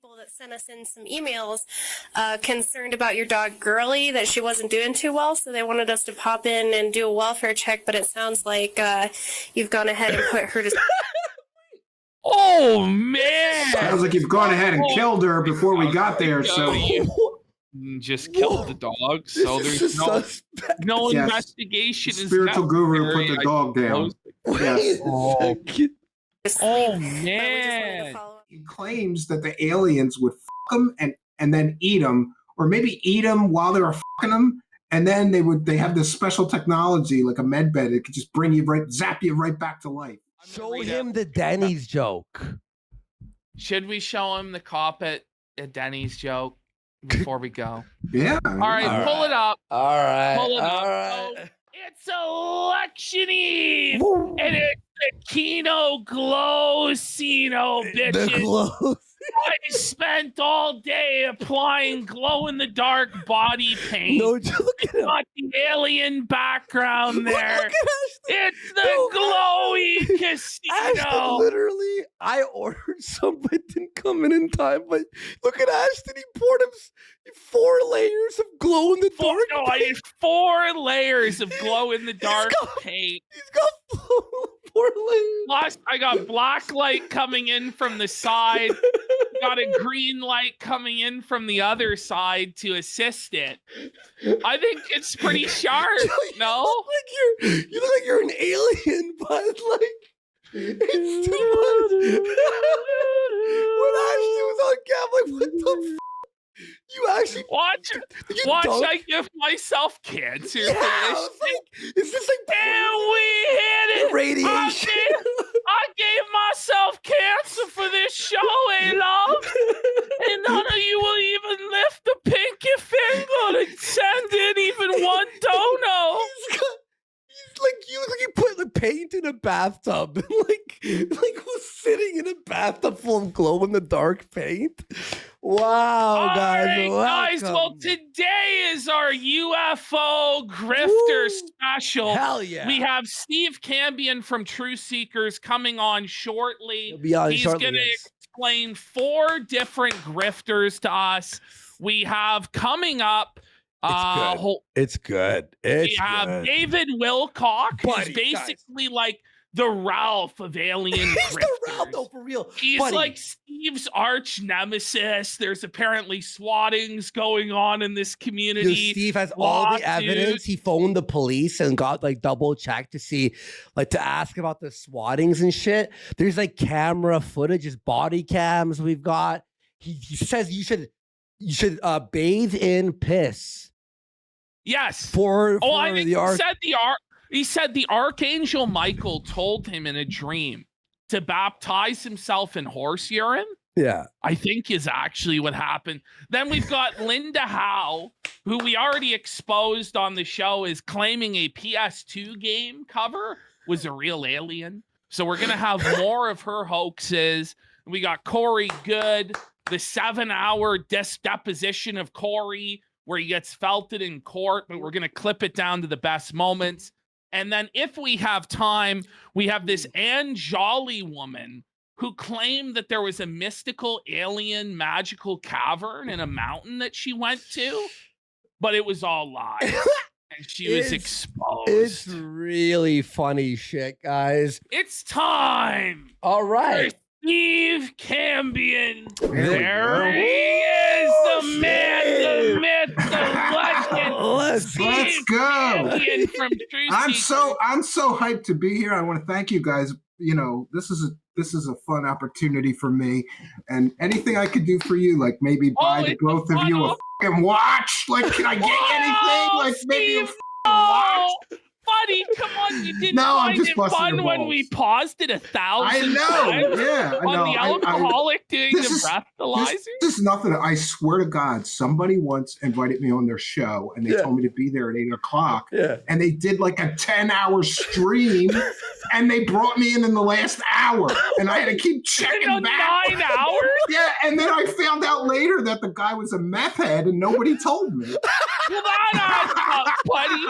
people that sent us in some emails concerned about your dog Girly, that she wasn't doing too well, so they wanted us to pop in and do a welfare check, but it sounds like you've gone ahead and put her to... Oh, man! Sounds like you've gone ahead and killed her before we got there, so... Just killed the dog, so there's no investigation. Spiritual guru put the dog down. Yes. Oh man! He claims that the aliens would fuck him and then eat him, or maybe eat him while they were fucking him, and then they have this special technology like a med bed. It could just bring you zap you right back to life. Show him the Denny's joke. Should we show him the cop at Denny's joke before we go? Yeah. All right, pull it up. All right. Pull it up. Right. So, it's election eve, and it's the Kino Glowcino, bitches. The glow. I spent all day applying glow-in-the-dark body paint. No joke. Got the alien background there. It's the glowy casino. Ashton, literally, I ordered some, but it didn't come in time. But look at Ashton. He poured him 4 layers of glow-in-the-dark. No, I did 4 layers of glow-in-the-dark paint. He's got 4 layers. Plus, I got black light coming in from the side. Got a green light coming in from the other side to assist it. I think it's pretty sharp. No, you look like you're an alien, but like it's too much. When Ashley was on cam, like what the? You actually watch. I give myself cancer. Yeah, is this like? And we hit it. Radiation. I gave myself cancer for this show, love. And none of you will even lift the pinky finger to send in even one dono. He's like, you look like you put the paint in a bathtub and like was sitting in a bathtub full of glow in the dark paint. Wow, guys. Right, guys. Well, today is our UFO grifter special. Hell yeah. We have Steve Cambian from Truthseekers coming on shortly. He's going to explain 4 different grifters to us. We have coming up. It's good. We have David Wilcock, who's basically like the Ralph of alien He's grifters. the Ralph, though, for real. He's like Steve's arch nemesis. There's apparently swattings going on in this community. Steve has all the evidence. He phoned the police and got like double checked to see, like to ask about the swattings and shit. There's like camera footage, just body cams we've got. He says you should bathe in piss. Yes. He said the Archangel Michael told him in a dream to baptize himself in horse urine. Yeah. I think is actually what happened. Then we've got Linda Howe, who we already exposed on the show is claiming a PS2 game cover was a real alien. So we're going to have more of her hoaxes. We got Corey Good, the 7-hour deposition of Corey, where he gets felted in court, but we're going to clip it down to the best moments. And then if we have time, we have this Anne Jolly woman who claimed that there was a mystical alien magical cavern in a mountain that she went to, but it was all lies. And she was exposed. It's really funny shit, guys. It's time. All right. Steve Cambian. There he is, the man, the myth, the legend. Let's go. Cambian from Truthseekers. I'm so hyped to be here. I want to thank you guys. You know, this is a fun opportunity for me, and anything I could do for you, like maybe buy the both of you a fucking watch. Like, can I get anything? Like maybe a watch. Buddy, come on, you didn't find it fun when we paused it 1,000 I know, times yeah. I know. On the alcoholic doing the breathalyzer? This is nothing. I swear to God, somebody once invited me on their show, and they told me to be there at 8 o'clock. Yeah. And they did like a 10-hour stream, and they brought me in the last hour, and I had to keep checking back. 9 hours? Yeah, and then I found out later that the guy was a meth head, and nobody told me. Well, that adds up, buddy.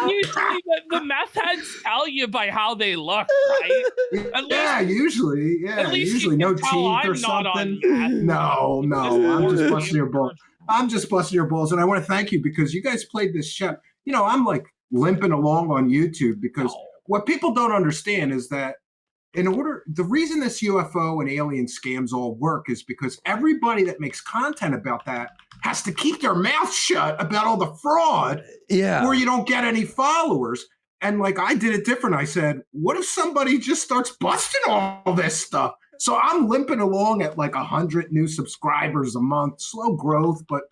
usually the meth heads tell you by how they look, right? Usually no teeth or something. No, I'm just busting your balls. I'm just busting your balls, and I want to thank you because you guys played this show. You know, I'm like limping along on YouTube because what people don't understand is that the reason this UFO and alien scams all work is because everybody that makes content about that has to keep their mouth shut about all the fraud, or you don't get any followers. And like I did it different. I said, what if somebody just starts busting all this stuff? So I'm limping along at like 100 new subscribers a month, slow growth, but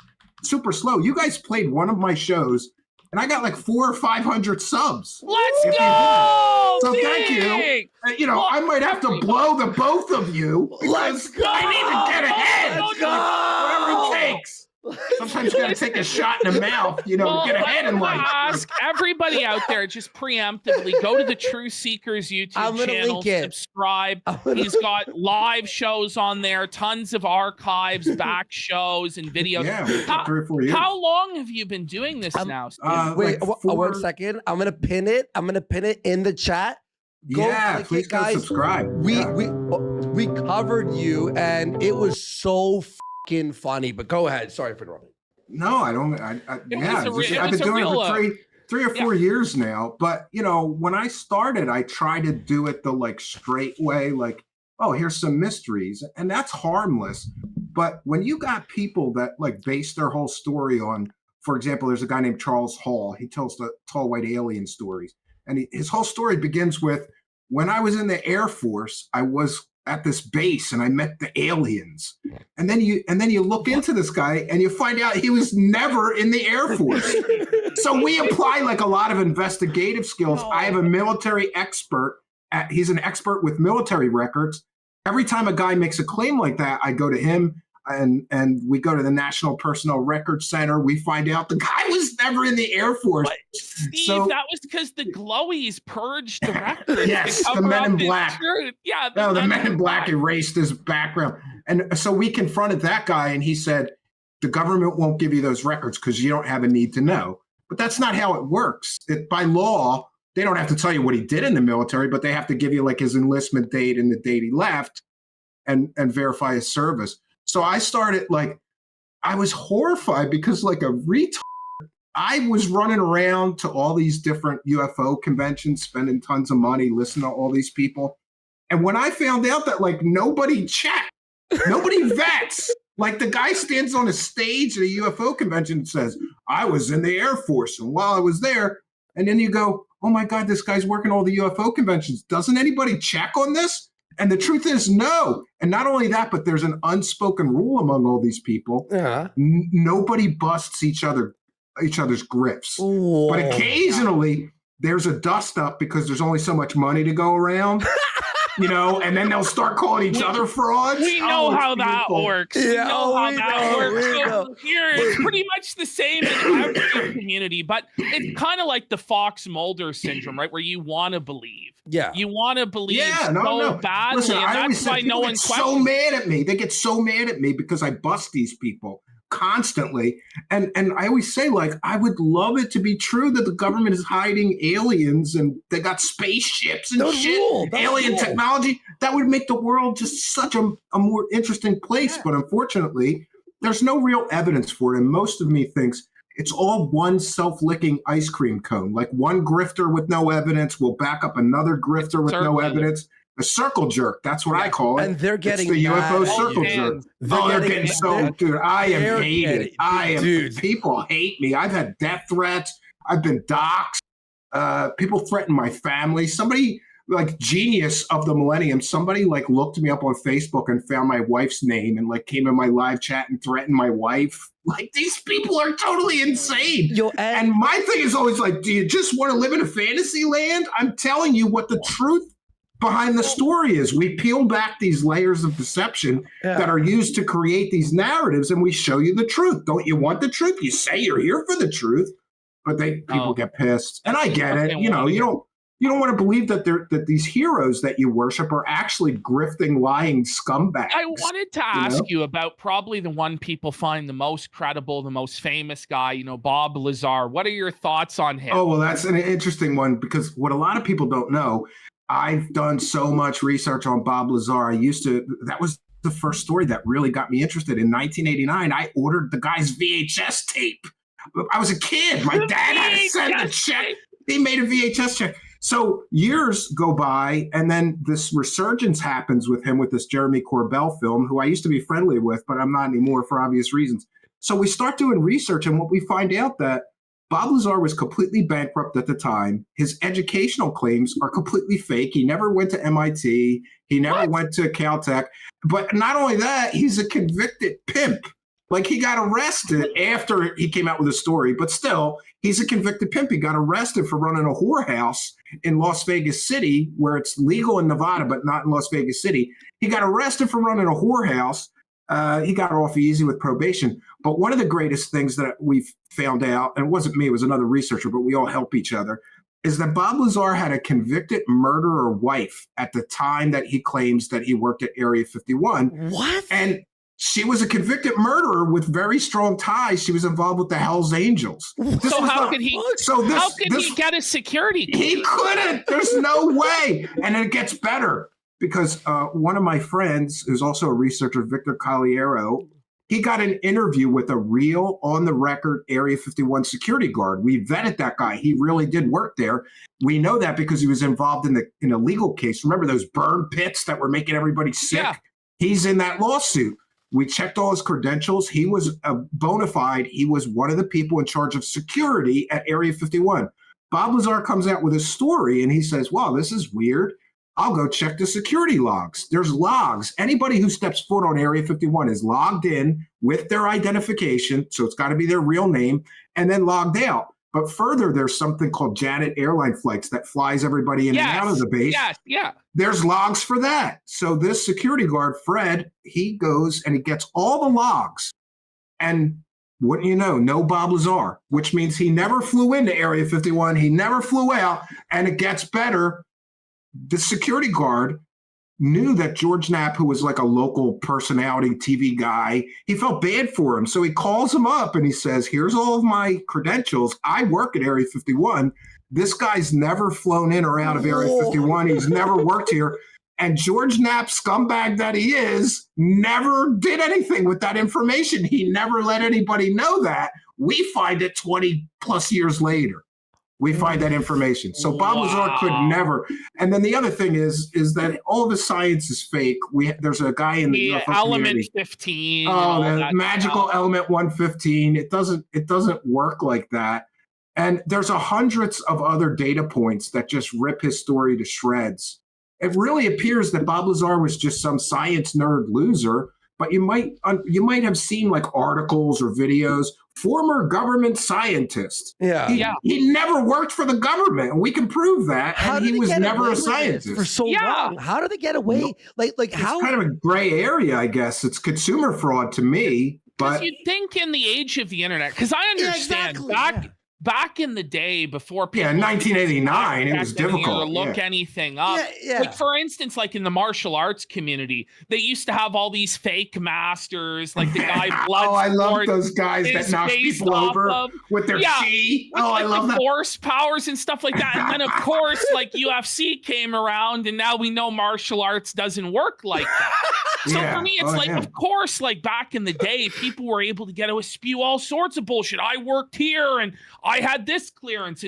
super slow. You guys played one of my shows, and I got like 400 or 500 subs. Let's go! So thank you. You know, I might have to blow the both of you because I need to get ahead. Whatever it takes. Sometimes you gotta take a shot in the mouth, you know, to get ahead in life. Ask everybody out there just preemptively go to the Truthseekers YouTube channel, subscribe. He's got live shows on there, tons of archives, back shows, and videos. Yeah, 3 or 4 years. How long have you been doing this now, Steve? Wait, like 1 second. I'm gonna pin it. I'm gonna pin it in the chat. Please go subscribe. We covered you, and it was so funny. But go ahead. Sorry for interrupting. No, I don't. I've been doing it for three or 4 years now. But you know, when I started, I tried to do it the like straight way, like, oh, here's some mysteries, and that's harmless. But when you got people that like base their whole story on, for example, there's a guy named Charles Hall. He tells the tall white alien stories, and his whole story begins with, when I was in the Air Force, I was at this base and I met the aliens. And then you look into this guy and you find out he was never in the Air Force. So we apply like a lot of investigative skills. I have a military expert. He's an expert with military records. Every time a guy makes a claim like that, I go to him and we go to the National Personnel Records Center. We find out the guy was never in the Air Force. But Steve, that was because the glowies purged the records. Yes, the Men in Black. Yeah, the Men in Black erased his background. And so we confronted that guy, and he said, the government won't give you those records because you don't have a need to know. But that's not how it works. By law, they don't have to tell you what he did in the military, but they have to give you like his enlistment date and the date he left and verify his service. So I started I was horrified because like a retard, I was running around to all these different UFO conventions, spending tons of money, listening to all these people. And when I found out that like nobody checked, nobody vets, like the guy stands on a stage at a UFO convention and says, I was in the Air Force. And while I was there, and then you go, oh my God, this guy's working all the UFO conventions. Doesn't anybody check on this? And the truth is no. And not only that, but there's an unspoken rule among all these people. Yeah. Nobody busts each other's grips. Whoa. But occasionally there's a dust up because there's only so much money to go around. You know, and then they'll start calling each other frauds. We know how that works. Yeah, we know how that works. So here, it's pretty much the same in every community, but it's kind of like the Fox Mulder syndrome, right? Where you want to believe. Yeah. You want to believe badly. Listen, and that's why no one questions. So mad at me. They get so mad at me because I bust these people constantly. And I always say, like, I would love it to be true that the government is hiding aliens and they got spaceships and alien technology. That would make the world just such a more interesting place. Yeah. But unfortunately, there's no real evidence for it. And most of me thinks it's all one self-licking ice cream cone. Like one grifter with no evidence will back up another grifter with no evidence. A circle jerk. That's what I call it. And they're getting the UFO circle jerk. They're getting so, dude, I am hated. People hate me. I've had death threats. I've been doxxed. People threaten my family. Somebody like genius of the millennium, somebody like looked me up on Facebook and found my wife's name and like came in my live chat and threatened my wife. Like these people are totally insane. And my thing is always like, do you just want to live in a fantasy land? I'm telling you what the truth behind the story is. We peel back these layers of deception that are used to create these narratives, and we show you the truth. Don't you want the truth? You say you're here for the truth, but people get pissed, and I get it. You know, you don't. you don't want to believe that these heroes that you worship are actually grifting, lying scumbags. I wanted to ask you about probably the one people find the most credible, the most famous guy, you know, Bob Lazar. What are your thoughts on him? Oh, well, that's an interesting one because what a lot of people don't know, I've done so much research on Bob Lazar. That was the first story that really got me interested. In 1989, I ordered the guy's VHS tape. I was a kid. My dad had to send a check. He made a VHS check. So years go by, and then this resurgence happens with him with this Jeremy Corbell film, who I used to be friendly with, but I'm not anymore for obvious reasons. So we start doing research, and what we find out that Bob Lazar was completely bankrupt at the time. His educational claims are completely fake. He never went to MIT. He never went to Caltech. But not only that, he's a convicted pimp. Like, he got arrested after he came out with a story, but still, he's a convicted pimp. He got arrested for running a whorehouse in Las Vegas City, where it's legal in Nevada, but not in Las Vegas City. He got arrested for running a whorehouse. He got off easy with probation. But one of the greatest things that we've found out, and it wasn't me, it was another researcher, but we all help each other, is that Bob Lazar had a convicted murderer wife at the time that he claims that he worked at Area 51. What? And she was a convicted murderer with very strong ties. She was involved with the Hells Angels. So how could he get a security clearance? He couldn't. There's no way. And it gets better because one of my friends, who's also a researcher, Victor Caliero, he got an interview with a real on-the-record Area 51 security guard. We vetted that guy. He really did work there. We know that because he was involved in a legal case. Remember those burn pits that were making everybody sick? Yeah. He's in that lawsuit. We checked all his credentials. He was a bona fide. He was one of the people in charge of security at Area 51. Bob Lazar comes out with a story and he says, wow, this is weird. I'll go check the security logs. There's logs. Anybody who steps foot on Area 51 is logged in with their identification, so it's got to be their real name, and then logged out. But further, there's something called Janet airline flights that flies everybody in and out of the base. Yeah. There's logs for that. So this security guard, Fred, he goes and he gets all the logs. And wouldn't you know, no Bob Lazar, which means he never flew into Area 51. He never flew out. And it gets better. The security guard knew that George Knapp, who was like a local personality TV guy, he felt bad for him. So he calls him up and he says, here's all of my credentials. I work at Area 51. This guy's never flown in or out of Area 51. He's never worked here. And George Knapp, scumbag that he is, never did anything with that information. He never let anybody know that. We find it 20 plus years later. We find that information. So Bob Lazar could never. And then the other thing is that all the science is fake. There's a guy in the UFO element community. 15. Oh, the magical element 115. It doesn't work like that. And there's hundreds of other data points that just rip his story to shreds. It really appears that Bob Lazar was just some science nerd loser. But you might have seen like articles or videos. Former government scientist. He never worked for the government. We can prove that. And he was never a scientist for so long. How do they get away? Like how? It's kind of a gray area, I guess. It's consumer fraud to me. But you'd think in the age of the internet, because I understand back in the day before people in 1989 it was difficult to look anything up. Like for instance, like in the martial arts community, they used to have all these fake masters, like the guy Bloodsport. I love those guys that knock people over with their chi. I love that. Force powers and stuff like that. And then of course, like UFC came around, and now we know martial arts doesn't work like that. So for me, it's of course, like back in the day, people were able to get to spew all sorts of bullshit. I worked here and I had this clearance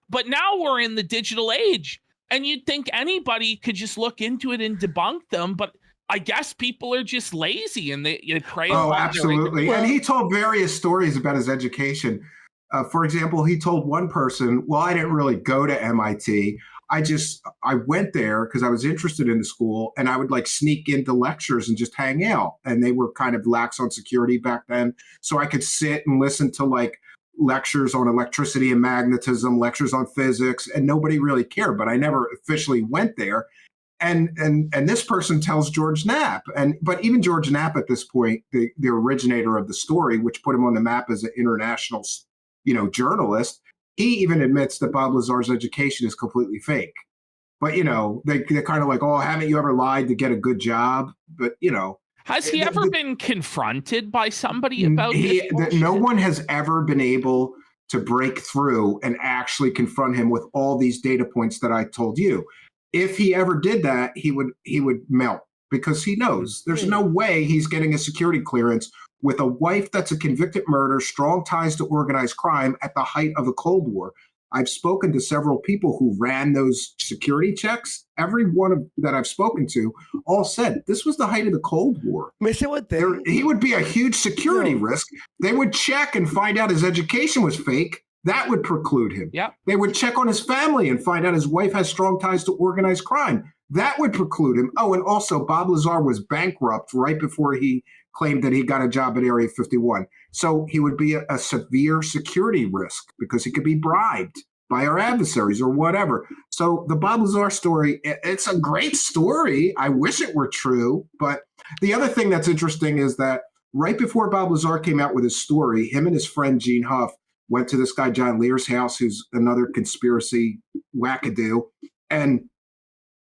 but now we're in the digital age, and you'd think anybody could just look into it and debunk them. But I guess people are just lazy and they prey. Oh, absolutely. And he told various stories about his education. For example, he told one person, well, I didn't really go to MIT. I went there because I was interested in the school, and I would like sneak into lectures and just hang out. And they were kind of lax on security back then. So I could sit and listen to like lectures on electricity and magnetism, lectures on physics, and nobody really cared, but I never officially went there. And this person tells George Knapp, but even George Knapp at this point, the originator of the story, which put him on the map as an international, journalist, he even admits that Bob Lazar's education is completely fake. But, they're kind of like, oh, haven't you ever lied to get a good job? But, Has he ever been confronted by somebody about this? No one has ever been able to break through and actually confront him with all these data points that I told you. If he ever did that, he would melt, because he knows there's no way he's getting a security clearance with a wife that's a convicted murderer, strong ties to organized crime at the height of the Cold War. I've spoken to several people who ran those security checks. Every one that I've spoken to all said this was the height of the Cold War. He would be a huge security risk. They would check and find out his education was fake. That would preclude him. Yeah. They would check on his family and find out his wife has strong ties to organized crime. That would preclude him. Oh, and also Bob Lazar was bankrupt right before he claimed that he got a job at Area 51. So he would be a severe security risk because he could be bribed by our adversaries or whatever. So the Bob Lazar story, it's a great story. I wish it were true. But the other thing that's interesting is that right before Bob Lazar came out with his story, him and his friend Gene Huff went to this guy John Lear's house, who's another conspiracy wackadoo, and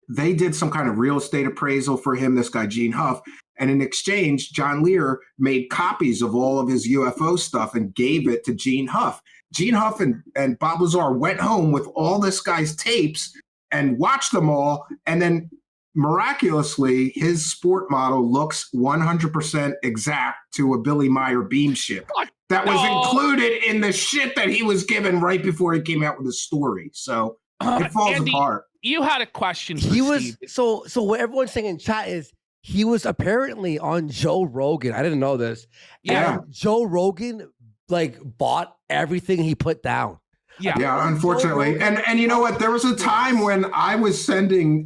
they did some kind of real estate appraisal for him, this guy Gene Huff. And in exchange, John Lear made copies of all of his UFO stuff and gave it to Gene Huff. Gene Huff and Bob Lazar went home with all this guy's tapes and watched them all. And then miraculously, his sport model looks 100% exact to a Billy Meyer beam ship that was included in the shit that he was given right before he came out with his story. So it falls Andy, apart. You had a question for Steve. Steve. So what everyone's saying in chat is he was apparently on Joe Rogan. I didn't know this. Yeah. And Joe Rogan bought everything he put down. Yeah, unfortunately. And you know what? There was a time when I was sending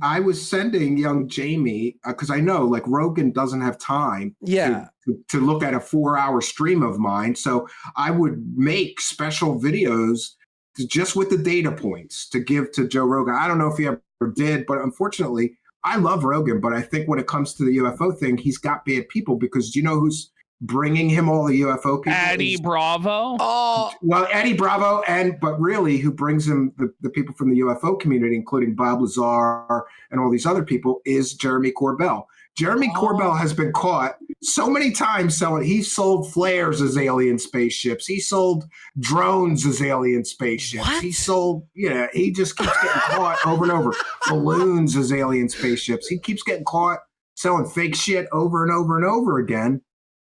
young Jamie, because I know Rogan doesn't have time to look at a 4-hour stream of mine. So I would make special videos just with the data points to give to Joe Rogan. I don't know if he ever did, but unfortunately, I love Rogan. But I think when it comes to the UFO thing, he's got bad people, because do you know who's bringing him all the UFO people? Eddie Bravo. Oh, well, Eddie Bravo, but really who brings him the people from the UFO community, including Bob Lazar and all these other people, is Jeremy Corbell. Jeremy Corbell has been caught so many times selling. He sold flares as alien spaceships. He sold drones as alien spaceships. What? He sold, he just keeps getting caught over and over. Balloons as alien spaceships. He keeps getting caught selling fake shit over and over and over again.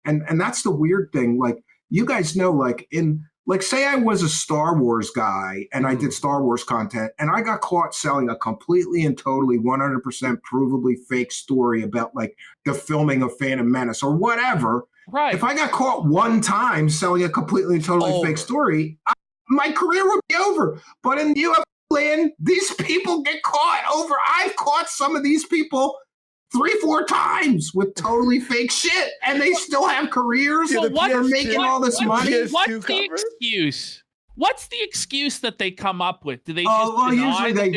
And that's the weird thing. You guys know, say I was a Star Wars guy and I did Star Wars content and I got caught selling a completely and totally 100% provably fake story about the filming of Phantom Menace or whatever. Right. If I got caught one time selling a completely and totally fake story, my career would be over. But in UFO land, these people get caught over. I've caught some of these people 3-4 times with totally fake shit, and they still have careers. They're making all this money. What's the excuse? What's the excuse that they come up with? Do they just usually they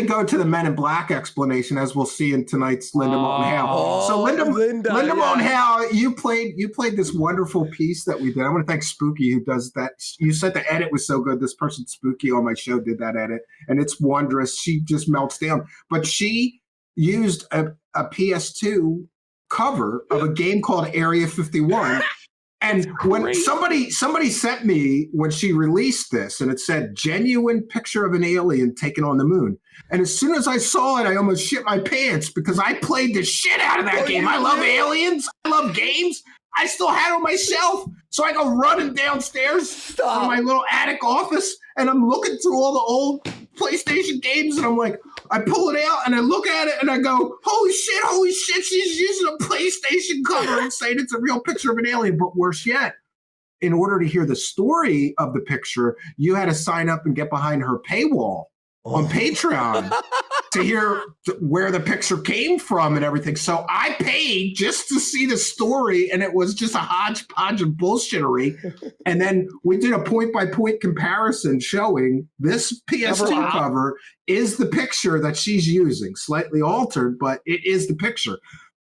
go to the Men in Black explanation, as we'll see in tonight's Linda Moulton Howe. So Linda Moulton Howe, you played this wonderful piece that we did. I want to thank Spooky who does that. You said the edit was so good. This person Spooky on my show did that edit, and it's wondrous. She just melts down. But she used a PS2 cover of a game called Area 51. And when somebody sent me when she released this, and it said genuine picture of an alien taken on the moon. And as soon as I saw it, I almost shit my pants because I played the shit out of that game. I love aliens. I love games. I still had it on my shelf. So I go running downstairs from my little attic office, and I'm looking through all the old PlayStation games, and I'm like, I pull it out and I look at it and I go, holy shit, she's using a PlayStation cover and saying it's a real picture of an alien. But worse yet, in order to hear the story of the picture, you had to sign up and get behind her paywall on Patreon to hear where the picture came from and everything. So I paid just to see the story, and it was just a hodgepodge of bullshittery. And then we did a point-by-point comparison showing this PS2 cover is the picture that she's using, slightly altered, but it is the picture.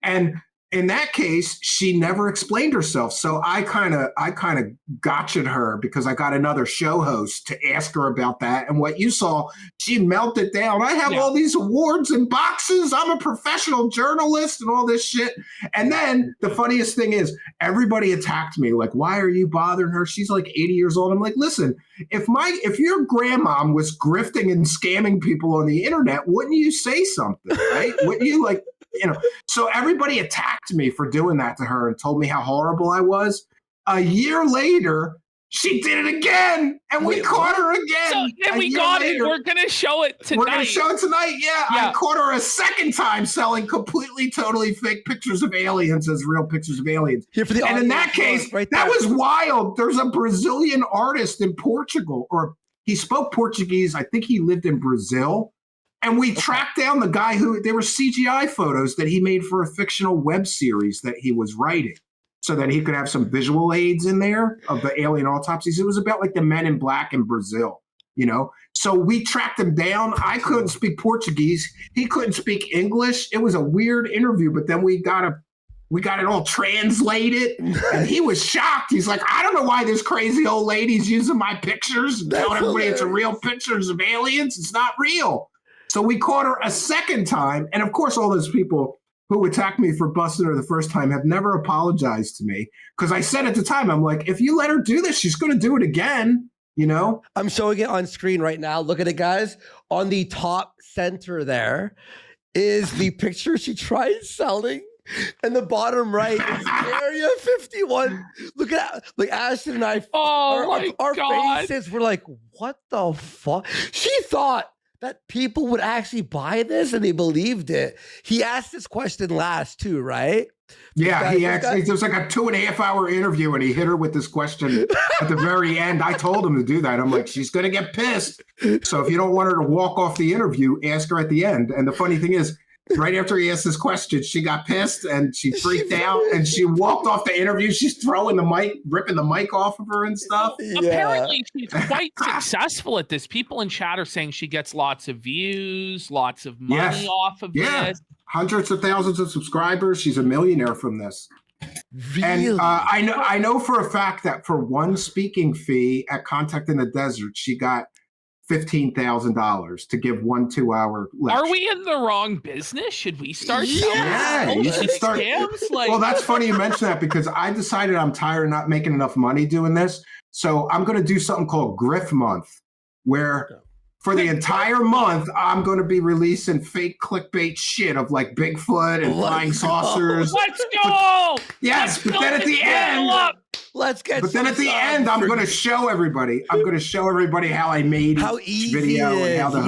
And in that case, she never explained herself. So I kind of gotcha'd her because I got another show host to ask her about that. And what you saw, she melted down. I have all these awards and boxes. I'm a professional journalist and all this shit. And then the funniest thing is everybody attacked me. Like, why are you bothering her? She's like 80 years old. I'm like, listen, if your grandmom was grifting and scamming people on the internet, wouldn't you say something, right? Wouldn't you like, so everybody attacked me for doing that to her and told me how horrible I was. A year later, she did it again, and we caught her again. So, and we got it. We're going to show it tonight. We're going to show it tonight, yeah. I caught her a second time selling completely, totally fake pictures of aliens as real pictures of aliens. And in that case, that was wild. There's a Brazilian artist in Portugal, or he spoke Portuguese. I think he lived in Brazil. And we tracked down the guy they were CGI photos that he made for a fictional web series that he was writing so that he could have some visual aids in there of the alien autopsies. It was about like the Men in Black in Brazil, So we tracked him down. I couldn't speak Portuguese. He couldn't speak English. It was a weird interview, but then we got it all translated, and he was shocked. He's like, I don't know why this crazy old lady's using my pictures and telling everybody it's a real pictures of aliens. It's not real. So we caught her a second time. And of course, all those people who attacked me for busting her the first time have never apologized to me. Because I said at the time, I'm like, if you let her do this, she's going to do it again. I'm showing it on screen right now. Look at it, guys. On the top center there is the picture she tried selling. And the bottom right is Area 51. Look at like Ashton and I. Our faces were like, what the fuck? She thought that people would actually buy this, and they believed it. He asked this question last too, right? Yeah, he actually, there was like a 2.5 hour interview, and he hit her with this question at the very end. I told him to do that. I'm like, she's going to get pissed. So if you don't want her to walk off the interview, ask her at the end. And the funny thing is, right after he asked this question, she got pissed and she freaked out and she walked off the interview. She's throwing the mic, ripping the mic off of her and stuff. Yeah. Apparently, she's quite successful at this. People in chat are saying she gets lots of views, lots of money off of this. Hundreds of thousands of subscribers. She's a millionaire from this. Really? And I know for a fact that for one speaking fee at Contact in the Desert, she got $15,000 to give 1 2-hour lecture. Are we in the wrong business? Should we start? Yeah, you should start. Well, that's funny you mention that because I decided I'm tired of not making enough money doing this. So I'm going to do something called Griff Month, where for the entire month, I'm going to be releasing fake clickbait shit of like Bigfoot and flying saucers. Let's go! Yes, but then at the end, But then at the end, I'm going to show everybody. I'm going to show everybody how I made each video and how the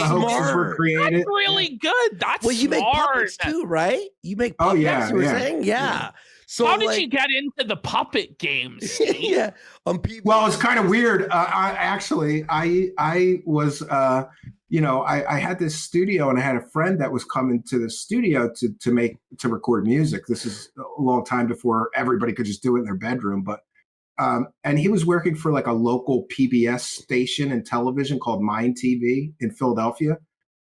hoaxes were created. That's really good. That's well, you smart. make puppets too, right? You make puppets. You were saying, yeah. So how did you get into the puppet games, Steve? Yeah. Well, it's kind of weird. I was, I had this studio and I had a friend that was coming to the studio to record music. This is a long time before everybody could just do it in their bedroom. But and he was working for like a local PBS station and television called Mind TV in Philadelphia.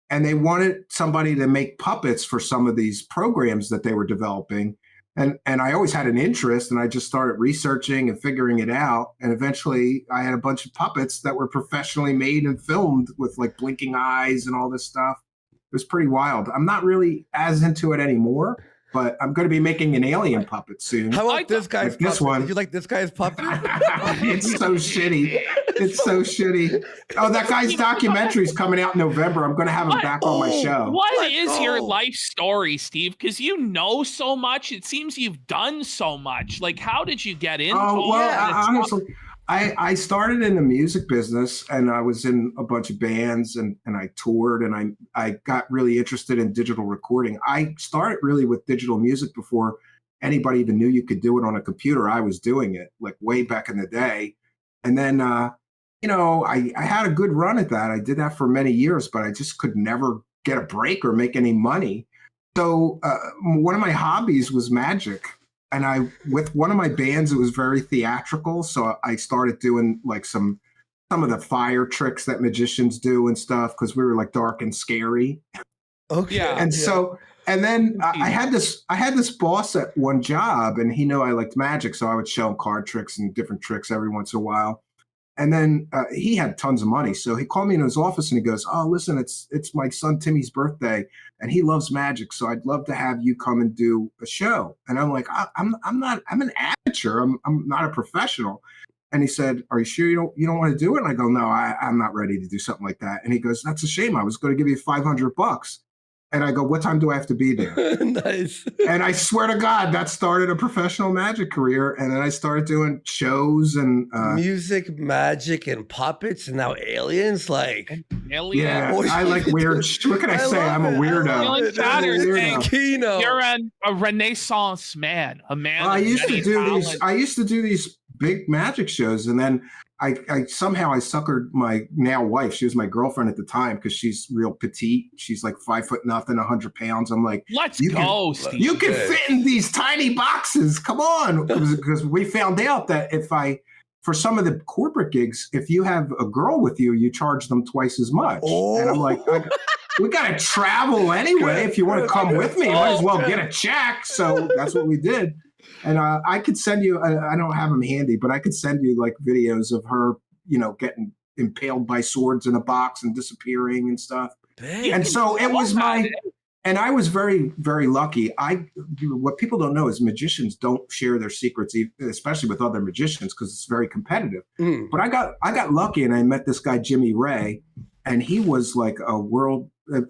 And they wanted somebody to make puppets for some of these programs that they were developing. And I always had an interest, and I just started researching and figuring it out. And eventually I had a bunch of puppets that were professionally made and filmed with like blinking eyes and all this stuff. It was pretty wild. I'm not really as into it anymore, but I'm going to be making an alien puppet soon. How about this guy's puppet? This one. Did you like this guy's puppet? It's so shitty. It's so shitty. Oh, that guy's documentary's coming out in November. I'm going to have him back on my show. What is your life story, Steve? Because you know so much. It seems you've done so much. Like, how did you get into honestly, I started in the music business, and I was in a bunch of bands, and I toured, and I got really interested in digital recording. I started really with digital music before anybody even knew you could do it on a computer. I was doing it like way back in the day. And then, I had a good run at that. I did that for many years, but I just could never get a break or make any money. So one of my hobbies was magic. And with one of my bands, it was very theatrical. So I started doing like some of the fire tricks that magicians do and stuff, because we were like dark and scary. Okay. And so And then I had this boss at one job, and he knew I liked magic, so I would show him card tricks and different tricks every once in a while. And then he had tons of money, so he called me in his office and he goes, "Oh, listen, it's my son Timmy's birthday, and he loves magic, so I'd love to have you come and do a show." And I'm like, "I'm an amateur. I'm not a professional." And he said, "Are you sure you don't want to do it?" And I go, "No, I'm not ready to do something like that." And he goes, "That's a shame. I was going to give you $500. And I go, "What time do I have to be there?" Nice. And I swear to God, that started a professional magic career. And then I started doing shows and music, magic, and puppets, and now aliens. Like, Alien. yeah, I like weird. What can I say? I'm a weirdo. Kino. You're a Renaissance man, a man. I used to do these big magic shows, and then I somehow I suckered my now wife. She was my girlfriend at the time because she's real petite. She's like 5 foot nothing, 100 pounds. I'm like, let's go, Steve. You can fit in these tiny boxes. Come on, because we found out that for some of the corporate gigs, if you have a girl with you, you charge them twice as much. Oh. And I'm like, we got to travel anyway. If you want to come with me, you might as well get a check. So that's what we did. And I could send you, I don't have them handy, but I could send you like videos of her, getting impaled by swords in a box and disappearing and stuff. Dang. And so it was and I was very, very lucky. What people don't know is magicians don't share their secrets, especially with other magicians, because it's very competitive. Mm. But I got lucky, and I met this guy, Jimmy Ray, and he was like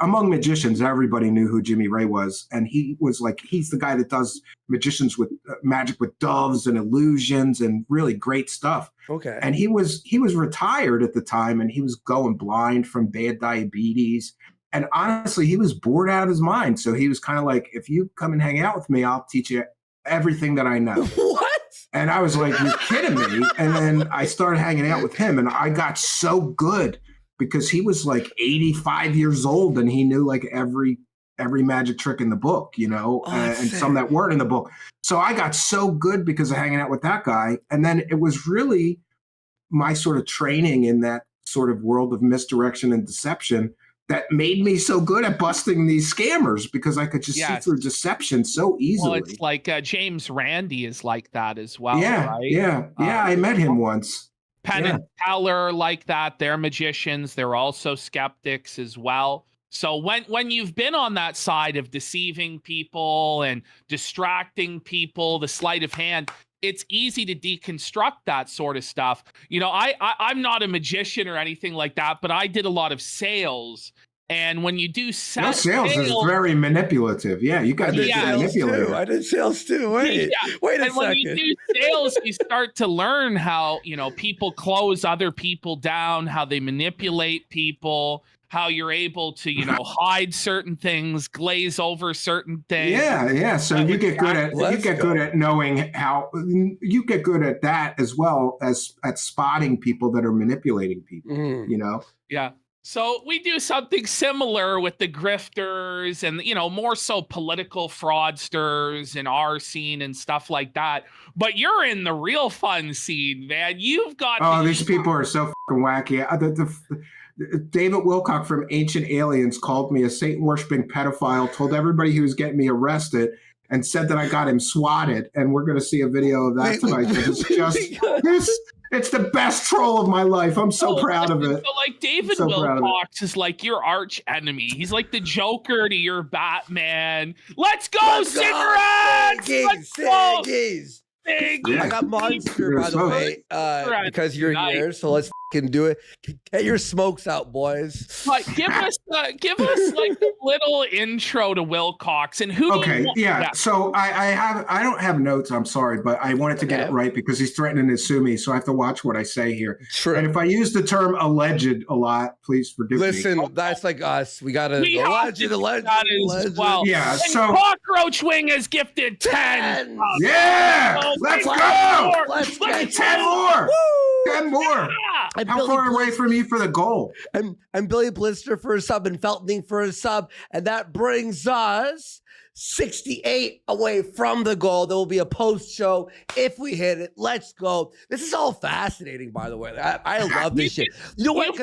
among magicians, everybody knew who Jimmy Ray was. And he was like, he's the guy that does magicians with magic with doves and illusions and really great stuff. Okay. And he was retired at the time, and he was going blind from bad diabetes. And honestly, he was bored out of his mind. So he was kind of like, if you come and hang out with me, I'll teach you everything that I know. What? And I was like, you're kidding me. And then I started hanging out with him, and I got so good because he was like 85 years old, and he knew like every magic trick in the book, and some that weren't in the book. So I got so good because of hanging out with that guy. And then it was really my sort of training in that sort of world of misdirection and deception that made me so good at busting these scammers, because I could just see through deception so easily. Well, it's like James Randi is like that as well, yeah, right? Yeah, I met him once. Penn and Teller like that. They're magicians. They're also skeptics as well. So when you've been on that side of deceiving people and distracting people, the sleight of hand, it's easy to deconstruct that sort of stuff. I'm not a magician or anything like that, but I did a lot of sales. And when you do sales is very manipulative. Yeah, you got to be manipulative. I did sales too. Wait a second. When you do sales, you start to learn how, people close other people down, how they manipulate people, how you're able to, hide certain things, glaze over certain things. Yeah. So you get good at knowing how. You get good at that as well as at spotting people that are manipulating people. Yeah. So we do something similar with the grifters and, more so political fraudsters in our scene and stuff like that. But you're in the real fun scene, man. You've got these people are so fucking wacky. David Wilcock from Ancient Aliens called me a Satan-worshipping pedophile, told everybody he was getting me arrested, and said that I got him swatted. And we're going to see a video of that tonight. It's the best troll of my life. I'm so proud of it. So like David Wilcox is like your arch enemy. He's like the Joker to your Batman. Let's go, cigarettes! Let's go! I got Monster, by the way, because you're here. So let's fucking do it. Get your smokes out, boys. But give us like a little intro to Wilcox and who. Okay, yeah. So I don't have notes. I'm sorry, but I wanted to get it right because he's threatening to sue me, so I have to watch what I say here. True. And if I use the term alleged a lot, please forgive me. Listen, that's like us. We got to alleged. Well, yeah. And so Cockroach Wing has gifted 10. Yeah. Let's go. Let's get 10 more. Woo! 10 more. Yeah. How far away from you for the goal? And Billy Blister for a sub and Feltning for a sub. And that brings us 68 away from the goal. There will be a post show if we hit it. Let's go. This is all fascinating, by the way. I love this shit. You know what?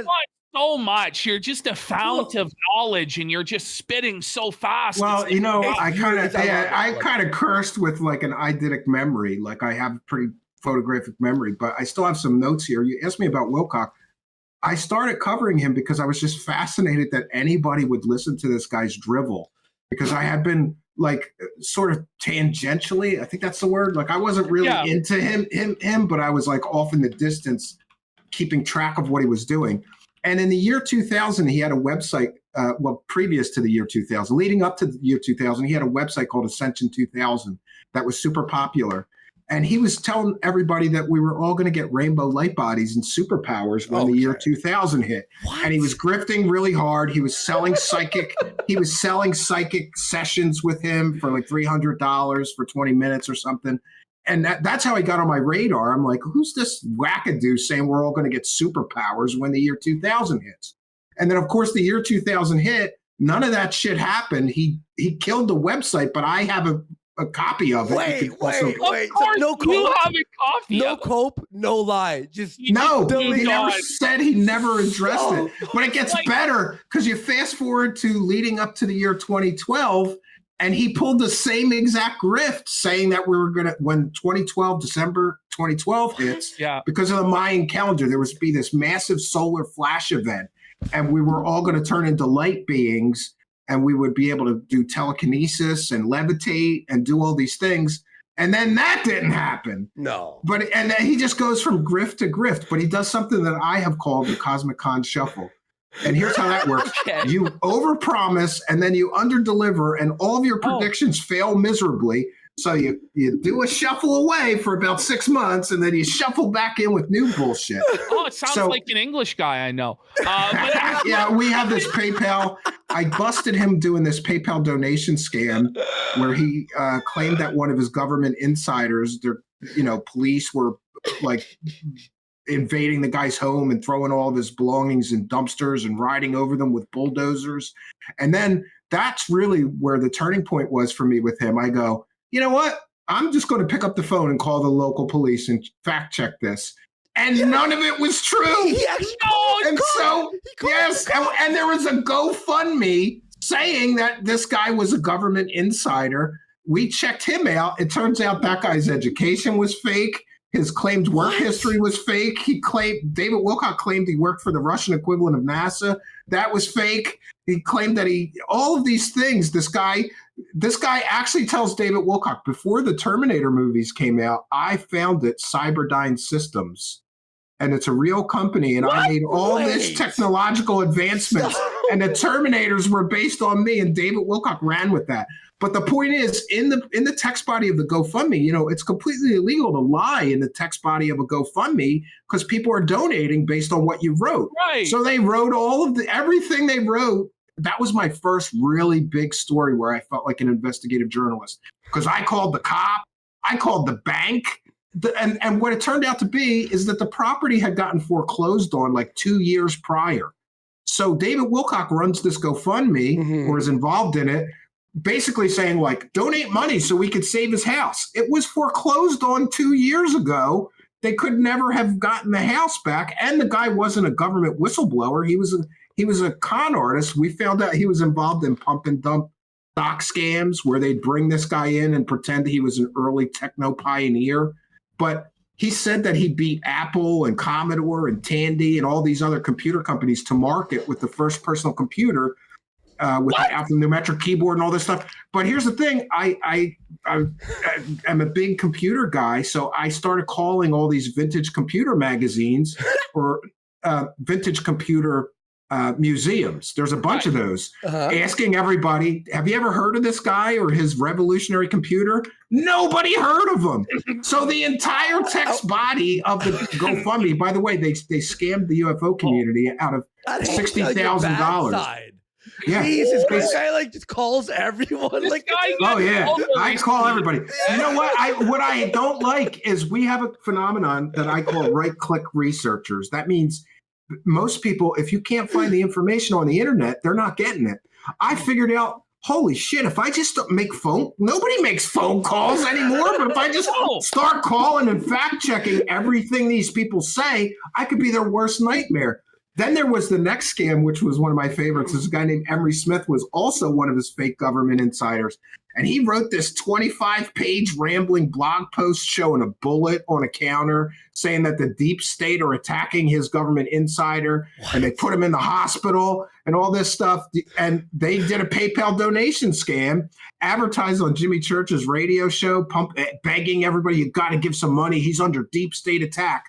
so much. You're just a fount of knowledge, and you're just spitting so fast. Well, It's like, I kind of cursed with like an eidetic memory. Like I have pretty photographic memory, but I still have some notes here. You asked me about Wilcock. I started covering him because I was just fascinated that anybody would listen to this guy's drivel, because I had been like sort of tangentially, I think that's the word. Like I wasn't really into him, but I was like off in the distance, keeping track of what he was doing. And in the year 2000, he had a website, previous to the year 2000, leading up to the year 2000, he had a website called Ascension 2000 that was super popular. And he was telling everybody that we were all going to get rainbow light bodies and superpowers when the year 2000 hit. What? And he was grifting really hard. He was selling psychic. He was selling psychic sessions with him for like $300 for 20 minutes or something. And that's how he got on my radar. I'm like, who's this wackadoo saying we're all going to get superpowers when the year 2000 hits? And then, of course, the year 2000 hit. None of that shit happened. He killed the website, but I have a copy of it. Wait. So no cope. You have a copy. No cope, no lie. Just he never said, he never addressed it. But it gets better because you fast forward to leading up to the year 2012, and he pulled the same exact grift, saying that we were gonna, when December 2012 hits, because of the Mayan calendar, there was be this massive solar flash event, and we were all going to turn into light beings. And we would be able to do telekinesis and levitate and do all these things. And then that didn't happen. No. And then he just goes from grift to grift. But he does something that I have called the Cosmic Con Shuffle. And here's how that works. You overpromise and then you underdeliver, and all of your predictions fail miserably. So you do a shuffle away for about 6 months, and then you shuffle back in with new bullshit. Oh, it sounds like an English guy I know. Yeah, we have this PayPal. I busted him doing this PayPal donation scam where he claimed that one of his government insiders, police were like invading the guy's home and throwing all of his belongings in dumpsters and riding over them with bulldozers. And then that's really where the turning point was for me with him. I go, you know what? I'm just going to pick up the phone and call the local police and fact check this. And none of it was true. And there was a GoFundMe saying that this guy was a government insider. We checked him out. It turns out that guy's education was fake. His claimed work history was fake. David Wilcock claimed he worked for the Russian equivalent of NASA. That was fake. He claimed that all of these things, this guy actually tells David Wilcock, before the Terminator movies came out, I founded Cyberdyne Systems. And it's a real company, and I made all this technological advancements, and the Terminators were based on me, and David Wilcock ran with that. But the point is, in the text body of the GoFundMe, it's completely illegal to lie in the text body of a GoFundMe because people are donating based on what you wrote. Right. So they wrote everything they wrote. That was my first really big story where I felt like an investigative journalist, because I called the cop, I called the bank. And what it turned out to be is that the property had gotten foreclosed on like 2 years prior. So David Wilcock runs this GoFundMe or is involved in it, basically saying like, donate money so we could save his house. It was foreclosed on 2 years ago. They could never have gotten the house back. And the guy wasn't a government whistleblower. He was a con artist. We found out he was involved in pump and dump stock scams where they'd bring this guy in and pretend he was an early techno pioneer. But he said that he beat Apple and Commodore and Tandy and all these other computer companies to market with the first personal computer with the alphanumeric keyboard and all this stuff. But here's the thing. I am a big computer guy, so I started calling all these vintage computer magazines or vintage computer museums. There's a bunch of those, asking everybody, have you ever heard of this guy or his revolutionary computer? Nobody heard of him. So the entire text body of the GoFundMe, by the way, they scammed the UFO community out of $60,000. Yeah. Jesus, this guy just calls everyone. I call everybody. You know what? What I don't like is we have a phenomenon that I call right-click researchers. That means most people, if you can't find the information on the internet, they're not getting it. I figured out, holy shit, if I just nobody makes phone calls anymore, but if I just start calling and fact checking everything these people say, I could be their worst nightmare. Then there was the next scam, which was one of my favorites. This guy named Emery Smith was also one of his fake government insiders. And he wrote this 25-page rambling blog post showing a bullet on a counter saying that the deep state are attacking his government insider. What? And they put him in the hospital and all this stuff. And they did a PayPal donation scam, advertised on Jimmy Church's radio show, begging everybody, you got to give some money. He's under deep state attack.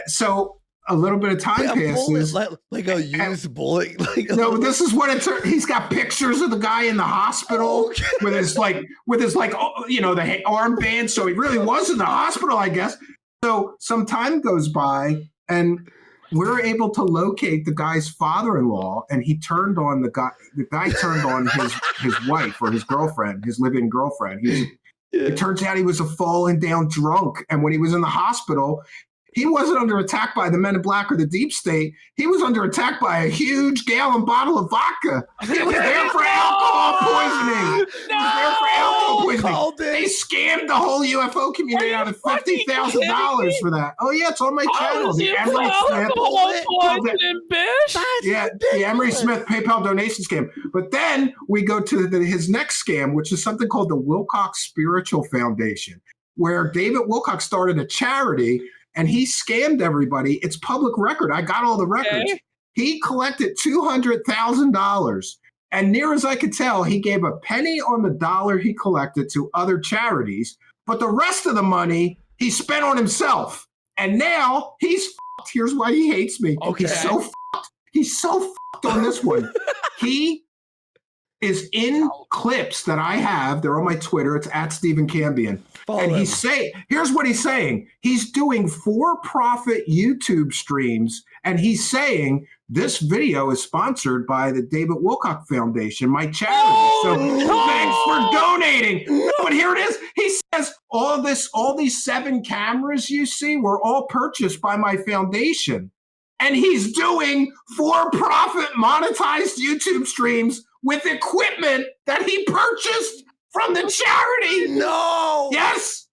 So a little bit of time passes. Bullet, like a used bullet. No, this is what it's. He's got pictures of the guy in the hospital with his the armband. So he really was in the hospital, I guess. So some time goes by, and we're able to locate the guy's father-in-law, and he turned on the guy. The guy turned on his wife or his girlfriend, his living girlfriend. It turns out he was a fallen down drunk, and when he was in the hospital, he wasn't under attack by the Men in Black or the Deep State. He was under attack by a huge gallon bottle of vodka. He was there for alcohol poisoning. They scammed the whole UFO community out of $50,000 for that. Oh, yeah, it's on my channel. The Emery Smith. The Emery Smith PayPal donation scam. But then we go to his next scam, which is something called the Wilcox Spiritual Foundation, where David Wilcox started a charity. And he scammed everybody. It's public record. I got all the records. Okay. He collected $200,000. And near as I could tell, he gave a penny on the dollar he collected to other charities. But the rest of the money he spent on himself. And now he's fucked. Here's why he hates me. Okay. He's so fucked. He's so fucked on this one. He is in clips that I have. They're on my Twitter. It's at Stephen Cambian. And here's what he's saying. He's doing for-profit YouTube streams, and he's saying this video is sponsored by the David Wilcox Foundation, my charity. Thanks for donating. No, but here it is. He says all these 7 cameras you see were all purchased by my foundation. And he's doing for-profit monetized YouTube streams with equipment that he purchased from the charity. No. Yes.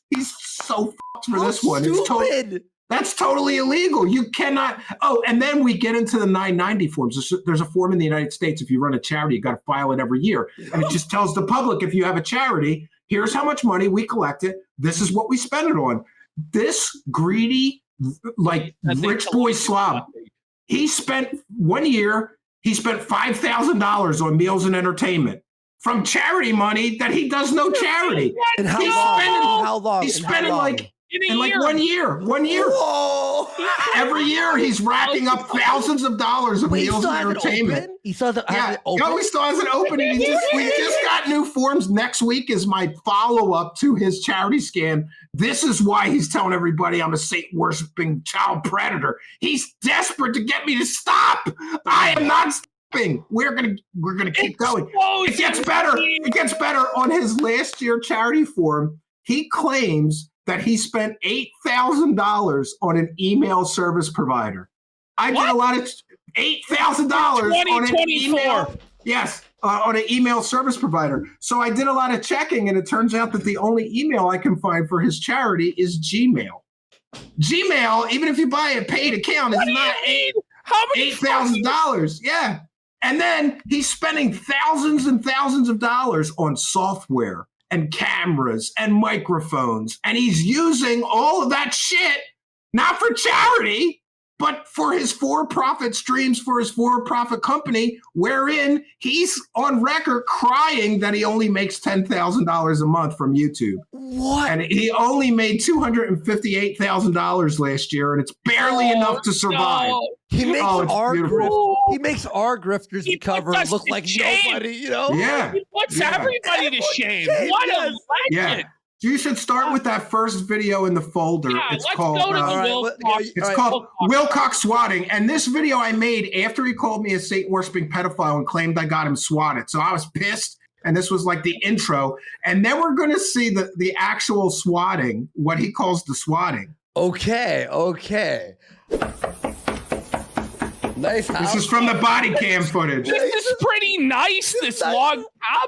He's so fucked for this one. Stupid. That's totally illegal. You cannot. Oh, and then we get into the 990 forms. There's a form in the United States. If you run a charity, you got to file it every year. And it just tells the public, if you have a charity, here's how much money we collected. This is what we spent it on. This greedy, rich boy slob. He spent 1 year, he spent $5,000 on meals and entertainment from charity money that he does no charity. And how long? He's spending in 1 year. 1 year. Whoa. Every year he's racking up thousands of dollars of meals and entertainment. He still has it open? No, he still has it open. We just got new forms. Next week is my follow-up to his charity scam. This is why he's telling everybody I'm a Satan-worshiping child predator. He's desperate to get me to stop. I am not stopping. We're gonna keep going. It gets better. It gets better. On his last year charity form, he claims that he spent $8,000 on an email service provider. I did a lot of $8,000 on an email. Yes, on an email service provider. So I did a lot of checking, and it turns out that the only email I can find for his charity is Gmail. Gmail, even if you buy a paid account, is not $8,000. Yeah. And then he's spending thousands and thousands of dollars on software and cameras and microphones. And he's using all of that shit, not for charity, but for his for-profit streams for his for-profit company, wherein he's on record crying that he only makes $10,000 a month from YouTube. What? And he only made $258,000 last year, and it's barely enough to survive. No. He makes our grifters cover look like nobody, you know? Yeah. He puts everybody to shame. What a legend. Yeah. You should start with that first video in the folder. Yeah, it's called Wilcox swatting. And this video I made after he called me a Satan-worshiping pedophile and claimed I got him swatted. So I was pissed. And this was like the intro. And then we're going to see the actual swatting, what he calls the swatting. Okay. Nice house. This is from the body cam footage. This is pretty nice, this log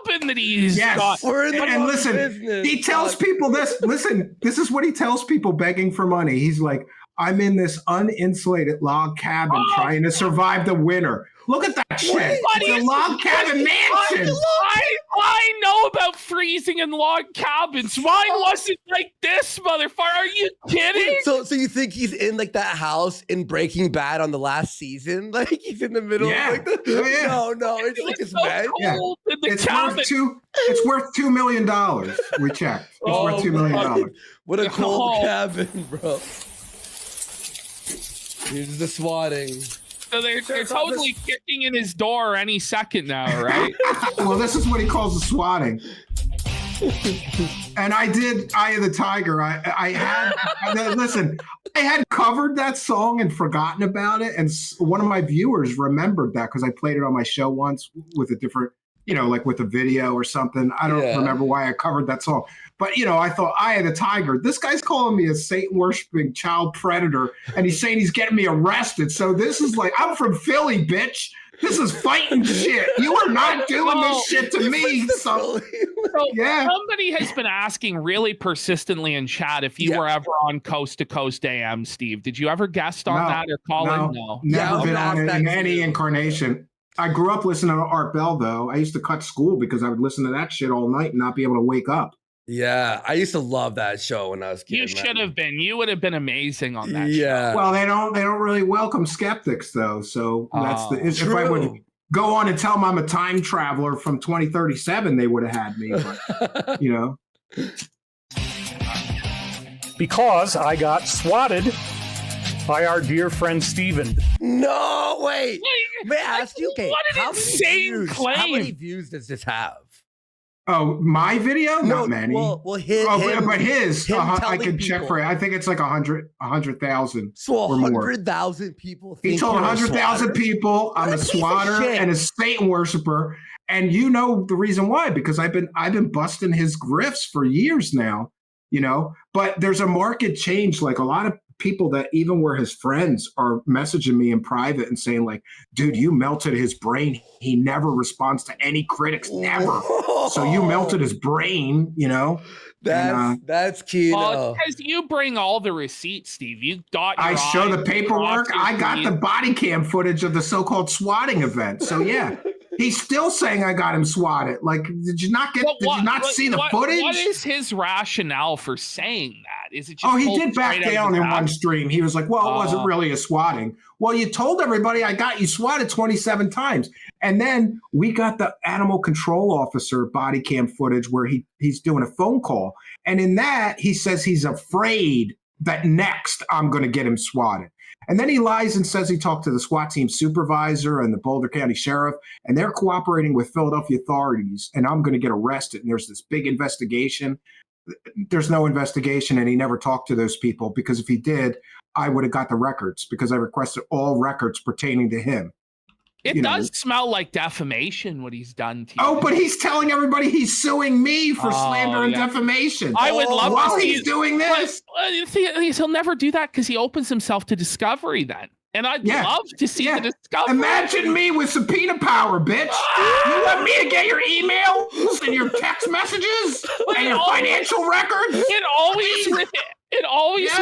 cabin that he's got. And listen, he tells people this. Listen, this is what he tells people begging for money. He's like, I'm in this uninsulated log cabin trying to survive the winter. Look at that shit. It's a log cabin mansion. I know about freezing in log cabins. Mine wasn't like this, motherfucker. Are you kidding? So you think he's in like that house in Breaking Bad on the last season? Like he's in the middle of like the No, it's like his bed. Cold in the It's cabin. worth $2 million. We checked. It's worth $2 million. What a cold cabin, bro. Here's the swatting. So they're totally kicking in his door any second now, right? Well, this is what he calls the swatting. And I did Eye of the Tiger. I had covered that song and forgotten about it. And one of my viewers remembered that because I played it on my show once with a different, like with a video or something. I don't remember why I covered that song. But, I thought, Eye of the Tiger. This guy's calling me a Satan-worshiping child predator, and he's saying he's getting me arrested. So this is like, I'm from Philly, bitch. This is fighting shit. You are not doing this shit to me. So somebody has been asking really persistently in chat if you were ever on Coast to Coast AM, Steve. Did you ever guest on that or call in? No. Never been on it in any incarnation. I grew up listening to Art Bell, though. I used to cut school because I would listen to that shit all night and not be able to wake up. Yeah, I used to love that show when I was a kid. You should have been. You would have been amazing on that show. Well, they don't really welcome skeptics, though. So that's if I would go on and tell them I'm a time traveler from 2037, they would have had me. But, Because I got swatted by our dear friend Steven. No, wait. May I ask you, okay, what an insane claim. How many views does this have? Oh, my video? Not many. Well, his. But his, I could check people. for it. I think it's like 100,000. So 100,000 people. He told 100,000 people I'm a swatter and a Satan worshiper, and the reason why? Because I've been busting his grifts for years now. But there's a market change. Like a lot of people that even were his friends are messaging me in private and saying like, dude, you melted his brain. He never responds to any critics, never. So you melted his brain, That's key. Because you bring all the receipts, Steve. You got. I show the paperwork. I got the body cam footage of the so-called swatting event. So yeah. He's still saying I got him swatted. Like, did you not see the footage? What is his rationale for saying that? Is it just he did back down in one stream. He was like, well, it wasn't really a swatting. Well, you told everybody I got you swatted 27 times. And then we got the animal control officer body cam footage where he's doing a phone call. And in that, he says he's afraid that next I'm going to get him swatted. And then he lies and says he talked to the SWAT team supervisor and the Boulder County sheriff, and they're cooperating with Philadelphia authorities, and I'm going to get arrested. And there's this big investigation. There's no investigation, and he never talked to those people because if he did, I would have got the records because I requested all records pertaining to him. It does smell like defamation what he's done to you. Oh, but he's telling everybody he's suing me for slander and defamation. I would love while to see he's doing this. He'll never do that because he opens himself to discovery then. And I'd love to see the discovery. Imagine me with subpoena power, bitch. You want me to get your emails and your text messages and your financial records? It always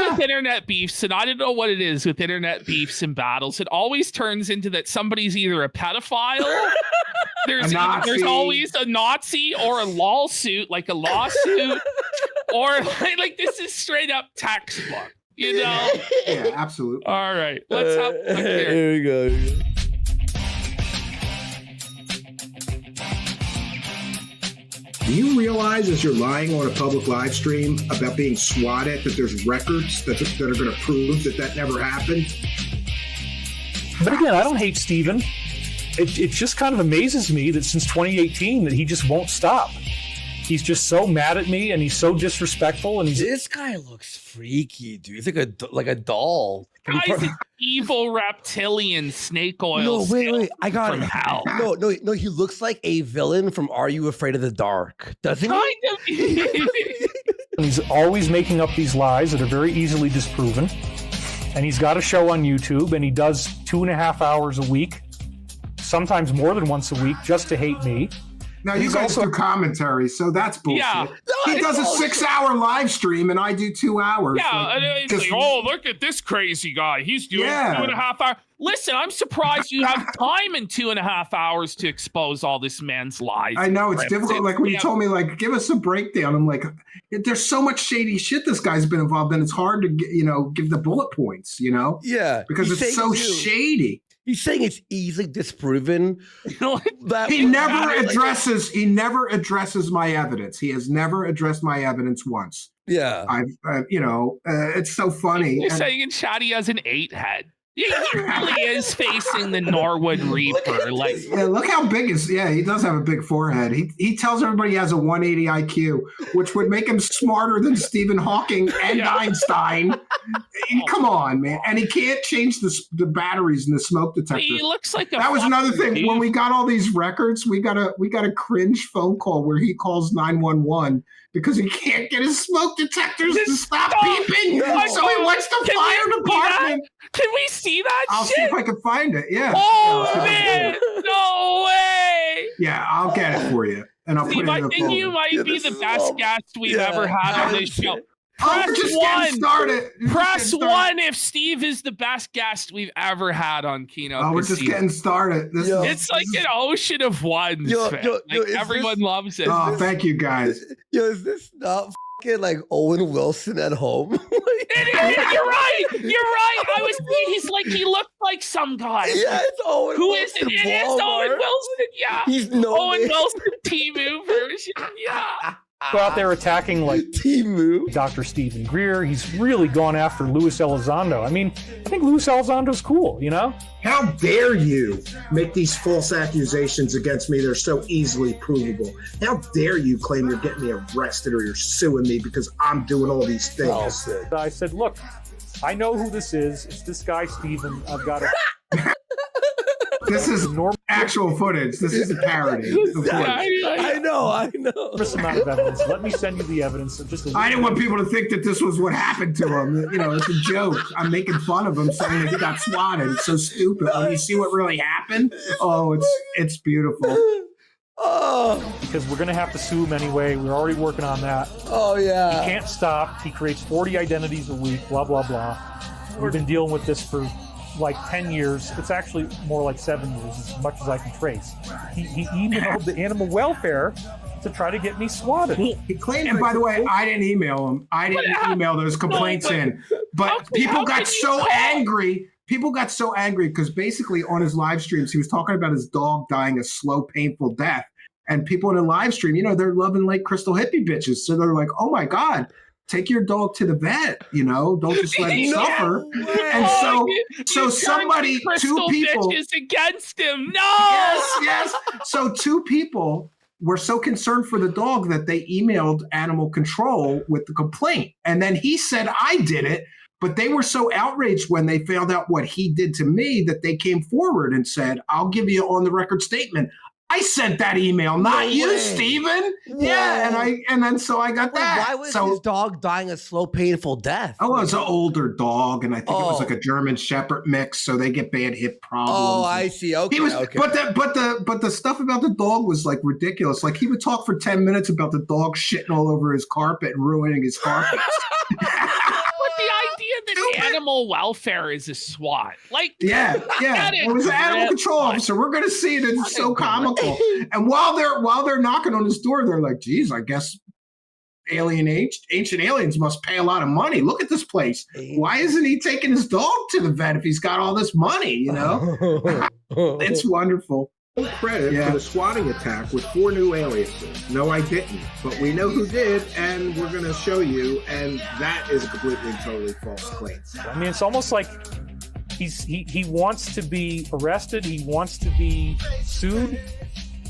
with internet beefs, and I don't know what it is with internet beefs and battles. It always turns into that somebody's either a pedophile, there's always a Nazi or a lawsuit, like a lawsuit, or like this is straight up textbook, Yeah, absolutely. All right, let's have a here. Here we go. Do you realize as you're lying on a public live stream about being swatted that there's records that are going to prove that never happened? But again, I don't hate Steven. It just kind of amazes me that since 2018 that he just won't stop. He's just so mad at me and he's so disrespectful. And this guy looks freaky, dude. He's like a doll. Guy's an evil reptilian snake oil. No, wait. I got from it. hell. No. He looks like a villain from Are You Afraid of the Dark? Doesn't he? He's always making up these lies that are very easily disproven. And he's got a show on YouTube and he does 2.5 hours a week, sometimes more than once a week, just to hate me. Now you He's guys also- do commentary, so that's bullshit. Yeah. He does a bullshit. 6-hour live stream, and I do 2 hours. Yeah, Like, and it's just- like, oh, look at this crazy guy. He's doing Yeah. 2.5 hours. Listen, I'm surprised you have time in 2.5 hours to expose all this man's lies. I know it's It's- difficult. Like when you yeah. told me, like, give us a breakdown. I'm like, there's so much shady shit this guy's been involved in. It's hard to give the bullet points. Yeah, Because he's it's saying so too- shady. He's saying it's easily disproven You know what? that He never addresses my evidence. He has never addressed my evidence once. Yeah, It's so funny. You're And- saying in chat he has an 8 head. He really is facing the Norwood Reaper. Like, Yeah, look how big he does have a big forehead. He tells everybody he has a 180 IQ, which would make him smarter than Stephen Hawking and Yeah. Einstein. Come on, man. And he can't change the batteries in the smoke detector. he looks like a That was another fucking thing. When we got all these records, we got a cringe phone call where he calls 911 because he can't get his smoke detectors to stop beeping. No. So he wants the Can we fire see department. Can we see that I'll see shit? if I can find it. Yeah. Oh, Yeah, man. No way. Yeah, I'll get it for you. And I'll Steve, put it I in the think folder. you might Yeah, be this the is best all- guest we've Yeah. ever had on this show. Oh, we're Press just one. getting started. We're just Press getting started. 1 if Steve is the best guest we've ever had on Kino. Oh, we're just Casino. getting started. This Yo. is, It's like an ocean of ones. Yo, man. yo, Like, yo, is everyone this- loves it. oh, thank you guys. Yo, is this not fucking like Owen Wilson at home? You're right. I was thinking he looked like some guy. Yeah, it's Owen Who is Wilson. it? It is Owen Walmart. Wilson. Yeah. He's no Owen Wilson T-Move version. Yeah. Go out there attacking like Timu. Dr. Stephen Greer. He's really gone after Luis Elizondo. I mean, I think Luis Elizondo's cool, you know? How dare you make these false accusations against me? They're so easily provable. How dare you claim you're getting me arrested or you're suing me because I'm doing all these things? I said, look, I know who this is. It's this guy, Stephen. I've got a This is actual footage. This is a parody. of footage. I know. enormous amount of evidence. Let me send you the evidence. Just I didn't want people to think that this was what happened to him. It's a joke. I'm making fun of him saying that he got swatted. It's so stupid. When you see what really happened, oh, it's beautiful. Oh, because we're going to have to sue him anyway. We're already working on that. oh yeah. He can't stop. He creates 40 identities a week, blah, blah, blah. We've been dealing with this for like 10 years. It's actually more like 7 years, as much as I can trace. He emailed the animal welfare to try to get me swatted. He claimed, and by the way, I didn't email him. I didn't email those complaints in. how But people can got you so talk? angry. People got so angry because basically on his live streams, he was talking about his dog dying a slow, painful death. And people in the live stream, they're loving like crystal hippie bitches. So they're like, oh my God, take your dog to the vet. Don't just let him suffer. And so somebody, two Crystal people. bitches against him. No. Yes. So two people were so concerned for the dog that they emailed animal control with the complaint. And then he said, I did it. But they were so outraged when they found out what he did to me that they came forward and said, I'll give you on the record statement. I sent that email, not you, way. Stephen. Whoa. Yeah, and then so I got that. Why was so, his dog dying a slow, painful death? Oh, it was an older dog, and I think it was Oh. like a German Shepherd mix, so they get bad hip problems. Oh, I see. Okay, He was, okay. but the stuff about the dog was like ridiculous. Like he would talk for 10 minutes about the dog shitting all over his carpet and ruining his carpet. But the idea that animal welfare is a SWAT, like, Yeah. That It was an is animal red control flag. officer. We're gonna see it. It's so Fucking comical. And while they're knocking on his door, they're like, "Geez, I guess ancient aliens must pay a lot of money. Look at this place. Why isn't he taking his dog to the vet if he's got all this money? It's wonderful." Credit for the swatting attack with 4 new aliases. No, I didn't, but we know who did, and we're going to show you, and that is a completely and totally false claim. I mean, it's almost like he wants to be arrested. He wants to be sued.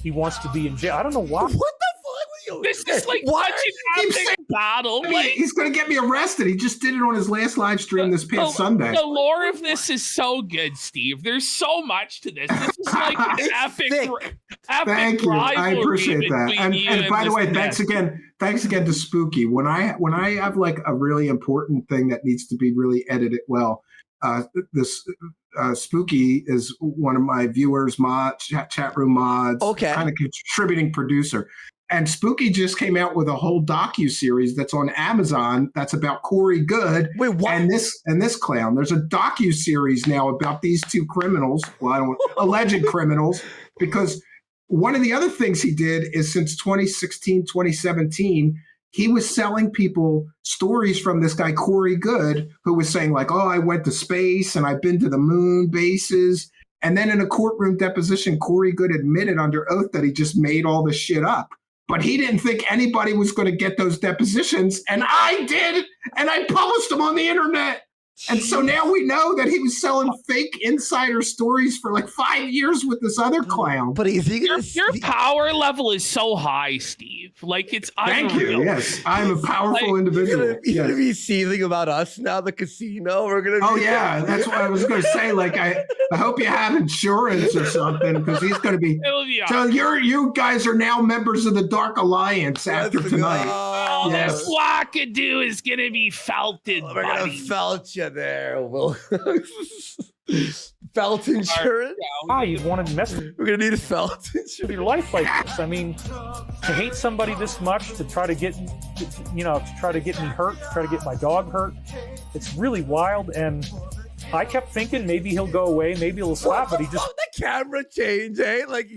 He wants to be in jail. I don't know why. What the fuck was you? this is like Why such an keep epic saying- battle. I mean, Like, he's going to get me arrested. He just did it on his last live stream this past Sunday. the lore of this is so good, Steve. There's so much to this. This is like an It's epic, thick. epic Thank you. I rivalry appreciate that. between you And by the this way, man. thanks again to Spooky. When I have like a really important thing that needs to be really edited well, this Spooky is one of my viewers, chat room mods, Okay. kind of contributing producer. And Spooky just came out with a whole docu-series that's on Amazon that's about Corey Good. Wait, what? And this clown. There's a docu-series now about these two criminals, alleged criminals, because one of the other things he did is since 2016, 2017, he was selling people stories from this guy, Corey Good, who was saying like, oh, I went to space and I've been to the moon bases. And then in a courtroom deposition, Corey Good admitted under oath that he just made all this shit up. But he didn't think anybody was going to get those depositions. And I did. And I published them on the internet. And so now we know that he was selling fake insider stories for like 5 years with this other clown. But is he gonna? Your power level is so high, Steve. Like it's Thank unreal. you. Yes, I'm a powerful individual. You're gonna be seething about us now, the casino. We're gonna. Oh yeah, that's what I was going to say. Like I hope you have insurance or something because he's going to be. Yeah. So you guys are now members of the Dark Alliance after Let's tonight. All Yes. this Wackadoo is gonna be felted, We're gonna buddy. felt you there. We'll felt insurance. Why you want to mess with We're gonna need a felt insurance. your life like this? I mean, to hate somebody this much, to try to get, to try to get me hurt, to try to get my dog hurt, it's really wild. And I kept thinking maybe he'll go away, maybe he'll stop, but he just. The camera change, eh? Like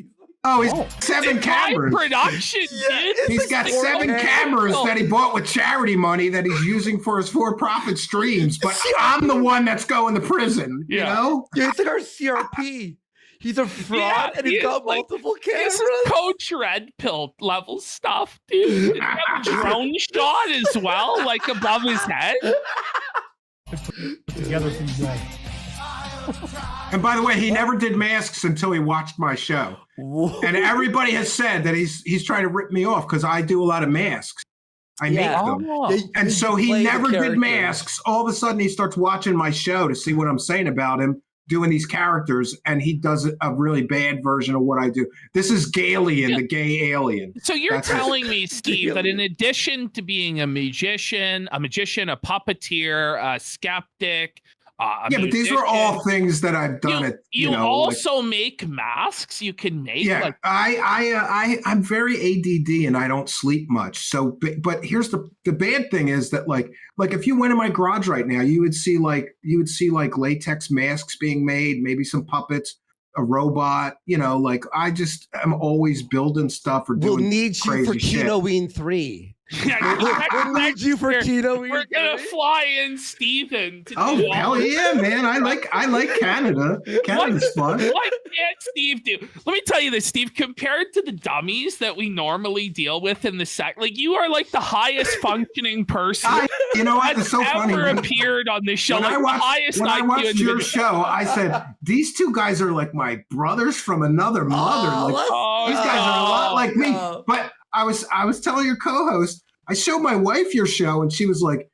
Oh, he's Oh. 7 It's high cameras. production, dude. He's got 7 cameras that he bought with charity money that he's using for his for-profit streams. But I'm the one that's going to prison. You Yeah. know? Dude, it's like our CRP. He's a fraud Yeah, and he's he got is, like, multiple cameras. This is Coach Red Pill level stuff, dude. He's got a drone shot as well, like above his head. Together for you guys. And by the way, he never did masks until he watched my show. Whoa. And everybody has said that he's trying to rip me off because I do a lot of masks. I make them. Yeah, And so he play the never did character. masks. All of a sudden, he starts watching my show to see what I'm saying about him, doing these characters, and he does a really bad version of what I do. This is Galian, the gay alien. So you're That's- telling me, Steve, that in addition to being a magician, a puppeteer, a skeptic, Yeah, but these are all things that I've done. You also make masks. You can make. Yeah, like, I'm very ADD and I don't sleep much. So, but here's the bad thing is that like if you went in my garage right now, you would see like latex masks being made, maybe some puppets, a robot. Like I'm always building stuff or We'll doing need you for crazy shit. Kinoween 3. yeah, We'll need you for Kinoween. we're gonna 3. fly in Stephen. To Oh do all hell this. yeah, man! I like Canada. Canada's fun. What can't Steve do? Let me tell you this, Steve. Compared to the dummies that we normally deal with in the like you are like the highest functioning person You know what? that's It's so funny. ever man. appeared on this show. When Like I the watched, highest when I IQ watched your individual. show, I said, these two guys are like my brothers from another mother. Like, Oh, these guys are a lot like me. no. But I was telling your co-host, I showed my wife your show, and she was like,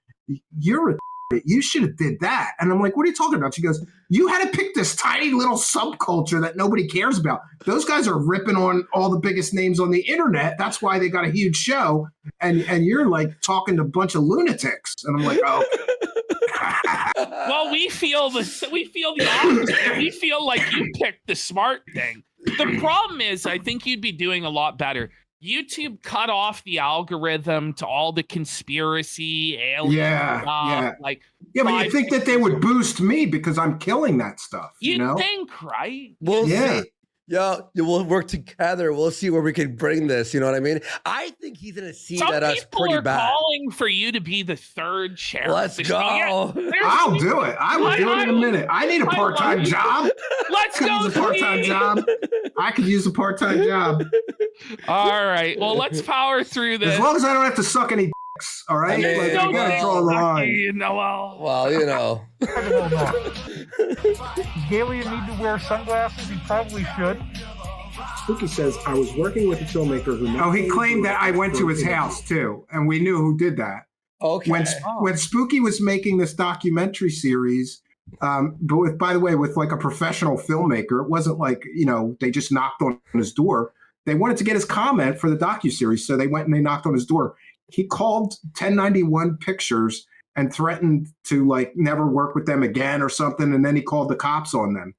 you're a you should have did that. And I'm like, what are you talking about? She goes, you had to pick this tiny little subculture that nobody cares about. Those guys are ripping on all the biggest names on the internet. That's why they got a huge show. And you're like talking to a bunch of lunatics. And I'm like, oh. Well, we feel the opposite. We feel like you picked the smart thing. The problem is, I think you'd be doing a lot better. YouTube cut off the algorithm to all the conspiracy alien Yeah, stuff. yeah. Like, Yeah, but you five, think that they would boost me because I'm killing that stuff, you you know? think, right? We'll Yeah. see. Yeah, we'll work together. We'll see where we can bring this. You know what I mean? I think he's gonna see Some that us people pretty are bad. calling for you to be the third chair. of Let's the show. Yeah, go. there's I'll people- do it. I will do it in a minute. I need a I part-time love you. job. Let's Could go, use a part-time Steve. job. I could use a part-time job. All right. Well, let's power through this. As long as I don't have to suck any dicks, all right? I mean, Like, no you gotta draw the line. Noel. Well, you know. Galian need to wear sunglasses? He probably should. Spooky says, I was working with a filmmaker who... Oh, he claimed that I went to his house, too, and we knew who did that. Okay. When Spooky was making this documentary series, but by the way, with like a professional filmmaker, it wasn't like, they just knocked on his door. They wanted to get his comment for the docuseries, so they went and they knocked on his door. He called 1091 Pictures and threatened to like never work with them again or something. And then he called the cops on them.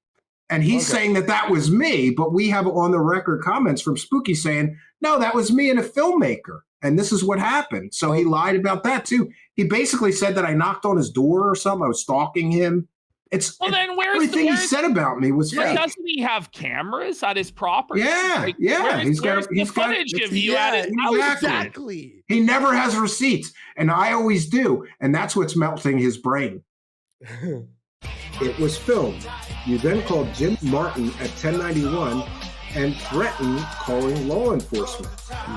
And he's saying that was me, but we have on the record comments from Spooky saying, no, that was me and a filmmaker. And this is what happened. So he lied about that too. He basically said that I knocked on his door or something. I was stalking him. Then where's everything he said about me was fake. Doesn't he have cameras at his property? Yeah, he's got footage of you at his house. Exactly. He never has receipts, and I always do, and that's what's melting his brain. It was filmed. You then called Jim Martin at 1091 and threatened calling law enforcement.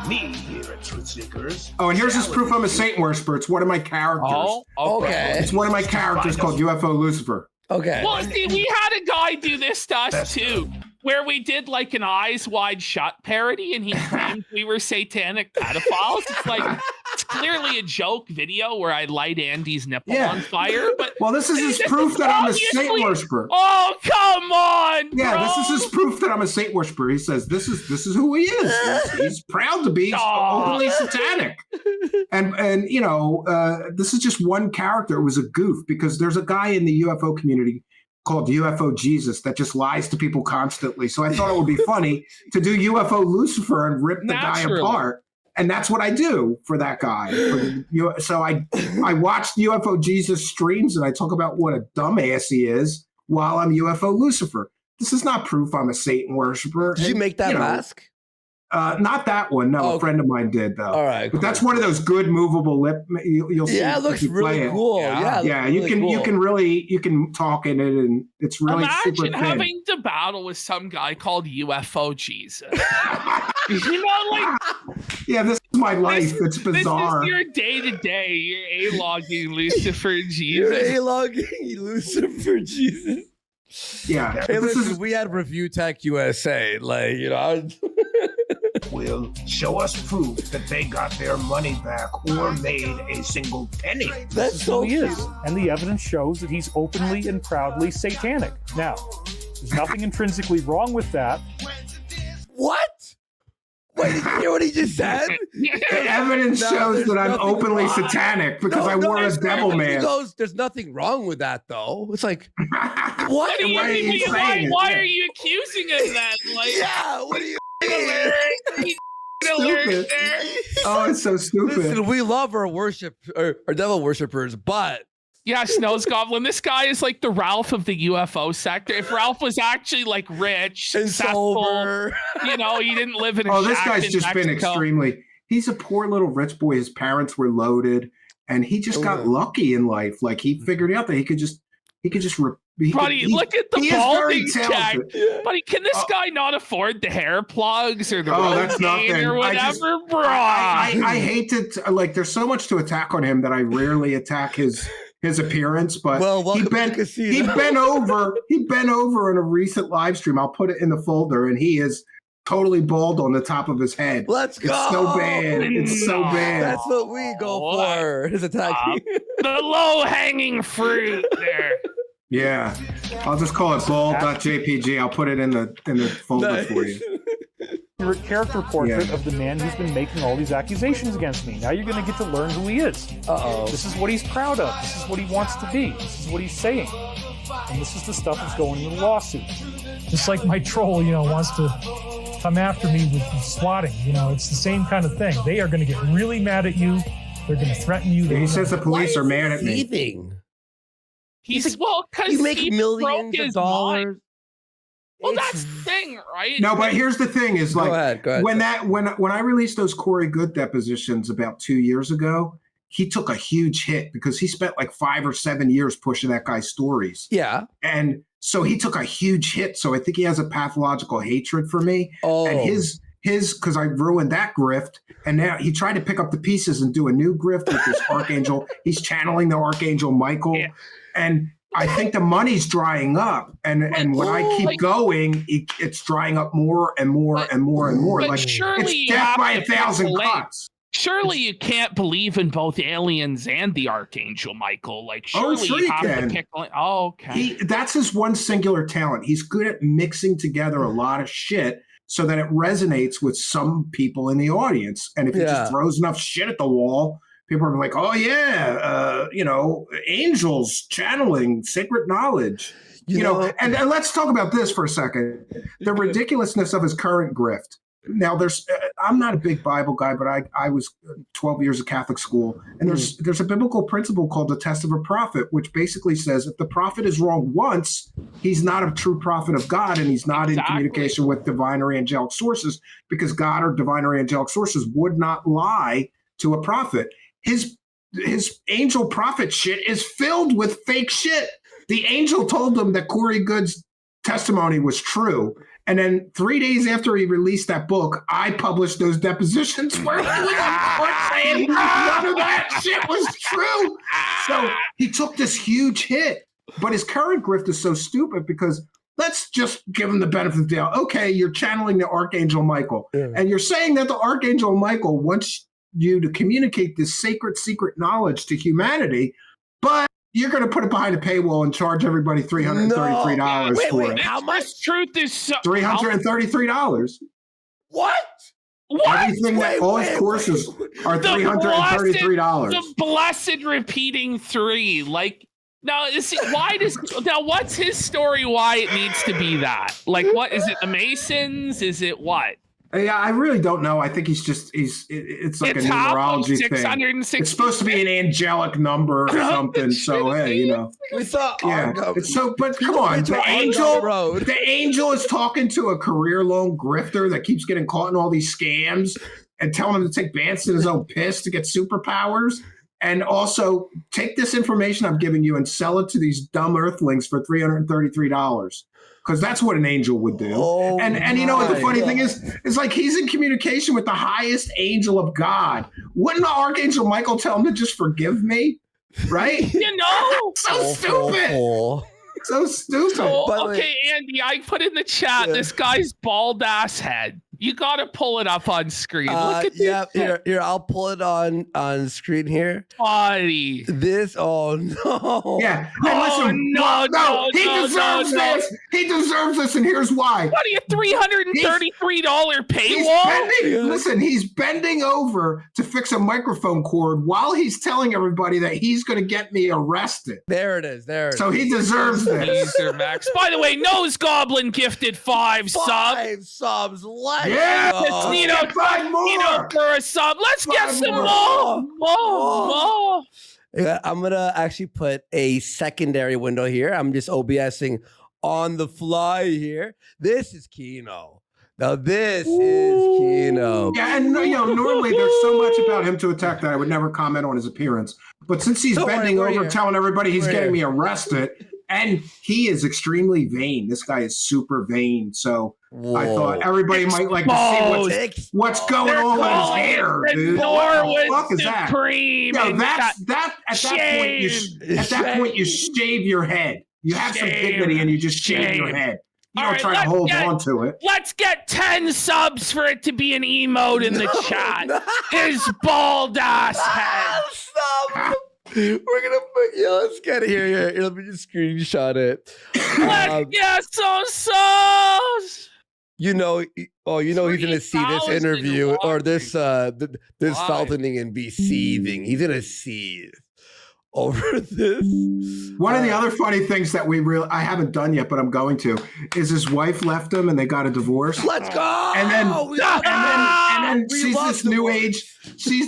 Me here at Truthseekers. Oh, and here's his proof I'm a Satan worshiper. It's one of my characters. Oh, okay. It's one of my characters called UFO Lucifer. Okay. Well, see, we had a guy do this to us too, where we did like an Eyes Wide Shut parody, and he claimed we were satanic pedophiles. It's like it's clearly a joke video where I light Andy's nipple on fire. But this is his proof that I'm a Satan worshiper. Oh, come on! Yeah, bro. this is his proof that I'm a Satan worshiper. He says this is who he is. He's proud to be openly satanic. And you know, this is just one character. It was a goof because there's a guy in the UFO community called UFO Jesus that just lies to people constantly. So I thought it would be funny to do UFO Lucifer and rip the guy apart. And that's what I do for that guy. So I watched UFO Jesus streams and I talk about what a dumbass he is while I'm UFO Lucifer. This is not proof I'm a Satan worshiper. Did you make that mask? Not that one. No, a friend of mine did though. All right, but that's one of those good movable lip. You'll see. Yeah, it looks really cool. Yeah, you can talk in it, and it's really super thin. Imagine having to battle with some guy called UFO Jesus. You know, like this is my life. It's bizarre. This is your day to day. You're A-logging Lucifer Jesus. You're A-logging Lucifer Jesus. Yeah. Hey, listen, we had Review Tech USA. Like, you know. Will show us proof that they got their money back or made a single penny. That's so he is. And the evidence shows that he's openly and proudly satanic. Now, there's nothing intrinsically wrong with that. What? Wait, did you hear what he just said? The evidence shows that I'm openly satanic because I wore a devil man. He goes, there's nothing wrong with that, though. It's like, what? Why are you accusing him then? Like, yeah, what are you? Stupid. Oh, it's so stupid. Listen, we love our our devil worshippers, but Nose Goblin, this guy is like the Ralph of the UFO sector. If Ralph was actually like rich and successful, sober, you know, he didn't live in a this shack guy's in just Mexico. been extremely. He's a poor little rich boy. His parents were loaded, and he just got lucky in life. Like he figured out that he could just. Buddy, look at the balding check. Buddy, can this guy not afford the hair plugs or the Rogaine or whatever, bro? I hate to like. There's so much to attack on him that I rarely attack his appearance. But he bent over in a recent live stream. I'll put it in the folder, and he is totally bald on the top of his head. Let's go. It's so bad. It's so bad. That's what we go for. His attacking. The low-hanging fruit there. Yeah, I'll just call it bald.jpg. I'll put it in the folder for you. You're a character portrait of the man who's been making all these accusations against me. Now you're going to get to learn who he is. Uh-oh. This is what he's proud of. This is what he wants to be. This is what he's saying. And this is the stuff that's going in the lawsuit. Just like my troll, wants to come after me with swatting. It's the same kind of thing. They are going to get really mad at you. They're going to threaten you. He says the police are mad at me. He's because you make millions of dollars. Mind. Well, that's the thing, right? No, but here's the thing: is like go ahead. when I released those Corey Good depositions about 2 years ago, he took a huge hit because he spent like 5 or 7 years pushing that guy's stories. Yeah, and so he took a huge hit. So I think he has a pathological hatred for me. Oh, and his because I ruined that grift, and now he tried to pick up the pieces and do a new grift with this archangel. He's channeling the archangel Michael. Yeah. And I think the money's drying up, and when I keep going, it's drying up more and more and more and more. But like surely it's death by 1,000 cuts. Surely you can't believe in both aliens and the Archangel Michael. Like surely sure you have to pick. Okay, that's his one singular talent. He's good at mixing together a lot of shit so that it resonates with some people in the audience. And if he just throws enough shit at the wall, people are like, oh yeah, angels channeling sacred knowledge. And let's talk about this for a second. The ridiculousness of his current grift. Now, I'm not a big Bible guy, but I was 12 years of Catholic school, and there's a biblical principle called the test of a prophet, which basically says if the prophet is wrong once, he's not a true prophet of God, and he's not in communication with divine or angelic sources, because God or divine or angelic sources would not lie to a prophet. His angel prophet shit is filled with fake shit. The angel told them that Corey Good's testimony was true. And then 3 days after he released that book, I published those depositions where he was in court saying none of that shit was true. So he took this huge hit. But his current grift is so stupid because let's just give him the benefit of the doubt. Okay, you're channeling the Archangel Michael. Yeah. And you're saying that the Archangel Michael wants you to communicate this sacred, secret knowledge to humanity, but you're going to put it behind a paywall and charge everybody $333 for it. How much truth is $333? What? Everything all his courses are $333. The blessed repeating three. Like, now, what's his story? Why it needs to be that? Like, what is it? The Masons? Is it what? Yeah, I really don't know. I think it's like a numerology thing. It's supposed to be an angelic number or something. So hey, we thought, but come on, the angel is talking to a career-long grifter that keeps getting caught in all these scams and telling him to take baths in his own piss to get superpowers, and also take this information I'm giving you and sell it to these dumb earthlings for $333. Because that's what an angel would do. And you know what the funny thing is? It's like he's in communication with the highest angel of God. Wouldn't the Archangel Michael tell him to just forgive me? Right? So stupid. So stupid. So, okay, Andy, I put in the chat this guy's bald ass head. You got to pull it up on screen. Look at this. Here, I'll pull it on screen here. Body. This, oh no. Yeah. Hey, listen, no. He deserves this. He deserves this, and here's why. What are you, $333 paywall? Listen, he's bending over to fix a microphone cord while he's telling everybody that he's going to get me arrested. There it is. So he deserves this. Max. By the way, Nose Goblin gifted 5 subs. 5 subs. Yeah, five more for a sub. Let's get some more. Yeah, I'm gonna actually put a secondary window here. I'm just OBSing on the fly here. This is Kino. Now this is Kino. Yeah, and normally there's so much about him to attack that I would never comment on his appearance. But since he's bending over, telling everybody he's getting me arrested, and he is extremely vain. This guy is super vain. So I thought everybody might like to see what's going on with his hair, dude. What the fuck is that? At that point you shave your head. You have some dignity and you just shave your head. You don't try to hold on to it. Let's get 10 subs for it to be an emote in the chat. His bald ass head. Stop. We're gonna put let's get it here. Let me just screenshot it. Let's get some subs. He's gonna see this interview or this Feltoning and be seething. He's gonna seethe over this. One of the other funny things that I haven't done yet, but I'm going to, is his wife left him and they got a divorce. Let's go. And then she's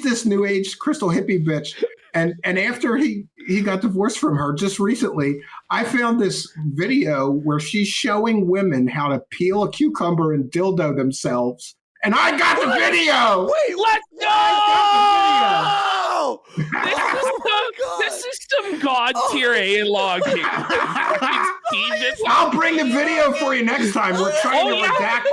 this new age crystal hippie bitch. And after he got divorced from her just recently, I found this video where she's showing women how to peel a cucumber and dildo themselves. And I got the video. Wait, let's go. This is some god tier A-log here. I'll bring the video for you next time. We're trying to redact it.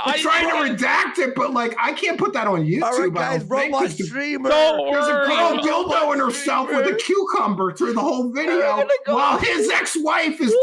We're trying to redact it, but I can't put that on YouTube. All right, guys, robot streamer. There's a girl dildoing herself with a cucumber through the whole video while his ex-wife is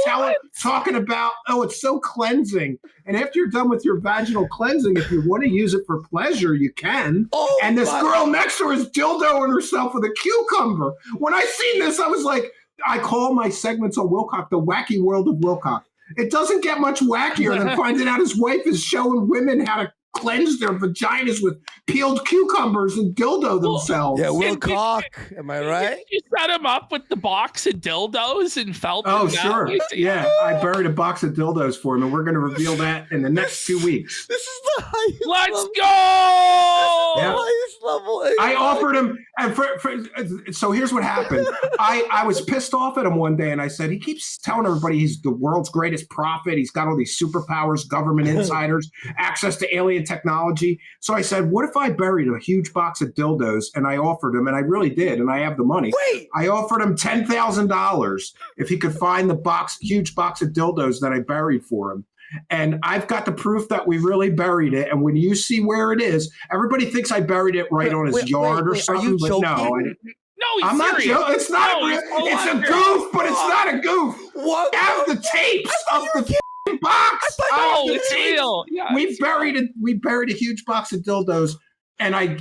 talking about, it's so cleansing. And after you're done with your vaginal cleansing, if you want to use it for pleasure, you can. And this girl next to her is dildoing herself with a cucumber. When I seen this, I was like, I call my segments on Wilcock the wacky world of Wilcock. It doesn't get much wackier than finding out his wife is showing women how to cleanse their vaginas with peeled cucumbers and dildo themselves. Yeah, Will Cock. Am I right? You set him up with the box of dildos and felt. Oh, sure. Yeah, I buried a box of dildos for him, and we're going to reveal that in the next 2 weeks. This is the highest. Let's level. go. Yeah. Highest level. I offered him, and so here's what happened. I was pissed off at him one day, and I said, he keeps telling everybody he's the world's greatest prophet. He's got all these superpowers, government insiders, access to alien technology. So I said, what if I buried a huge box of dildos? And I offered him, and I really did, and I have the money. Wait. I offered him $10,000 if he could find the huge box of dildos that I buried for him. And I've got the proof that we really buried it. And when you see where it is, everybody thinks I buried it on his yard or something. Are you but joking? no, I didn't. No, he's I'm not serious. joking. It's not No, real. he's so It's a serious. goof, but it's not a goof. What? I have the tapes of the f***ing box. I No, have the it's tapes. real. Yeah, We buried a huge box of dildos, and I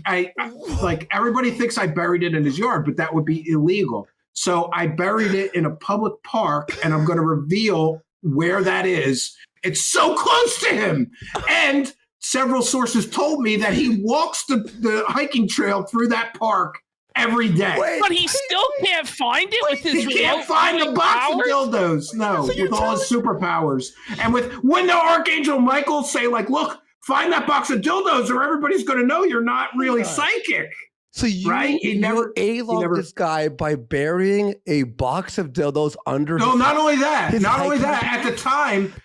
like everybody thinks I buried it in his yard, but that would be illegal. So I buried it in a public park, and I'm going to reveal where that is. It's so close to him, and several sources told me that he walks the hiking trail through that park every day. But he still can't find it with his He can't find the box of dildos. No, with all his superpowers. And when the Archangel Michael say, like, look, find that box of dildos or everybody's going to know you're not really psychic. So you, right? you A-logged this guy by burying a box of dildos under No, his, not only that. his Not only hiking- that.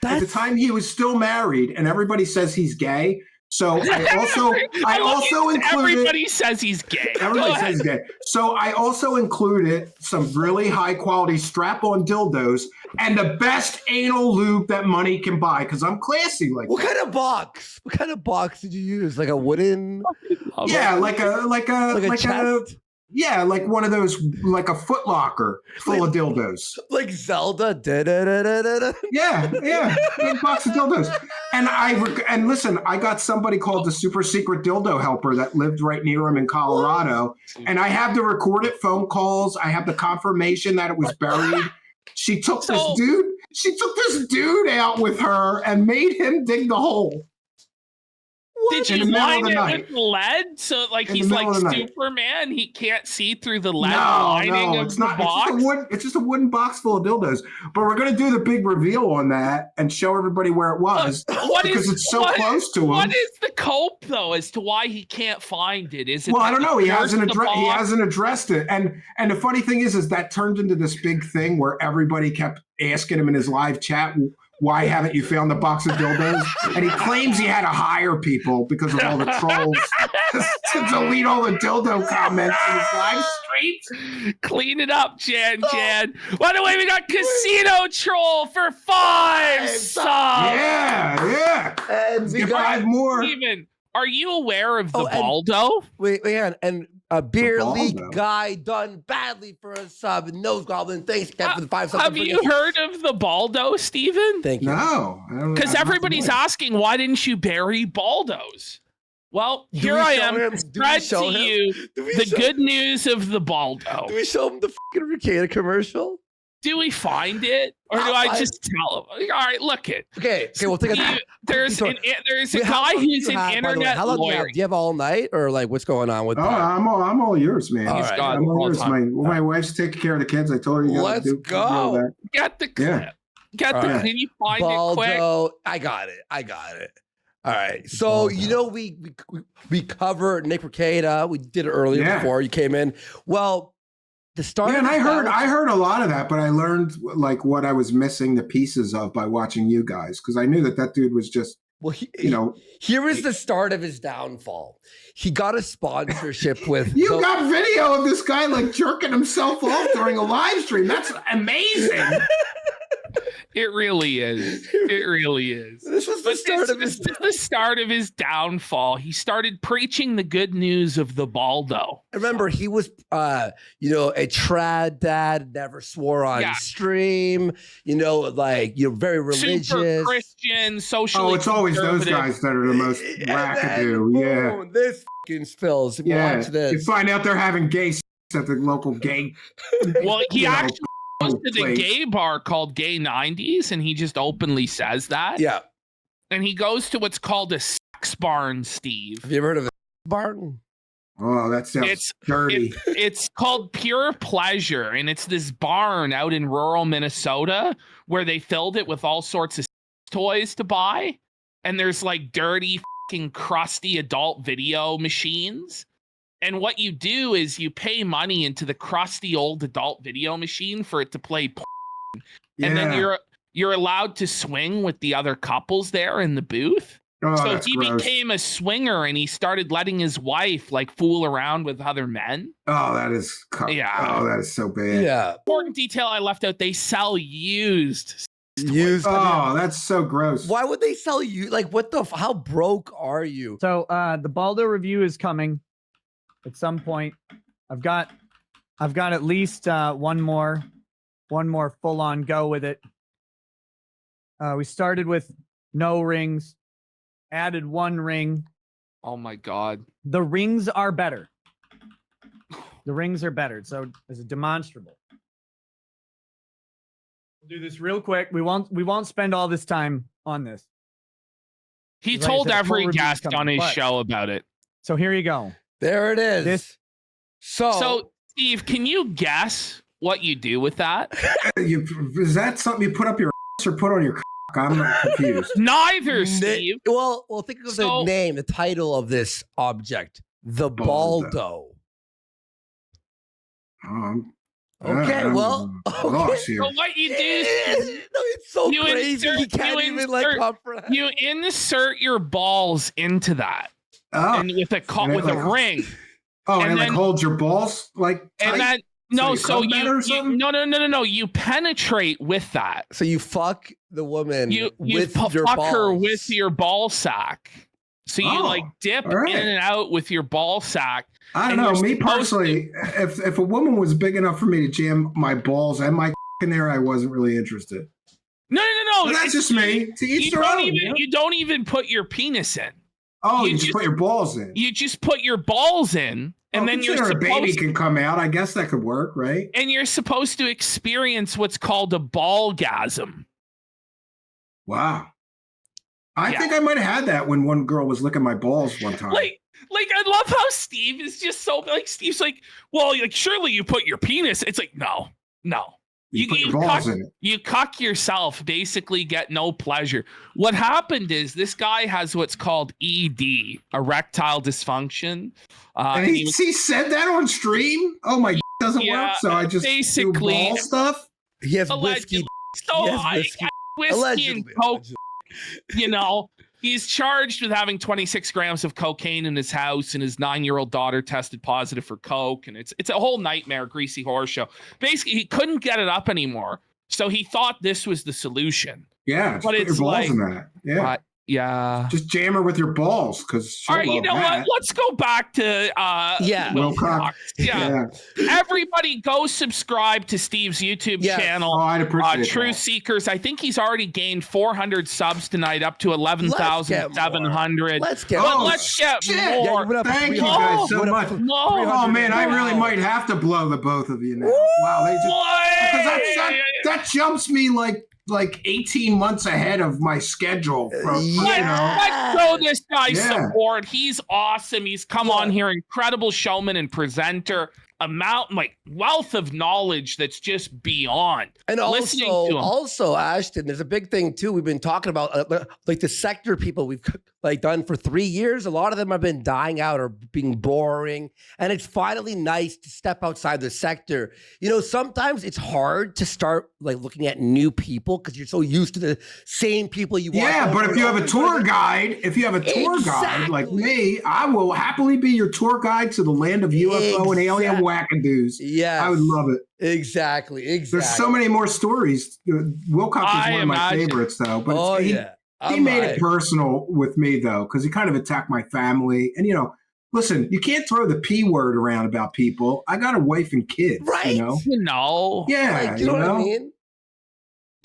At the time he was still married, and everybody says he's gay. So I also included. Everybody says he's gay. Everybody says he's gay. So I also included some really high quality strap-on dildos and the best anal lube that money can buy because I'm classy like What that. kind of box? What kind of box did you use? Like a wooden? Yeah, like a chest? Yeah, like one of those, like a Foot Locker full of dildos. Like Zelda? Da-da-da-da-da-da. Yeah, big box of dildos. And listen, I got somebody called the super secret dildo helper that lived right near him in Colorado, and I have the recorded phone calls. I have the confirmation that it was buried. She took this dude out with her and made him dig the hole. Did In you the middle of line the it night. with lead? So like In the he's like middle of the night. Superman. He can't see through the lead No, lining of it's the not. box. It's just a wooden box full of dildos. But we're gonna do the big reveal on that and show everybody where it was because it's so close to him. What is the cope though as to why he can't find it? Is it? Well, I don't know. He hasn't addressed. He hasn't addressed it. And the funny thing is that turned into this big thing where everybody kept asking him in his live chat, why haven't you found the box of dildos? And he claims he had to hire people because of all the trolls to delete all the dildo comments in his live streams. Clean it up, Jan. By the way, we got Casino Troll for 5 subs. Yeah. And we Get got 5 more. Steven, are you aware of the and- Baldo? Wait, and a beer Baldo. league guy done badly for a sub. Nose Goblin, thanks Kev, for the 5 subs. Have you heard of the Baldo, Steven? Thank you. No. Because everybody's asking, why didn't you bury Baldos? Well, Do here we I show am him? to Do we spread show to him? you Do we the show- good news of the Baldo. Do we show him the fucking Ricada commercial? Do we find it? Or do I'll I find- just tell him? All right, look it. Okay, we'll take a There's a Wait, how guy long do who's you an have, by the way? internet How long do you have? lawyer. Do you have all night or like what's going on with Oh, that? I'm all yours, man. All He's right. got I'm all all yours. time. My wife's taking care of the kids. I told her you gotta Let's do all go. that. Get the clip. Yeah. Get the. All right. Can you find it quick? Baldo, I got it. All right. So you know we covered Nick Ricada. We did it earlier Yeah. before you came in. Well, the start. Yeah, and of I the heard a lot of that, but I learned like what I was missing the pieces of by watching you guys because I knew that dude was just Well, here is the start of his downfall. He got a sponsorship with. You got video of this guy like jerking himself off during a live stream. That's amazing. It really is. It really is. This was the start of his. This is the start of his downfall. He started preaching the good news of the Baldo. Remember, he was, a trad dad, never swore on Yeah. stream. Very religious. Super Christian, socially. Oh, it's always those conservative. guys that are the most And wackadoo. then, Yeah. boom, this fucking spills. Yeah. Watch this. You find out they're having gay sex at the local gay. Well, he you know, actually goes to the place. gay bar called Gay 90s, and he just openly says that. Yeah. And he goes to what's called a sex sex barn, Steve. Have you ever heard of a barn? Oh, that sounds dirty. It's called Pure Pleasure, and it's this barn out in rural Minnesota where they filled it with all sorts of toys to buy. And there's like dirty, fucking crusty adult video machines. And what you do is you pay money into the crusty old adult video machine for it to play porn. And then you're allowed to swing with the other couples there in the booth. Oh, so he gross. became a swinger and he started letting his wife like fool around with other men. Oh, that is Yeah. Oh, that is so bad. Yeah. Important detail I left out, they sell used. Oh, that's so gross. Why would they sell you? Like, what the? How broke are you? So the Baldo review is coming at some point. I've got at least one more full on go with it. We started with no rings, added one ring. Oh my God. The rings are better. The rings are better. So as a demonstrable. We'll do this real quick. We won't spend all this time on this. He Like I told said, full every review's guest coming, on his but- show about it. So here you go. There it is. So Steve, can you guess what you do with that? Is that something you put up your ass or put on your cock? I'm not confused. Neither, Steve. Well, think of the name, the title of this object, the Baldo. Okay, well, okay. So what you do it's so crazy. You can't even like comprehend. You insert your balls into that, and with a ring. Oh, and then, like hold your balls like tight? And then no, so you you penetrate with that. So you fuck the woman with fuck your balls. her with your ball sack. So you like dip in and out with your ball sack. I don't know. Me personally, if a woman was big enough for me to jam my balls and my in there, I wasn't really interested. No. But that's just me. To each their own. You don't even put your penis in. Oh, you just put your balls in. You just put your balls in, and then you're supposed a baby can come out. I guess that could work, right? And you're supposed to experience what's called a ballgasm. Wow. I think I might have had that when one girl was licking my balls one time. Like I love how Steve is just so like Steve's like, well, like surely you put your penis. It's like no. You put your balls in it. You cuck yourself, basically get no pleasure. What happened is this guy has what's called ED, erectile dysfunction. And he said that on stream? Oh my, doesn't work. So I just basically do ball stuff? He has whiskey. Whiskey and coke. You know, he's charged with having 26 grams of cocaine in his house, and his 9-year-old daughter tested positive for coke, and it's a whole nightmare, greasy horror show. Basically, he couldn't get it up anymore, so he thought this was the solution. Yeah, just but put it's your balls like, in that. Yeah. Yeah. Just jam her with your balls, because all right, you know what? Let's go back to Wilcox. Yeah. Everybody go subscribe to Steve's YouTube channel. Oh, I'd appreciate Truthseekers. I think he's already gained 400 subs tonight, up to 11,700. Let's get more. more. Let's get more. Thank you guys so much. Oh man, I really might have to blow the both of you now. Wow, they just because that jumps me like 18 months ahead of my schedule. Let's show this guy support. He's awesome. He's come on here, incredible showman and presenter. Wealth of knowledge that's just beyond. And also, Ashton, there's a big thing too. We've been talking about like the sector people we've done for 3 years. A lot of them have been dying out or being boring, and it's finally nice to step outside the sector. You know, sometimes it's hard to start looking at new people because you're so used to the same people you watch. Yeah, but if you have a tour guide, guide like me, I will happily be your tour guide to the land of UFO and alien wackadoos. Yeah, I would love it. Exactly. There's so many more stories. Wilcox is one of my favorites, though. But he made it personal with me, though, because he kind of attacked my family. And, listen, you can't throw the P word around about people. I got a wife and kids, right? You know? Yeah. you know what I mean?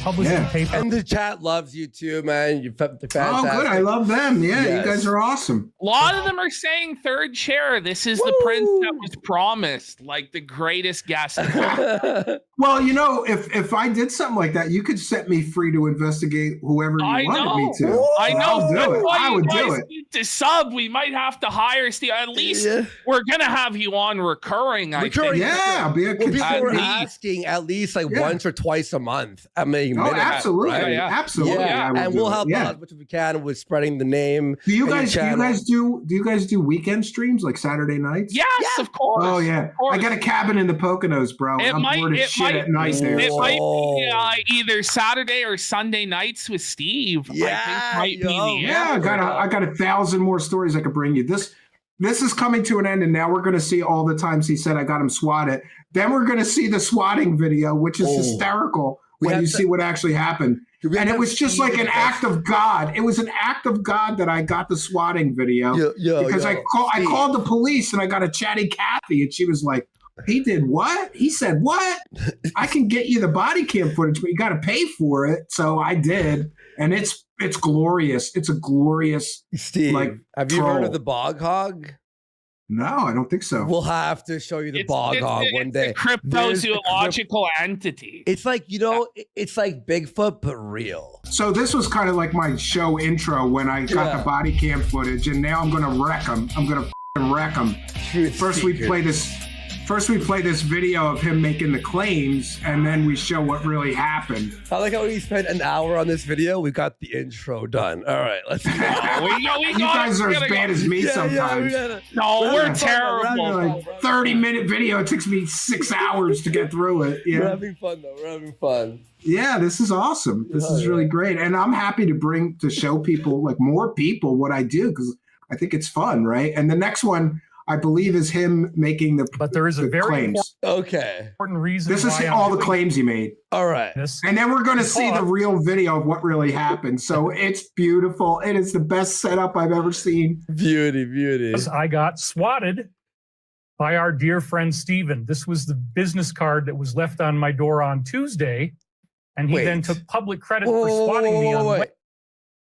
published in paper. And the chat loves you too, man. You're fantastic. Oh, good. I love them. Yeah, Yes. you guys are awesome. A lot of them are saying third chair. This is the prince that was promised, like the greatest guest. Well, you know, if I did something like that, you could set me free to investigate whoever you wanted me to. I know. I'll do That's it. why I you would guys do it. need to sub. We might have to hire Steve. At least we're gonna have you on recurring. I think. Yeah, be a Well, people At were least. asking at least like Yeah. once or twice a month. I mean, Oh, absolutely, right? Yeah. absolutely. Yeah, I will and do we'll it. help Yeah. out as much as we can with spreading the name. Do you and your guys? Do you channel. guys do weekend streams like Saturday nights? Yes, of course. Oh yeah, of course. I got a cabin in the Poconos, bro. It I'm might- bored it as shit might- at night there. It might be Whoa. either Saturday or Sunday nights with Steve. I Yeah, think might be yo. the Yeah, I got 1,000 more stories I could bring you. This is coming to an end, and now we're going to see all the times he said I got him swatted. Then we're going to see the swatting video, which is hysterical We when have you to- see what actually happened. And it was just like an act of God. It was an act of God that I got the swatting video because I called the police and I got a chatty Kathy, and she was like, "He did what? He said what? I can get you the body cam footage, but you got to pay for it." So I did, and it's glorious. It's a glorious. Steve, like, have you heard troll. of the bog hog? No, I don't think so. We'll have to show you the bog hog one day. It's a cryptozoological entity. It's like, you know, it's like Bigfoot, but real. So this was kind of like my show intro when I got the body cam footage, and now I'm going to wreck them. I'm going to wreck them. First we play this video of him making the claims, and then we show what really happened. I like how we spent an hour on this video. We got the intro done. All right, let's go. You guys are as bad as me sometimes. We're terrible. Like 30-minute video. It takes me 6 hours to get through it. We're having fun though. We're having fun. Yeah, this is awesome. This is really great, and I'm happy to show people, like more people, what I do, because I think it's fun, right? And the next one, I believe, is him making the But there is a very claims. important reason. This is why I'm all the doing claims he made. All right. this. And then we're going to see the real video of what really happened. So it's beautiful. It is the best setup I've ever seen. Beauty. Because I got swatted by our dear friend Steven. This was the business card that was left on my door on Tuesday, and he then took public credit for swatting me on Wednesday.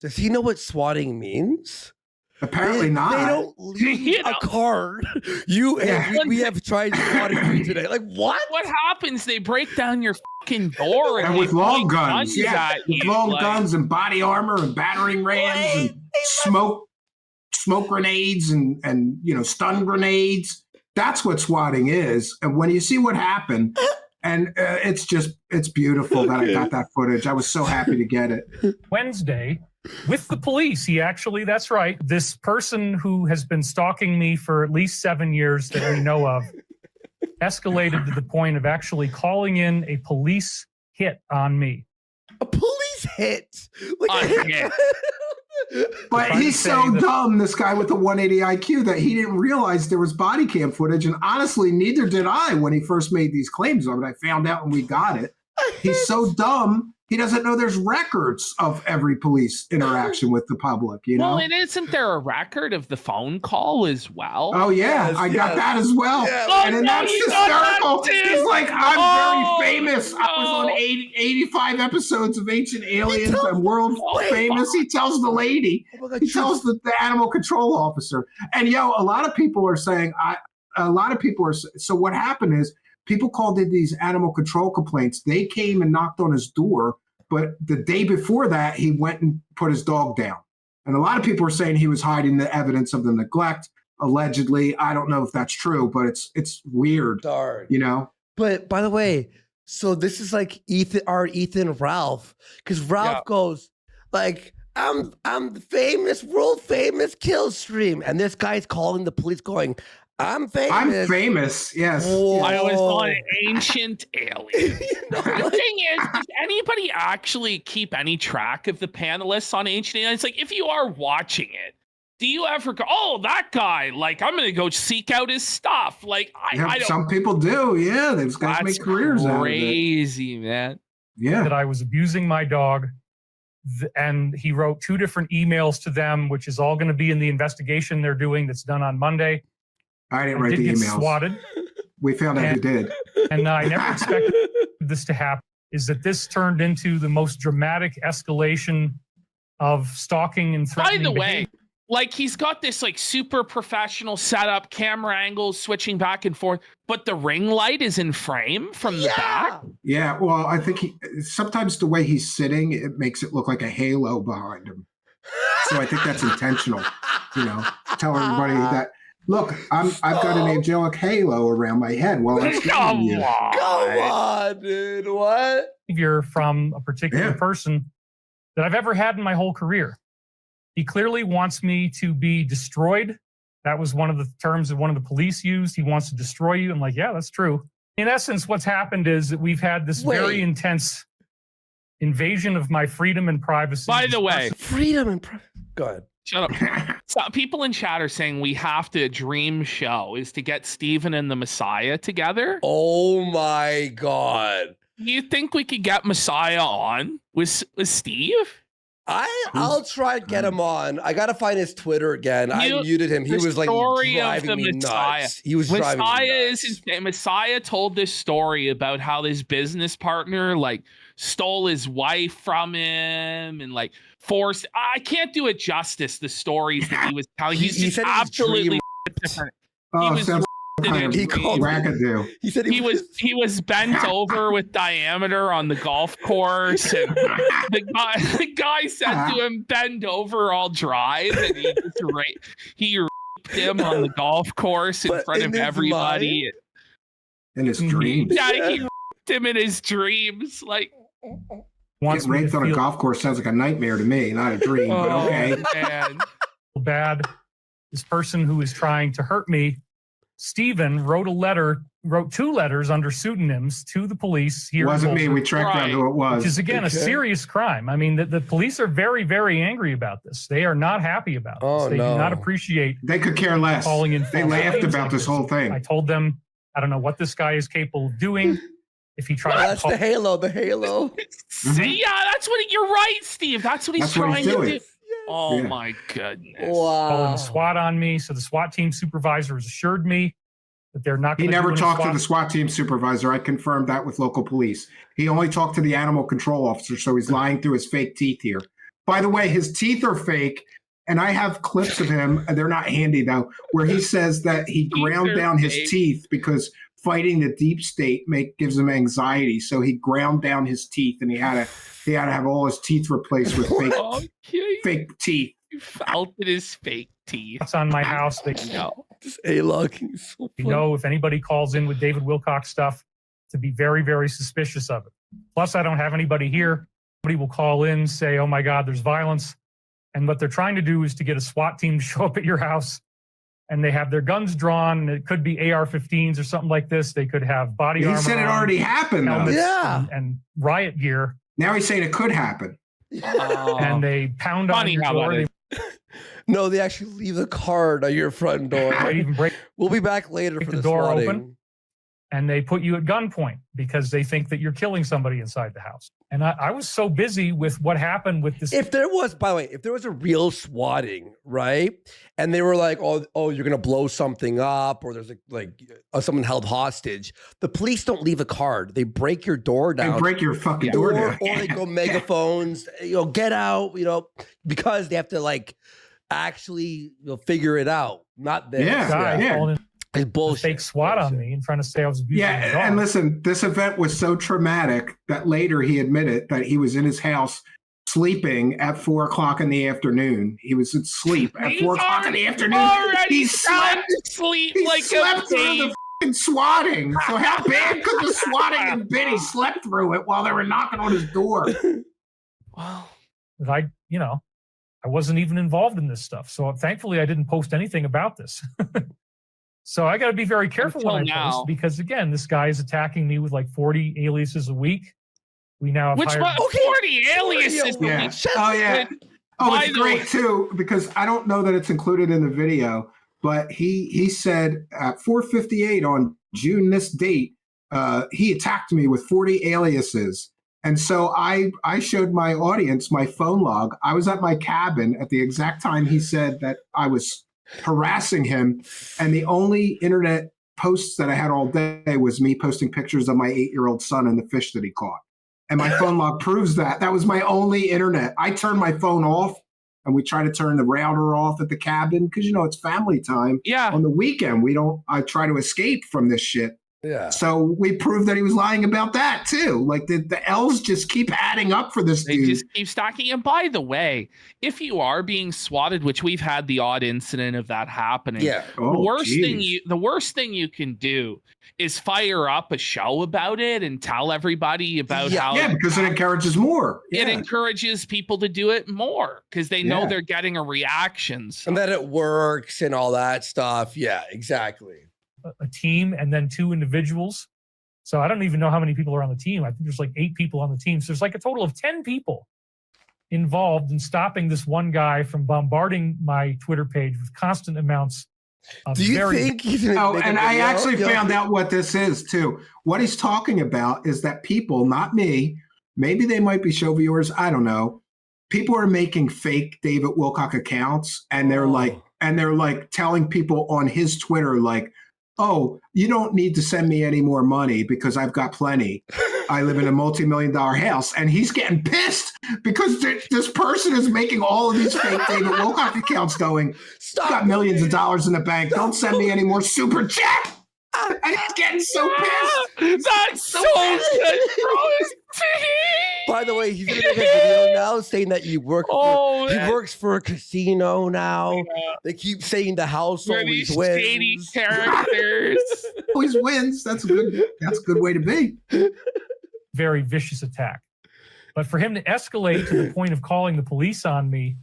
Does he know what swatting means? Apparently not. They don't leave a card. We have tried swatting you today. Like what? What happens? They break down your fucking door And they with long point guns. Yeah, at with you, long like- guns and body armor and battering rams and smoke grenades and stun grenades. That's what swatting is. And when you see what happened, and it's beautiful that I got that footage. I was so happy to get it. Wednesday with the police. That's right. This person who has been stalking me for at least 7 years that we know of escalated to the point of actually calling in a police hit on me. A police hit? But he's so dumb, this guy with the 180 IQ, that he didn't realize there was body cam footage. And honestly, neither did I when he first made these claims of it. I found out when we got it. He's so dumb. He doesn't know there's records of every police interaction with the public, Well, and isn't there a record of the phone call as well? Oh, yeah. I got that as well. Yeah. And then that's you got hysterical. that too? He's like, I'm very famous. I was no. on 85 episodes of Ancient Aliens. I'm world famous. He tells the lady. He tells the animal control officer. And, a lot of people are saying, so what happened is, people called in these animal control complaints. They came and knocked on his door, but the day before that, he went and put his dog down. And a lot of people are saying he was hiding the evidence of the neglect, allegedly. I don't know if that's true, but it's weird, But by the way, so this is like Ethan Ralph, because Ralph goes like, I'm the world famous kill stream, and this guy's calling the police, going, I'm famous. I'm famous, yes. Whoa. I was on Ancient Aliens. The thing is, does anybody actually keep any track of the panelists on Ancient Aliens? Like, if you are watching it, do you ever go, oh, that guy, like, I'm going to go seek out his stuff? Like, I don't. Some people do, yeah. These guys make careers out of it. Crazy, man. Yeah. That I was abusing my dog. And he wrote 2 different emails to them, which is all going to be in the investigation they're doing that's done on Monday. I didn't write the get emails. Swatted. We found out who did. And I never expected this to happen. is that this turned into the most dramatic escalation of stalking and threatening. By the way, behavior. like he's got this like super professional setup, camera angles switching back and forth, but the ring light is in frame from the back. Yeah, well, I think sometimes the way he's sitting, it makes it look like a halo behind him. So I think that's intentional. You know, tell everybody that. Look, I've got an angelic halo around my head while I'm Come you. on. Come on, dude. What? Behavior from a particular person that I've ever had in my whole career. He clearly wants me to be destroyed. That was one of the terms that one of the police used. He wants to destroy you. I'm like, yeah, that's true. In essence, what's happened is that we've had this very intense invasion of my freedom and privacy. By the way, freedom and privacy. Go ahead. Shut up. So people in chat are saying we have to dream show is to get Steven and the Messiah together. Oh my God. You think we could get Messiah on with Steve? I'll try to get him on. I gotta find his Twitter again. I muted him. He was like driving me nuts. He was driving me nuts. Messiah told this story about how this business partner like stole his wife from him and like forced. I can't do it justice. The stories that he was telling. He's just absolutely different. Oh, he was he called wackadoo. He said he was bent over with diameter on the golf course, and the guy said to him, "Bend over, I'll drive," and he raped him on the golf course in front of everybody. In his dreams, yeah, he raped him in his dreams. Like getting raped on a golf course sounds like a nightmare to me, not a dream. But okay, man. Bad. This person who is trying to hurt me. Steven wrote two letters under pseudonyms to the police here. Wasn't me. We tracked down who it was. Which is, again, a serious crime. I mean, the police are very, very angry about this. They are not happy about this. They do not appreciate. They could care less. Calling in they laughed about this whole thing. I told them, I don't know what this guy is capable of doing. If he tries that's the halo. See, yeah, that's what you're right, Steve. That's what he's trying to do. Oh my goodness. Calling the SWAT on me. So the SWAT team supervisor has assured me that they're not going to. He never talked to the SWAT team supervisor. I confirmed that with local police. He only talked to the animal control officer, so he's lying through his fake teeth here. By the way, his teeth are fake, and I have clips of him, they're not handy though, where he says that he ground down his teeth because fighting the deep state gives him anxiety. So he ground down his teeth, and he had to have all his teeth replaced with fake teeth. You felt it is fake teeth. It's on my house. They know. This A-locking is so you know, if anybody calls in with David Wilcox stuff, to be very, very suspicious of it. Plus, I don't have anybody here. Somebody will call in, say, "Oh my God, there's violence," and what they're trying to do is to get a SWAT team to show up at your house. And they have their guns drawn, and it could be AR-15s or something like this. They could have body armor. He said it already happened, though. Yeah. And riot gear. Now he's saying it could happen. And they pound on your door. No, they actually leave the card on your front door. We'll be back later for the door open. And they put you at gunpoint because they think that you're killing somebody inside the house. And I was so busy with what happened with this. If there was, by the way, if there was a real swatting, right? And they were like, oh, you're going to blow something up, or there's someone held hostage. The police don't leave a card. They break your door down. They break your fucking door down. Or they go megaphones, get out, because they have to actually figure it out. Not this. Yeah. It's bullshit. Fake SWAT on me and trying to say I was abusing the dog. And listen, this event was so traumatic that later he admitted that he was in his house sleeping at 4:00 in the afternoon. He was asleep at 4:00 in the afternoon. He slept through the fucking swatting. So how bad could the swatting have been? He slept through it while they were knocking on his door. Well, I wasn't even involved in this stuff. So thankfully I didn't post anything about this. So I got to be very careful when I post because, again, this guy is attacking me with 40 aliases a week. We now have 40 aliases a week? Oh, yeah. It's great, too, because I don't know that it's included in the video, but he said at 4:58 on June this date, he attacked me with 40 aliases. And so I showed my audience my phone log. I was at my cabin at the exact time he said that I was harassing him, and the only internet posts that I had all day was me posting pictures of my 8-year-old son and the fish that he caught. And my phone log proves that. That was my only internet. I turned my phone off, and we try to turn the router off at the cabin because, it's family time. Yeah. On the weekend, I try to escape from this shit. Yeah. So we proved that he was lying about that too. Like the L's just keep adding up for this They dude. just keep stacking. And by the way, if you are being swatted, which we've had the odd incident of that happening, Yeah. Oh, the worst thing you can do is fire up a show about it and tell everybody about how because it encourages more. it Yeah. encourages people to do it more because they know Yeah. they're getting a reaction. So. And that it works and all that stuff. Yeah, exactly. A team and then 2 individuals. So I don't even know how many people are on the team. I think there's like 8 people on the team. So there's like a total of 10 people involved in stopping this one guy from bombarding my Twitter page with constant amounts of Do you think he's gonna Oh, make a and I video? actually Yo. found out what this is too. What he's talking about is that people, not me, maybe they might be show viewers, I don't know. People are making fake David Wilcock accounts, and they're like telling people on his Twitter, like, oh, you don't need to send me any more money because I've got plenty. I live in a multi-million-dollar house. And he's getting pissed because this person is making all of these fake David Wilcock accounts going, Stop. got millions of dollars in the bank. Don't send me any more super chat. And he's getting so pissed. That's so good. By the way, he's gonna make a video now saying that he works for a casino now. Yeah. They keep saying the house Where always these wins. shady characters. Always wins. That's a good way to be. very vicious attack. But for him to escalate to the point of calling the police on me,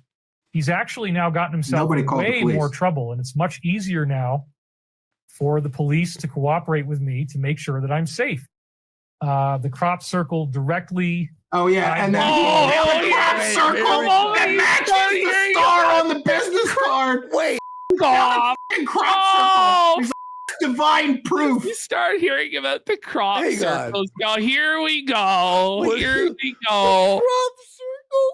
he's actually now gotten himself Nobody in called the way police. more trouble. And it's much easier now for the police to cooperate with me to make sure that I'm safe. The crop circle directly. Oh yeah, and then the crop circle that matches the star on the business card. Wait, Crop circle. He's divine proof. You start hearing about the crop Hang on. circles. Go, here we go. What? Here we go. crop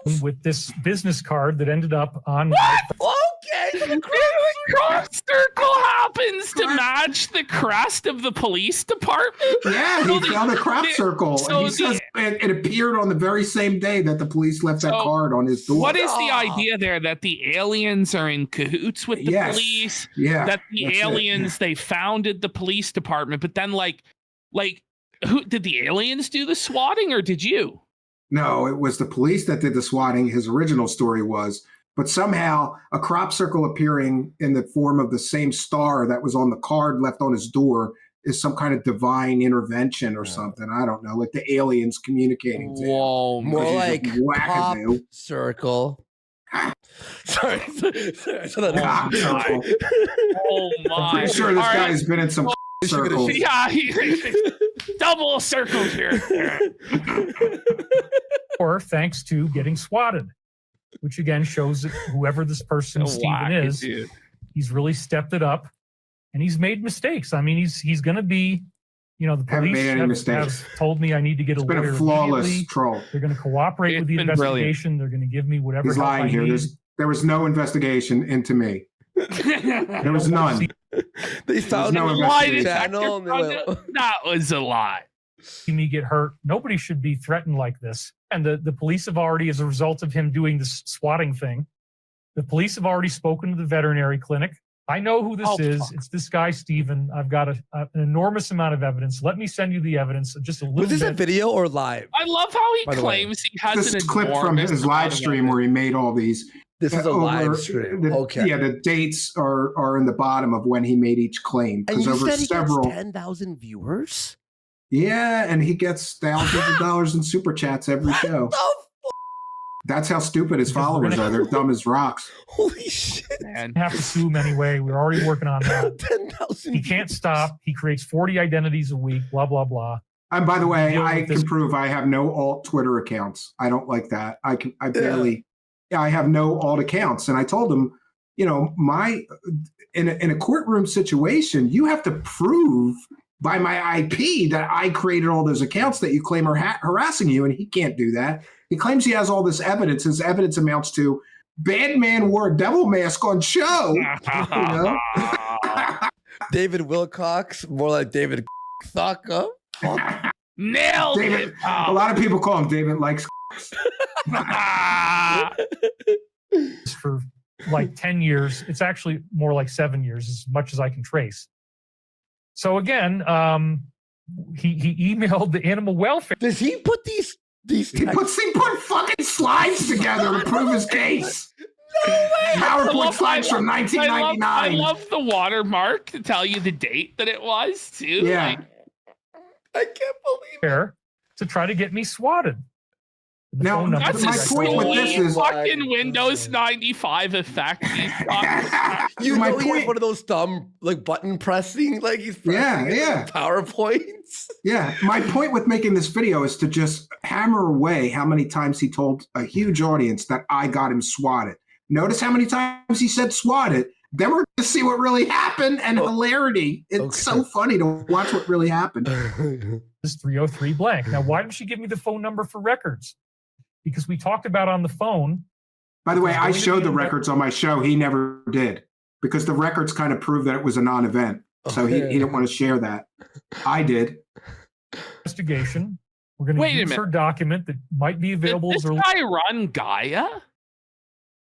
circles. with this business card that ended up on Okay. The crop circle happens to match the crest of the police department. Yeah, he found a crop circle, so and he says it appeared on the very same day that the police left that card on his door. What is the idea there? That the aliens are in cahoots with the Yes. police? Yeah, That the that's it. aliens, they founded the police department, but then like who did the aliens do the swatting or did you? No, it was the police that did the swatting. His original story was, but somehow a crop circle appearing in the form of the same star that was on the card left on his door is some kind of divine intervention or something. I don't know, like the aliens communicating to him. Whoa, More He's like just pop wackadoo. circle. sorry. Cock circle. Oh I'm my! pretty sure this All right. guy's been in some circles. Yeah, double circles here. or thanks to getting swatted, which again shows that whoever this person Stephen is, Dude. he's really stepped it up and he's made mistakes. I mean, he's going to be, the Haven't police made any mistakes. have told me I need to get a It's been lawyer a flawless immediately. troll. They're going to cooperate with the It's been brilliant. investigation. They're going to give me whatever He's help lying I here. need. There was no investigation into me. There was none. They found no a Lie investigation. channel and they went, That was a lie. See me get hurt. Nobody should be threatened like this. And the police have already, as a result of him doing this swatting thing, the police have already spoken to the veterinary clinic. I know who this is. Fuck. It's this guy, Stephen. I've got an enormous amount of evidence. Let me send you the evidence. Just a little was this a bit. video or live? I love how he By the way, claims he has This an clip from enormous his live amount of stream where he made all these. This is a over- live stream. Okay. Yeah, the dates are in the bottom of when he made each claim. And Because you over said he several. gets 10,000 viewers? Yeah, and he gets thousands of dollars in super chats every show. That's how stupid his followers are. They're dumb as rocks. Holy shit. Man. I have to sue him anyway. We're already working on that. 10,000 He can't stop. He creates 40 identities a week, blah, blah, blah. And by the way, Deal with I this- can prove I have no alt Twitter accounts. I don't like that. I barely. I have no alt accounts, and I told him, in a courtroom situation, you have to prove by my IP that I created all those accounts that you claim are harassing you, and he can't do that. He claims he has all this evidence. His evidence amounts to bad man wore a devil mask on show. David Wilcox, more like David Thucker. Nailed David, it. a lot of people call him David likes. For like 10 years. It's actually more like 7 years, as much as I can trace. So again, he emailed the animal welfare. Does he put these He put fucking slides together to prove his case. No way. PowerPoint slides from 1999. I love the watermark to tell you the date that it was too. Yeah. Like, I can't believe it. To try to get me swatted. The Now, phone number that's my a point with this sweet is- fucking Windows 95 effect. You My know he has point- one of those thumb like button pressing, like he's Yeah, pressing yeah. PowerPoints. Yeah, my point with making this video is to just hammer away how many times he told a huge audience that I got him swatted. Notice how many times he said swatted. Then we're going to see what really happened and hilarity. It's so funny to watch what really happened. Is 303 blank. Now, why didn't she give me the phone number for records? Because we talked about on the phone. By the way, I showed the records on my show. He never did because the records kind of proved that it was a non-event. So he didn't want to share that. I did. Investigation. We're going to use her document that might be available. Did this guy run Gaia?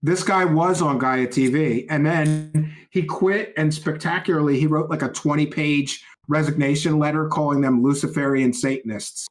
This guy was on Gaia TV, and then he quit, and spectacularly, he wrote like a 20-page resignation letter calling them Luciferian Satanists.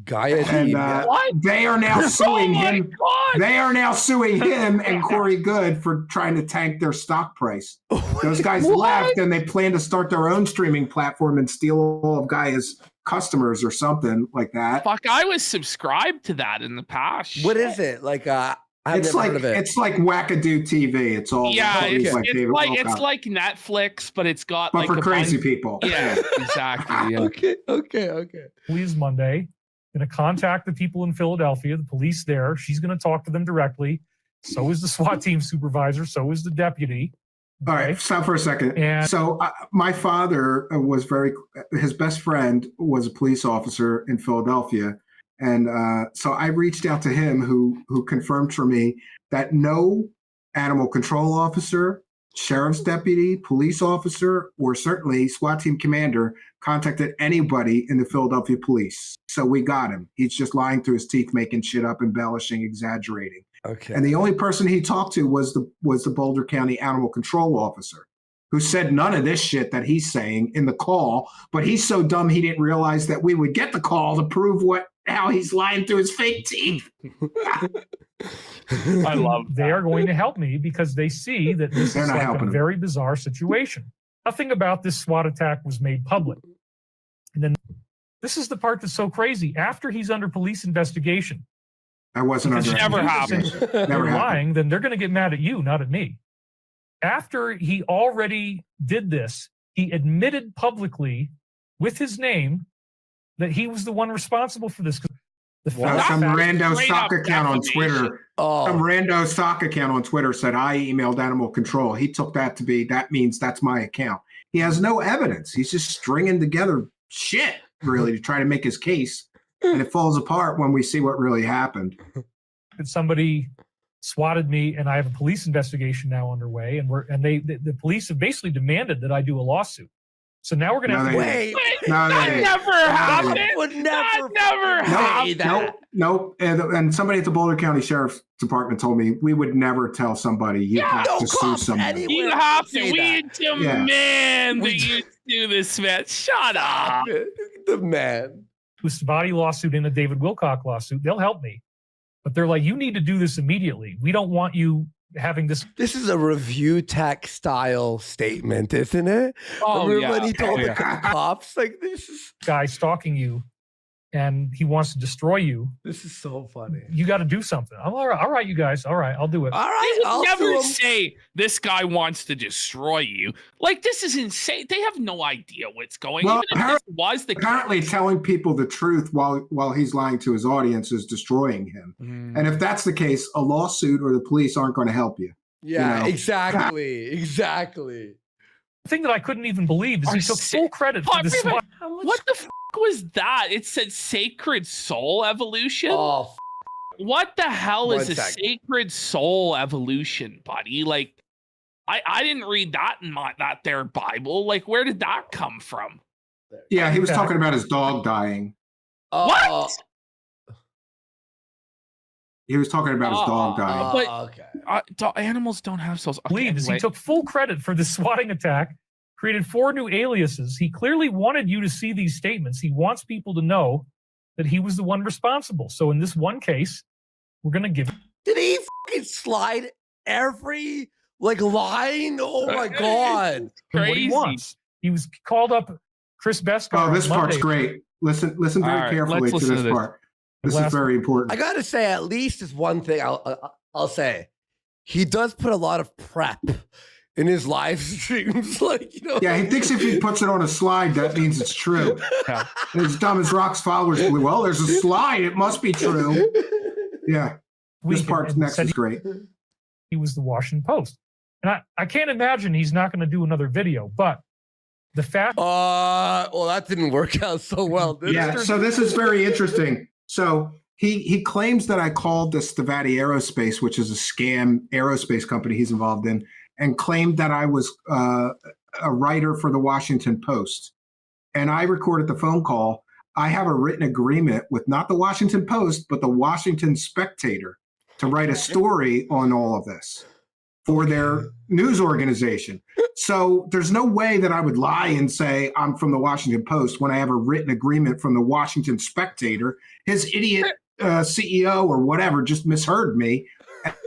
Gaia And TV. they are now suing him. God. They are now suing him and Corey Good for trying to tank their stock price. Those guys left, and they plan to start their own streaming platform and steal all of Gaia's customers or something like that. Fuck, I was subscribed to that in the past. What is it? Like I've It's never like heard of it. it's like Wackadoo TV. It's all Yeah, movies it's David like Wilcock. like Netflix, but it's got but like for a crazy bunch- people. Yeah, exactly. Yeah. Okay. Please Monday. Going to contact the people in Philadelphia, the police there. She's going to talk to them directly. So is the SWAT team supervisor. So is the deputy. All right, stop for a second. And- so my father was his best friend was a police officer in Philadelphia. And so I reached out to him who confirmed for me that no animal control officer, sheriff's deputy, police officer, or certainly SWAT team commander contacted anybody in the Philadelphia police. So we got him. He's just lying through his teeth, making shit up, embellishing, exaggerating. Okay. And the only person he talked to was the Boulder County animal control officer, who said none of this shit that he's saying in the call. But he's so dumb he didn't realize that we would get the call to prove how he's lying through his fake teeth. I love They are going to help me because they see that this They're is not like helping a him. very bizarre situation. Nothing about this SWAT attack was made public. And then this is the part that's so crazy. After he's under police investigation, I wasn't because under. if Never you happened. say Never you're happened. lying, then they're going to get mad at you, not at me. After he already did this, he admitted publicly with his name that he was the one responsible for this. Some rando straight sock up account on defamation. Twitter. Some rando sock account on Twitter said I emailed animal control. He took that to be that means that's my account. He has no evidence. He's just stringing together shit really to try to make his case, and it falls apart when we see what really happened. That somebody swatted me, and I have a police investigation now underway, and the police have basically demanded that I do a lawsuit. So now we're going to have to Wait. No, That they- never happened. Would never That never say happened. that. Nope. And somebody at the Boulder County Sheriff's Department told me we would never tell somebody you have no to sue cops somebody. anywhere. You have to. Say We that. demand that you do this, man. Shut up. The man. Ustabadi lawsuit and a David Wilcock lawsuit. They'll help me. But they're like, you need to do this immediately. We don't want you having this. This is a review tech style statement, isn't it? Oh, Remember yeah. when he told Oh, the yeah. cops, like, this is guy stalking you and he wants to destroy you. so funny. You got to do something. I'm all right, you guys. All right, I'll do it. All They right, would I'll never sue him. say this guy wants to destroy you. Like, this is insane. They have no idea what's going. Well, Even if this was the Apparently, telling people the truth while he's lying to his audience is destroying him. And if that's the case, a lawsuit or the police aren't going to help you. Yeah, you know. exactly. The thing that I couldn't even believe is he took full credit for this. Everybody- SWAT. What the f- was that? It said sacred soul evolution. Oh, What the hell is One a sec. sacred soul evolution, buddy? Like, I didn't read that in that there Bible. Like, where did that come from? Yeah, he was Okay. talking about his dog dying. What? He was talking about his dog dying. Animals don't have souls. Okay, Believes he took full credit for the swatting attack, created 4 new aliases. He clearly wanted you to see these statements. He wants people to know that he was the one responsible. So in this one case, we're going to give. Did he fucking slide every line? Oh my god! What he wants. He was called up. Chris Beskar. Oh, this part's great. Listen very carefully to this part. This is very important. I gotta say, at least is one thing I'll say. He does put a lot of prep in his live streams, Yeah, he thinks if he puts it on a slide, that means it's true. Yeah. As dumb as Rock's followers believe. Well, there's a slide; it must be true. Yeah, this part next is great. He was the Washington Post, and I can't imagine he's not going to do another video, but. The fact. Well, that didn't work out so well. Did it? So this is very interesting. So he claims that I called this Stevati Aerospace, which is a scam aerospace company he's involved in, and claimed that I was a writer for the Washington Post. And I recorded the phone call. I have a written agreement with not the Washington Post, but the Washington Spectator to write a story on all of this for their news organization. So there's no way that I would lie and say I'm from the Washington Post when I have a written agreement from the Washington Spectator. His idiot CEO or whatever just misheard me.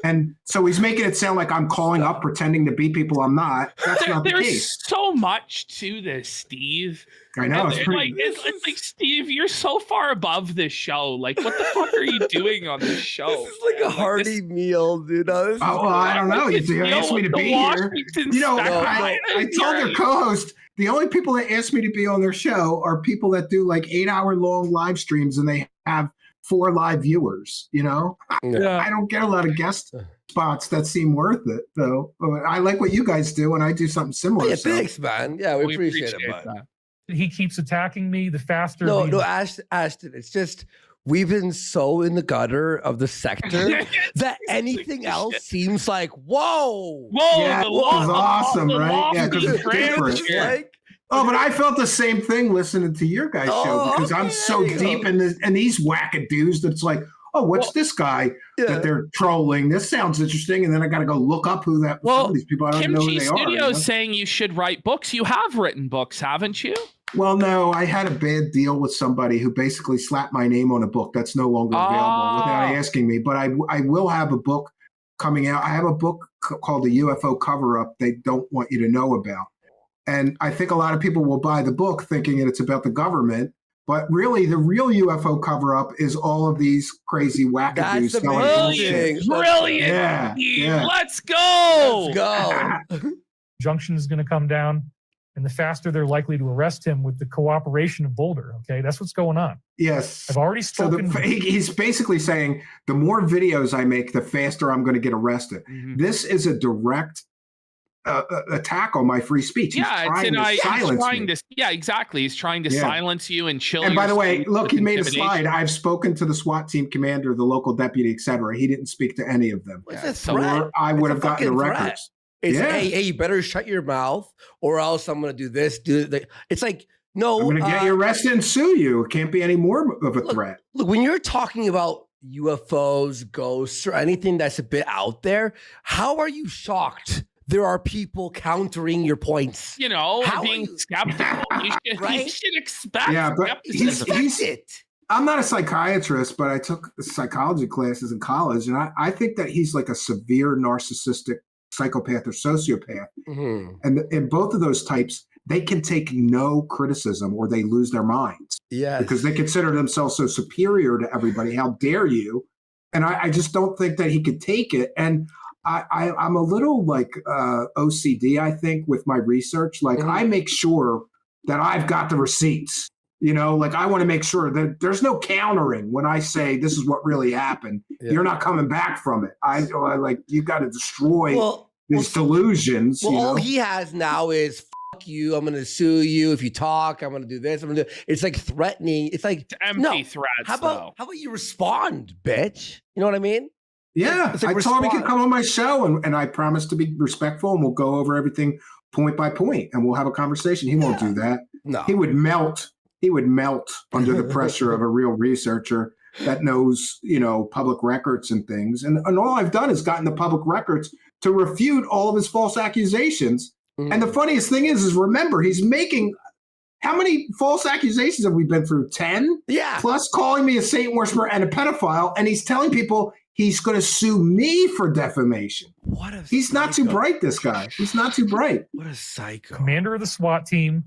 And so he's making it sound like I'm calling up pretending to be people I'm not. That's not the case. There's so much to this, Steve. I know. It's like, Steve, you're so far above this show. Like, what the fuck are you doing on this show? This is like a hearty meal, dude. I don't know. You asked me to be here. I told their co-host, the only people that ask me to be on their show are people that do like 8-hour long live streams and they have 4 live viewers, I don't get a lot of guest spots that seem worth it, though. I like what you guys do, and I do something similar. Yeah, thanks, man. Yeah, we appreciate it, man. He keeps attacking me. The faster. No, Ashton. It's just we've been so in the gutter of the sector that anything else seems like whoa. Yeah, it was awesome, right? Yeah, because it's different. But I felt the same thing listening to your guys' show because I'm so deep in this and these wackadoos that's like, what's this guy that they're trolling? This sounds interesting, and then I got to go look up who some of these people. I don't know who they are. Studios saying you should write books. You have written books, haven't you? Well, no, I had a bad deal with somebody who basically slapped my name on a book that's no longer available without asking me. But I will have a book coming out. I have a book called The UFO Cover-Up They Don't Want You to Know About. And I think a lot of people will buy the book thinking that it's about the government. But really, the real UFO cover-up is all of these crazy wackadoos. That's brilliant. Yeah. Let's go. Junction is going to come down, and the faster they're likely to arrest him with the cooperation of Boulder. Okay, that's what's going on. Yes. I've already spoken. So he's basically saying the more videos I make, the faster I'm going to get arrested. Mm-hmm. This is a direct attack on my free speech. He's trying to silence me. Exactly. He's trying to silence you and chill. And by the way, look, he made a slide. I've spoken to the SWAT team commander, the local deputy, etc. He didn't speak to any of them. Or I would have gotten the records. It's hey, you better shut your mouth, or else I'm going to do this. It's like no, I'm going to get you arrested and sue you. It can't be any more of a threat. Look, when you're talking about UFOs, ghosts, or anything that's a bit out there, how are you shocked? There are people countering your points. Being skeptical. You should expect it. I'm not a psychiatrist, but I took psychology classes in college, and I think that he's like a severe narcissistic psychopath or sociopath. Mm-hmm. And in both of those types, they can take no criticism or they lose their minds. Yeah, because they consider themselves so superior to everybody. How dare you? And I just don't think that he could take it. And I'm a little like OCD, I think, with my research. Like I make sure that I've got the receipts, like I want to make sure that there's no countering when I say this is what really happened. Yeah. You're not coming back from it. I like, you got to destroy these delusions. All he has now is fuck you. I'm going to sue you. If you talk, I'm going to do this. I'm going to do. It's like threatening. It's like empty threats. How about you respond, bitch? You know what I mean? Yeah, I told him he could come on my show, and I promised to be respectful, and we'll go over everything point by point, and we'll have a conversation. He won't do that. No, he would melt he would melt under the pressure of a real researcher that knows, public records and things. And all I've done is gotten the public records to refute all of his false accusations. And the funniest thing is remember, he's making, how many false accusations have we been through? 10? Yeah. Plus calling me a Satan worshiper and a pedophile. And he's telling people he's going to sue me for defamation. He's not too bright, this guy. He's not too bright. What a psycho. Commander of the SWAT team,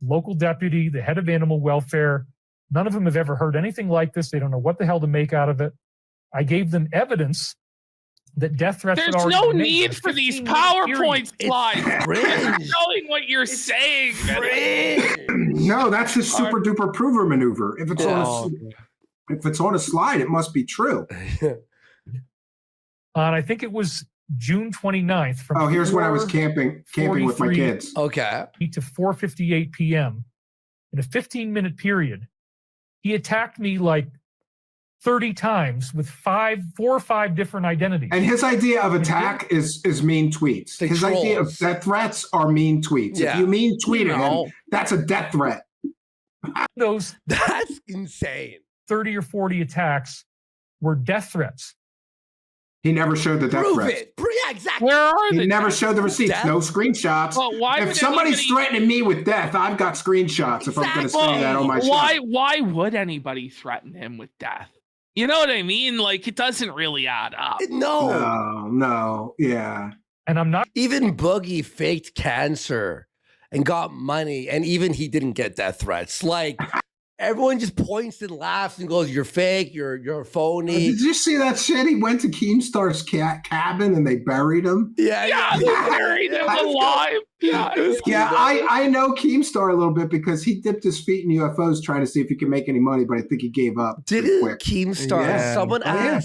local deputy, the head of animal welfare. None of them have ever heard anything like this. They don't know what the hell to make out of it. I gave them evidence that death threats. There's had already no been made. need for these PowerPoint slides. Cringe. Knowing what you're saying. No, that's his super duper prover maneuver. If it's on a slide, it must be true. And I think it was June 29th. From here's when I was camping with my kids. Okay. To 4:58 p.m. In a 15-minute period, he attacked me like 30 times with 4 or 5 different identities. And his idea of attack is mean tweets. The his trolls. idea of death threats are mean tweets. Yeah. If you mean tweeting him, that's a death threat. That's insane. 30 or 40 attacks were death threats. He never showed the death Prove threats. it. Yeah, exactly. Where are He they? never showed the receipts. Death? No screenshots. Well, why if would somebody's anybody- threatening me with death, I've got screenshots. If I'm going to say that on my show. Why would anybody threaten him with death? You know what I mean? Like, it doesn't really add up. No, yeah. And I'm not. Even Boogie faked cancer and got money, and even he didn't get death threats. Like, everyone just points and laughs and goes, "You're fake. You're phony." Did you see that shit? He went to Keemstar's cabin and they buried him. Yeah, they buried him alive. Yeah, I know Keemstar a little bit because he dipped his feet in UFOs trying to see if he could make any money, but I think he gave up. Didn't quick. Keemstar? Yeah. Someone Oh, yeah.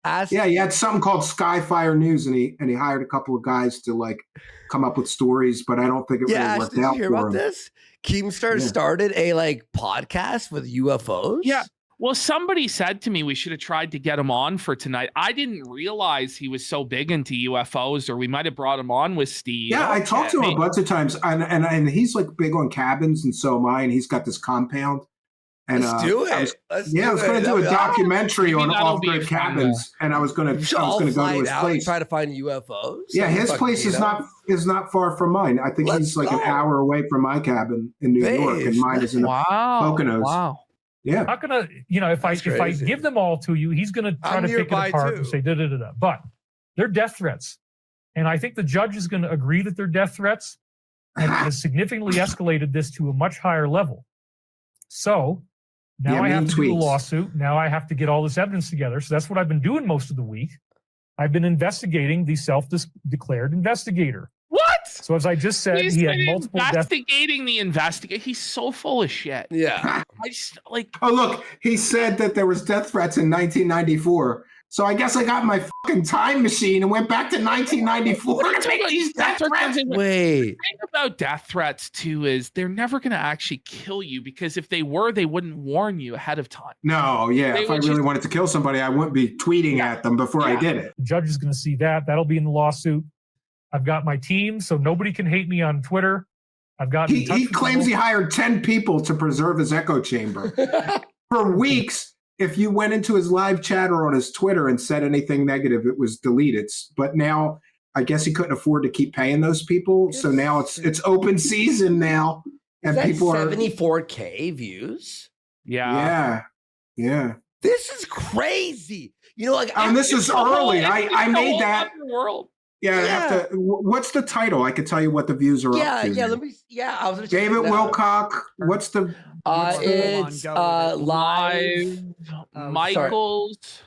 asked. Yeah, he had something called Skyfire News, and he hired a couple of guys to like come up with stories, but I don't think it really worked did out you hear for about him. this? Keemstar started a podcast with UFOs. Yeah. Well, somebody said to me we should have tried to get him on for tonight. I didn't realize he was so big into UFOs, or we might have brought him on with Steve. Yeah, I talked to him a bunch of times, and he's like big on cabins, and so am I. And he's got this compound. And, Let's do it. I was going to do a documentary on off-grid cabins, and I was going to go to his place. Try to find UFOs. Yeah, his place is not far from mine. I think he's like an hour away from my cabin in New York, and mine is in the Poconos. Wow. Yeah. Not gonna, if I give them all to you, he's gonna try to pick it apart and say da da da da. But they're death threats, and I think the judge is going to agree that they're death threats, and has significantly escalated this to a much higher level. So now I have to do a lawsuit. Now I have to get all this evidence together. So that's what I've been doing most of the week. I've been investigating the self-declared investigator. What? So as I just said, he had multiple investigating the investigator. He's so full of shit. Yeah. I just like. Oh, look, he said that there was death threats in 1994. So I guess I got my fucking time machine and went back to 1994 to make these death threats. Wait. The thing about death threats too is they're never going to actually kill you, because if they were, they wouldn't warn you ahead of time. No, yeah. If I really wanted to kill somebody, I wouldn't be tweeting at them before I did it. The judge is going to see that. That'll be in the lawsuit. I've got my team, so nobody can hate me on Twitter. I've got. He claims he hired 10 people to preserve his echo chamber. For weeks, if you went into his live chat or on his Twitter and said anything negative, it was deleted. But now, I guess he couldn't afford to keep paying those people. So now it's open season now, and people are 74K views. Yeah. Yeah. This is crazy. And this is early. I made that. World. Yeah, I have to. What's the title? I could tell you what the views are up to. Let me. Yeah, I was gonna check David that out. Wilcock. What's the? It's live.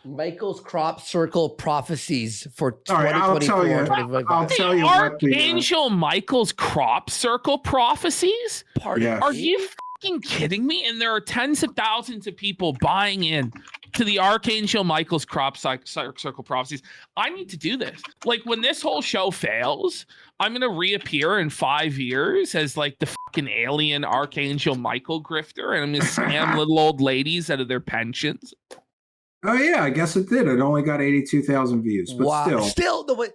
Michael's Crop Circle Prophecies for All right, 2024. I'll tell you. Archangel Michael's Crop Circle Prophecies. Yeah. Are you fucking kidding me? And there are tens of thousands of people buying in to the Archangel Michael's Crop Circle Prophecies. I need to do this. Like, when this whole show fails, I'm going to reappear in 5 years as like the fucking alien Archangel Michael grifter, and I'm going to scam little old ladies out of their pensions. Oh yeah, I guess it did. It only got 82,000 views, but still. No, but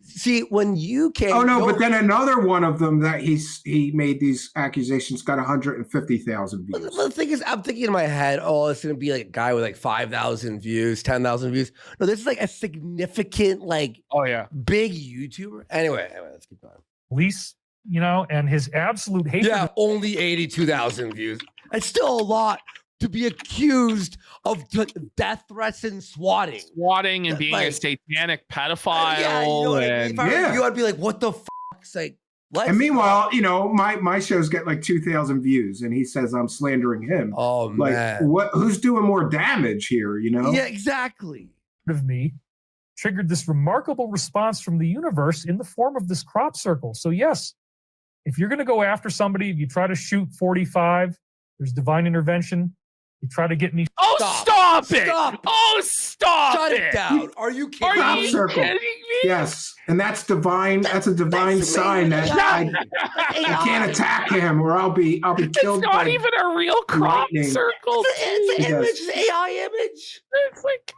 See, when you came. Oh no, but then another one of them that he made these accusations got 150,000 views. The thing is, I'm thinking in my head, oh, it's gonna be like a guy with like 5,000 views, 10,000 views. No, this is like a significant, like, Oh yeah. big YouTuber. Anyway, let's keep going. Police, and his absolute hatred. Yeah, only 82,000 views. It's still a lot to be accused of death threats and swatting. Swatting and being a Like- satanic pedophile. Yeah, you know what I mean? and If I were you, I'd be like, what the fuck? Like, let's And meanwhile, my shows get like 2,000 views, and he says I'm slandering him. Oh Like, man. who's doing more damage here? Yeah, exactly. of me triggered this remarkable response from the universe in the form of this crop circle. So yes, if you're going to go after somebody, you try to shoot 45, there's divine intervention. You try to get me. Oh, stop it! Stop. Oh, stop Shut it! it down. Are you kidding Are Crop me? you circle. kidding me? Yes, and that's divine. That's a divine That's sign that amazing. I can't attack him, or I'll be It's killed. not by even a real crop lightning. circle. It's an Yes. image, it's an AI image. It's like,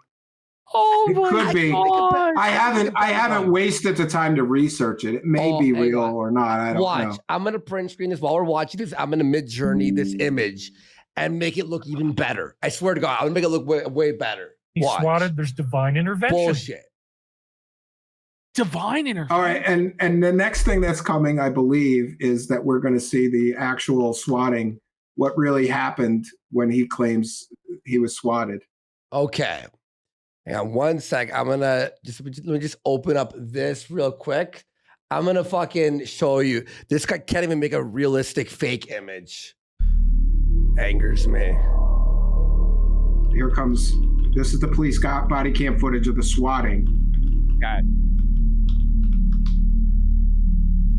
oh It my could be. god! I haven't wasted the time to research it. It may Oh, be hang real on. or not. I don't Watch. know. I'm gonna print screen this while we're watching this. I'm gonna mid-journey this image and make it look even better. I swear to God, I'm gonna make it look way better. He's Watch. swatted. There's divine intervention. Bullshit. Divine intervention. All right, and the next thing that's coming, I believe, is that we're going to see the actual swatting. What really happened when he claims he was swatted? Okay. Hang on 1 sec. I'm gonna let me just open up this real quick. I'm gonna fucking show you. This guy can't even make a realistic fake image. Angers me. Here comes. This is the police body cam footage of the swatting. Okay.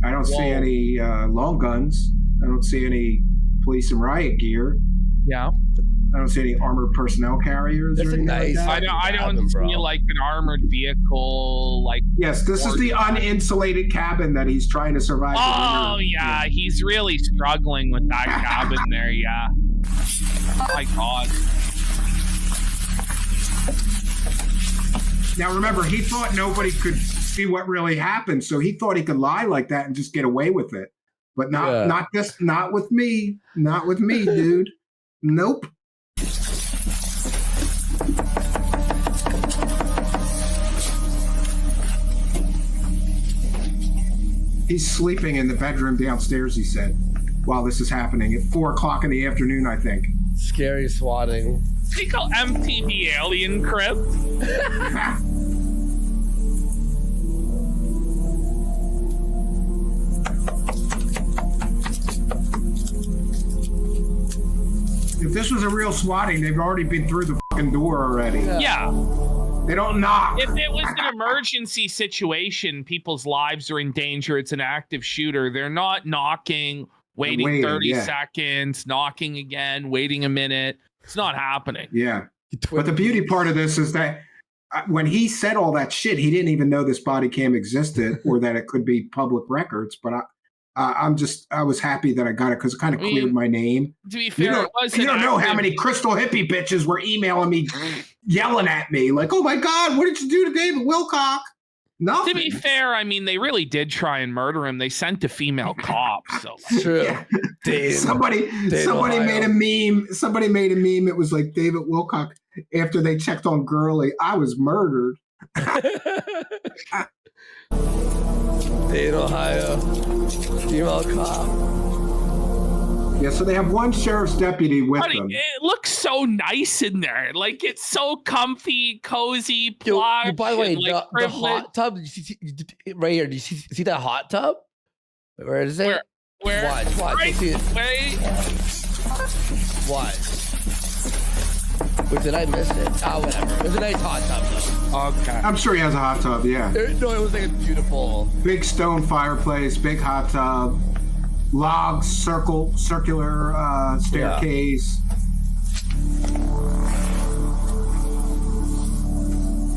I don't see any long guns. I don't see any police and riot gear. Yeah. I don't see any armored personnel carriers. That's or a anything nice- Like that. I don't Cabin, bro. see like an armored vehicle. Like, Yes, this is the uninsulated cabin that he's trying to survive. the oh winter. yeah, he's really struggling with that cabin there. Yeah. Oh my god. Now remember, he thought nobody could see what really happened, so he thought he could lie like that and just get away with it. But not with me. Not with me, dude. Nope. He's sleeping in the bedroom downstairs, he said, while this is happening at 4 o'clock in the afternoon, I think. Scary swatting. They call MTV Alien Crib. If this was a real swatting, they've already been through the fucking door already. Yeah. They don't knock. If it was an emergency situation, people's lives are in danger. It's an active shooter. They're not knocking, waiting 30 seconds, knocking again, waiting a minute. It's not happening. Yeah. But the beauty part of this is that when he said all that shit, he didn't even know this body cam existed or that it could be public records. But I was happy that I got it because it kind of cleared my name. To be fair, You don't know how many crystal hippie bitches were emailing me, yelling at me like, "Oh my God, what did you do to David Wilcock?" Nothing. To be fair, I mean, they really did try and murder him. They sent a female cop. So True. Yeah. Somebody made a meme. Somebody made a meme. It was like David Wilcock after they checked on Gurley. I was murdered. In Ohio. Female cop. Yeah, so they have one sheriff's deputy with Buddy, them. it looks so nice in there. Like, it's so comfy, cozy, plush. By the way, and, like, the hot tub, did you see, right here, do you see that hot tub? Where is it? Where? Watch. Right, See it. wait. Watch. Wait, did I miss it? Oh, whatever. It was a nice hot tub, though. Okay. I'm sure he has a hot tub, yeah. No, it was like a beautiful. Big stone fireplace, big hot tub, logs, circular staircase.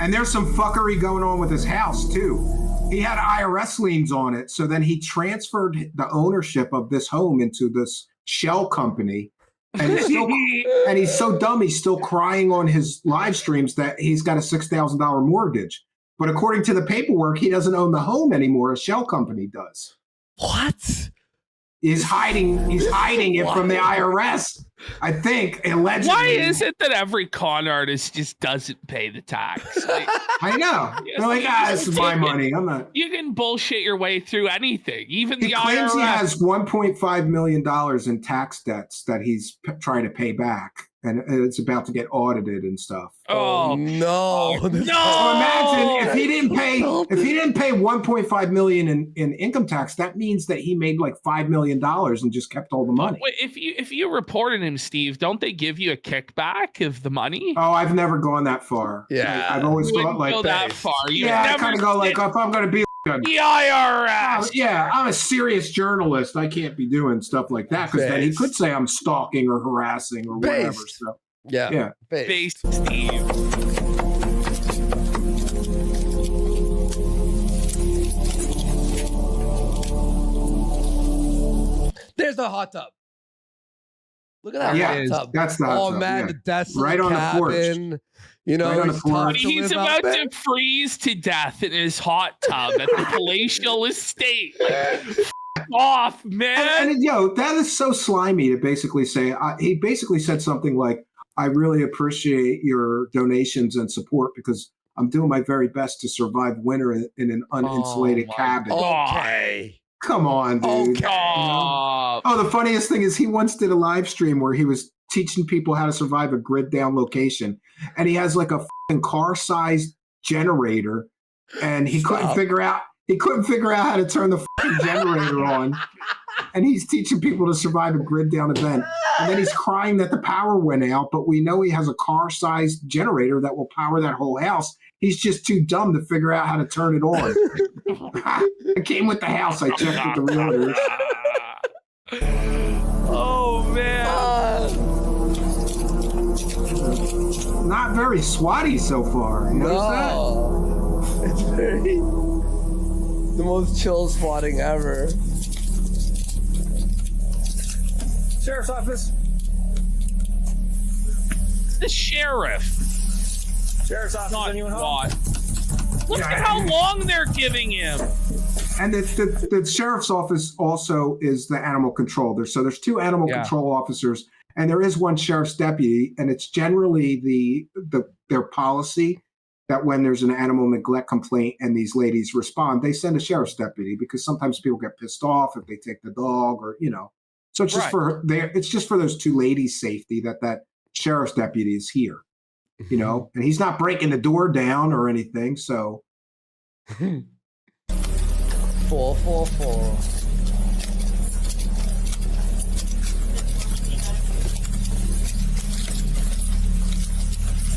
And there's some fuckery going on with his house, too. He had IRS liens on it, so then he transferred the ownership of this home into this shell company. And he's so dumb, he's still crying on his live streams that he's got a $6,000 mortgage. But according to the paperwork, he doesn't own the home anymore. A shell company does. What? He's hiding it from the IRS. I think, allegedly. Why is it that every con artist just doesn't pay the tax? Like, I know. They're like, this is my money. I'm not. You can bullshit your way through anything, even He the claims IRS. he has $1.5 million in tax debts that he's trying to pay back, and it's about to get audited and stuff. Oh no! no! So imagine if he didn't pay $1.5 million in income tax. That means that he made like $5 million and just kept all the money. Wait, if you reported him, Steve, don't they give you a kickback of the money? Oh, I've never gone that far. Yeah, I've always You gone wouldn't like go that far. You I never kind of go like, if I'm going to be the IRS. I'm a serious journalist. I can't be doing stuff like that because then he could say I'm stalking or harassing or whatever. So yeah. Based, Steve. There's the hot tub. Look at that hot tub. That's the hot tub. Man, the desolate right on cabin. the porch. You know, Right on the porch. He's about to freeze to death in his hot tub at the palatial estate. Off, man. And that is so slimy to basically say. He basically said something like, "I really appreciate your donations and support because I'm doing my very best to survive winter in an uninsulated cabin." Okay. Come on, dude. Okay. Oh, the funniest thing is he once did a live stream where he was teaching people how to survive a grid down location, and he has like a car-sized generator, and he couldn't figure out how to turn the generator on, and he's teaching people to survive a grid down event, and then he's crying that the power went out, but we know he has a car-sized generator that will power that whole house. He's just too dumb to figure out how to turn it on. It came with the house. I checked with the realtors. Oh man. Not very swatty so far. You notice It's very the most chill swatting ever. Sheriff's office. The sheriff. Sheriff's office. Not Anyone home? what. Look at how long they're giving him. And the sheriff's office also is the animal control. There's two animal control officers, and there is one sheriff's deputy, and it's generally their policy that when there's an animal neglect complaint and these ladies respond, they send a sheriff's deputy because sometimes people get pissed off if they take the dog or So it's just for those two ladies' safety that sheriff's deputy is here, and he's not breaking the door down or anything. So 444.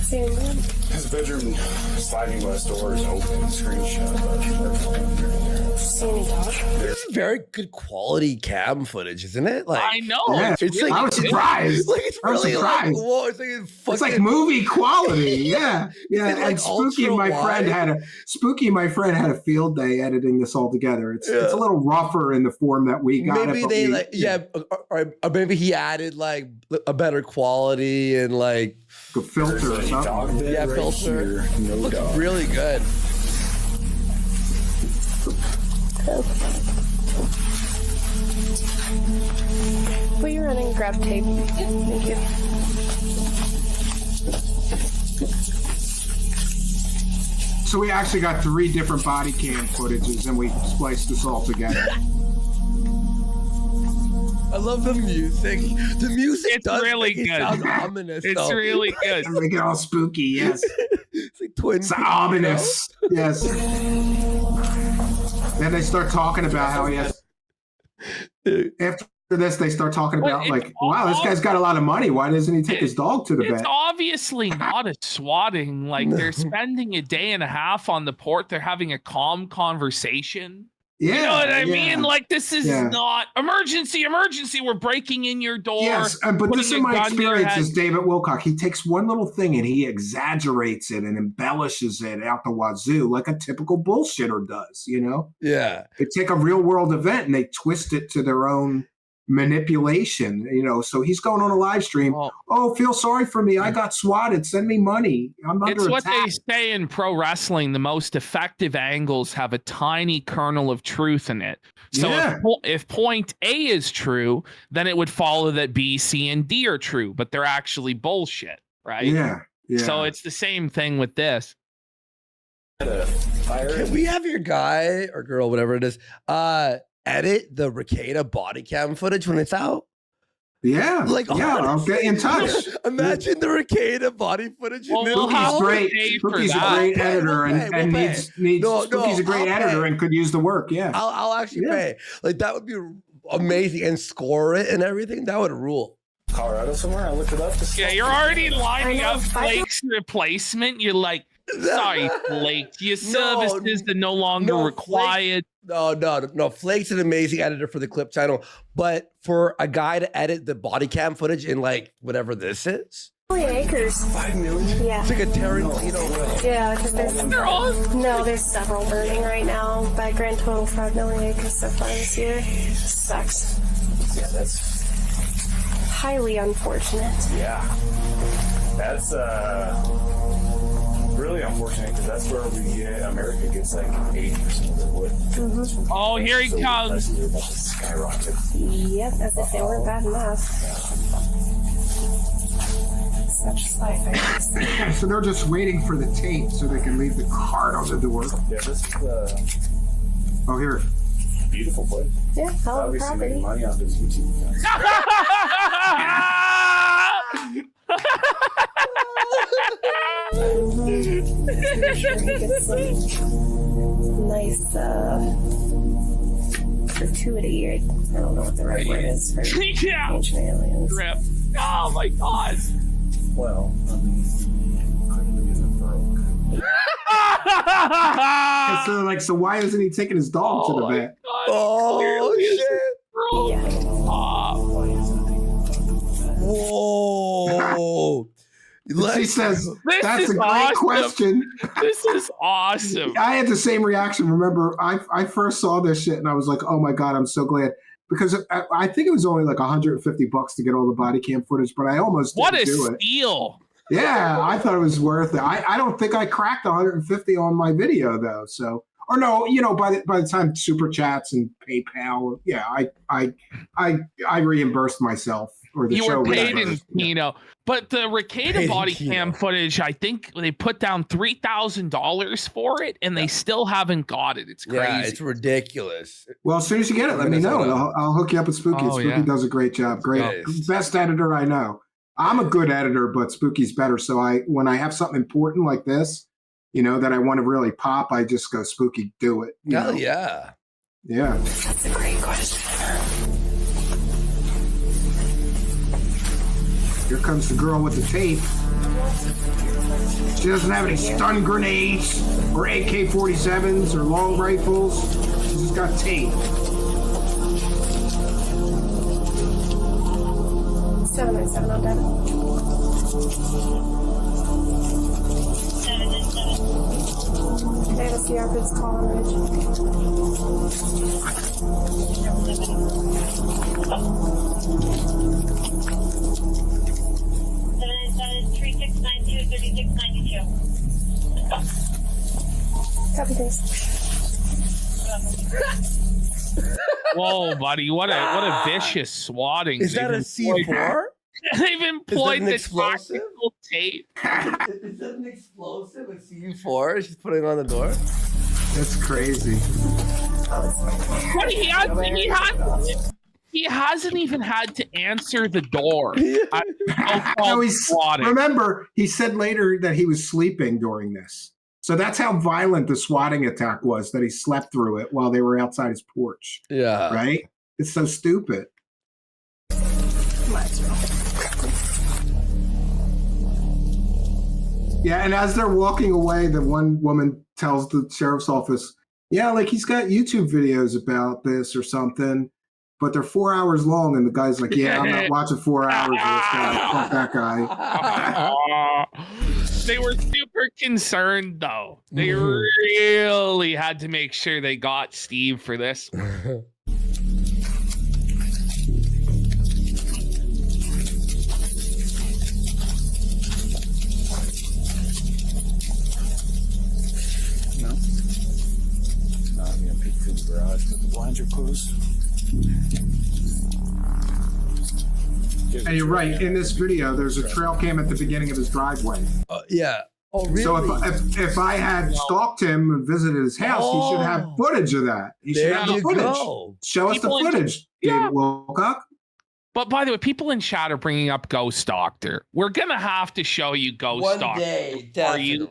His bedroom sliding glass door is open. Screenshot. This is very good quality cam footage, isn't it? Like I know. Yeah, it's I was surprised. It's I was really surprised. whoa, It's like movie quality. Yeah. Like and Spooky, my friend, had a field day editing this all together. It's a little rougher in the form that we got. Maybe or maybe he added like a better quality and like a filter or something. Filter. No Looks dog. really good. Will you run and grab tape? Thank you. So we actually got 3 different body cam footages and we spliced this all together. I love the music. The music It's does really make it good. sound ominous. It's though. really good. Make it all spooky, yes. It's like Twin It's Peaks, ominous. Yes. Then they start talking about how he has. After this, they start talking about wow, this guy's got a lot of money. Why doesn't he take his dog to the It's vet? obviously not a swatting. Like they're spending a day and a half on the port. They're having a calm conversation. Yeah, you know what I mean? Like this is not emergency. We're breaking in your door. Yes, but this putting in a my gun to your experience head. is David Wilcock. He takes one little thing and he exaggerates it and embellishes it out the wazoo like a typical bullshitter does. Yeah. They take a real world event and they twist it to their own manipulation, so he's going on a live stream. Oh, feel sorry for me. I got swatted. Send me money. I'm under It's what attack. they say in pro wrestling. The most effective angles have a tiny kernel of truth in it. So if point A is true, then it would follow that B, C, and D are true, but they're actually bullshit, right? Yeah. So it's the same thing with this. Can we have your guy or girl, whatever it is, edit the Ricada body cam footage when it's out? Yeah. I'll get in touch. Imagine the Ricada body footage. Spookie's great. Spookie's a great editor and needs Spookie's a great editor and could use the work. Yeah. I'll actually pay. Like, that would be amazing, and score it and everything. That would rule. Colorado somewhere. I looked it up. Yeah, you're already lining up Flake's replacement. You're like, sorry, Flake, your services are no longer required. No. Flake's an amazing editor for the clip channel, but for a guy to edit the body cam footage in like whatever this is. 3 acres. 5 million? Yeah. It's like a Tarantino. Yeah, because there's several burning right now. By grand total, 5 million acres so far this year. Sucks. Yeah, that's highly unfortunate. Yeah. That's really unfortunate because that's where America gets like 80% of the wood. Mm-hmm. Oh, here he comes. Skyrocket. Yep, as if they weren't bad enough. Such life, I guess. So they're just waiting for the tape so they can leave the card on the door. Yeah, this is oh, here. Beautiful place. Yeah, hell of a Obviously property. making money off his YouTube account. Nice gratuity. I don't know what the right word is for ancient aliens. Rip. Oh my god. Well, I mean, clearly isn't broke. So why isn't he taking his dog to the vet? Oh shit! Yeah. Whoa! She says, that's a great awesome. question. This is awesome. I had the same reaction. Remember, I first saw this shit and I was like, oh my God, I'm so glad. Because I think it was only like $150 to get all the body cam footage, but I almost didn't do it. What a steal. Yeah, I thought it was worth it. I don't think I cracked 150 on my video though. So, or no, by the time super chats and PayPal, yeah, I reimbursed myself. Or the you show were paid in but the Ricada body cam footage, I think they put down $3,000 for it, and they still haven't got it. It's crazy. Yeah, it's ridiculous. Well, as soon as you get it, let me know. And I'll hook you up with Spooky. Oh, Spooky does a great job. Best editor I know. I'm a good editor, but Spooky's better. So when I have something important like this, that I want to really pop, I just go, Spooky, do it. Hell yeah. Yeah. That's a great question. Here comes the girl with the tape. She doesn't have any stun grenades or AK-47s or long rifles. She's just got tape. 797 on deck. 797. Okay, let's see our goods call on Ridge. 3692. Copy this. Whoa, buddy! What a vicious swatting! Is that a C4? They've employed the tactical tape. Is that an explosive? A C4? She's putting it on the door. That's crazy. What he hasn't even had to answer the door. No, remember, he said later that he was sleeping during this. So that's how violent the swatting attack was, that he slept through it while they were outside his porch. Yeah. Right? It's so stupid. Yeah, and as they're walking away, the one woman tells the sheriff's office, yeah, like he's got YouTube videos about this or something, but they're 4 hours long. And the guy's like, yeah, I'm not watching 4 hours of this guy. Fuck that guy. They were super concerned, though. They really had to make sure they got Steve for this one. No? No, I'm gonna peek through the garage, but the blinds are closed. And you're right. In this video, there's a trail cam at the beginning of his driveway. Yeah. Oh, really? So if I had stalked him and visited his house, he should have footage of that. He should have the footage. Go. Show us the footage, David Wilcock. But by the way, people in chat are bringing up Ghost Doctor. We're gonna have to show you Ghost One Doctor. day, definitely.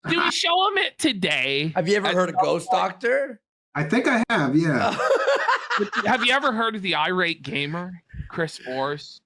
Do we show him it today? Have you ever heard of Ghost Doctor? I think I have, yeah. Have you ever heard of the irate gamer, Chris Force?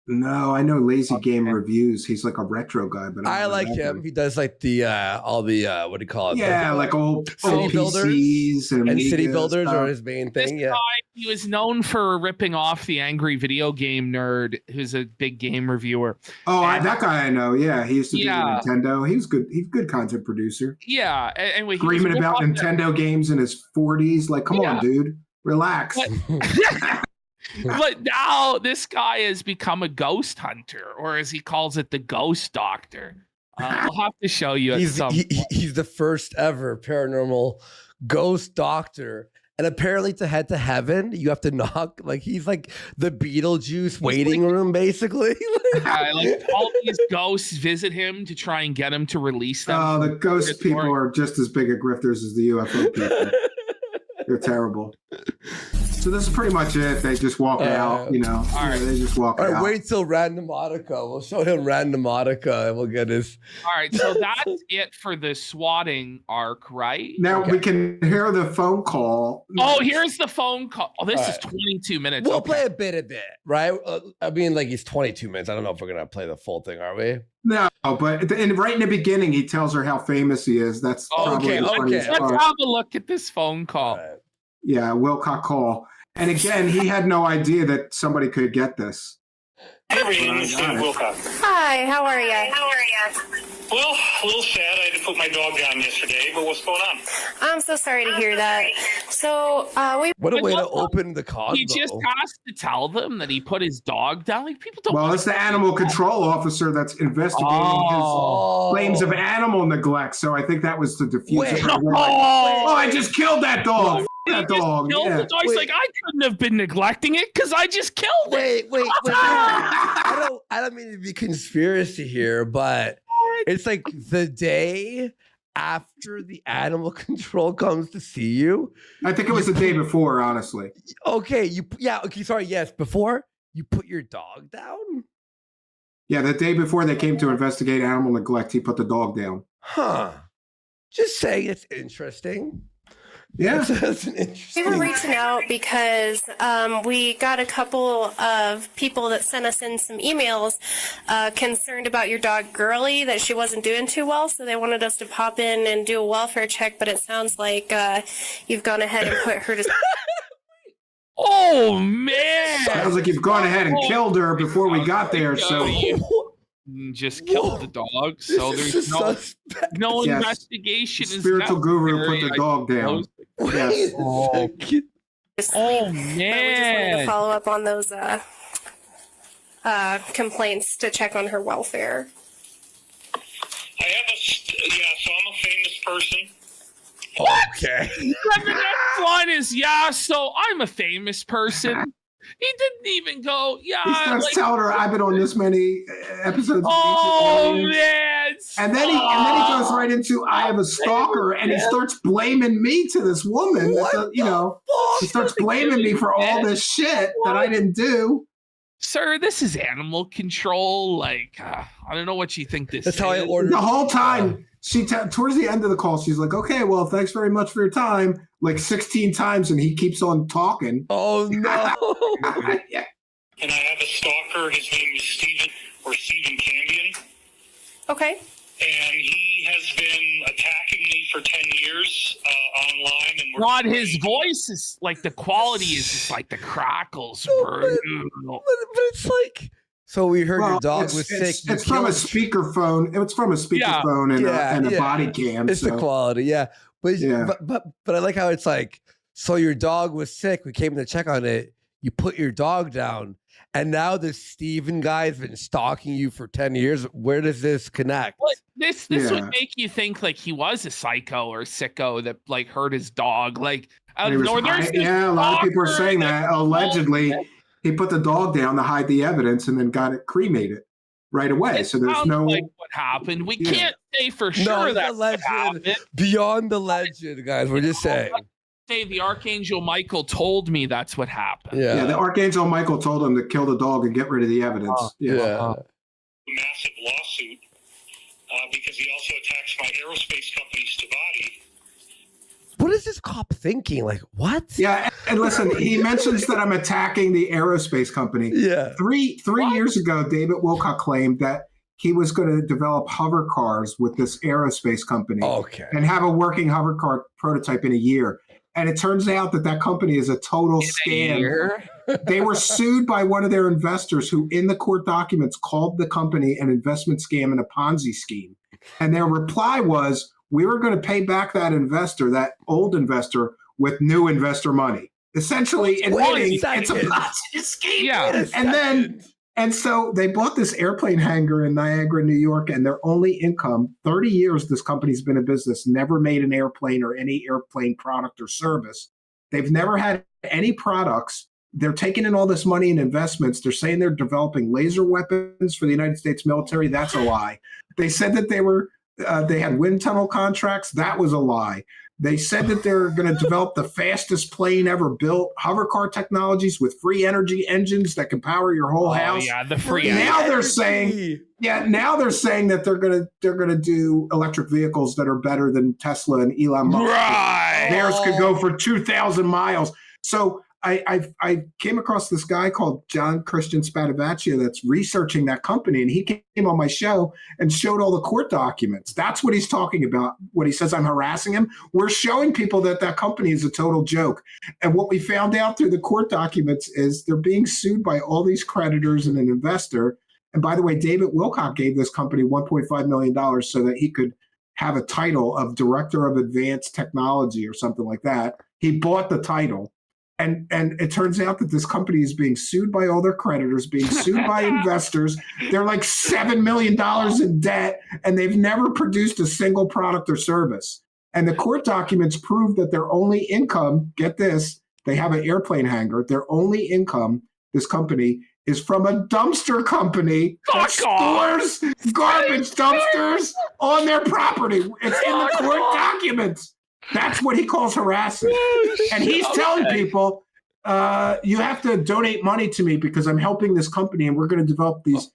No, I know Lazy Game Reviews. He's like a retro guy, but I like him. He does like the all the what do you call it? Yeah, like old city builders PCs and city builders stuff. are his main thing. This guy, he was known for ripping off the angry video game nerd, who's a big game reviewer. Oh, that guy I know. Yeah, he used to do Nintendo. He was good. He's a good content producer. Yeah. Anyway, screaming about Nintendo games in his 40s. Like, come on, dude, relax. But now this guy has become a ghost hunter, or as he calls it, the Ghost Doctor. I'll have to show you. He's the first ever paranormal ghost doctor. And apparently to head to heaven, you have to knock. Like he's like the Beetlejuice waiting room, basically. Like all these ghosts visit him to try and get him to release them. Oh, the ghost people are just as big of grifters as the UFO people. They're terrible. So this is pretty much it. They just walk out, you know. All right. They just walk out. Wait till Randomotica. We'll show him Randomotica and we'll get his. All right, so that's it for the swatting arc, right? Now we can hear the phone call. Oh, here's the phone call. Oh, this is 22 minutes. We'll play a bit of it, right? I mean, like it's 22 minutes. I don't know if we're gonna play the full thing, are we? No, but right in the beginning, he tells her how famous he is. That's probably the funniest Let's part. have a look at this phone call. Right. Yeah, Wilcock call. And again, he had no idea that somebody could get this. Hey, Raven, it's David Wilcock. Hi, how are you? Well, a little sad. I had to put my dog down yesterday, but what's going on? I'm so sorry to hear that. So, What a way to open the convo. He just has to tell them that he put his dog down. Like people don't. Well, it's the animal control officer that's investigating his claims of animal neglect. So I think that was to diffuse it. I just killed that dog. F- that dog. Killed the dog. He's like, I couldn't have been neglecting it because I just killed it. Wait. I don't mean to be conspiracy here, but it's like the day after the animal control comes to see you. I think it was the day before, honestly. Okay, yes, before you put your dog down? Yeah, the day before they came to investigate animal neglect, he put the dog down. Huh. Just saying it's interesting. Yeah. That's an we interesting. were reaching out because we got a couple of people that sent us in some emails concerned about your dog Girly, that she wasn't doing too well, so they wanted us to pop in and do a welfare check, but it sounds like you've gone ahead and put her to... Oh, man. Sounds like you've gone ahead and killed her before we got there, so... Just killed the dog, so there's no investigation. Spiritual guru put the dog down. Yes. Oh man! We just wanted to follow up on those complaints to check on her welfare. So I'm a famous person. Okay. The next line is, so I'm a famous person. He didn't even go, He starts telling her, I've been on this many episodes. Oh, man. And then he goes right into, I have a stalker, and he starts blaming me to this woman. He starts blaming me for all this shit that I didn't do. Sir, this is animal control. Like, I don't know what you think this is. That's how I ordered. The whole time, towards the end of the call, she's like, okay, well, thanks very much for your time. Like 16 times, and he keeps on talking. Oh, no. Yeah. And I have a stalker. His name is Stephen Cambian. Okay. And he has been attacking me for 10 years online. And God, his voice is like, the quality is just like the crackles. But it's like... So we heard your dog was sick. It's from a speakerphone. It's from a speakerphone and a body cam. It's the quality, But I like how it's like, so your dog was sick. We came to check on it. You put your dog down, And now this Steven guy has been stalking you for 10 years. Where does this connect? Well, this would make you think like he was a psycho or sicko that like hurt his dog. Like A lot of people are saying that allegedly he put the dog down to hide the evidence and then got it cremated right away. So there's no like what happened. We can't say for sure that's what happened. Beyond the legend, guys. We're just saying. Say the Archangel Michael told me that's what happened. Yeah, the Archangel Michael told him to kill the dog and get rid of the evidence. Massive lawsuit because he also attacks my aerospace company, Stavati. What is this cop thinking? Like, what? Yeah, and listen, he mentions that I'm attacking the aerospace company. Yeah. Three years ago, David Wilcock claimed that he was going to develop hover cars with this aerospace company. Okay. And have a working hover car prototype in a year. And it turns out that company is a total scam. They were sued by one of their investors who, in the court documents, called the company an investment scam and a Ponzi scheme. And their reply was, we were going to pay back that investor, that old investor, with new investor money. Essentially, admitting it's a Ponzi scheme. Yeah. And so they bought this airplane hangar in Niagara, New York, and their only income, 30 years this company's been in business, never made an airplane or any airplane product or service. They've never had any products. They're taking in all this money in investments. They're saying they're developing laser weapons for the United States military. That's a lie. They said that they had wind tunnel contracts. That was a lie. They said that they're going to develop the fastest plane ever built, hover car technologies with free energy engines that can power your whole house. Oh, yeah, the free now energy. they're saying, that they're going to do electric vehicles that are better than Tesla and Elon Musk. Right. Theirs could go for 2,000 miles. So I came across this guy called John Christian Spadavaccia that's researching that company, and he came on my show and showed all the court documents. That's what he's talking about. When he says I'm harassing him, we're showing people that company is a total joke. And what we found out through the court documents is they're being sued by all these creditors and an investor. And by the way, David Wilcock gave this company $1.5 million so that he could have a title of Director of Advanced Technology or something like that. He bought the title. And it turns out that this company is being sued by all their creditors, being sued by investors. They're like $7 million in debt, and they've never produced a single product or service. And the court documents prove that their only income, get this, they have an airplane hangar. Their only income, this company, is from a dumpster company that stores garbage dumpsters on their property. It's in the court documents. That's what he calls harassing. And he's telling people, you have to donate money to me because I'm helping this company and we're going to develop these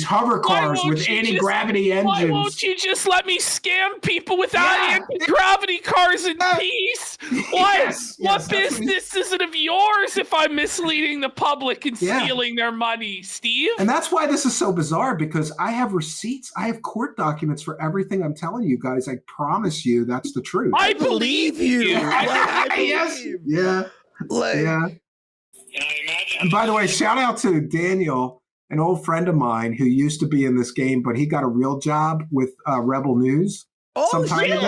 hover cars with anti-gravity engines. Why won't you just let me scam people without anti-gravity cars in peace? What business is it of yours if I'm misleading the public and stealing their money, Steve? And that's why this is so bizarre, because I have receipts. I have court documents for everything I'm telling you guys. I promise you that's the truth. I believe you. Yes. Yeah. Yeah. And by the way, shout out to Daniel, an old friend of mine who used to be in this game, but he got a real job with Rebel News some time ago.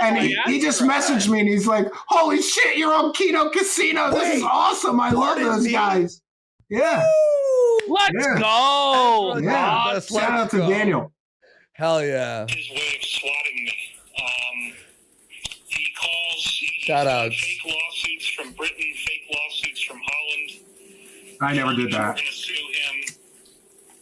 And he just messaged me and he's like, holy shit, you're on Kino Casino. This is awesome. I love those guys. Yeah. Let's go. Yeah. Shout out to Daniel. Hell yeah. His way of swatting me. He calls fake lawsuits from Britain, fake lawsuits from Holland. I never did that. We're going to sue him.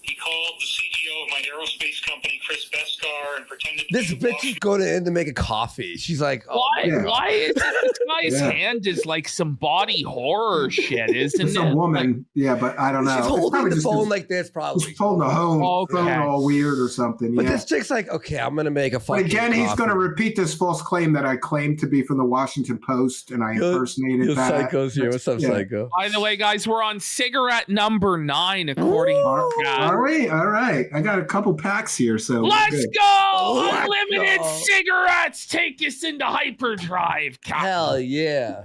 He called the CEO of my aerospace company, Chris Beskar, and pretended to This be bitch is going in to make a coffee. She's like, why is this guy's hand is like some body horror shit, isn't it's it? a woman. But I don't know. She's holding the phone like this, probably. She's holding the phone all weird or something. But this chick's like, okay, I'm going to make a fucking But again, he's coffee. going to repeat this false claim that I claimed to be from the Washington Post, and I impersonated that. Psycho's here. What's up, Psycho? By the way, guys, we're on cigarette number 9, according to God. Are we? All right. I got a couple packs here, so let's go! Unlimited cigarettes take us into hyperdrive. Hell yeah!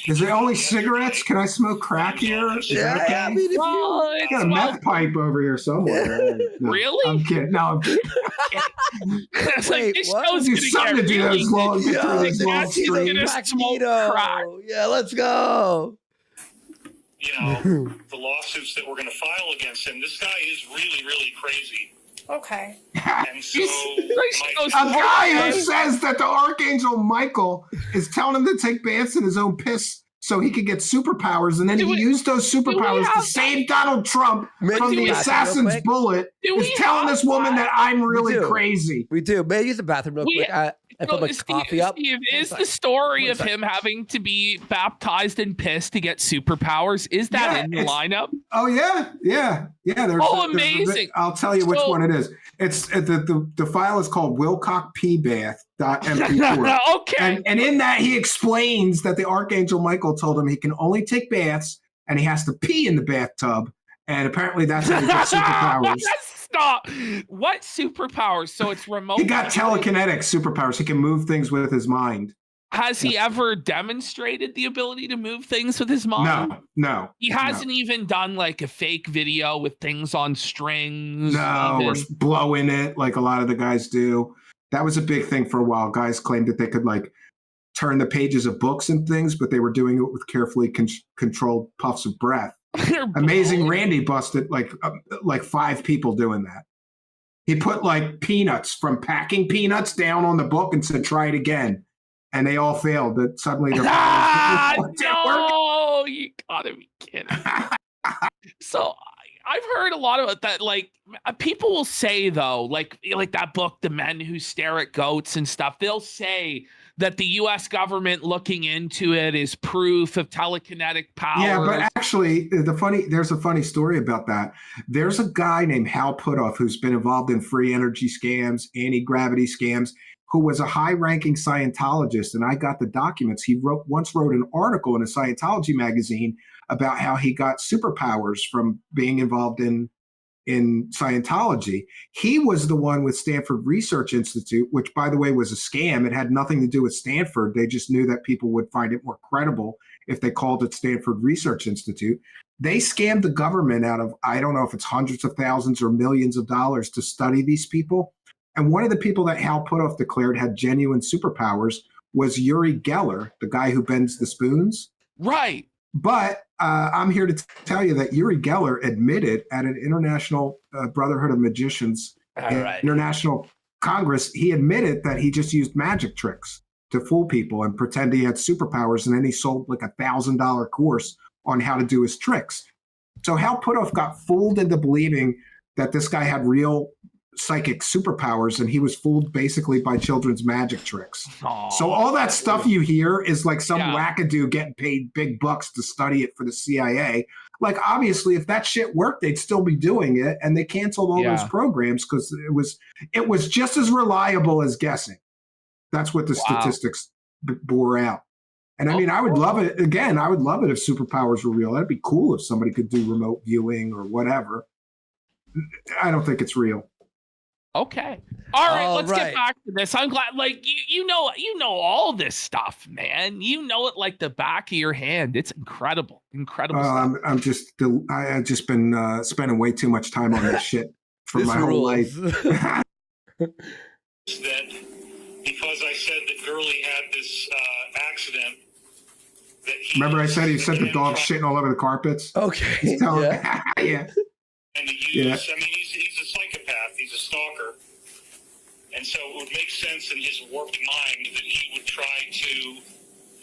Is it only cigarettes? Can I smoke crack here? Is that okay? I mean, I got a meth pipe over here somewhere. No, really? I'm kidding. No, I'm kidding. It's like this show's Do gonna something get to do really those long, good. through these long He's gonna streams. smoke crack. Yeah, let's go. the lawsuits that we're going to file against him. This guy is really, really crazy. Okay. And so a guy who says that the Archangel Michael is telling him to take baths in his own piss so he could get superpowers, and then he used those superpowers to save Donald Trump from the assassin's bullet. Is telling this woman that I'm really crazy. We do. May I use the bathroom real quick? I put my coffee up. Steve, is the story of him having to be baptized in piss to get superpowers, is that in the lineup? Oh, yeah. Amazing. I'll tell you which one it is. It's the file is called wilcockpbath.mp4. Okay. And in that, he explains that the Archangel Michael told him he can only take baths and he has to pee in the bathtub. And apparently that's how he gets superpowers. Stop. What superpowers? So it's remote. He got telekinetic superpowers. He can move things with his mind. Has he ever demonstrated the ability to move things with his mind? No. He hasn't even done like a fake video with things on strings. No, or blowing it like a lot of the guys do. That was a big thing for a while. Guys claimed that they could like turn the pages of books and things, but they were doing it with carefully controlled puffs of breath. Amazing Randy busted like 5 people doing that. He put like peanuts from packing peanuts down on the book and said, try it again. And they all failed. That suddenly no, you gotta be kidding. So I've heard a lot about that. Like people will say though, like that book, The Men Who Stare at Goats and stuff, they'll say that the U.S. government looking into it is proof of telekinetic power. Yeah, but actually, there's a funny story about that. There's a guy named Hal Puthoff who's been involved in free energy scams, anti-gravity scams, who was a high-ranking Scientologist, and I got the documents. He once wrote an article in a Scientology magazine about how he got superpowers from being involved in Scientology. He was the one with Stanford Research Institute, which, by the way, was a scam. It had nothing to do with Stanford. They just knew that people would find it more credible if they called it Stanford Research Institute. They scammed the government out of, I don't know if it's hundreds of thousands or millions of dollars to study these people. And one of the people that Hal Puthoff declared had genuine superpowers was Uri Geller, the guy who bends the spoons. Right. But I'm here to tell you that Uri Geller admitted at an International Brotherhood of Magicians International Congress, he admitted that he just used magic tricks to fool people and pretend he had superpowers. And then he sold like $1,000 course on how to do his tricks. So Hal Puthoff got fooled into believing that this guy had real psychic superpowers, and he was fooled basically by children's magic tricks. Aww. So all that stuff you hear is like some wackadoo getting paid big bucks to study it for the CIA. Like, obviously, if that shit worked, they'd still be doing it, and they canceled all those programs because it was just as reliable as guessing. That's what the statistics bore out. And I mean, I would love it. Again, I would love it if superpowers were real. That'd be cool if somebody could do remote viewing or whatever. I don't think it's real. Okay. All right, let's get back to this. I'm glad, like, you know all this stuff, man. You know it like the back of your hand. It's incredible stuff. I've just been spending way too much time on this shit for my whole life. That because I said that Gurley had this accident. That Remember I said he said the dog shitting all over the carpets? Okay. Yeah. And he used, I mean, he's a psychopath. He's a stalker. And so it would make sense in his warped mind that he would try to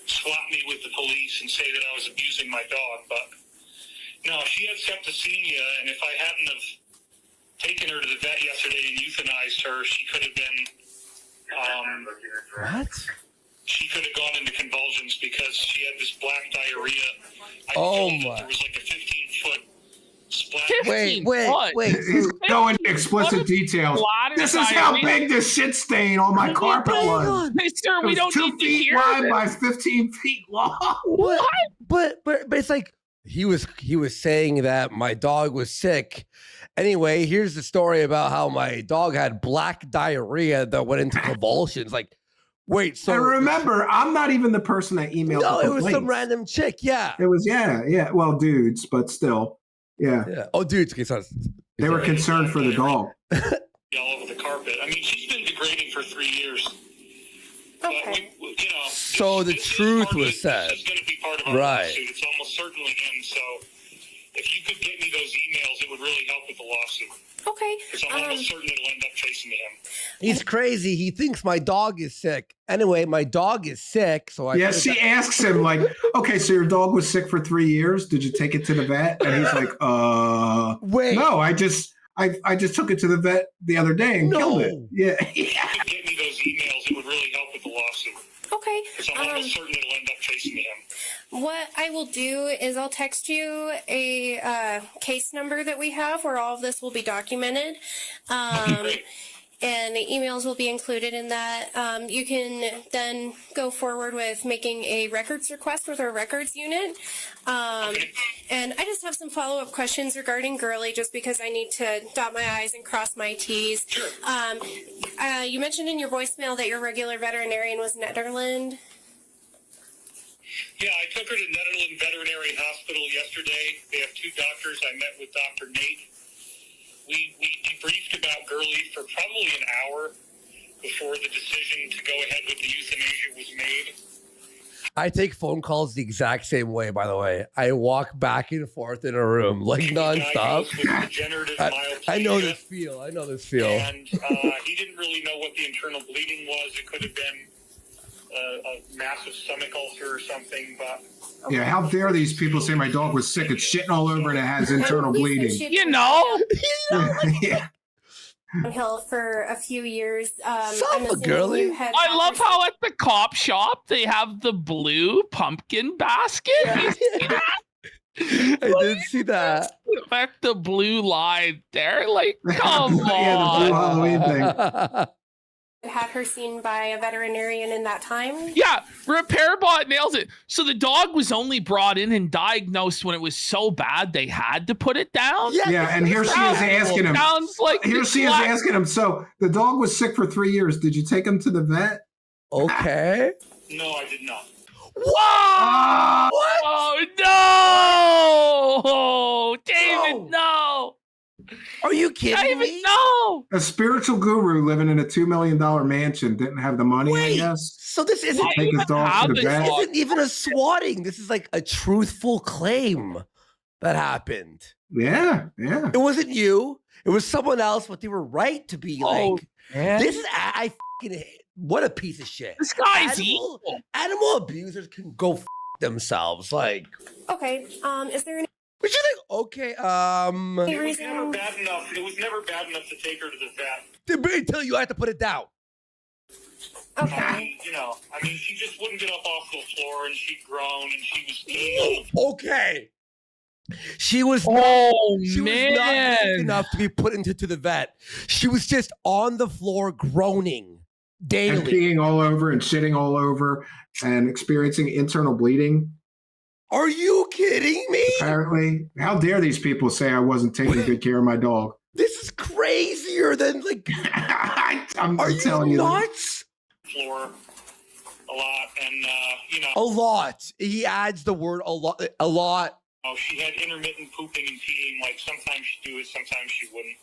slap me with the police and say that I was abusing my dog. But no, she had septicemia, and if I hadn't have taken her to the vet yesterday and euthanized her, she could have been... what? She could have gone into convulsions because she had this black diarrhea. There was like a 15-foot splash. Wait. He's going into explicit details. This is how big this shit stain on my carpet was. Sir, we don't need to hear 2 feet wide by 15 feet long. What? But it's like he was saying that my dog was sick. Anyway, here's the story about how my dog had black diarrhea that went into convulsions. Like, wait, so... And remember, I'm not even the person that emailed No, the it was some random chick, It was, yeah. Well, dudes, but still. Yeah. Oh, dudes. Okay, so they were concerned for the dog. All over the carpet. I mean, she's been degrading for 3 years. Okay. But so the truth was said. This is going to be part of our lawsuit. It's almost certainly him. So lawsuit. Okay. Because I'm almost certain it'll end up chasing him. He's crazy. He thinks my dog is sick. Anyway, my dog is sick, so I. Yeah, she asks him like, "Okay, so your dog was sick for 3 years. Did you take it to the vet?" And he's like, Wait. no, I just took it to the vet the other day and killed it." Yeah. If you could get me those emails, it would really help with the lawsuit. Okay. Because I'm almost certain it'll end up chasing him. What I will do is I'll text you a case number that we have where all of this will be documented. And the emails will be included in that. You can then go forward with making a records request with our records unit. And I just have some follow-up questions regarding Girly, just because I need to dot my I's and cross my T's. You mentioned in your voicemail that your regular veterinarian was Netherland. Yeah, I took her to Netherland Veterinary Hospital yesterday. They have 2 doctors. I met with Dr. Nate. We debriefed about Girly for probably an hour before the decision to go ahead with the euthanasia was made. I take phone calls the exact same way, by the way. I walk back and forth in a room like nonstop. I know this feel. I know this feel. And he didn't really know what the internal bleeding was. It could have been a massive stomach ulcer or something, but... Yeah, how dare these people say my dog was sick? It's shitting all over and it has internal bleeding. You know? Yeah. Hill for a few years. Girly. I love how at the cop shop they have the blue pumpkin basket. You see that? I did see that. Back the blue line there. Like, come on. Yeah, the blue Halloween thing. Had her seen by a veterinarian in that time. Yeah, RepairBot nails it. So the dog was only brought in and diagnosed when it was so bad they had to put it down. Yeah, and here she is asking him. Sounds like Here she is asking him. So the dog was sick for 3 years. Did you take him to the vet? Okay. No, I did not. Whoa! Oh, no! David, no! Are you kidding David, me? no! A spiritual guru living in a $2 million mansion didn't have the money, I guess. So this isn't to take his dog to the vet. This isn't even a swatting. This is like a truthful claim that happened. Yeah, yeah. It wasn't you. It was someone else, but they were right to be like, this is, I fucking hate. What a piece of shit. This guy's evil. Animal abusers can go themselves. Like, Okay. Is there any but you think, okay, It was never bad enough. It was never bad enough to take her to the vet. until you had to put it down. Okay. You know, I mean, she just wouldn't get up off the floor, and she'd groan, and she was peeing. Okay. She was Oh, she was not sick enough to be put into the vet. She was just on the floor groaning And daily. peeing all over and shitting all over and experiencing internal bleeding. Are you kidding me? Apparently. How dare these people say I wasn't taking good care of my dog? This is crazier than like. I'm Are you telling you. nuts? Floor a lot, and you know. A lot. He adds the word a lot. A lot. Oh, she had intermittent pooping and peeing. Like sometimes she'd do it, sometimes she wouldn't.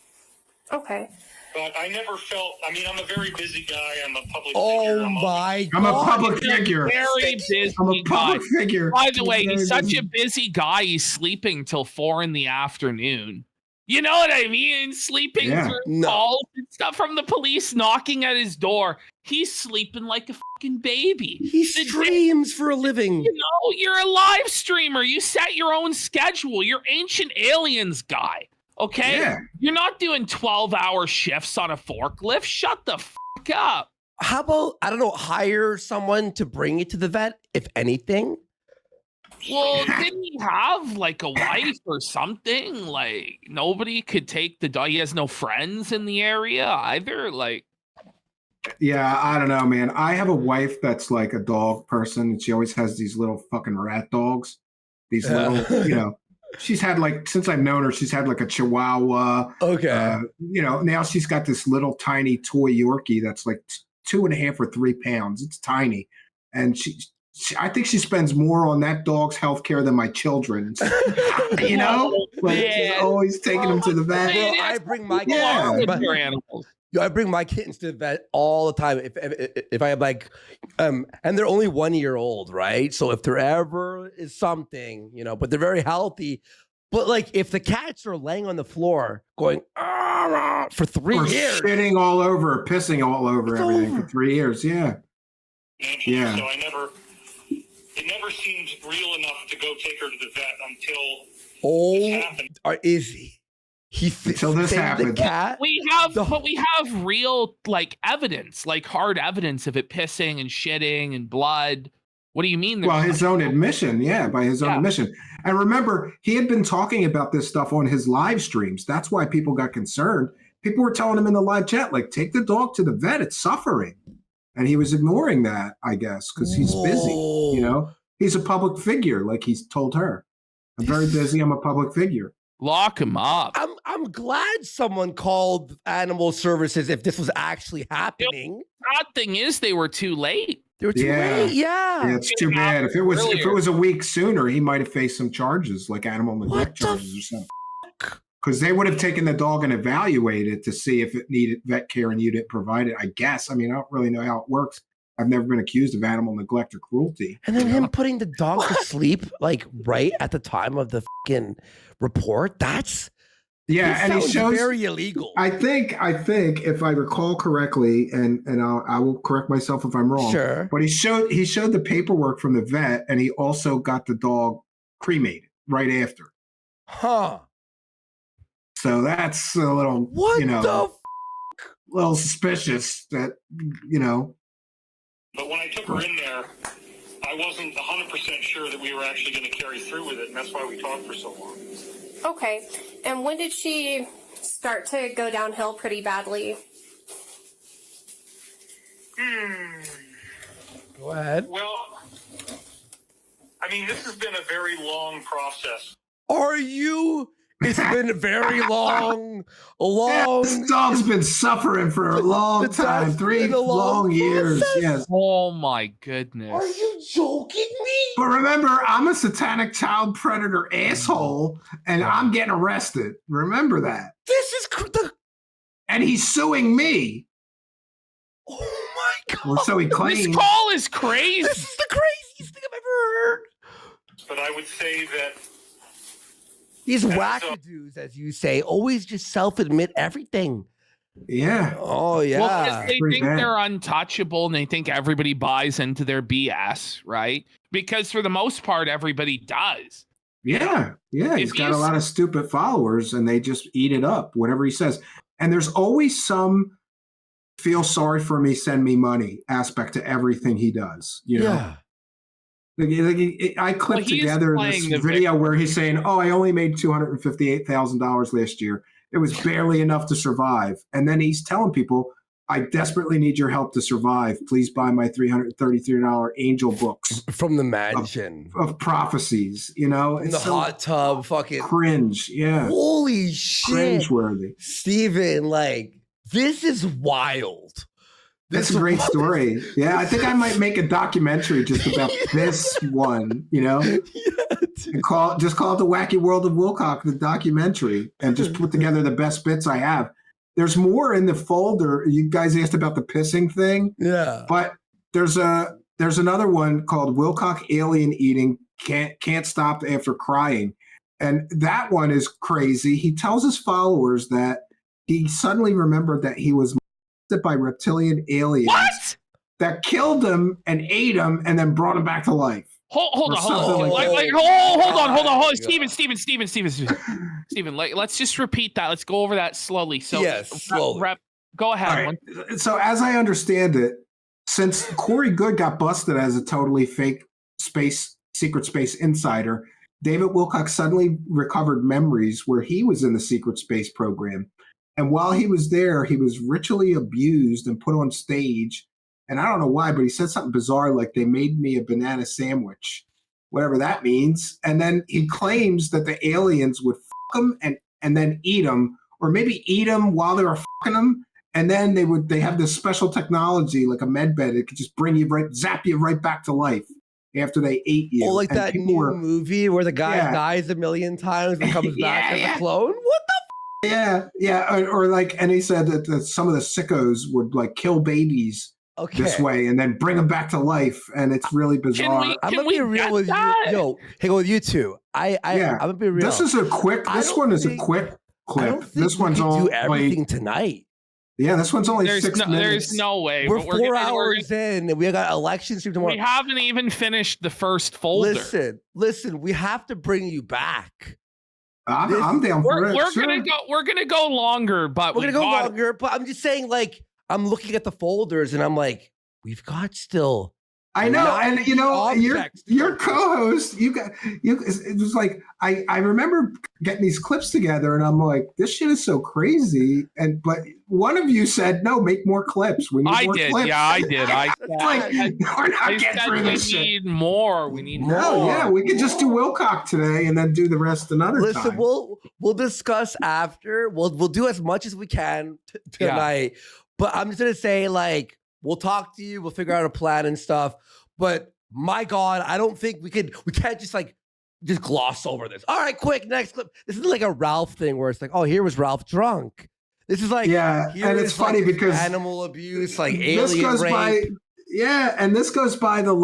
Okay. But I never felt. I mean, I'm a very busy guy. I'm a public figure. Oh my I'm a God. public figure. Very busy I'm a guy. public figure. By the way, Very he's such busy. a busy guy. He's sleeping till 4 p.m. You know what I mean? Sleeping Yeah. through No. calls and stuff from the police knocking at his door. He's sleeping like a fucking baby. He The day- streams for a living. You know, you're a live streamer. You set your own schedule. You're Ancient Aliens guy. Okay? Yeah. You're not doing 12-hour shifts on a forklift. Shut the fuck up. How about, I don't know, hire someone to bring it to the vet, if anything? Well, didn't he have like a wife or something? Like nobody could take the dog. He has no friends in the area either. Like, Yeah, I don't know, man. I have a wife that's like a dog person, and she always has these little fucking rat dogs. These little, you know, she's had like, since I've known her, she's had like a Chihuahua. Okay. You know, now she's got this little tiny toy Yorkie that's like 2.5 or 3 pounds. It's tiny. And I think she spends more on that dog's health care than my children's. You know? Like, she's always taking them to the vet. Bro, I bring my Yeah, with but- your animals. I bring my kittens to the vet all the time. If I have like, and they're only 1 year old, right? So if there ever is something, you know, but they're very healthy. But like, if the cats are laying on the floor going for 3 or years, shitting all over, or pissing all over It's everything over. for 3 years, yeah. Yeah. So it never seemed real enough to go take her to the vet until this happened. is he Until this saved happened. the cat? But we have real like evidence, like hard evidence of it pissing and shitting and blood. What do you mean? Well, his own admission, by his own admission. And remember, he had been talking about this stuff on his live streams. That's why people got concerned. People were telling him in the live chat, like, take the dog to the vet. It's suffering. And he was ignoring that, I guess, because he's busy. You know, he's a public figure, like he's told her. I'm very busy. I'm a public figure. Lock him up. I'm glad someone called animal services if this was actually happening. The odd thing is they were too late. They were too late. Yeah. It's too bad. If it was a week sooner, he might have faced some charges, like animal neglect charges or something. Because they would have taken the dog and evaluated to see if it needed vet care and you didn't provide it, I guess. I mean, I don't really know how it works. I've never been accused of animal neglect or cruelty. And then him putting the dog to sleep, like right at the time of the fucking report. That's and he shows very illegal. I think if I recall correctly, and I will correct myself if I'm wrong. Sure. But he showed the paperwork from the vet, and he also got the dog cremated right after. Huh. So that's a little, little suspicious that, But when I took her in there, I wasn't 100% sure that we were actually going to carry through with it, and that's why we talked for so long. Okay. And when did she start to go downhill pretty badly? Go ahead. Well, I mean, this has been a very long process. It's been very long. This dog's been suffering for a long time, 3 long years. Yes. Oh my goodness. Are you joking me? But remember, I'm a satanic child predator asshole, and I'm getting arrested. Remember that. This is and he's suing me. Oh my god. Or so he claims. This call is crazy. This is the craziest thing I've ever heard. But I would say that These wackadoos, as you say, always just self-admit everything. Yeah. Oh, yeah. Well, 'cause they think they're untouchable and they think everybody buys into their BS, right? Because for the most part, everybody does. Yeah. He's got a lot of stupid followers and they just eat it up, whatever he says. And there's always some feel sorry for me, send me money aspect to everything he does. You know? I clipped together this video where he's saying, "Oh, I only made $258,000 last year. It was barely enough to survive." And then he's telling people, "I desperately need your help to survive. Please buy my $333 angel books from the mansion of prophecies." You know, in the hot tub, fucking cringe. Yeah, holy shit, cringeworthy. Steven, like this is wild. That's a great story. Yeah, I think I might make a documentary just about this one, you know? And call it the Wacky World of Wilcock, the documentary, and just put together the best bits I have. There's more in the folder. You guys asked about the pissing thing. Yeah. But there's another one called Wilcock Alien Eating, Can't Stop After Crying. And that one is crazy. He tells his followers that he suddenly remembered that he was by reptilian aliens that killed him and ate him and then brought him back to life. Hold on. Steven, let's just repeat that. Let's go over that slowly. So yes, slowly. Go ahead. Right. So as I understand it, since Corey Good got busted as a totally fake secret space insider, David Wilcock suddenly recovered memories where he was in the secret space program. And while he was there, he was ritually abused and put on stage. And I don't know why, but he said something bizarre like they made me a banana sandwich, whatever that means. And then he claims that the aliens would fuck him and then eat him, or maybe eat him while they were fucking him. And then they have this special technology like a med bed. It could just zap you right back to life after they ate you. Oh, like and that new movie where the guy dies a million times and comes back as a clone? What the Yeah. Or like, and he said that some of the sickos would like kill babies this way and then bring them back to life, and it's really bizarre. I'm gonna be real with you. Yo, hang on with you two. I'm gonna be real. This is a quick. This one is a quick clip. This one's do everything tonight. Yeah, this one's only 6 minutes. There's no way. We're 4 hours in, and we got elections tomorrow. We haven't even finished the first folder. Listen. We have to bring you back. I'm down for it. We're gonna go longer, but we're gonna go longer. But I'm just saying, like, I'm looking at the folders, and I'm like, we've got still. I know, and your co-host, it was like I remember getting these clips together, and I'm like, this shit is so crazy. But one of you said, no, make more clips. We need more clips. Yeah, I did. We're not getting through this shit. We need more. No, yeah, we could just do Wilcock today and then do the rest another time. Listen, we'll discuss after. We'll do as much as we can tonight. Yeah. But I'm just gonna say, like, we'll talk to you. We'll figure out a plan and stuff. But my God, I don't think we can't just gloss over this. All right, quick, next clip. This isn't like a Ralph thing where it's like, oh, here was Ralph drunk. This is like, and it's funny because animal abuse, like alien rape. And this goes by the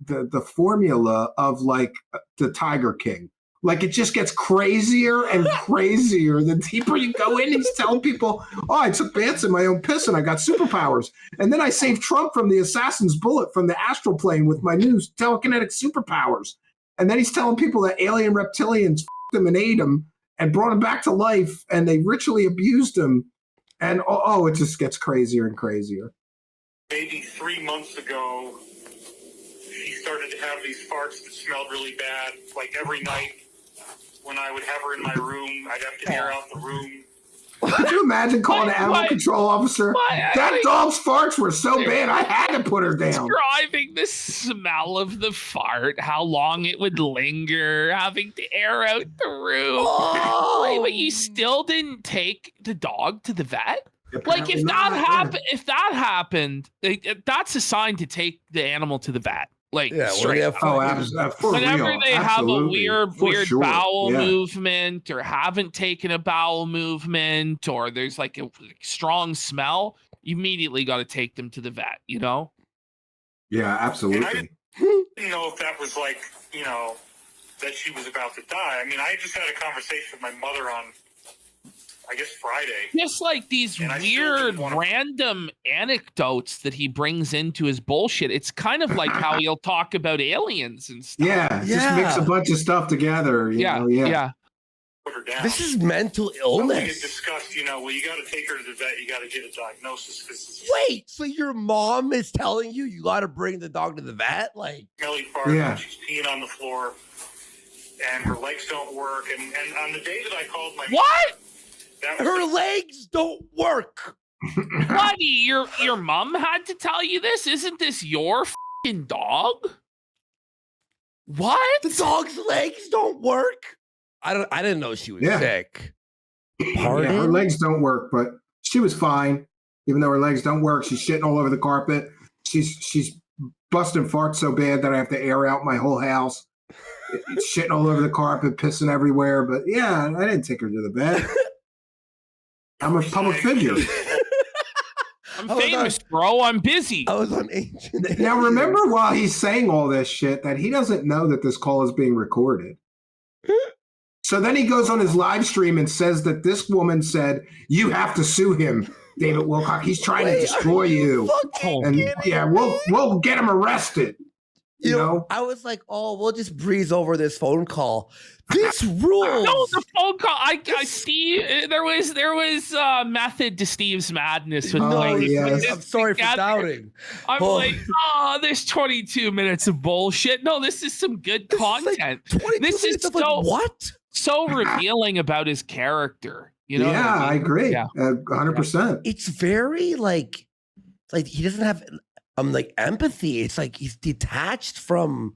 the formula of like the Tiger King. Like, it just gets crazier and crazier the deeper you go in. He's telling people, oh, I took baths in my own piss and I got superpowers. And then I saved Trump from the assassin's bullet from the astral plane with my new telekinetic superpowers. And then he's telling people that alien reptilians f***ed him and ate him and brought him back to life, and they ritually abused him. And it just gets crazier and crazier. Maybe 3 months ago, she started to have these farts that smelled really bad, like every night. When I would have her in my room, I'd have to air out the room. Could you imagine calling an animal control officer? That dog's farts were so bad, I had to put her down. Describing the smell of the fart, how long it would linger, having to air out the room. Wait, but you still didn't take the dog to the vet? Like, if that happened, that's a sign to take the animal to the vet. Like, straight up. Whenever they have a weird bowel movement, or haven't taken a bowel movement, or there's like a strong smell, you immediately got to take them to the vet, you know? Yeah, absolutely. And I didn't know if that was like, that she was about to die. I mean, I just had a conversation with my mother on, I guess, Friday. Just like these weird random anecdotes that he brings into his bullshit. It's kind of like how he'll talk about aliens and stuff. Just mix a bunch of stuff together. You know? Put her down. This is mental illness. We had discussed, you got to take her to the vet. You got to get a diagnosis. Wait, so your mom is telling you got to bring the dog to the vet? Like, smelly fart, she's peeing on the floor, and her legs don't work. And on the day that I called my what? Her legs don't work. Buddy, your mom had to tell you this? Isn't this your fucking dog? What? The dog's legs don't work? I didn't know she was sick. Pardon? Yeah, her legs don't work, but she was fine. Even though her legs don't work, she's shitting all over the carpet. She's busting farts so bad that I have to air out my whole house. It's shitting all over the carpet, pissing everywhere. But yeah, I didn't take her to the bed. I'm a public figure. I'm famous, bro. I'm busy. I was on Ancient. Now, remember, while he's saying all this shit, that he doesn't know that this call is being recorded. So then he goes on his live stream and says that this woman said, you have to sue him, David Wilcock. He's trying to destroy you. And we'll get him arrested. You know? I was like, we'll just breeze over this phone call. This rules. No, the phone call. I see. There was method to Steve's madness. With I'm sorry for doubting. I'm like, there's 22 minutes of bullshit. No, this is some good content. This is so revealing about his character. You know? Yeah, I agree. 100%. It's very like he doesn't have empathy. It's like he's detached from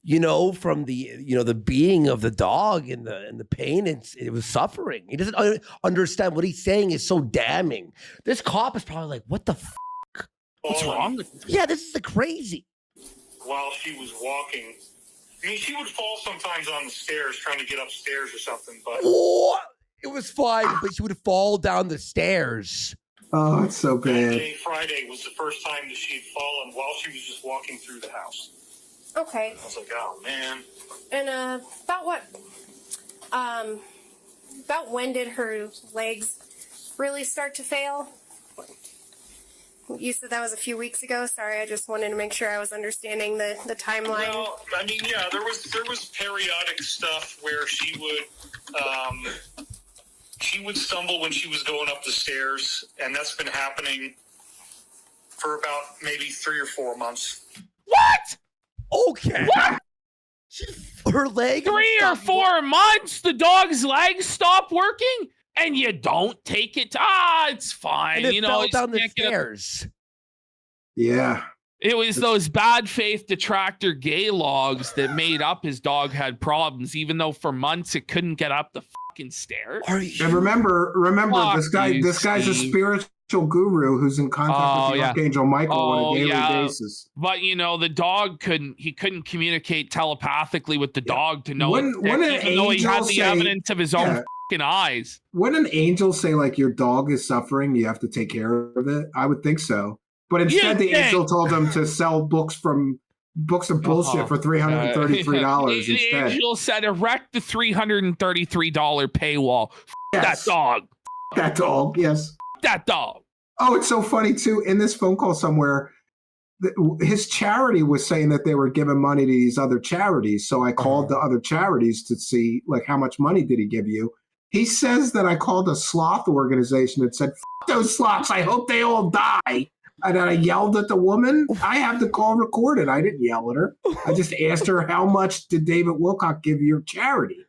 the being of the dog and the pain it was suffering. He doesn't understand what he's saying is so damning. This cop is probably like, what the fuck? What's wrong with this? Yeah, this is crazy. While she was walking, I mean, she would fall sometimes on the stairs trying to get upstairs or something, but it was fine, but she would fall down the stairs. Oh, it's so That bad. day, Friday, was the first time that she had fallen while she was just walking through the house. Okay. I was like, oh, man. And about when did her legs really start to fail? You said that was a few weeks ago. Sorry, I just wanted to make sure I was understanding the timeline. Well, I mean, yeah, there was periodic stuff where she would stumble when she was going up the stairs, and that's been happening for about maybe 3 or 4 months. What? Okay. What? Her leg. 3 or 4 months, the dog's legs stop working, and you don't take it. It's fine. And it you know, fell down the can't get up- stairs. Yeah. It was those bad faith detractor gay logs that made up his dog had problems, even though for months it couldn't get up the fucking stairs. And remember, Fuck this guy's a Steve. spiritual guru who's in contact with the Archangel Michael on a daily basis. But you know, the dog couldn't communicate telepathically with the dog to know Wouldn't an even though he had angel the say- evidence of his own fucking eyes. Wouldn't an angel say, like, your dog is suffering, you have to take care of it? I would think so. But instead, the angel told him to sell books of bullshit for $333 The instead. angel said, erect the $333 paywall. Yes. That dog. That dog, yes. That dog. Oh, it's so funny, too. In this phone call somewhere, his charity was saying that they were giving money to these other charities. So I called the other charities to see, like, how much money did he give you? He says that I called a sloth organization and said, "F those sloths, I hope they all die." And then I yelled at the woman. I have the call recorded. I didn't yell at her. I just asked her, how much did David Wilcock give your charity?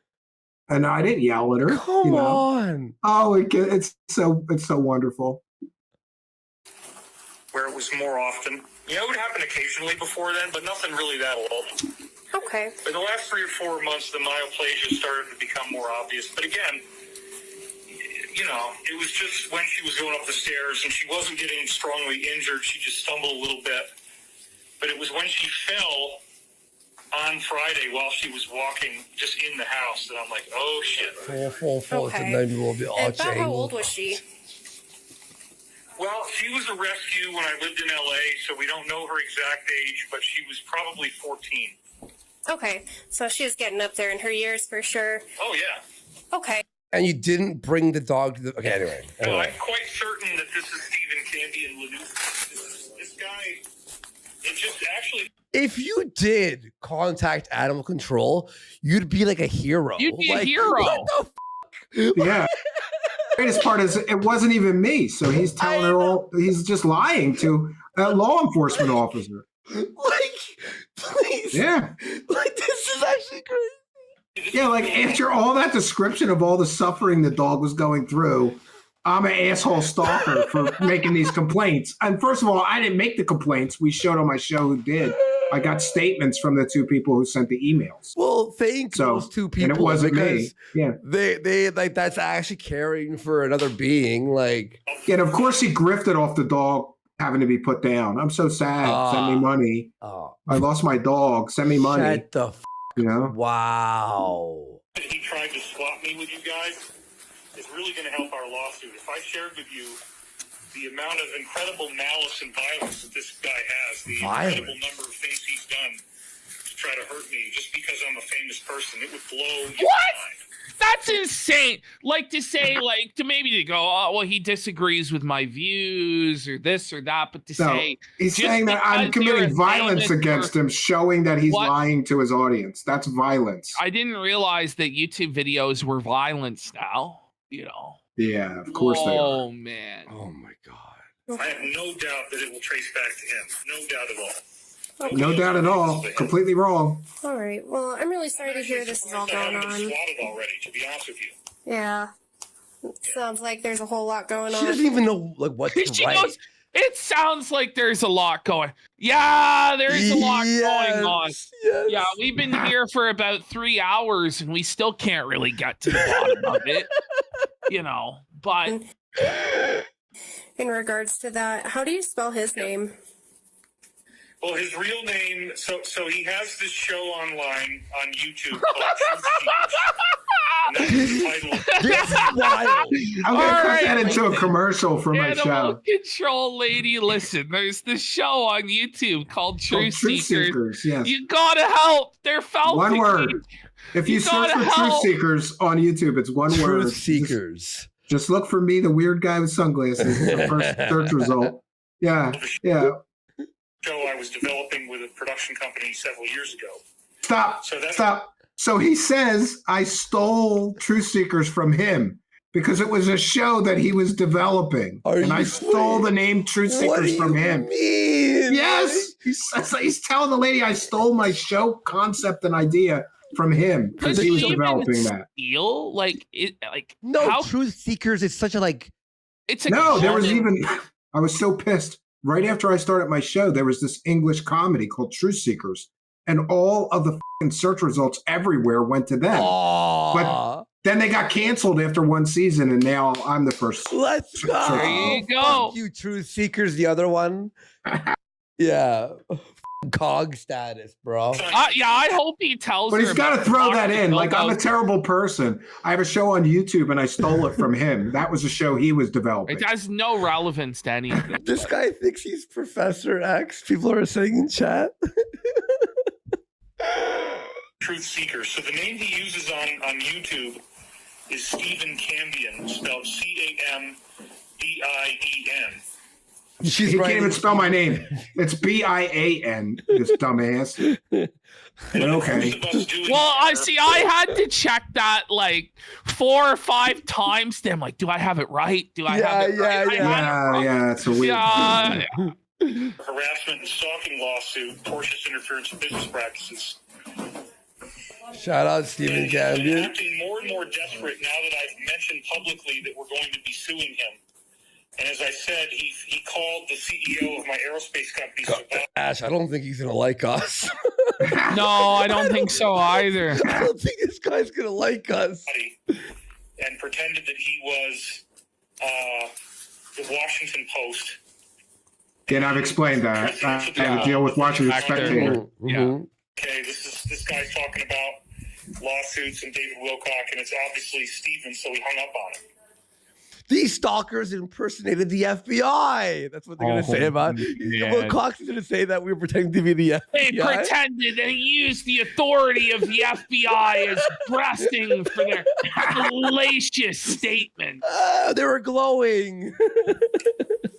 And I didn't yell at her. Come on. Oh, it's so wonderful. Where it was more often. You know, it would happen occasionally before then, but nothing really that old. Okay. In the last 3 or 4 months, the myoplegia started to become more obvious. But again, you know, it was just when she was going up the stairs and she wasn't getting strongly injured. She just stumbled a little bit. But it was when she fell on Friday while she was walking just in the house that I'm like, oh, shit. Okay. And about how old was she? Well, she was a rescue when I lived in L.A., so we don't know her exact age, but she was probably 14. Okay, so she was getting up there in her years for sure. Oh, yeah. Okay. And you didn't bring the dog to the. Okay, anyway. No, I'm quite certain that this is Stephen Cambian. This guy, it just actually. If you did contact animal control, you'd be like a hero. You'd be like, a hero. What the Yeah. Greatest part is it wasn't even me. So he's telling her all. He's just lying to a law enforcement officer. Please. Yeah. Like, this is actually crazy. Yeah, like after all that description of all the suffering the dog was going through, I'm an asshole stalker for making these complaints. And first of all, I didn't make the complaints. We showed on my show who did. I got statements from the 2 people who sent the emails. Well, thank those 2 people. And it wasn't me. Yeah. They like that's actually caring for another being. Like, and of course he grifted off the dog having to be put down. I'm so sad. Send me money. I lost my dog. Send me money. Shut the you know? Wow. He tried to swap me with you guys. It's really going to help our lawsuit. If I shared with you the amount of incredible malice and violence that this guy has, the incredible number of things he's done to try to hurt me just because I'm a famous person, it would blow your mind. That's insane. Like to say, like to maybe to go, oh well, he disagrees with my views or this or that, but to say he's just saying that I'm because you're committing a violence famous against person- him, showing that he's What? lying to his audience. That's violence. I didn't realize that YouTube videos were violence now. You know. Yeah, of course they are. Oh man. Oh my god. I have no doubt that it will trace back to him. No doubt at all. No doubt at all. Completely wrong. All right. Well, I'm really sorry to hear this is all going I haven't been on. swatted already, to be honest with you. Yeah. Sounds like there's a whole lot going on. She doesn't even know like what to She write. goes, it sounds like there's a lot going. Yeah, there's a lot going on. Yes. Yeah, we've been here for about 3 hours and we still can't really get to the bottom of it. You know, but In regards to that, how do you spell his name? Well, his real name, so he has this show online on YouTube called Truthseekers. And that's the title. This is wild. I'm gonna All cut right. that into a commercial for my Animal show. control lady, listen, there's this show on YouTube called Truth Seekers. Seekers, yes. You gotta help. They're falcon. One word. If you search gotta for Truth help. Seekers on YouTube, it's one word. Truth Seekers. Just look for me, the weird guy with sunglasses. The first search result. Yeah. Show I was developing with a production company several years ago. Stop. So that's Stop. So he says I stole Truth Seekers from him because it was a show that he was developing. And I stole the name Truth Seekers from him. Mean? Yes. He's telling the lady I stole my show concept and idea from him because he was developing that. Steal? Like No, how, Truth Seekers is such a like. it's a No, there was common- even, I was so pissed. Right after I started my show, there was this English comedy called Truth Seekers. And all of the fucking search results everywhere went to them. Aw. Then they got canceled after one season, and now I'm the first. Let's go. There you go. Fuck you, Truth Seekers. The other one. Yeah. Cog status, bro. Yeah, I hope he tells But her he's got to about throw the that in. Like, I'm a logo. terrible person. I have a show on YouTube, and I stole it from him. That was a show he was developing. It has no relevance to anything. This guy thinks he's Professor X. People are saying in chat. Truth Seekers. So the name he uses on YouTube is Stephen Cambian, spelled C-A-M-B-I-E-N. She's He right. can't even spell my name. It's B-I-A-N, this dumbass. But okay. Well, I see. I had to check that like 4 or 5 times. Then I'm like, do I have it right? Do I have it right? I had it wrong. Yeah, it's a weird. Yeah. Harassment and stalking lawsuit, tortious interference with business practices. Shout out Stephen He's Cambian. acting more and more desperate now that I've mentioned publicly that we're going to be suing him. And as I said, he called the CEO of my aerospace company. Ash, I don't think he's gonna like us. No, I don't think so either. I don't think this guy's gonna like us. And pretended that he was the Washington Post. And I've explained that. I have a deal with Washington Spectator. Yeah. Okay, this guy's talking about lawsuits and David Wilcock, and it's obviously Stephen, so he hung up on him. These stalkers impersonated the FBI. That's what they're gonna say about it. yeah. Well, Cox is gonna say that we were pretending to be the FBI. They pretended and used the authority of the FBI as breasting for their salacious statement. They were glowing.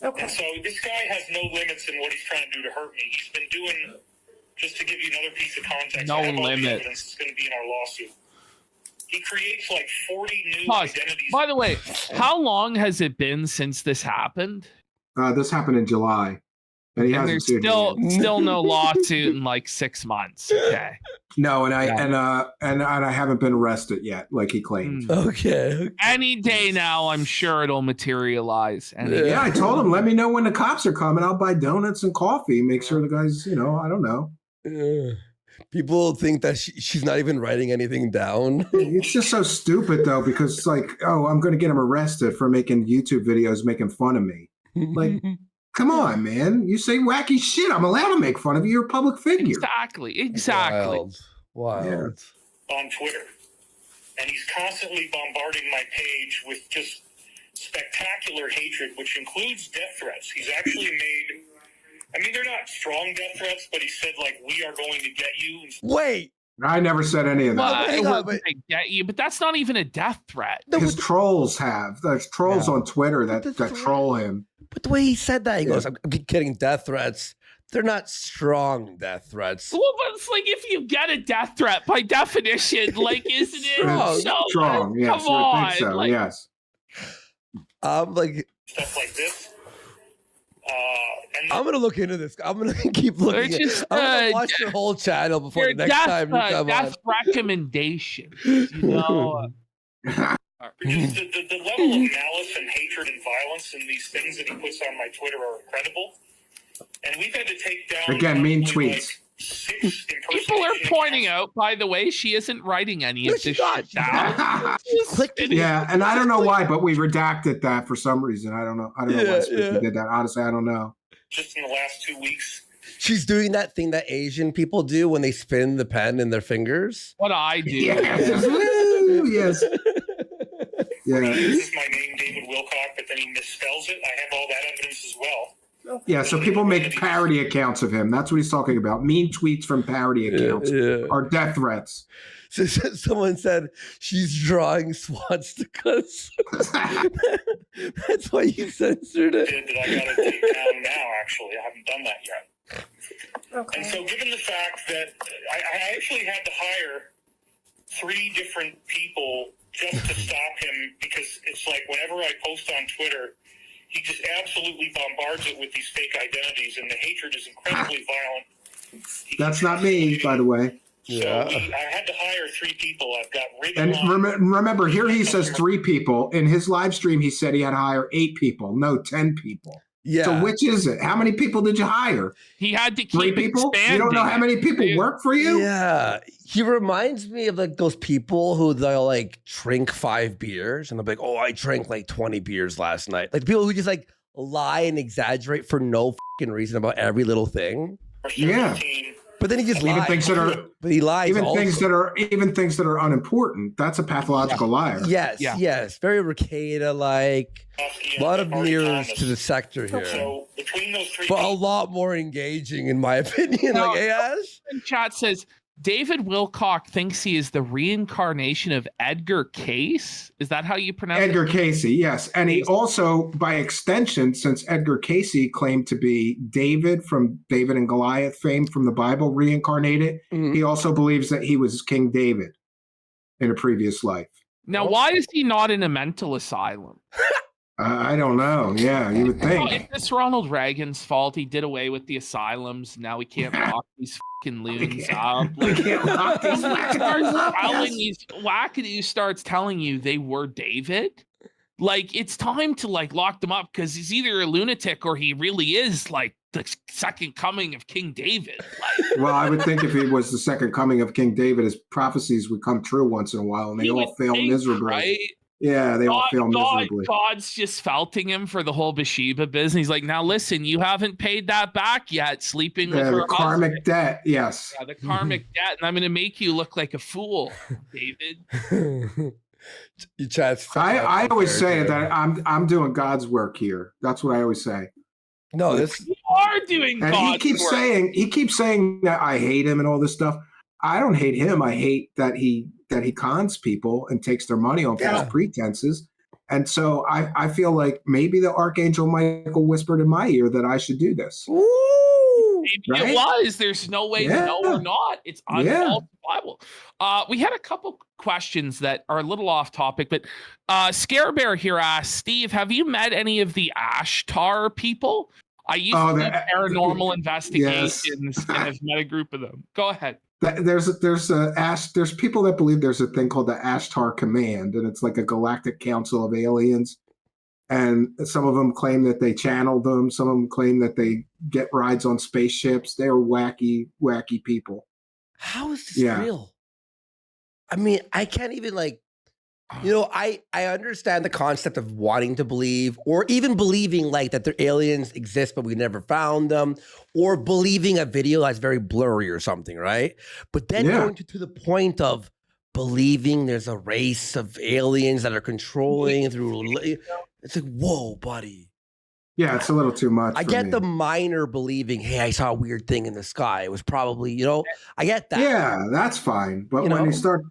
And so this guy has no limits in what he's trying to do to hurt me. He's been doing, just to give you another piece of context, No I have all the limits. evidence that's going to be in our lawsuit. He creates like 40 new Pause. identities. By the way, how long has it been since this happened? This happened in July. And he And hasn't there's sued me yet. still no lawsuit in like 6 months. Okay. No, and I haven't been arrested yet, like he claimed. Okay. Any day now, I'm sure it'll materialize. Yeah, I told him, let me know when the cops are coming. I'll buy donuts and coffee. Make sure the guy's, I don't know. People think that she's not even writing anything down. It's just so stupid, though, because it's like, oh, I'm going to get him arrested for making YouTube videos making fun of me. Like, come on, man. You say wacky shit. I'm allowed to make fun of you. You're a public figure. Exactly. Wild. Yeah. On Twitter. And he's constantly bombarding my page with just spectacular hatred, which includes death threats. He's actually made, they're not strong death threats, but he said, like, we are going to get you. Wait. I never said any of that. They get you, but that's not even a death threat. His trolls have. There's trolls on Twitter that troll him. But the way he said that, he goes, I'm getting death threats. They're not strong death threats. Well, but it's like if you get a death threat, by definition, like, isn't it Strong, yes. Come I on, think so, like, yes. Stuff like this. I'm gonna look into this. I'm gonna keep looking. I'm gonna watch your whole channel before the next time you come death on. recommendations. You know. Just the level of malice and hatred and violence in these things that he puts on my Twitter are incredible. And we've had to take down Again, mean tweets. People are pointing out, by the way, she isn't writing any of this shit down. Yeah, and I don't know why, but we redacted that for some reason. I don't know why Spooky did that. Honestly, I don't know. Just in the last 2 weeks, She's doing that thing that Asian people do when they spin the pen in their fingers. What I do. Yes. Woo, yes. Yeah. This is my name, David Wilcock, but then he misspells it. I have all that evidence as well. Yeah, so people make parody accounts of him. That's what he's talking about. Mean tweets from parody accounts are death threats. So someone said she's drawing swastikas. That's why you censored it. That I got to take down now, actually. I haven't done that yet. Okay. And so given the fact that I actually had to hire 3 different people just to stop him, because it's like whenever I post on Twitter, he just absolutely bombards it with these fake identities, and the hatred is incredibly violent. That's not me, by the way. So I had to hire 3 people. I've got And remember, here he says 3 people. In his live stream, he said he had to hire 8 people. No, 10 people. Yeah. So which is it? How many people did you hire? He had to keep 3 people? expanding. You don't know how many people work for you? Yeah. He reminds me of like those people who they'll like drink 5 beers and they'll be like, oh, I drank like 20 beers last night. Like people who just like lie and exaggerate for no fucking reason about every little thing. Yeah. But then he just Even lies. things that are, but he lies. even also. things that are unimportant. That's a pathological liar. Yes, yes. Very Ricada like. A lot of mirrors to the sector here. So between those 3 But a lot more engaging, in my opinion. No, like, hey, Ash? in chat says David Wilcock thinks he is the reincarnation of Edgar Cayce. Is that how you pronounce Edgar it? Cayce, yes. And he also, by extension, since Edgar Cayce claimed to be David from David and Goliath fame from the Bible reincarnated, he also believes that he was King David in a previous life. Now, why is he not in a mental asylum? I don't know. Yeah, you would think. Is this Ronald Reagan's fault? He did away with the asylums. Now we can't lock these fucking loons up. We can't lock these wackadoos up. These wackadoos starts telling you they were David. Like, it's time to like lock them up because he's either a lunatic or he really is like the second coming of King David. Like, Well, I would think if he was the second coming of King David, his prophecies would come true once in a while, and they you all would fail think, miserably. right? Yeah, they all fail miserably. God's just felting him for the whole Bathsheba business. He's like, now listen, you haven't paid that back yet, sleeping with her The karmic husband. debt, yes. Yeah, the karmic debt, and I'm going to make you look like a fool, David. You chat. I always say that I'm doing God's work here. That's what I always say. No, this You are doing And God's work. he keeps saying that I hate him and all this stuff. I don't hate him. I hate that he cons people and takes their money on false pretenses. And so I feel like maybe the Archangel Michael whispered in my ear that I should do this. Maybe Right? it was. There's no way to know or not. It's unfalsifiable. We had a couple questions that are a little off topic, but Scare Bear here asked, Steve, have you met any of the Ashtar people? I used to do paranormal investigations and I've met a group of them. Go ahead. There's people that believe there's a thing called the Ashtar Command, and it's like a galactic council of aliens. And some of them claim that they channeled them. Some of them claim that they get rides on spaceships. They're wacky people. How is this real? I mean, I can't even I understand the concept of wanting to believe, or even believing like that the aliens exist, but we never found them, or believing a video that's very blurry or something, right? But then going to the point of believing there's a race of aliens that are controlling through, it's like, whoa, buddy. Yeah, it's a little too much. I get the minor believing, hey, I saw a weird thing in the sky. It was probably, I get that. Yeah, that's fine. But when you start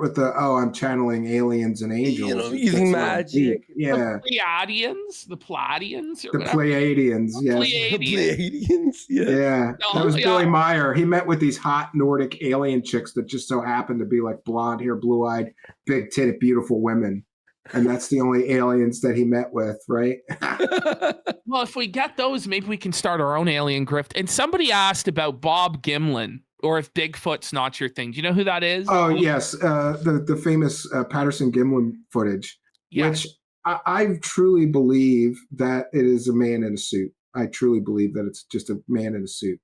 with the, I'm channeling aliens and angels, using magic. Yeah. The Pleiadians, or the whatever. Pleiadians, yes. Pleiadians, yeah. That was Billy Meyer. He met with these hot Nordic alien chicks that just so happened to be like blonde hair, blue-eyed, big-titted, beautiful women. And that's the only aliens that he met with, right? Well, if we get those, maybe we can start our own alien grift. And somebody asked about Bob Gimlin, or if Bigfoot's not your thing. Do you know who that is? Oh, yes. The famous Patterson Gimlin footage, which I truly believe that it is a man in a suit. I truly believe that it's just a man in a suit.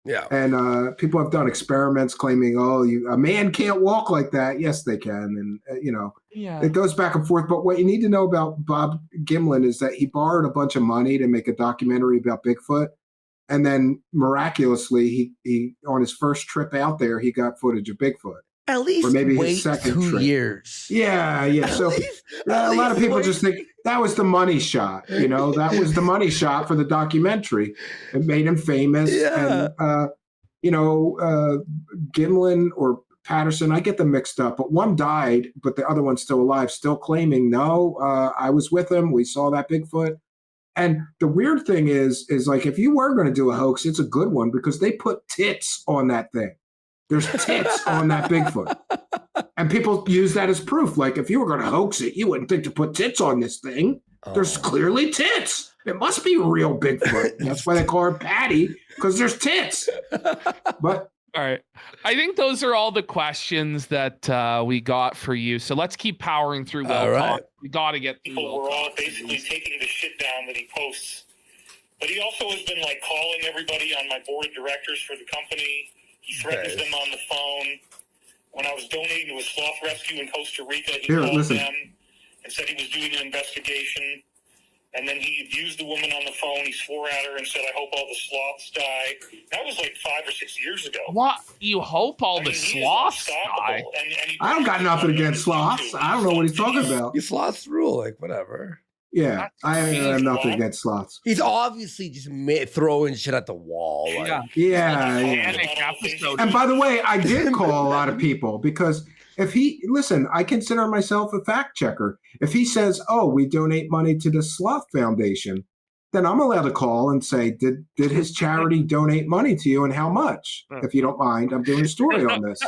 Yeah. And people have done experiments claiming, a man can't walk like that. Yes, they can. And, it goes back and forth. But what you need to know about Bob Gimlin is that he borrowed a bunch of money to make a documentary about Bigfoot. and then miraculously, he on his first trip out there, he got footage of Bigfoot. At least Or maybe wait his second 2 trip. years. Yeah. So a lot of people just think that was the money shot. That was the money shot for the documentary. It made him famous. Yeah. And, Gimlin or Patterson, I get them mixed up, but one died, but the other one's still alive, still claiming, no, I was with him. We saw that Bigfoot. And the weird thing is like, if you were going to do a hoax, it's a good one because they put tits on that thing. There's tits on that Bigfoot. And people use that as proof. Like, if you were going to hoax it, you wouldn't think to put tits on this thing. There's clearly tits. It must be real Bigfoot. That's why they call her Patty, because there's tits. But all right. I think those are all the questions that we got for you. So let's keep powering through. All right. We got to get through. People were all basically taking the shit down that he posts. But he also has been like calling everybody on my board of directors for the company. He threatens them on the phone. When I was donating to a sloth rescue in Costa Rica, he called them and said he was doing an investigation. And then he abused the woman on the phone. He swore at her and said, I hope all the sloths die. That was like 5 or 6 years ago. What? You hope all the sloths die? I don't got nothing against sloths. I don't know what he's talking about. You sloths rule, like whatever. Yeah, I have nothing against sloths. He's obviously just throwing shit at the wall. Like. Yeah. And by the way, I did call a lot of people because listen, I consider myself a fact checker. If he says, oh, we donate money to the Sloth Foundation, then I'm allowed to call and say, did his charity donate money to you and how much? If you don't mind, I'm doing a story on this.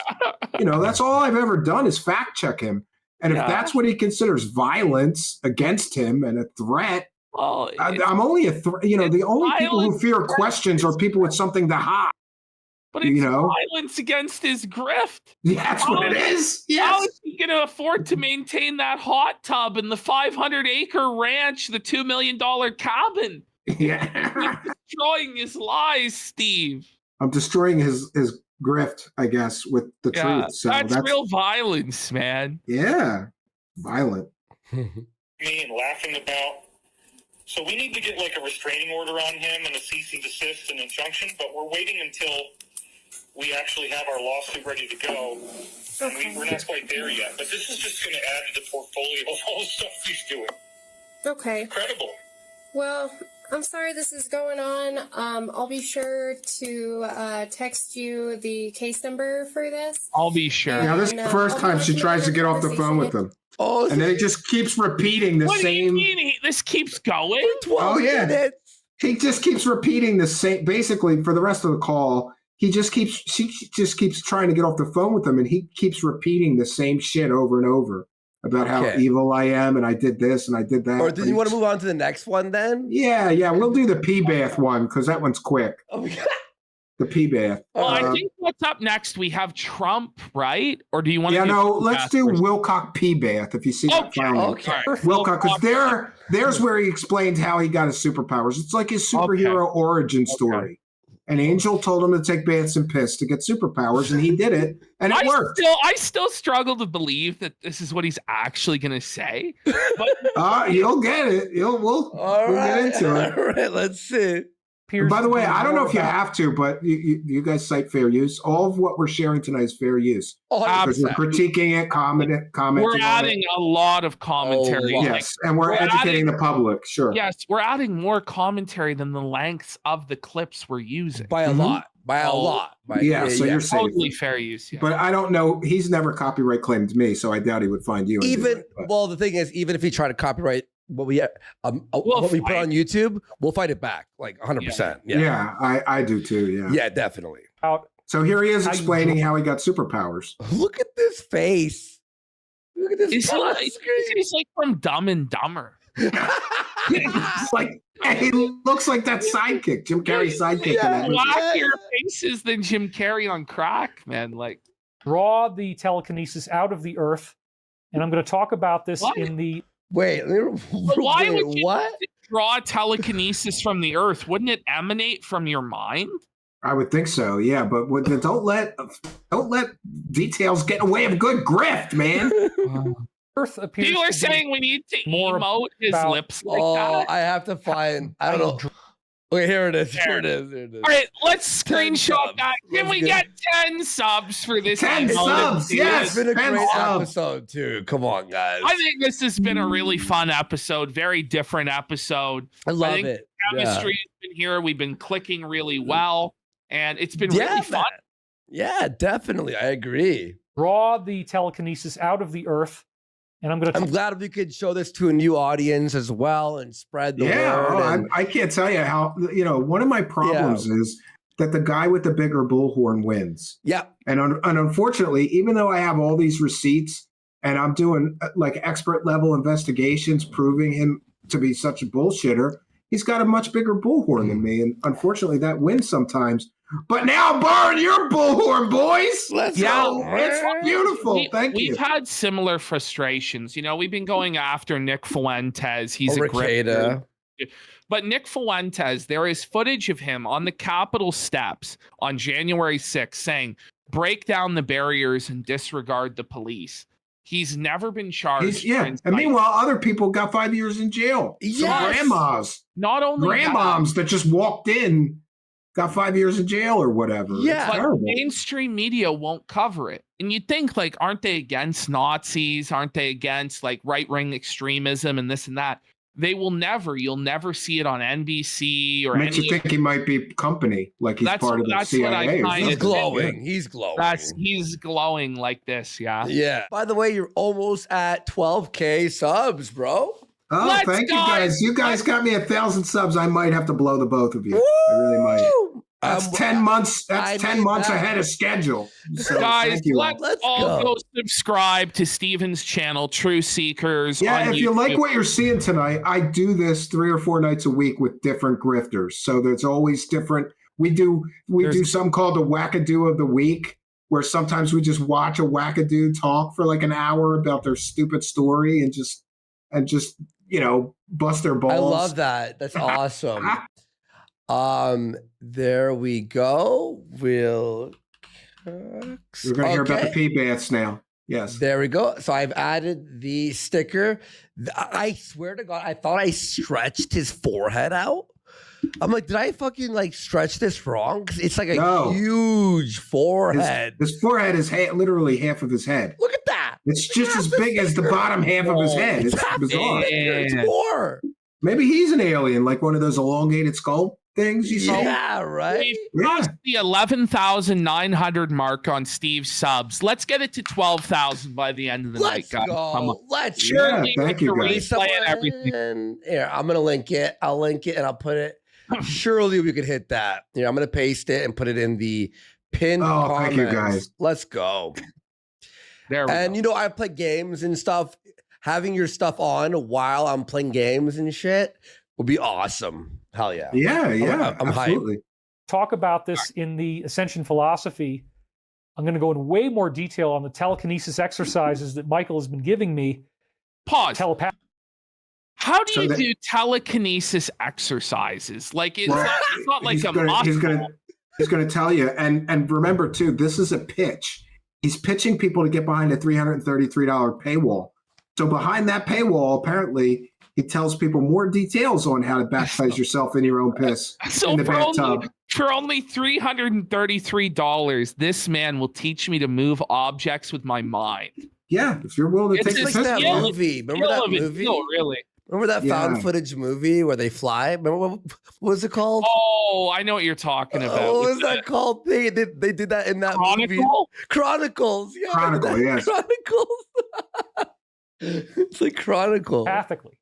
That's all I've ever done is fact check him. And if that's what he considers violence against him and a threat, I'm only the only people who fear questions are people with something to hide. But it's violence against his grift. Yeah, that's what it is. Yes. How is he going to afford to maintain that hot tub and the 500-acre ranch, the $2 million cabin? Yeah. He's destroying his lies, Steve. I'm destroying his grift, I guess, with the truth. So that's real violence, man. Yeah, violent. Me and laughing about. So we need to get like a restraining order on him and a cease and desist and injunction, but we're waiting until we actually have our lawsuit ready to go. And we're not quite there yet. But this is just going to add to the portfolio of all the stuff he's doing. Okay. Incredible. Well, I'm sorry this is going on. I'll be sure to text you the case number for this. I'll be sure. Yeah, this is the first time she tries to get off the phone with him. Oh, and then he just keeps repeating the same. What do you mean? This keeps going? 12 minutes. He just keeps repeating the same. Basically, for the rest of the call, she just keeps trying to get off the phone with him, and he keeps repeating the same shit over and over about how evil I am, and I did this and I did that. Or do you want to move on to the next one then? Yeah, we'll do the pee bath one because that one's quick. The pee bath. Well, I think what's up next, we have Trump, right? Or do you want to? Yeah, no, let's do Wilcock pee bath if you see that finding. Okay. Wilcock, because there's where he explained how he got his superpowers. It's like his superhero origin story. And Angel told him to take baths and piss to get superpowers, and he did it, and it worked. I still struggle to believe that this is what he's actually going to say. But you'll get it. We'll get into it. All right, let's see. By the way, I don't know if you have to, but you guys cite fair use. All of what we're sharing tonight is fair use. Because we're critiquing it, commenting. We're adding a lot of commentary. Yes, and we're educating the public. Sure. Yes, we're adding more commentary than the lengths of the clips we're using. By a lot. So you're safe. Totally fair use. Yeah. But I don't know. He's never copyright claimed me, so I doubt he would find you. Well, the thing is, even if he tried to copyright what we put on YouTube, we'll fight it back like 100%. Yeah, I do too. Yeah, definitely. So here he is explaining how he got superpowers. Look at this face. Look at this. He's like from Dumb and Dumber. It's like he looks like that sidekick, Jim Carrey's sidekick. Wackier faces than Jim Carrey on crack, man. Like, draw the telekinesis out of the earth, and I'm going to talk about this in the. Wait, why would you draw telekinesis from the earth? Wouldn't it emanate from your mind? I would think so, yeah. But don't let details get in the way of good grift, man. Earth appears. People are saying we need to emote his lips like that. I have to find. I don't know. Okay, here it is. There. Here it is. Here it is. All right, let's 10 screenshot subs. that. Can Let's we get- get 10 subs for this? 10 email? subs, yes. It's been a 10 great subs. episode too. Come on, guys. I think this has been a really fun episode, very different episode. I love think it. Chemistry has been here. We've been clicking really well, and it's been Yeah, really fun. man. Yeah, definitely. I agree. Draw the telekinesis out of the earth, and I'm going I'm to. glad we could show this to a new audience as well and spread the Yeah, word. and- I can't tell you how. One of my problems is that the guy with the bigger bullhorn wins. yeah. And unfortunately, even though I have all these receipts and I'm doing like expert level investigations proving him to be such a bullshitter, he's got a much bigger bullhorn than me. And unfortunately, that wins sometimes. But now, burn your bullhorn, boys. Let's go. It's beautiful. Thank you. We've had similar frustrations. We've been going after Nick Fuentes. He's a Ricada. great. But Nick Fuentes, there is footage of him on the Capitol steps on January 6th saying, break down the barriers and disregard the police. He's never been charged. And meanwhile, other people got 5 years in jail. Some Yes. grandmas, Not only grandmoms that just walked in got 5 years in jail or whatever. Yeah. It's but terrible. mainstream media won't cover it. And you'd think, like, aren't they against Nazis? Aren't they against like right-wing extremism and this and that? They will never. You'll never see it on NBC or Makes you think he might be company, like he's part of the that's what I CIA. or kinda He's something. glowing. He's glowing. He's glowing like this, yeah. Yeah. By the way, you're almost at 12K subs, bro. Oh, Let's thank you go. guys. You guys got me 1,000 subs. I might have to blow the both of you. I really might. Woo! That's 10 months. I That's 10 need months that. ahead of schedule. So Guys, thank you. let's all go subscribe to Steven's channel, Truthseekers. Yeah, on if you like YouTube. what you're seeing tonight, I do this 3 or 4 nights a week with different grifters. So there's always different. We do something called the wackadoo of the week, where sometimes we just watch a wackadoo talk for like an hour about their stupid story and just bust their balls. I love that. That's awesome. There we go. We're gonna hear about the pee baths now. Yes. There we go. So I've added the sticker. I swear to God, I thought I stretched his forehead out. I'm like, did I fucking like stretch this wrong? 'Cause it's like a huge forehead. His forehead is literally half of his head. Look at that. It's just as big as the bottom half of his head. It's bizarre. It's more. Maybe he's an alien, like one of those elongated skull things you saw. Yeah, right. We've crossed the 11,900 mark on Steve's subs. Let's get it to 12,000 by the end of the night, guys. Come on. Let's Surely thank you, with the guys. replay and everything. And here, I'm gonna link it. I'll link it and I'll put it. Surely we could hit that. Here, I'm gonna paste it and put it in the pinned comments. Thank you, guys. Let's go. There we And go. I play games and stuff. Having your stuff on while I'm playing games and shit would be awesome. Hell yeah. Yeah, I'm absolutely. Talk about this in the Ascension philosophy. I'm going to go in way more detail on the telekinesis exercises that Michael has been giving me. Pause. Telepath. How do you do telekinesis exercises? Like it's not like a muscle. He's gonna tell you. And remember too, this is a pitch. He's pitching people to get behind a $333 paywall. So behind that paywall, apparently, he tells people more details on how to baptize yourself in your own piss So in the bathtub. for only $333, this man will teach me to move objects with my mind. Yeah, if you're willing to It's take just the Like piss. that skill- movie. Remember skill that of it. movie? No, really. Remember that found Yeah. footage movie where they fly? Remember what was it called? Oh, I know what you're talking about. What With was that called? They did that in that movie. Chronicle? Chronicles. Yeah, Chronicle, yes. Chronicles. It's like Chronicle. Telepathically.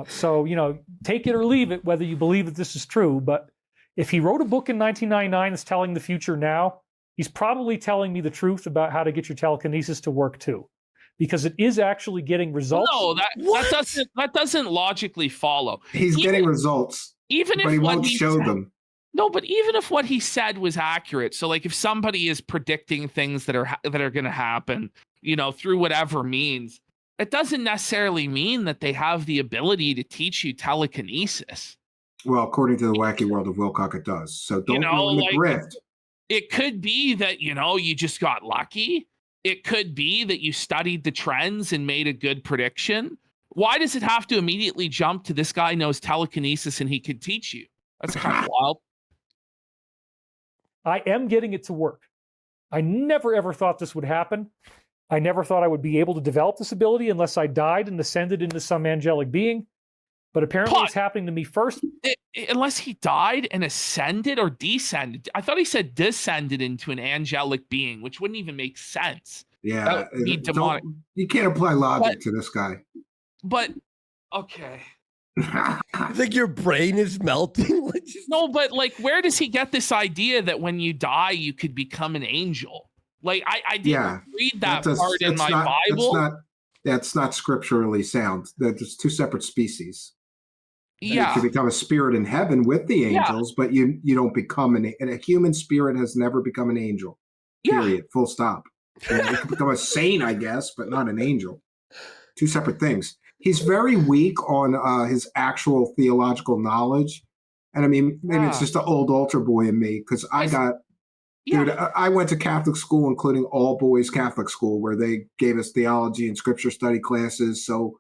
So, take it or leave it, whether you believe that this is true. But if he wrote a book in 1999 that's telling the future now, he's probably telling me the truth about how to get your telekinesis to work too. Because it is actually getting results. No, that doesn't logically follow. He's getting results, Even but if he what won't he show said- them. No, but even if what he said was accurate, so like if somebody is predicting things that are going to happen, through whatever means, it doesn't necessarily mean that they have the ability to teach you telekinesis. Well, according to the wacky world of Wilcock, it does. So don't ruin the like, grift. It could be that, you just got lucky. It could be that you studied the trends and made a good prediction. Why does it have to immediately jump to this guy knows telekinesis and he could teach you? That's kind of wild. I am getting it to work. I never ever thought this would happen. I never thought I would be able to develop this ability unless I died and ascended into some angelic being. But apparently it's happening to me first. Unless he died and ascended or descended. I thought he said descended into an angelic being, which wouldn't even make sense. Yeah. That would be demonic. You can't apply logic to this guy. But, okay. I think your brain is melting. No, but like, where does he get this idea that when you die, you could become an angel? Like, I didn't read that part in my Bible. That's not scripturally sound. That's two separate species. Yeah. You can become a spirit in heaven with the angels, but you don't become a human spirit has never become an angel. Period. Full stop. You can become a saint, I guess, but not an angel. Two separate things. He's very weak on his actual theological knowledge. And I mean, maybe it's just the old altar boy in me, because dude, I went to Catholic school, including all boys Catholic school, where they gave us theology and scripture study classes. So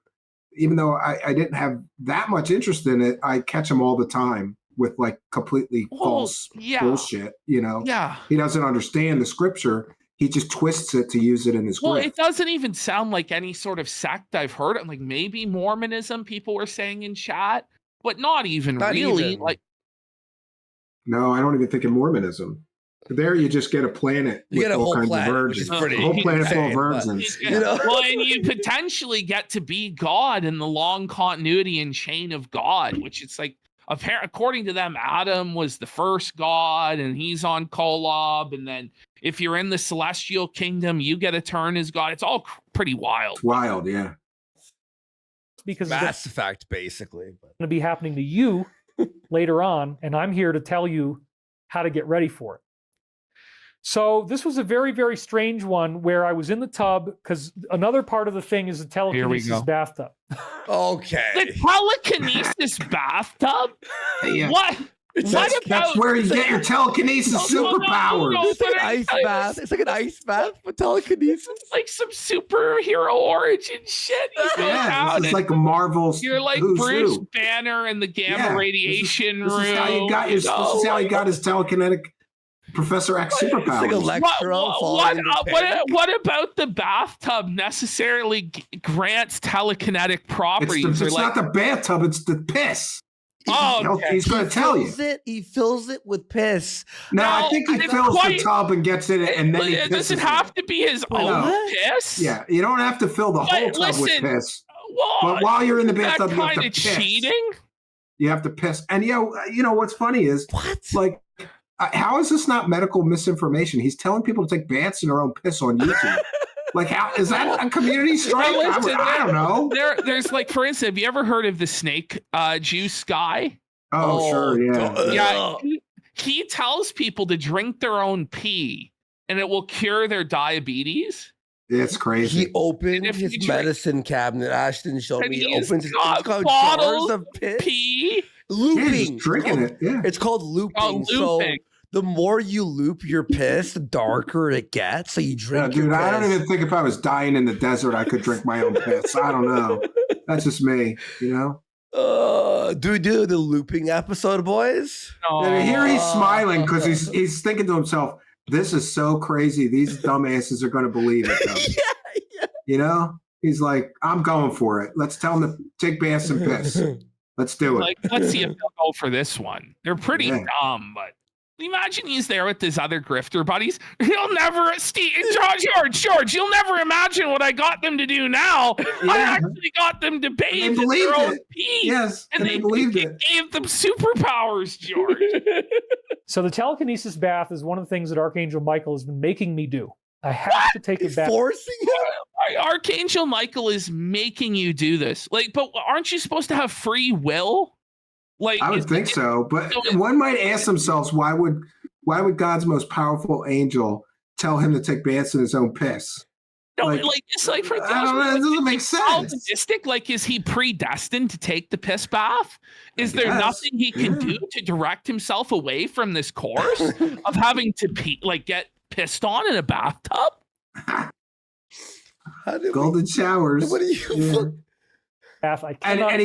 even though I didn't have that much interest in it, I catch him all the time with like completely false bullshit. You know, he doesn't understand the scripture. He just twists it to use it in his grip. It doesn't even sound like any sort of sect I've heard. Like maybe Mormonism, people were saying in chat, but not really. Like, no, I don't even think in Mormonism. There, you just get a planet with all kinds of virgins. A whole planet full of virgins. Well, and you potentially get to be God in the long continuity and chain of God, which it's like, according to them, Adam was the first God, and he's on Kolob, and then if you're in the celestial kingdom, you get a turn as God. It's all pretty wild. It's wild, yeah. Because Mass Effect, basically. It's going to be happening to you later on, and I'm here to tell you how to get ready for it. So this was a very, very strange one where I was in the tub, because another part of the thing is the telekinesis bathtub. Okay. The telekinesis bathtub? Yeah. What? That's where you get your telekinesis superpowers. It's like an ice bath. It's like an ice bath for telekinesis. It's like some superhero origin shit. It's like a Marvel. You're like Bruce Banner in the gamma radiation room. This is how you got this is how he got his telekinetic Professor X superpowers. It's like Electro. What about the bathtub necessarily grants telekinetic properties? It's not the bathtub, it's the piss. He's going to tell you. He fills it with piss. No, I think he fills the tub and gets in it, and then he pisses. Does it have to be his own piss? Yeah, you don't have to fill the whole tub with piss. But while you're in the bathtub, you have to piss. Cheating? You have to piss. And you know what's funny is like, how is this not medical misinformation? He's telling people to take baths in their own piss on YouTube. Like, how is that a community strike? I don't know. There's like, for instance, have you ever heard of the snake juice guy? Oh, sure, yeah. Yeah, he tells people to drink their own pee, and it will cure their diabetes. It's crazy. He opened his medicine cabinet. Ashton showed me. He opens it. It's called bottles jars of pee. Looping. Drinking it. Yeah. It's called looping. Looping. So the more you loop your piss, the darker it gets. So you drink your piss. I don't even think if I was dying in the desert, I could drink my own piss. I don't know. That's just me, you know? Do we do the looping episode, boys? And here he's smiling because he's thinking to himself, this is so crazy. These dumbasses are going to believe it, though. Yeah. You know? He's like, I'm going for it. Let's tell them to take baths and piss. Let's do it. Like, let's see if they'll go for this one. They're pretty dumb, but imagine he's there with his other grifter buddies. He'll never, George, you'll never imagine what I got them to do now. Yeah. I actually got them to bathe in their own pee. Yes, and they believed it. Gave them superpowers, George. So the telekinesis bath is one of the things that Archangel Michael has been making me do. I have to take a bath. Forcing him? Archangel Michael is making you do this. Like, but aren't you supposed to have free will? Like, I would think so, but one might ask themselves, why would God's most powerful angel tell him to take baths in his own piss? No, it's like for I don't know, it doesn't make sense. Like, is he predestined to take the piss bath? Is there nothing he can do to direct himself away from this course of having to get pissed on in a bathtub? Golden showers. What are you? Bath. I cannot.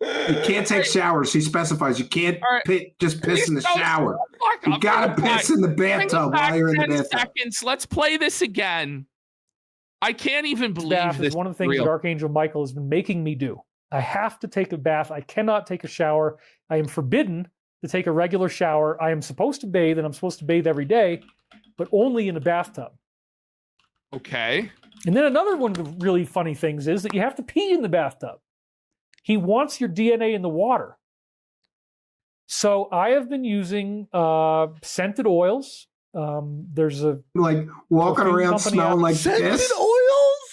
You can't take showers. He specifies you can't just piss in the shower. You gotta piss in the bathtub while you're in the bathtub. Seconds. Let's play this again. I can't even believe bath this is one of the things that Archangel Michael has been making me do. I have to take a bath. I cannot take a shower. I am forbidden to take a regular shower. I am supposed to bathe, and I'm supposed to bathe every day, but only in a bathtub. Okay. And then another one of the really funny things is that you have to pee in the bathtub. He wants your DNA in the water. So I have been using scented oils. There's a like walking around smelling like scented piss. oils.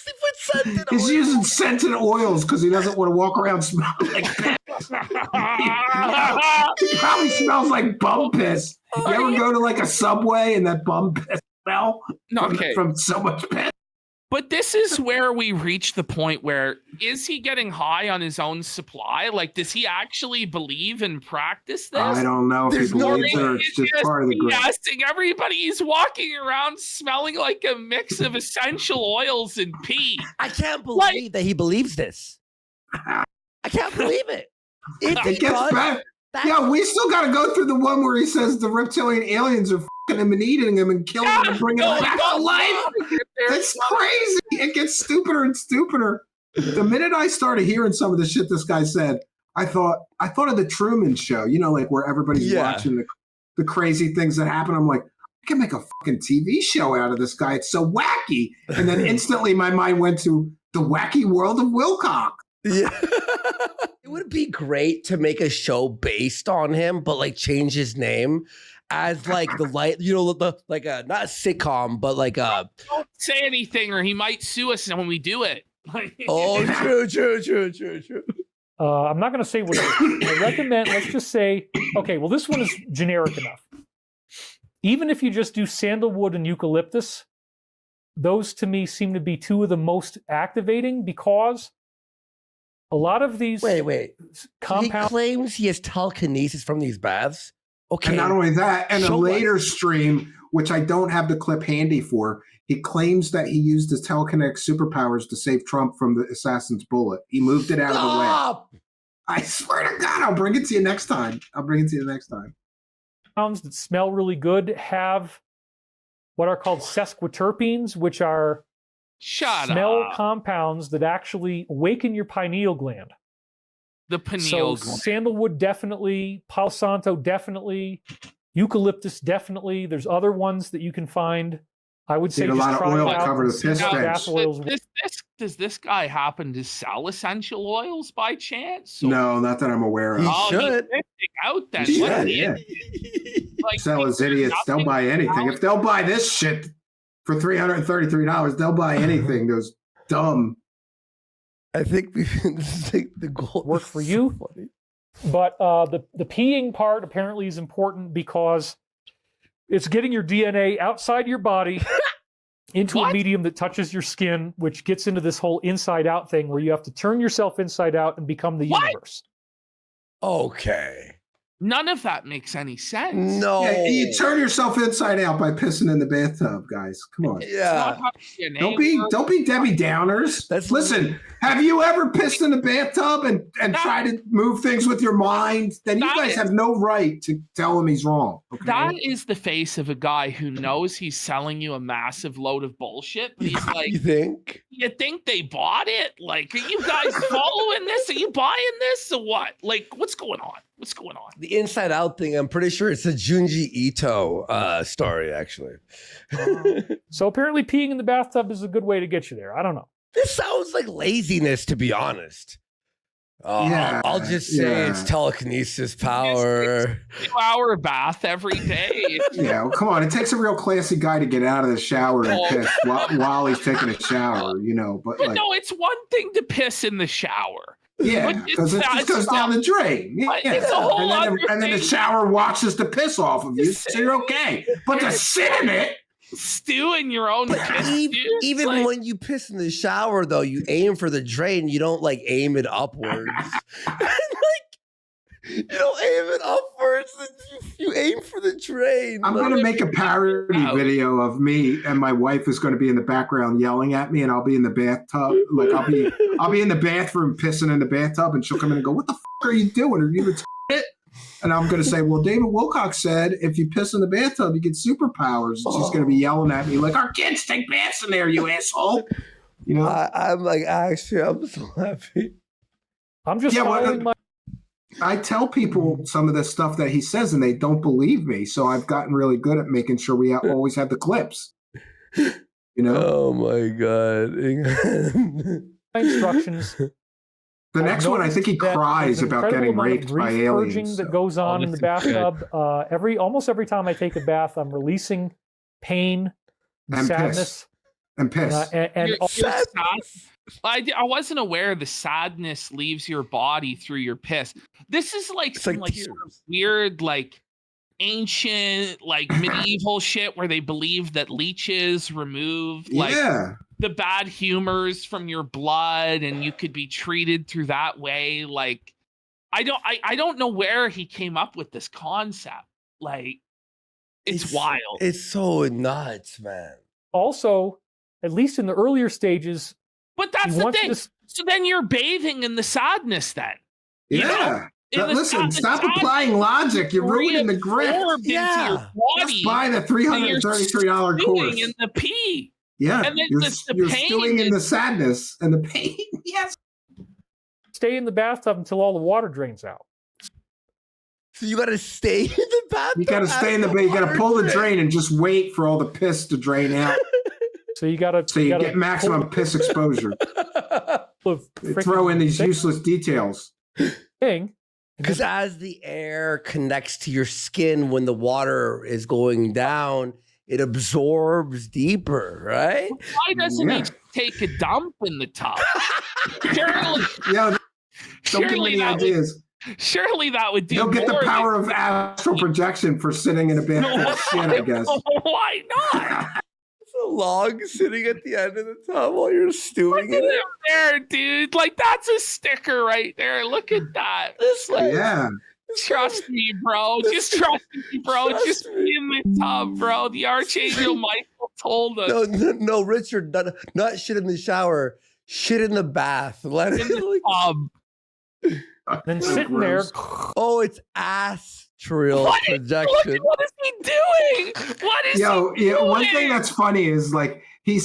He put scented He's oils. using scented oils because he doesn't want to walk around smelling like piss. He probably smells like bum piss. You ever go to like a Subway and that bum piss smell from so much piss? But this is where we reach the point where, is he getting high on his own supply? Like, does he actually believe and practice this? I don't know if he believes it or it's just part of the group. Everybody, he's walking around smelling like a mix of essential oils and pee. I can't believe that he believes this. I can't believe it. It gets better. Yeah, we still got to go through the one where he says the reptilian aliens are fucking him and eating him and killing him and bringing him back to life. It's crazy. It gets stupider and stupider. The minute I started hearing some of the shit this guy said, I thought of the Truman Show. You know, like where everybody's watching the crazy things that happen. I'm like, I can make a fucking TV show out of this guy. It's so wacky. And then instantly my mind went to the wacky world of Wilcox. Yeah. It would be great to make a show based on him, but like change his name as like the light, you know, like a not a sitcom, but like a. Don't say anything, or he might sue us when we do it. Oh, true. I'm not going to say what I recommend. Let's just say, okay, well, this one is generic enough. Even if you just do sandalwood and eucalyptus, those to me seem to be two of the most activating because a lot of these He compounds. claims he has telekinesis from these baths. Okay. And not only that, and a later stream, which I don't have the clip handy for, he claims that he used his telekinetic superpowers to save Trump from the assassin's bullet. He moved it out of the way. I swear to God, I'll bring it to you next time. Compounds that smell really good have what are called sesquiterpenes, which are smell compounds that actually awaken your pineal gland. The pineal so gland. Sandalwood definitely, Palo Santo definitely, eucalyptus definitely. There's other ones that you can find. I would say a lot of oil to cover the piss stench. Does this guy happen to sell essential oils by chance? Or? No, not that I'm aware of. He should. He's out then. He should, yeah. Like, sell as idiots. They'll buy anything. If they'll buy this shit for $333, they'll buy anything. Those dumb. I think this is like the goal. Work for you. So but the peeing part apparently is important because it's getting your DNA outside your body into a medium that touches your skin, which gets into this whole inside out thing where you have to turn yourself inside out and become the universe. Okay. None of that makes any sense. No. Yeah, you turn yourself inside out by pissing in the bathtub, guys. Come on. Yeah. Don't be Debbie Downers. Listen, have you ever pissed in the bathtub and tried to move things with your mind? Then you guys have no right to tell him he's wrong. Okay? That is the face of a guy who knows he's selling you a massive load of bullshit. But he's like, you think they bought it? Like, are you guys following this? Are you buying this or what? Like, what's going on? What's going on? The Inside Out thing, I'm pretty sure it's a Junji Ito story, actually. So apparently peeing in the bathtub is a good way to get you there. I don't know. This sounds like laziness, to be honest. I'll just say it's telekinesis power. 2-hour bath every day. Yeah, well, come on. It takes a real classy guy to get out of the shower and piss while he's taking a shower, you know. But like, no, it's one thing to piss in the shower. Yeah, because it just goes down the drain. Yeah. It's a whole and then the shower washes the piss off of you, so you're okay. But to sit in it, stew in your own piss. Even like, when you piss in the shower, though, you aim for the drain. You don't like aim it upwards. You don't aim it upwards. You aim for the drain. I'm going to make a parody video of me, and my wife is going to be in the background yelling at me, and I'll be in the bathtub. Like I'll be in the bathroom pissing in the bathtub, and she'll come in and go, "What the fuck are you doing? Are you retarded?" And I'm going to say, "Well, David Wilcox said if you piss in the bathtub, you get superpowers." And she's going to be yelling at me like, "Our kids take baths in there, you asshole." You know, I'm like, actually, I'm so happy. I'm just following my. I tell people some of the stuff that he says, and they don't believe me. So I've gotten really good at making sure we always have the clips. You know? Oh my god! Instructions. The next one, I think he cries about getting raped by aliens. That goes on in the bathtub. Almost every time I take a bath, I'm releasing pain, and sadness, and piss. And I wasn't aware the sadness leaves your body through your piss. This is like some like sort of weird, like ancient, like medieval shit where they believe that leeches remove like the bad humors from your blood, and you could be treated through that way. Like, I don't know where he came up with this concept. Like, it's wild. It's so nuts, man. Also, at least in the earlier stages. But that's the thing. So then you're bathing in the sadness then. Yeah. Listen, stop applying logic. You're ruining the grip. Yeah. Just buy the $333 course. In the pee. Yeah. And then you're stewing in the sadness and the pain. Yes. Stay in the bathtub until all the water drains out. So you got to stay in the bathtub? You got to stay in the bathtub. You got to pull the drain and just wait for all the piss to drain out. So you gotta. So you get maximum piss exposure. Throw in these useless details. Because as the air connects to your skin when the water is going down, it absorbs deeper, right? Why doesn't he take a dump in the tub? Don't give me any ideas. Surely that would do. You'll get the power of astral projection for sitting in a bathtub of shit, I guess. Why not? A log sitting at the end of the tub while you're stewing in it. There, dude. Like, that's a sticker right there. Look at that. Trust me, bro. Just trust me, bro. Just be in the tub, bro. The Archangel Michael told us. No, Richard, not shit in the shower. Shit in the bath. Let it in the tub. Then sitting there. Oh, it's astral projection. What is he doing? What is he doing? One thing that's funny is like he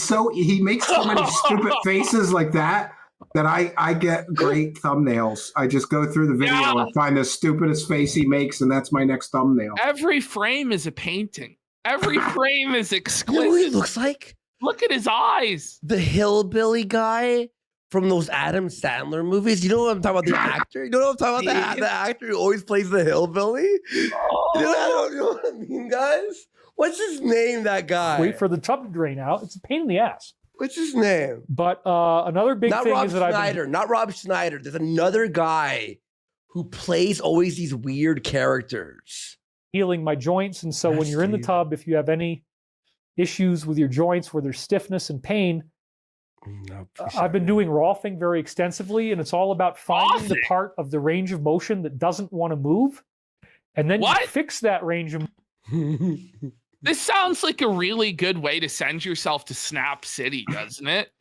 makes so many stupid faces like that I get great thumbnails. I just go through the video and find the stupidest face he makes, and that's my next thumbnail. Every frame is a painting. Every frame is exquisite. You know what he looks like? Look at his eyes. The hillbilly guy from those Adam Sandler movies. You know what I'm talking about? The actor? You know what I'm talking about? The actor who always plays the hillbilly? Oh. You know what I mean, guys? What's his name, that guy? Wait for the tub to drain out. It's a pain in the ass. What's his name? But another big thing is that not Rob Schneider. There's another guy who plays always these weird characters. Healing my joints. And so when you're in the tub, if you have any issues with your joints where there's stiffness and pain, I've been doing Rolfing very extensively, and it's all about finding the part of the range of motion that doesn't want to move, and then you fix that range of This sounds like a really good way to send yourself to Snap City, doesn't it?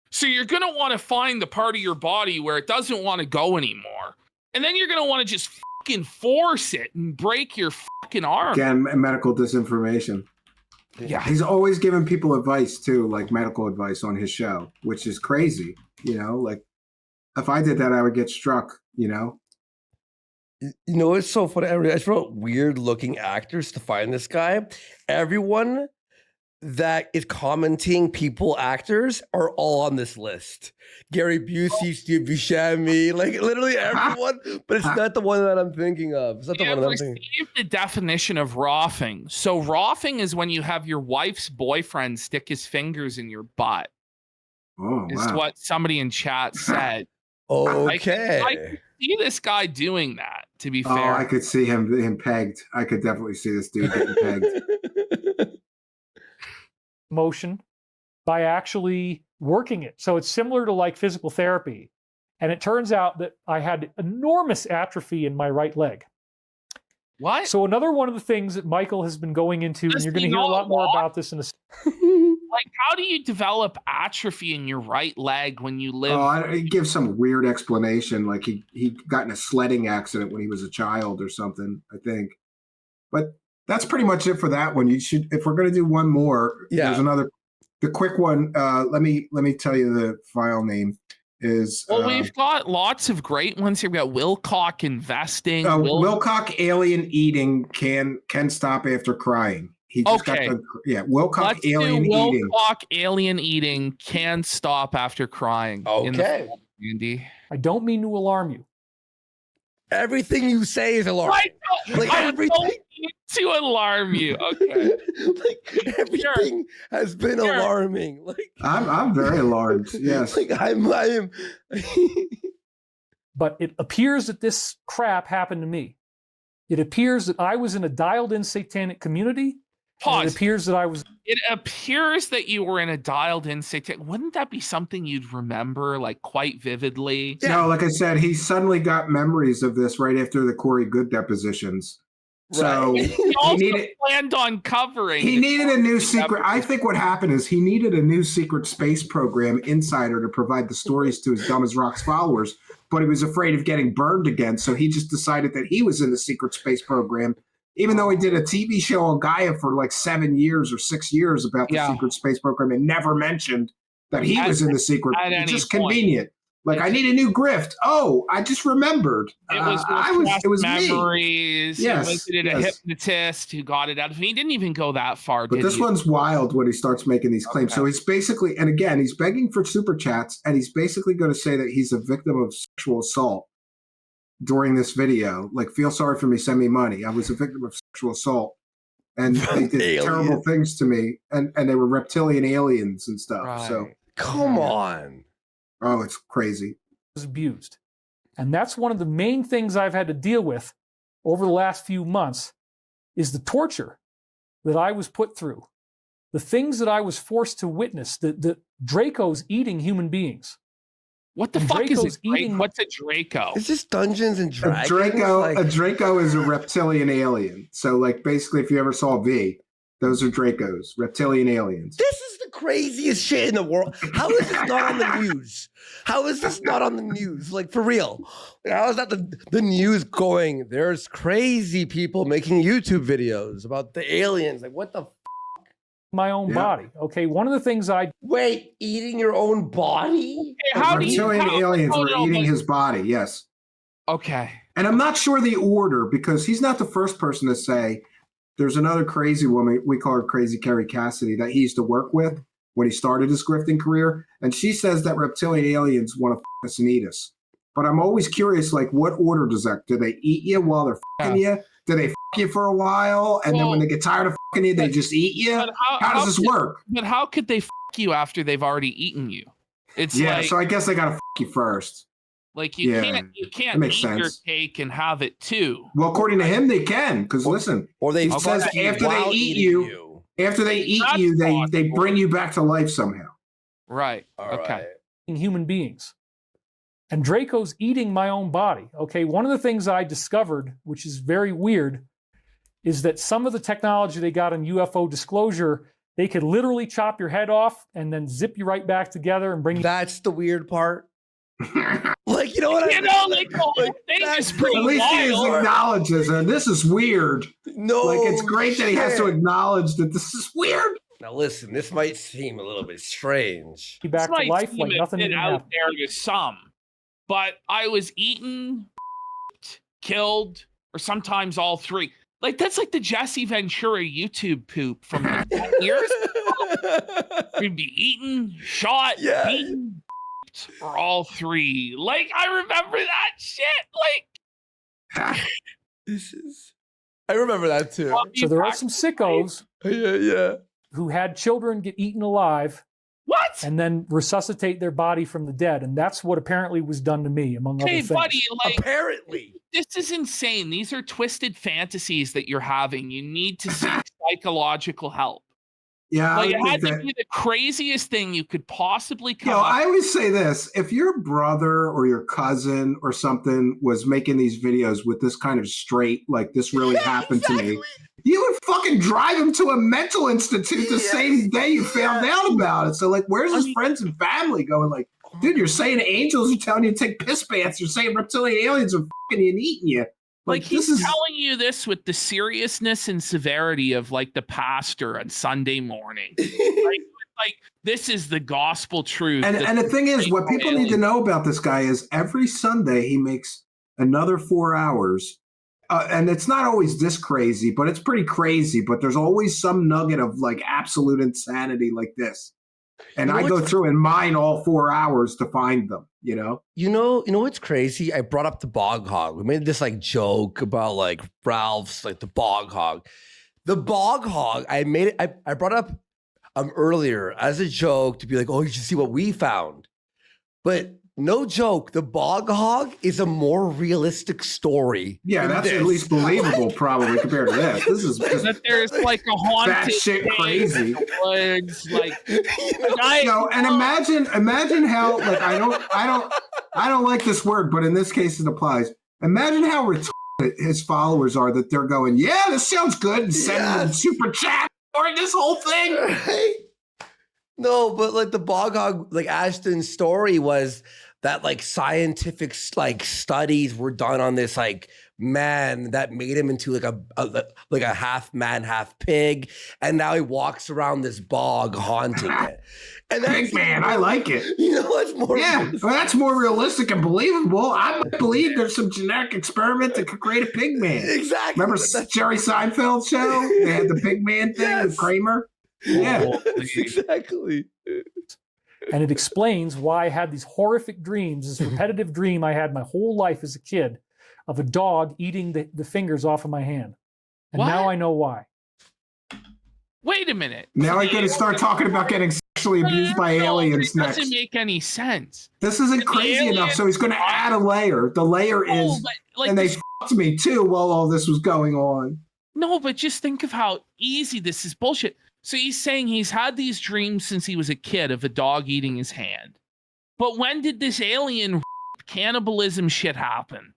So you're going to want to find the part of your body where it doesn't want to go anymore. And then you're going to want to just fucking force it and break your fucking arm. Again, medical disinformation. Yeah. He's always giving people advice too, like medical advice on his show, which is crazy. You know, like if I did that, I would get struck, you know? You know, it's so funny. I just wrote weird looking actors to find this guy. Everyone that is commenting people actors are all on this list. Gary Busey, Steve Buscemi, like literally everyone, but it's not the one that I'm thinking of. It's not the one that I'm thinking. The definition of rawfing. So rawfing is when you have your wife's boyfriend stick his fingers in your butt. Oh, is what somebody in chat said. Okay. I could see this guy doing that, to be fair. Oh, I could see him pegged. I could definitely see this dude getting pegged. Motion by actually working it. So it's similar to like physical therapy. And it turns out that I had enormous atrophy in my right leg. What? So another one of the things that Michael has been going into, and you're going to hear a lot more about this in a Like, how do you develop atrophy in your right leg when you live? Oh, he gives some weird explanation, like he got in a sledding accident when he was a child or something, I think. But that's pretty much it for that one. You should, if we're going to do one more, there's another. The quick one. Let me tell you the file name is. Well, we've got lots of great ones here. We got Wilcock investing. Wilcock alien eating can stop after crying. He just got Wilcock alien eating. Wilcock alien eating can stop after crying. Okay, Andy. I don't mean to alarm you. Everything you say is alarming. I don't mean to alarm you. Okay. Like everything has been alarming. Like I'm very alarmed. Yes. Like I am. But it appears that this crap happened to me. It appears that I was in a dialed-in satanic community. Pause. It appears that I was. It appears that you were in a dialed-in satanic. Wouldn't that be something you'd remember, like, quite vividly? Yeah. No, like I said, he suddenly got memories of this right after the Corey Good depositions. So he also planned on covering. He needed a new secret. I think what happened is he needed a new secret space program insider to provide the stories to his Dumb as Rocks followers, but he was afraid of getting burned again. So he just decided that he was in the secret space program, even though he did a TV show on Gaia for like 7 years or 6 years about the secret space program and never mentioned that he was in the secret. It's just convenient. Like, I need a new grift. Oh, I just remembered. It was memories. Yes, he visited a hypnotist who got it out of him. He didn't even go that far. But this one's wild when he starts making these claims. So he's basically, and again, he's begging for super chats, and he's basically going to say that he's a victim of sexual assault during this video. Like, feel sorry for me, send me money. I was a victim of sexual assault. And they did terrible things to me. And they were reptilian aliens and stuff. Right. So come on. Oh, it's crazy. Was abused. And that's one of the main things I've had to deal with over the last few months is the torture that I was put through. The things that I was forced to witness, the Dracos eating human beings. What the fuck is eating? What's a Draco? It's just Dungeons and Dragons. A Draco is a reptilian alien. So, like, basically, if you ever saw V, those are Dracos, reptilian aliens. This is the craziest shit in the world. How is this not on the news? How is this not on the news? Like, for real. How is that the news going? There's crazy people making YouTube videos about the aliens. Like, what the my own body. Okay, one of the things Wait, eating your own body? Okay, how reptilian aliens were eating his body, yes. Okay. And I'm not sure the order, because he's not the first person to say. There's another crazy woman, we call her Crazy Carrie Cassidy, that he used to work with when he started his grifting career. And she says that reptilian aliens want to f us and eat us. But I'm always curious, like, what order does that? Do they eat you while they're f***ing you? Do they f*** you for a while? And then when they get tired of f***ing you, they just eat you? How does this work? But how could they f*** you after they've already eaten you? It's like, so I guess they got to f*** you first. Like, you can't eat your cake and have it too. Well, according to him, they can, because listen, or they says after they eat you, they bring you back to life somehow. Right. Okay. Human beings. And Draco's eating my own body. Okay, one of the things I discovered, which is very weird, is that some of the technology they got in UFO disclosure, they could literally chop your head off and then zip you right back together and bring you. That's the weird part. Like, you know what I mean? Like, the whole thing is pretty at least wild. he acknowledges it. This is weird. No, like, it's great that he has to acknowledge that this is weird. Now listen, this might seem a little bit strange. Back to life like nothing even out happened. there to some, but I was eaten, killed, or sometimes all three. Like, that's like the Jesse Ventura YouTube poop from like 10 years ago. We'd be eaten, shot, beaten, or all three. Like, I remember that shit. Like, I remember that too. So there are some sickos who had children get eaten alive. What? And then resuscitate their body from the dead. And that's what apparently was done to me, among other things. Buddy, like, apparently. This is insane. These are twisted fantasies that you're having. You need to seek psychological help. Yeah, Like I it would had think to that. be the craziest thing you could possibly come You know, up I always say this: if your brother or your cousin or something was making these videos with this kind of straight, like this really happened to me, you would fucking drive him to a mental institute the same day you found out about it. So, like, where's his friends and family going? Like, dude, you're saying angels are telling you to take piss baths. You're saying reptilian aliens are fucking you and eating you. Like he's telling you this with the seriousness and severity of like the pastor on Sunday morning. like this is the gospel truth. And the thing is, what people need to know about this guy is every Sunday he makes another 4 hours. And it's not always this crazy, but it's pretty crazy. But there's always some nugget of like absolute insanity like this. And I go through and mine all 4 hours to find them, you know? You know what's crazy? I brought up the bog hog. We made this like joke about like Ralph's, like the bog hog. The bog hog, I brought up earlier as a joke to be like, oh, you should see what we found. But no joke, the bog hog is a more realistic story. Yeah, that's at least believable, probably compared to this. This is just that there's like a haunted that shit crazy. Woods, like, and imagine how like I don't like this word, but in this case it applies. Imagine how retarded his followers are that they're going, yeah, this sounds good, and sending them super chat or this whole thing. Right? No, but like the bog hog, like Ashton's story was that like scientific like studies were done on this like man that made him into like a half man, half pig, and now he walks around this bog haunting it. And that's Pig man, I like it. You know what's more? Yeah, well, that's more realistic and believable. I believe there's some genetic experiment that could create a pig man. Exactly. Remember Jerry Seinfeld show? They had the pig man thing with Kramer. Yeah, exactly. And it explains why I had these horrific dreams, this repetitive dream I had my whole life as a kid of a dog eating the fingers off of my hand. And now I know why. Wait a minute. Now I'm going to start talking about getting sexually abused by aliens it next. doesn't make any sense. This isn't crazy enough, so he's going to add a layer. The layer is, like and they fucked me too while all this was going on. No, but just think of how easy this is bullshit. So he's saying he's had these dreams since he was a kid of a dog eating his hand. But when did this alien cannibalism shit happen?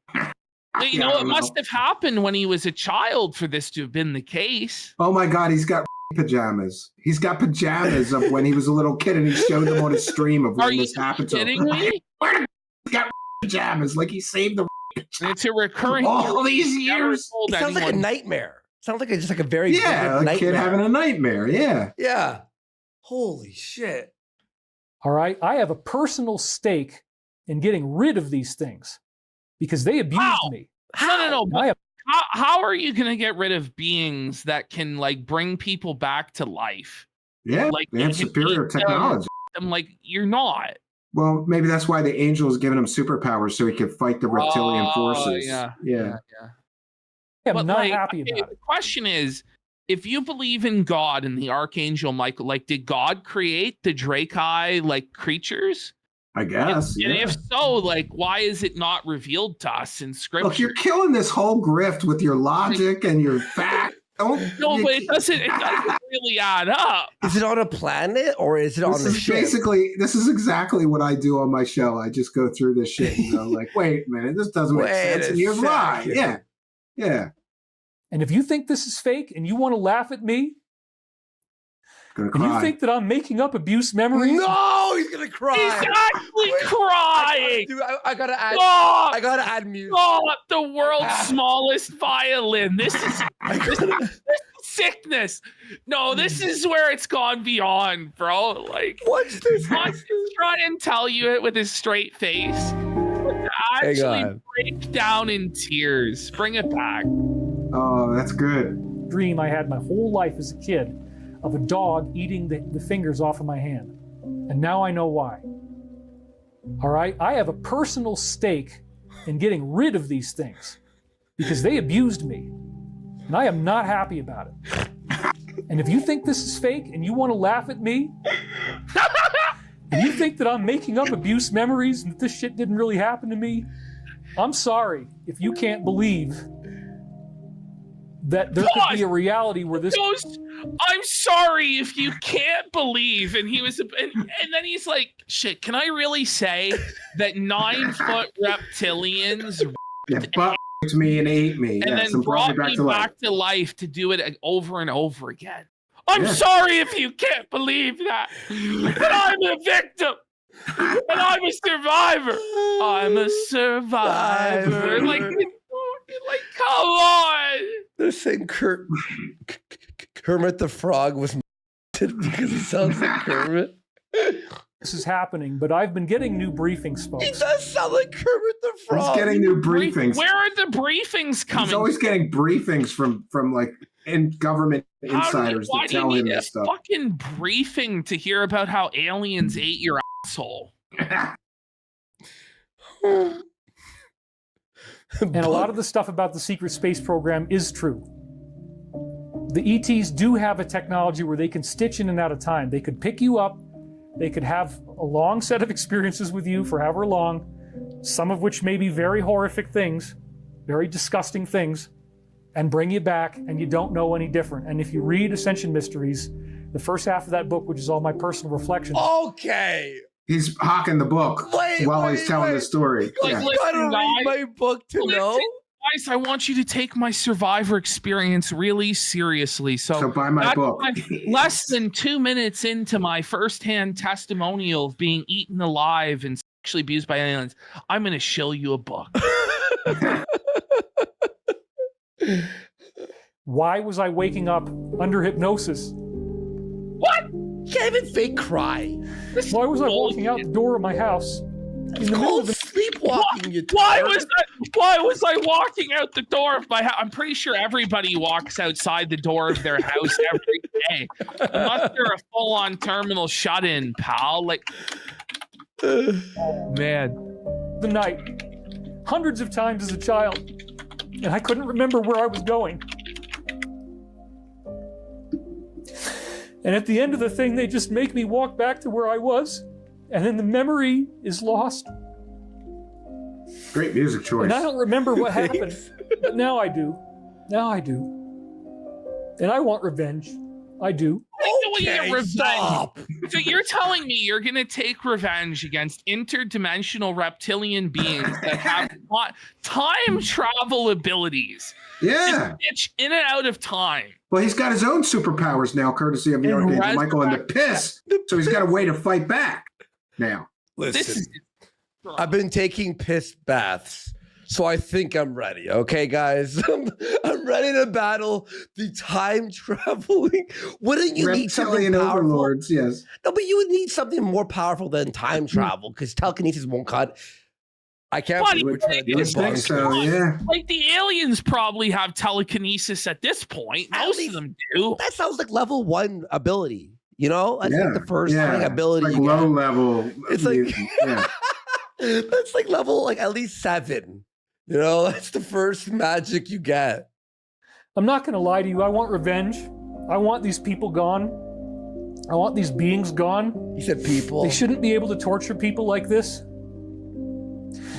You know, it must have happened when he was a child for this to have been the case. Oh my God, he's got pajamas. He's got pajamas of when he was a little kid, and he showed them on his stream of when this happened to him. Are you kidding me? He's got pajamas, like he saved the. It's a recurring. All these years. It sounds like a nightmare. Sounds like just like a very a kid having a nightmare. Yeah. Yeah. Holy shit. All right. I have a personal stake in getting rid of these things because they abused me. No. But how are you going to get rid of beings that can like bring people back to life? Yeah. Like they have superior technology. I'm like, you're not. Well, maybe that's why the angel is giving him superpowers so he could fight the reptilian forces. Yeah. I'm not happy about it. The question is, if you believe in God and the Archangel Michael, like, did God create the Drakai like creatures? I guess. And if so, like, why is it not revealed to us in Scripture? Look, you're killing this whole grift with your logic and your fact. But it doesn't really add up. Is it on a planet or is it on the ship? This is exactly what I do on my show. I just go through this shit and go like, wait a minute, this doesn't make sense. And here's why. Yeah. And if you think this is fake and you want to laugh at me, and you think that I'm making up abuse memories? No, he's gonna cry. He's actually crying. Dude, I gotta add. Stop. I gotta add music. Stop! The world's smallest violin. This is sickness. No, this is where it's gone beyond, bro. Like, what's this? Try and tell you it with his straight face. Actually, break down in tears. Bring it back. Oh, that's good. Dream I had my whole life as a kid of a dog eating the fingers off of my hand. And now I know why. All right? I have a personal stake in getting rid of these things because they abused me. And I am not happy about it. And if you think this is fake and you want to laugh at me, and you think that I'm making up abuse memories and that this shit didn't really happen to me, I'm sorry if you can't believe that there could be a reality where this goes, I'm sorry if you can't believe. And he was, and then he's like, shit, can I really say that 9-foot reptilians bucked me and ate me, and then brought me back to life to do it over and over again? I'm sorry if you can't believe that, but I'm a victim. And I'm a survivor. I'm a survivor. Like, come on. They're saying Kermit the Frog was because he sounds like Kermit. this is happening, but I've been getting new briefings, folks. He does sound like Kermit the Frog. He's getting new briefings. Where are the briefings coming? He's always getting briefings from like government insiders that tell him this stuff. Fucking briefing to hear about how aliens ate your asshole. And a lot of the stuff about the secret space program is true. The ETs do have a technology where they can stitch in and out of time. They could pick you up. They could have a long set of experiences with you for however long, some of which may be very horrific things, very disgusting things, and bring you back, and you don't know any different. And if you read Ascension Mysteries, the first half of that book, which is all my personal reflections. Okay. He's hawking the book while he's telling the story. Like, yeah. Gotta read my book to know. Guys, I want you to take my survivor experience really seriously. So buy my book. Less than 2 minutes into my firsthand testimonial of being eaten alive and sexually abused by aliens, I'm going to show you a book. Why was I waking up under hypnosis? What? You can't even fake cry. Why was I walking out the door of my house? It's called sleepwalking. Why was I walking out the door of my house? I'm pretty sure everybody walks outside the door of their house every day, unless they're a full-on terminal shut-in, pal. Like, oh man, the night, hundreds of times as a child, and I couldn't remember where I was going. And at the end of the thing, they just make me walk back to where I was, and then the memory is lost. Great music choice. And I don't remember what happened, but now I do. Now I do. And I want revenge. I do. Stop. So you're telling me you're going to take revenge against interdimensional reptilian beings that have time travel abilities. Yeah. It's in and out of time. Well, he's got his own superpowers now, courtesy of the Archangel Michael and the piss. So he's got a way to fight back now. Listen, I've been taking piss baths, so I think I'm ready. Okay, guys? I'm ready to battle the time traveling. Wouldn't you need something powerful? Overlords, yes. No, but you would need something more powerful than time travel, because telekinesis won't cut. I can't believe we're trying to do this. Think so, yeah. Like the aliens probably have telekinesis at this point. Most of them do. That sounds like level 1 ability. You know, that's like the first ability. It's like low level. It's like that's like level like at least 7. You know, that's the first magic you get. I'm not going to lie to you. I want revenge. I want these people gone. I want these beings gone. He said people. They shouldn't be able to torture people like this.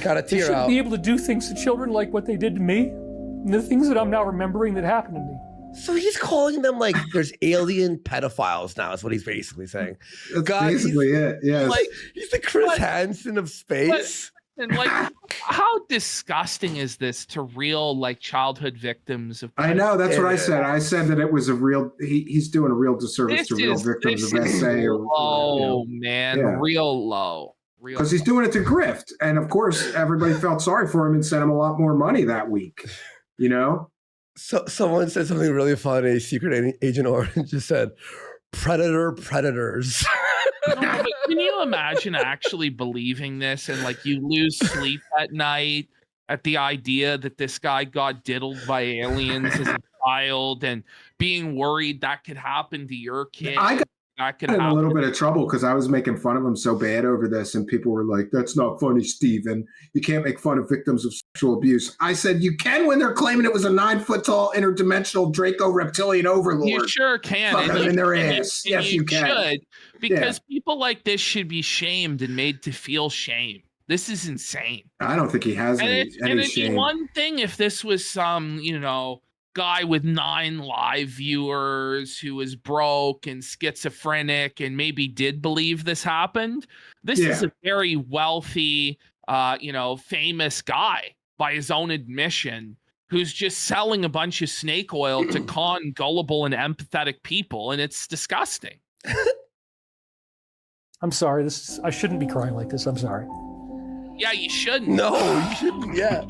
Got a tear out. They shouldn't be able to do things to children like what they did to me. And the things that I'm now remembering that happened to me. So he's calling them like there's alien pedophiles now, is what he's basically saying. That's basically it, yes. Like, he's the Chris Hansen of space. And like, how disgusting is this to real like childhood victims of? I know, that's what I said. I said that it was a real. He's doing a real disservice to real victims of SA. Real low. Because he's doing it to grift, and of course, everybody felt sorry for him and sent him a lot more money that week. You know. So someone said something really funny. Secret Agent Orange just said, predators. No, but can you imagine actually believing this and like you lose sleep at night at the idea that this guy got diddled by aliens as a child and being worried that could happen to your kid? I got in a little bit of trouble because I was making fun of him so bad over this, and people were like, "That's not funny, Steven. You can't make fun of victims of sexual abuse." I said, "You can when they're claiming it was a 9-foot-tall interdimensional Draco reptilian overlord." You sure can. Fuck them in their ass. Yes, you can. Should, because people like this should be shamed and made to feel shame. This is insane. I don't think he has any it'd shame. be one thing if this was some, guy with 9 live viewers who is broke and schizophrenic and maybe did believe this happened. This is a very wealthy, famous guy by his own admission, who's just selling a bunch of snake oil to con gullible and empathetic people, and it's disgusting. I'm sorry. I shouldn't be crying like this. I'm sorry. Yeah, you shouldn't. No, you shouldn't. Yeah.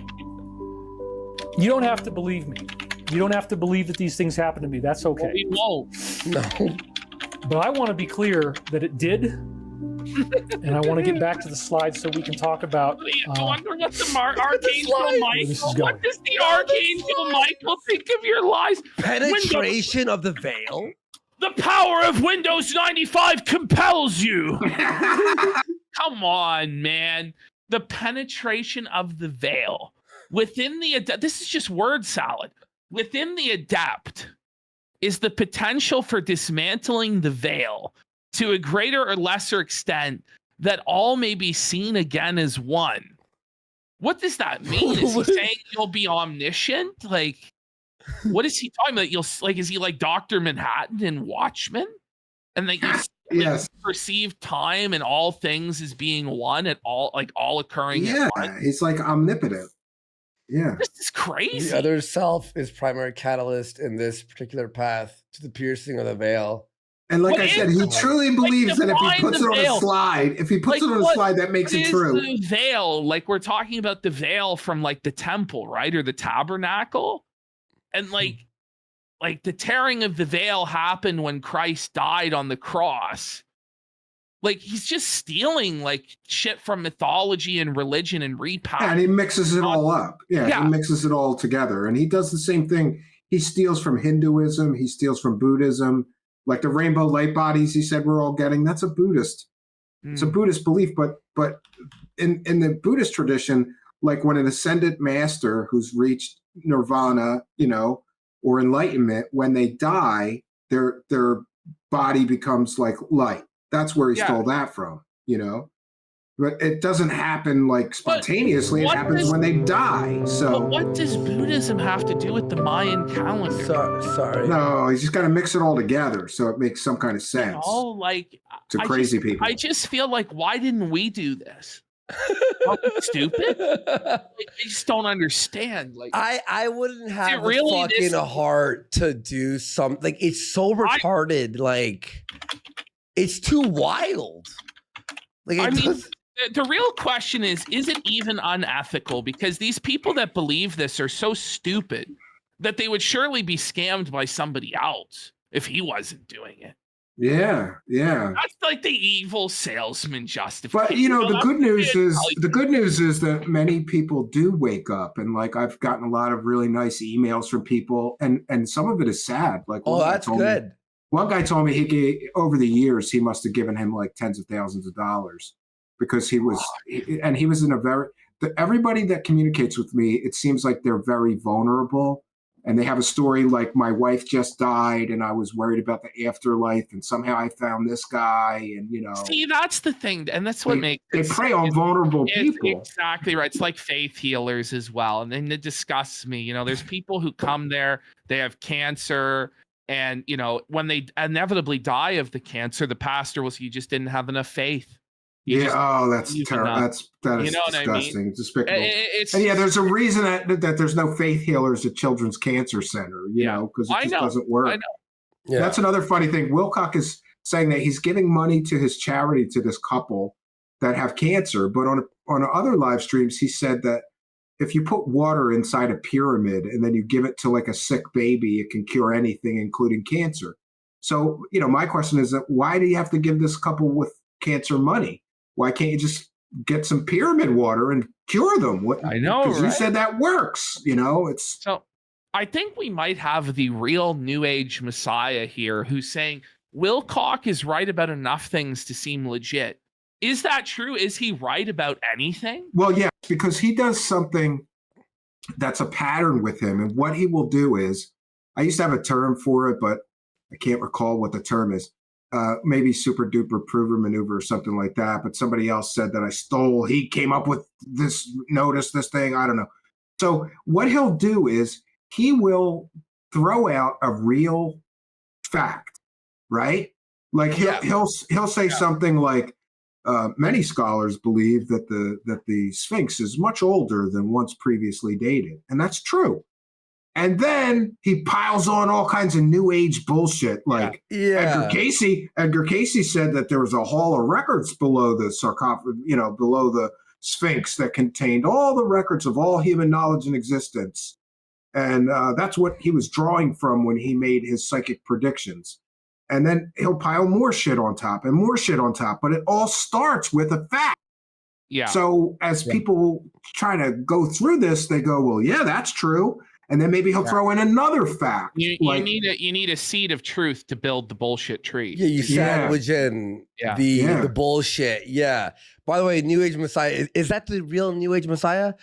You don't have to believe me. You don't have to believe that these things happen to me. That's okay. We won't. No. But I want to be clear that it did. And I want to get back to the slides so we can talk about. I wonder what the Archangel Michael. What does the Archangel Michael think of your lies? Penetration of the veil. The power of Windows 95 compels you. Come on, man. The penetration of the veil within the this is just word salad. Within the adept is the potential for dismantling the veil to a greater or lesser extent that all may be seen again as one. What does that mean? Is he saying you'll be omniscient? Like, what is he talking about? Is he like Dr. Manhattan in Watchmen? And that you perceive time and all things as being one at all, like all occurring at once? He's like omnipotent. Yeah. This is crazy. The other self is primary catalyst in this particular path to the piercing of the veil. And like I said, he truly believes that if he puts it on a slide, that makes it true. The veil, like we're talking about the veil from like the temple, right? Or the tabernacle. And like the tearing of the veil happened when Christ died on the cross. Like he's just stealing like shit from mythology and religion and repackaging. And he mixes it all up. Yeah, he mixes it all together. And he does the same thing. He steals from Hinduism. He steals from Buddhism. Like the rainbow light bodies he said we're all getting. That's a Buddhist. It's a Buddhist belief. But in the Buddhist tradition, like when an ascended master who's reached nirvana, or enlightenment, when they die, their body becomes like light. That's where he stole that from, But it doesn't happen like spontaneously. It happens when they die. So but what does Buddhism have to do with the Mayan calendar? Sorry. No, he's just got to mix it all together so it makes some kind of sense. To crazy people. I just feel like, why didn't we do this? Stupid. I just don't understand. Like I wouldn't have really fucking heart to do something. Like it's so retarded. Like it's too wild. Like the real question is it even unethical? Because these people that believe this are so stupid that they would surely be scammed by somebody else if he wasn't doing it. Yeah. That's like the evil salesman justification. But the good news is that many people do wake up, and like I've gotten a lot of really nice emails from people, and some of it is sad. Like, that's good. One guy told me he gave, over the years he must have given him like tens of thousands of dollars because he was in a very everybody that communicates with me, it seems like they're very vulnerable. And they have a story like, my wife just died and I was worried about the afterlife and somehow I found this guy and, See, that's the thing. And that's what makes They prey on vulnerable people. Exactly right. It's like faith healers as well. And then it disgusts me. There's people who come there, they have cancer. And, when they inevitably die of the cancer, the pastor will say, you just didn't have enough faith. That's terrible. That is disgusting. I mean? It's despicable. There's a reason that there's no faith healers at Children's Cancer Center, because it just doesn't work. I know. Yeah. That's another funny thing. Wilcock is saying that he's giving money to his charity to this couple that have cancer, but on other live streams, he said that if you put water inside a pyramid and then you give it to like a sick baby, it can cure anything, including cancer. So, my question is that why do you have to give this couple with cancer money? Why can't you just get some pyramid water and cure them? I know, because you said that works. It's so. I think we might have the real New Age Messiah here, who's saying Wilcock is right about enough things to seem legit. Is that true? Is he right about anything? Well, yeah, because he does something that's a pattern with him, and what he will do is, I used to have a term for it, but I can't recall what the term is. Maybe super duper prover maneuver or something like that. But somebody else said that I stole. He came up with this thing. I don't know. So what he'll do is he will throw out a real fact, right? Like he'll say something like, many scholars believe that the Sphinx is much older than once previously dated, and that's true. And then he piles on all kinds of new age bullshit. Like Edgar Casey said that there was a hall of records below the sarcophagus, below the Sphinx that contained all the records of all human knowledge in existence. And that's what he was drawing from when he made his psychic predictions. And then he'll pile more shit on top and more shit on top. But it all starts with a fact. Yeah. So as people try to go through this, they go, well, yeah, that's true. And then maybe he'll throw in another fact. You need a seed of truth to build the bullshit tree. Yeah, you sandwich in the bullshit. Yeah. By the way, New Age Messiah, is that the real New Age Messiah?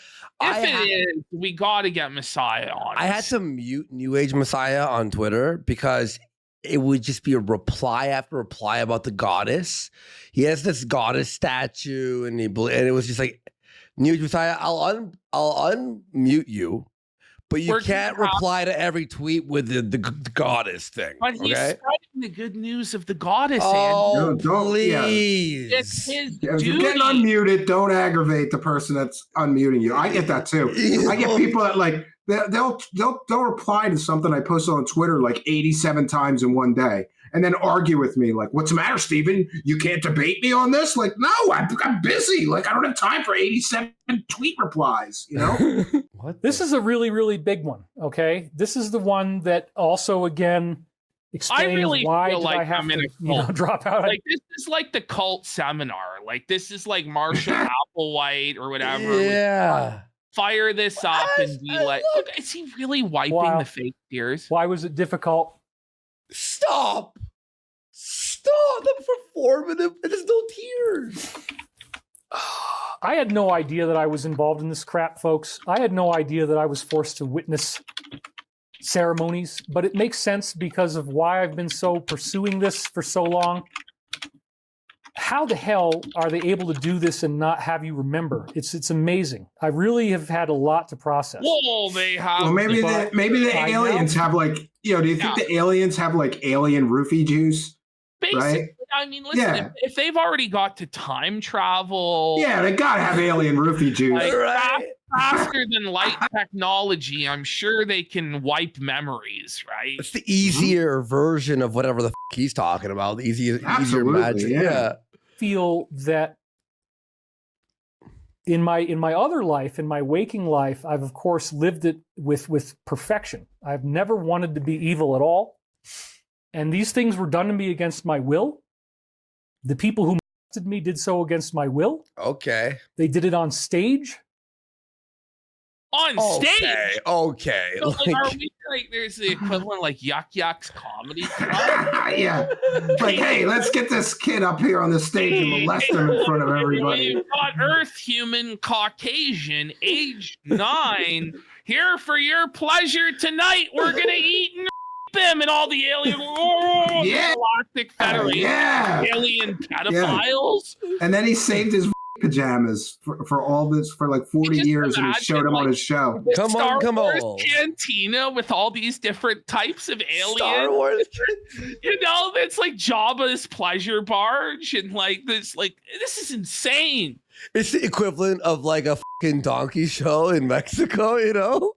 If it is, we got to get Messiah on. I had to mute New Age Messiah on Twitter because it would just be a reply after reply about the goddess. He has this goddess statue, and it was just like, New Age Messiah, I'll unmute you. But you can't reply to every tweet with the goddess thing. But he's spreading the good news of the goddess. Oh, please. It's his duty. If you're getting unmuted, don't aggravate the person that's unmuting you. I get that too. I get people that like they'll reply to something I posted on Twitter like 87 times in one day, and then argue with me like, "What's the matter, Steven? You can't debate me on this?" Like, no, I'm busy. Like, I don't have time for 87 tweet replies. What? This is a really, really big one. Okay, this is the one that also again explains why did I have to drop out. Like, this is like the cult seminar. Like, this is like Marshall Applewhite or whatever. Yeah. Fire this up and be like, look, is he really wiping the fake tears? Why was it difficult? Stop the performative. There's no tears. I had no idea that I was involved in this crap, folks. I had no idea that I was forced to witness ceremonies, but it makes sense because of why I've been so pursuing this for so long. How the hell are they able to do this and not have you remember? It's amazing. I really have had a lot to process. Well, they have. Well, maybe the aliens have like, do you think the aliens have like alien roofie juice? Basically, right? I mean, listen, if they've already got to time travel. Yeah, they gotta have alien roofie juice. Like, faster than light technology, I'm sure they can wipe memories, right? It's the easier version of whatever the he's talking about. The easier magic. Yeah. Feel that in my other life, in my waking life, I've of course lived it with perfection. I've never wanted to be evil at all. And these things were done to me against my will. The people who molested me did so against my will. Okay. They did it on stage. On stage? Okay. So, are we like, there's the equivalent like Yuck Yuck's comedy club? Yeah. Like, hey, let's get this kid up here on the stage and molest him in front of everybody. You've got Earth human Caucasian, age 9, here for your pleasure tonight. We're going to eat and him and all the alien Galactic Federation alien pedophiles. And then he saved his pajamas for all this for like 40 years and he showed them on his show. Come on. Cantina with all these different types of aliens. Star Wars. It's like Jabba's pleasure barge and like this is insane. It's the equivalent of like a fucking donkey show in Mexico,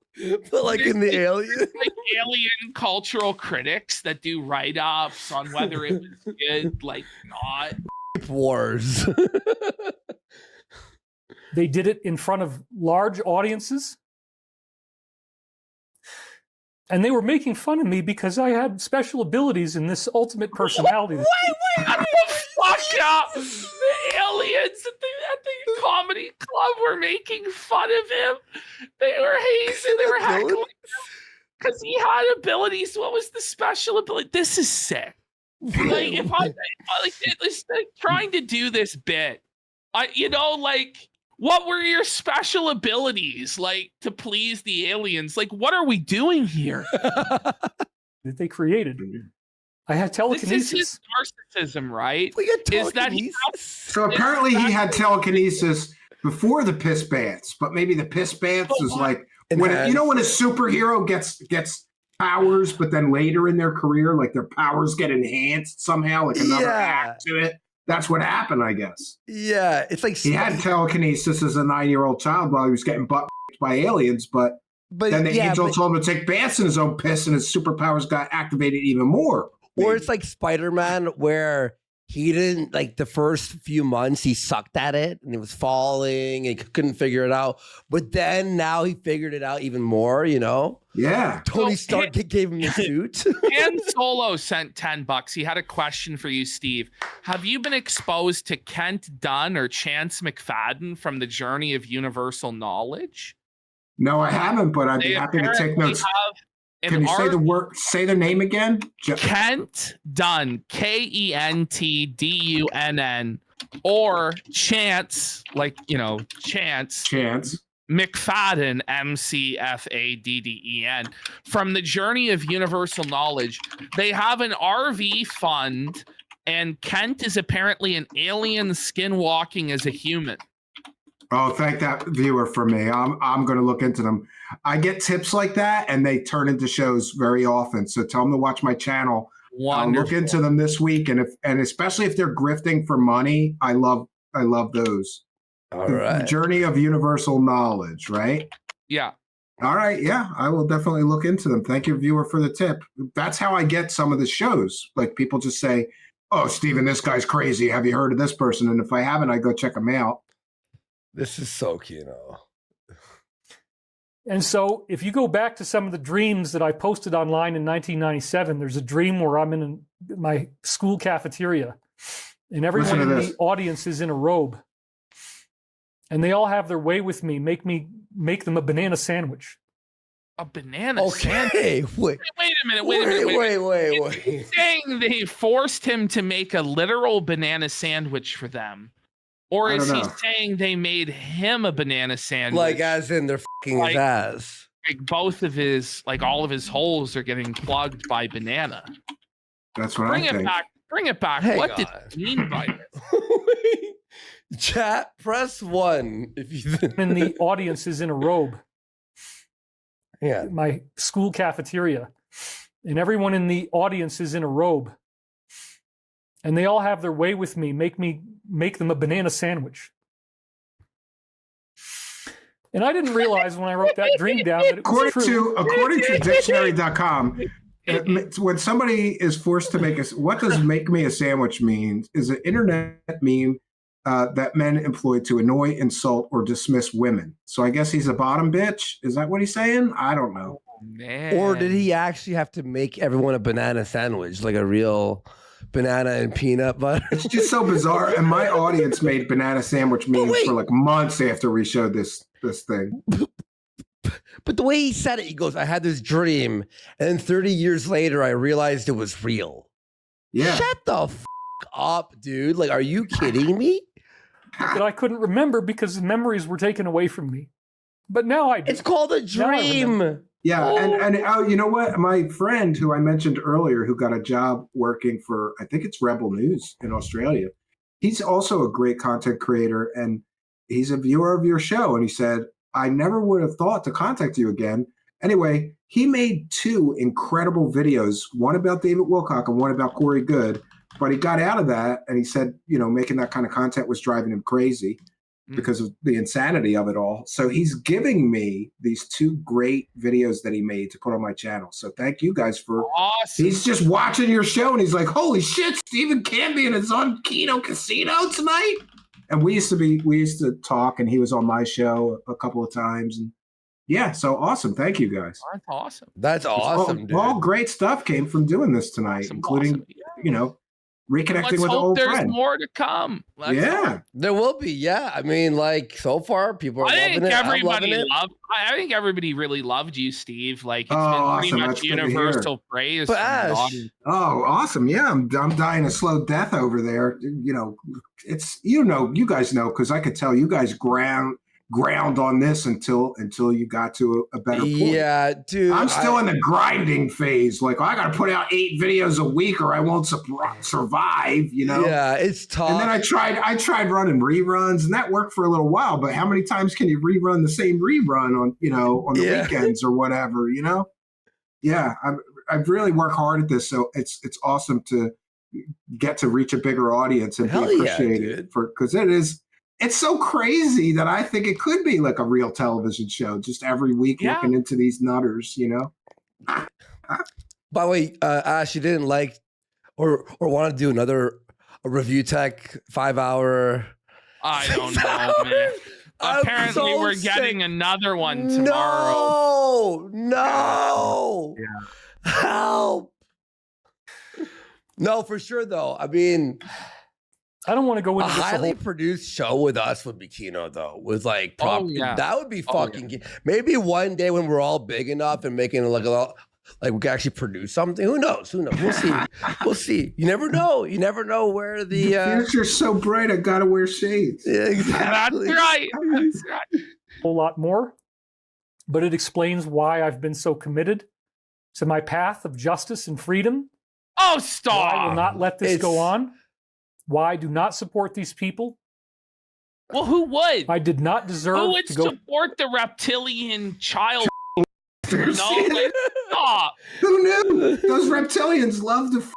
but like in the alien. Like alien cultural critics that do write-ups on whether it was good, like not. Wars. They did it in front of large audiences. And they were making fun of me because I had special abilities in this ultimate personality. Wait, fuck up! The aliens at the comedy club were making fun of him. They were hazing, they were heckling him because he had abilities. What was the special ability? This is sick. Like, if I trying to do this bit, what were your special abilities, like, to please the aliens? Like, what are we doing here? That they created. I had telekinesis. This is his narcissism, right? We got telekinesis. So apparently he had telekinesis before the piss baths, but maybe the piss baths is like when a superhero gets powers, but then later in their career, like their powers get enhanced somehow, like another act to it. That's what happened, I guess. Yeah, it's like he had telekinesis as a 9-year-old child while he was getting butt by aliens, but then the angel told him to take baths in his own piss, and his superpowers got activated even more. Or it's like Spider-Man, where he didn't, like, the first few months he sucked at it and it was falling and he couldn't figure it out. But then now he figured it out even more, you know? Yeah. Tony Stark gave him the suit. Han Solo sent $10. He had a question for you, Steve. Have you been exposed to Kent Dunn or Chance McFadden from the Journey of Universal Knowledge? No, I haven't, but I'd be happy to take notes. Can you say the name again? Kent Dunn, Kentdunn, or Chance, like, you know, Chance McFadden, McFadden, from the Journey of Universal Knowledge. They have an RV fund, and Kent is apparently an alien skinwalking as a human. Oh, thank that viewer for me. I'm going to look into them. I get tips like that, and they turn into shows very often. So tell them to watch my channel. I'll look into them this week, and especially if they're grifting for money, I love those. All right. Journey of Universal Knowledge, right? Yeah. All right. Yeah, I will definitely look into them. Thank you, viewer, for the tip. That's how I get some of the shows. Like, people just say, "Oh, Steven, this guy's crazy. Have you heard of this person?" And if I haven't, I go check them out. This is so Kino. And so if you go back to some of the dreams that I posted online in 1997, there's a dream where I'm in my school cafeteria and everyone in the audience is in a robe. And they all have their way with me, make them a banana sandwich. A banana sandwich? Wait a minute. Wait. Is he saying they forced him to make a literal banana sandwich for them? Or is he saying they made him a banana sandwich? Like, as in they're fucking his ass. Like both of his, like all of his holes are getting plugged by banana. That's what I think. Bring it back. Hey, what did he mean by it? Chat, press 1 if you. And the audience is in a robe. Yeah. My school cafeteria, and everyone in the audience is in a robe. And they all have their way with me, make them a banana sandwich. And I didn't realize when I wrote that dream down that it was true. According to dictionary.com, when somebody is forced to make what does "make me a sandwich" mean? Is an internet meme that men employ to annoy, insult, or dismiss women. So I guess he's a bottom bitch. Is that what he's saying? I don't know. Man. Or did he actually have to make everyone a banana sandwich, like a real banana and peanut butter? It's just so bizarre. And my audience made banana sandwich memes for like months after we showed this thing. But the way he said it, he goes, "I had this dream, and then 30 years later, I realized it was real." Yeah. Shut the up, dude. Like, are you kidding me? That I couldn't remember because the memories were taken away from me. But now I do. It's called a dream. Yeah, and you know what? My friend who I mentioned earlier, who got a job working for, I think it's Rebel News in Australia, he's also a great content creator, and he's a viewer of your show. And he said, "I never would have thought to contact you again." Anyway, he made 2 incredible videos, one about David Wilcock and one about Corey Good. But he got out of that, and he said, making that kind of content was driving him crazy because of the insanity of it all. So he's giving me these 2 great videos that he made to put on my channel. So thank you guys for. Awesome. He's just watching your show, and he's like, "Holy shit, Stephen Cambian is on Kino Casino tonight." And we used to talk, and he was on my show a couple of times, and yeah, so awesome. Thank you guys. That's awesome. That's awesome, dude. All great stuff came from doing this tonight, including reconnecting with an old friend. There's more to come. There will be. Yeah, I mean, like, so far people are loving it. I'm loving it. I think everybody really loved you, Steve. Like, it's been pretty much universal praise. But Ash, awesome. Yeah, I'm dying a slow death over there. It's you guys know, because I could tell you guys ground on this until you got to a better point. Yeah, dude. I'm still in the grinding phase. Like, I got to put out 8 videos a week or I won't survive, Yeah, it's tough. And then I tried running reruns, and that worked for a little while, but how many times can you rerun the same rerun on the weekends or whatever, Yeah, I really work hard at this, so it's awesome to get to reach a bigger audience and Hell be yeah, appreciated dude. because it's so crazy that I think it could be like a real television show, just every week Yeah. looking into these nutters, you know. By the way, Ash, you didn't like or want to do another review tech 5-hour? I don't know, man. Apparently, so we're sick. getting another one tomorrow. No. Yeah. Help. No, for sure though. I mean, I don't want to go a into this highly whole produced show with us would be Kino though. With like yeah. that would be Oh, fucking maybe one day when we're all big enough and making like a lot, like we can actually produce something. Who knows? We'll see. We'll see. You never know. You never know where the future's so bright. I gotta wear shades. Yeah, exactly. That's right. That's right. whole lot more, but it explains why I've been so committed to my path of justice and freedom. Oh, Why I will stop. not let this go on. Why I do not support these people. Well, who would? I did not deserve Who would to go. support the reptilian child? No, like, stop. Who knew? Those reptilians love to f-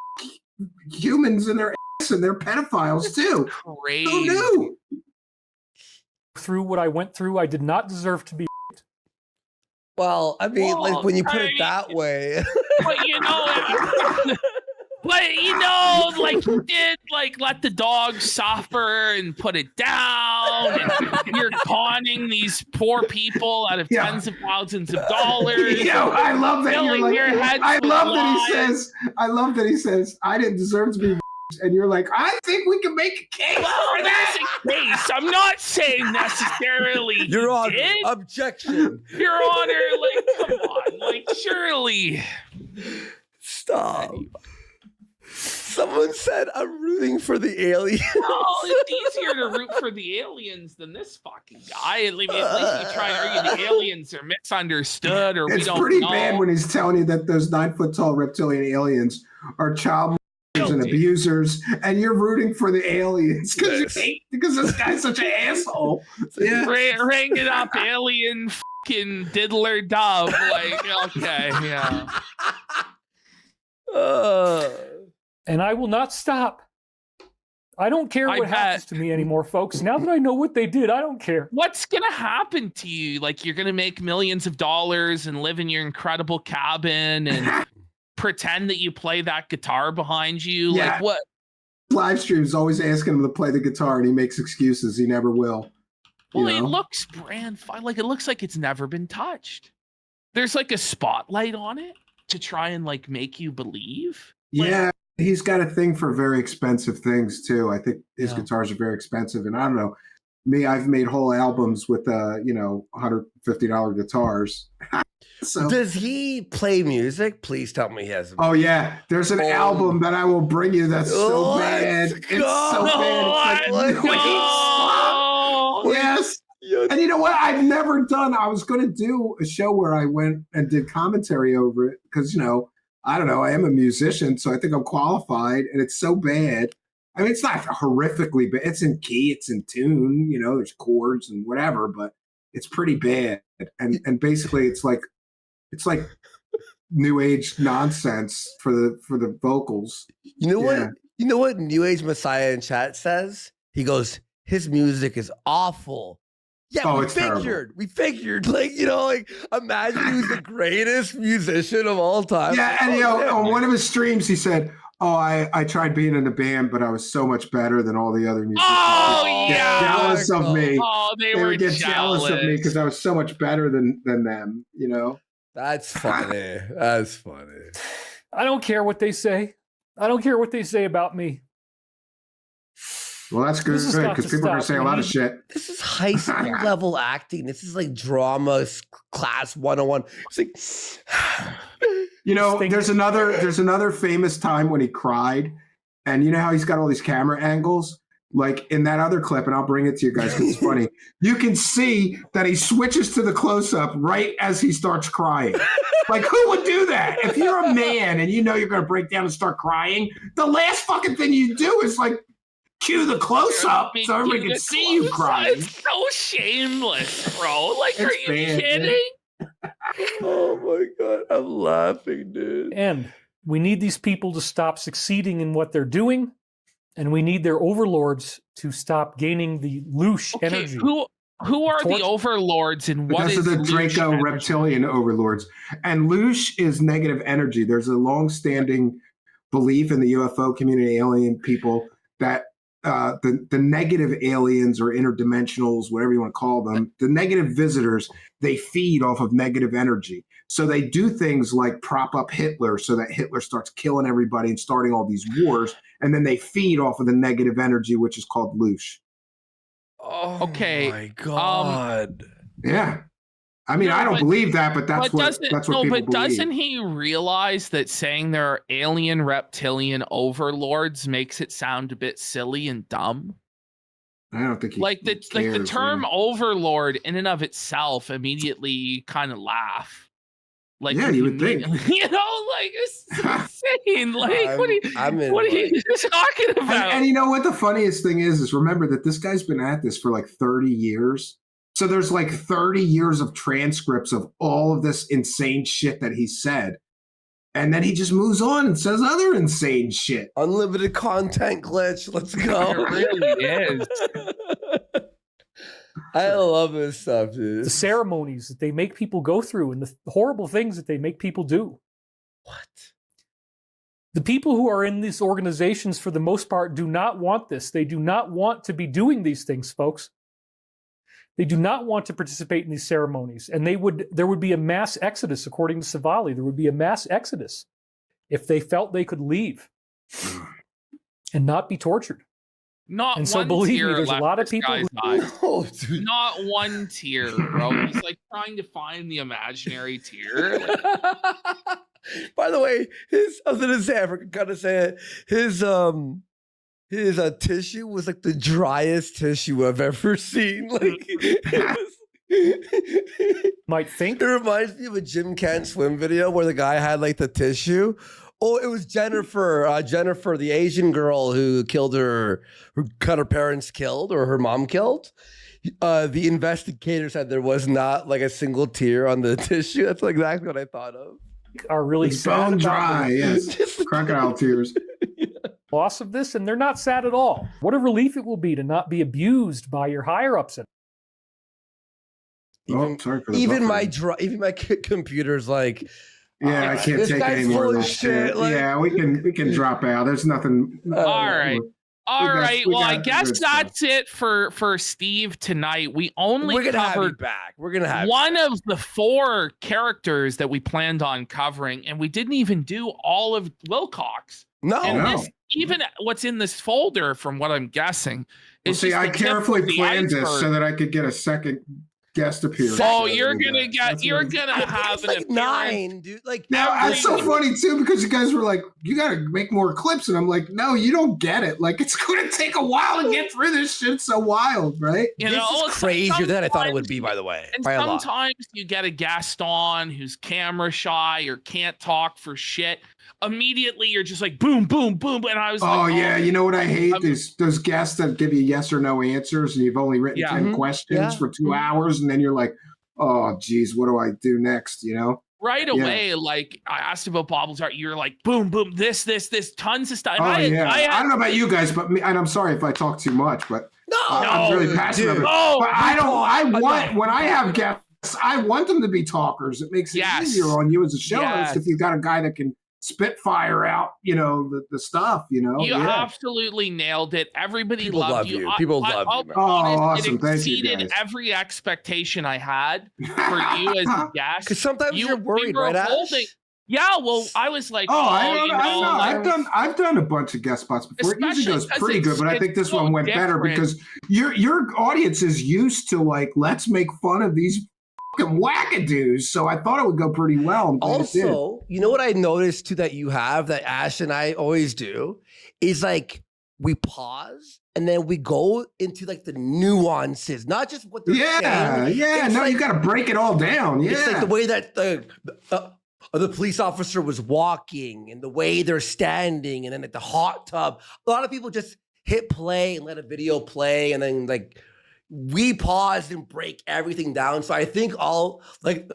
humans in their ass and they're pedophiles too. Crazy. Who knew? Through what I went through, I did not deserve to be. Well, I mean, Well, like when you put I it mean- that way. But like you did like let the dog suffer and put it down, and you're conning these poor people out of Yeah. tens of thousands of dollars. You know, I love that you're Filling like, your heads I with love that he lies. says, I love that he says, I didn't deserve to be and you're like, I think we can make a case Well, for there's that. a case. I'm not saying necessarily Your you Honor, did. objection. Your Honor, like, come on, like, surely. Stop. Someone said I'm rooting for the alien. Oh, it's easier to root for the aliens than this fucking guy. At least you try and argue the aliens are misunderstood or we It's don't pretty know. bad when he's telling you that those 9-foot tall reptilian aliens are child molesters and Guilty. abusers, and you're rooting for the aliens because this guy's such an asshole. Yeah. Ring it up, alien fucking diddler dove. Like, okay, yeah. And I will not stop. I don't care I what happens to me anymore, folks. Now that I know what they did, I don't care. What's gonna happen to you? Like, you're gonna make millions of dollars and live in your incredible cabin and pretend that you play that guitar behind you? Yeah. Like, what? Live streams always asking him to play the guitar, and he makes excuses. He never will. Well, You it know? looks brand fine. Like, it looks like it's never been touched. There's like a spotlight on it to try and like make you believe. Like, Yeah, he's got a thing for very expensive things too. I think his Yeah. guitars are very expensive, and I don't know. Me, I've made whole albums with $150 guitars. So, Does he play music? Please tell me he has. oh yeah, there's an album that I will bring you that's so bad. Let's It's so bad. It's Let's like, go! yes. And you know what? I've never done. I was going to do a show where I went and did commentary over it because I don't know. I am a musician, so I think I'm qualified. And it's so bad. I mean, it's not horrifically bad. It's in key. It's in tune. There's chords and whatever, but it's pretty bad. And basically, it's like new age nonsense for the vocals. You know Yeah. what? You know what New Age Messiah in chat says? He goes, his music is awful. Yeah, Oh, we it's terrible. figured. We figured. Imagine he was the greatest musician of all time. Yeah, and on one of his streams, he said, "Oh, I tried being in a band, but I was so much better than all the other musicians. Oh, They get yeah. jealous of me. Oh, they They were would get jealous of me because I was so much better than them. That's funny. That's funny. I don't care what they say. I don't care what they say about me. Well, that's good This has got because to people are going to stop. say a lot of shit. This is high school level acting. This is like drama class 101. It's like, There's another famous time when he cried, and you know how he's got all these camera angles. Like in that other clip, and I'll bring it to you guys because it's funny. You can see that he switches to the close-up right as he starts crying. Like, who would do that? If you're a man and you know you're going to break down and start crying, the last fucking thing you do is like cue the close-up so everybody can see you crying. It's so shameless, bro. Like, are It's you bad, kidding? Oh my god, I'm laughing, dude. And we need these people to stop succeeding in what they're doing, and we need their overlords to stop gaining the loosh energy. Who are the overlords and what Because is of the loosh Draco energy? reptilian overlords. And loosh is negative energy. There's a long-standing belief in the UFO community, alien people, that the negative aliens or interdimensionals, whatever you want to call them, the negative visitors, they feed off of negative energy. So they do things like prop up Hitler so that Hitler starts killing everybody and starting all these wars. And then they feed off of the negative energy, which is called loosh. Oh Okay, my god. Yeah. I mean, No, I don't but- believe that, but that's what people believe. doesn't he realize that saying there are alien reptilian overlords makes it sound a bit silly and dumb? I don't think he Like the cares, term man. overlord in and of itself immediately kind of laugh. Like Yeah, when you he would think. You know, like it's insane. Like what are you talking about? And you know what the funniest thing is remember that this guy's been at this for like 30 years. So there's like 30 years of transcripts of all of this insane shit that he said. And then he just moves on and says other insane shit. Unlimited content glitch. Let's go. It really is. I love this stuff, dude. The ceremonies that they make people go through and the horrible things that they make people do. What? The people who are in these organizations, for the most part, do not want this. They do not want to be doing these things, folks. They do not want to participate in these ceremonies. And there would be a mass exodus, according to Savali. There would be a mass exodus if they felt they could leave and not be tortured. Not And so one believe me, tear there's a left lot of this people guy's who- eye. Oh, dude. Not one tear, bro. He's like trying to find the imaginary tear. Like, By the way, I was gonna say, I forgot to say it. His tissue was like the driest tissue I've ever seen. Like, might think it reminds me of a Jim Can't Swim video where the guy had like the tissue. Oh, it was Jennifer. Jennifer, the Asian girl who got her parents killed or her mom killed. The investigator said there was not like a single tear on the tissue. That's exactly what I thought of. are really It's sad bone about dry, the yes. Crocodile tears. loss of this, and they're not sad at all. What a relief it will be to not be abused by your higher ups. Oh, sorry for the Even buffering. my computer's like, Yeah, I can't this take guy's any more full of of this shit, shit. like- Yeah, we can drop out. There's nothing. all right. All got- right. we Well, I got guess good stuff. that's it for Steve tonight. We only we're gonna have you covered back. We're gonna have one of the 4 characters that we planned on covering, and we didn't even do all of Wilcox. No, And no. this, even what's in this folder, from what I'm guessing, Well, is see, just I the tip of carefully the planned this iceberg. so that I could get a second guest appearance. Oh, you're gonna That's you're what- gonna I think have it's an like appearance. 9, dude. Like Now, it's so every- funny too because you guys were like, "You got to make more clips," and I'm like, "No, you don't get it. Like, it's going to take a while to get through this shit. So wild, right?" You this know, is crazier than I thought it would be. By the way, And by a lot. sometimes you get a guest on who's camera shy or can't talk for shit. Immediately, you're just like boom, boom, boom, and I was Oh like, yeah, you know what I hate? I'm- Those guests that give you yes or no answers, and you've only written Yeah. 10 Mhm. questions Yeah. for 2 hours, and then you're like, "Oh, geez, what do I do next?" You know? right Yeah. away. Like I asked about Bobble's art, you're like boom, boom, this, tons of stuff. And Oh I had- don't know about you guys, but me, and I'm sorry if I talk too much, but I'm No, really passionate dude. about it. Oh, But I don't. I talk want enough. when I have guests, I want them to be talkers. It makes it Yes. easier on you as a show Yes. host if you've got a guy that can spitfire out, the stuff. You know. you Yeah. absolutely nailed it. Everybody People loved love you. you. People love I'll you, be man. Oh, honest, awesome. It Thank you, exceeded guys. every expectation I had for you as a guest. Because sometimes you're we worried, were right, Ash? holding- Yeah, well, I was like, Oh, you know, like- I've done a bunch of guest spots before. It usually Especially goes 'cause pretty good, but I it's think this so one went better different. because your audience is used to like let's make fun of these fucking wackadoos. So I thought it would go pretty well. I'm glad it did. Also, you know what I noticed too that you have that Ash and I always do is like we pause and then we go into like the nuances, not just what they're Yeah, saying. yeah. It's No, like- you got to break it all down. Yeah, It's like the way that the police officer was walking and the way they're standing and then like the hot tub. A lot of people just hit play and let a video play and then like we paused and break everything down. So I think all like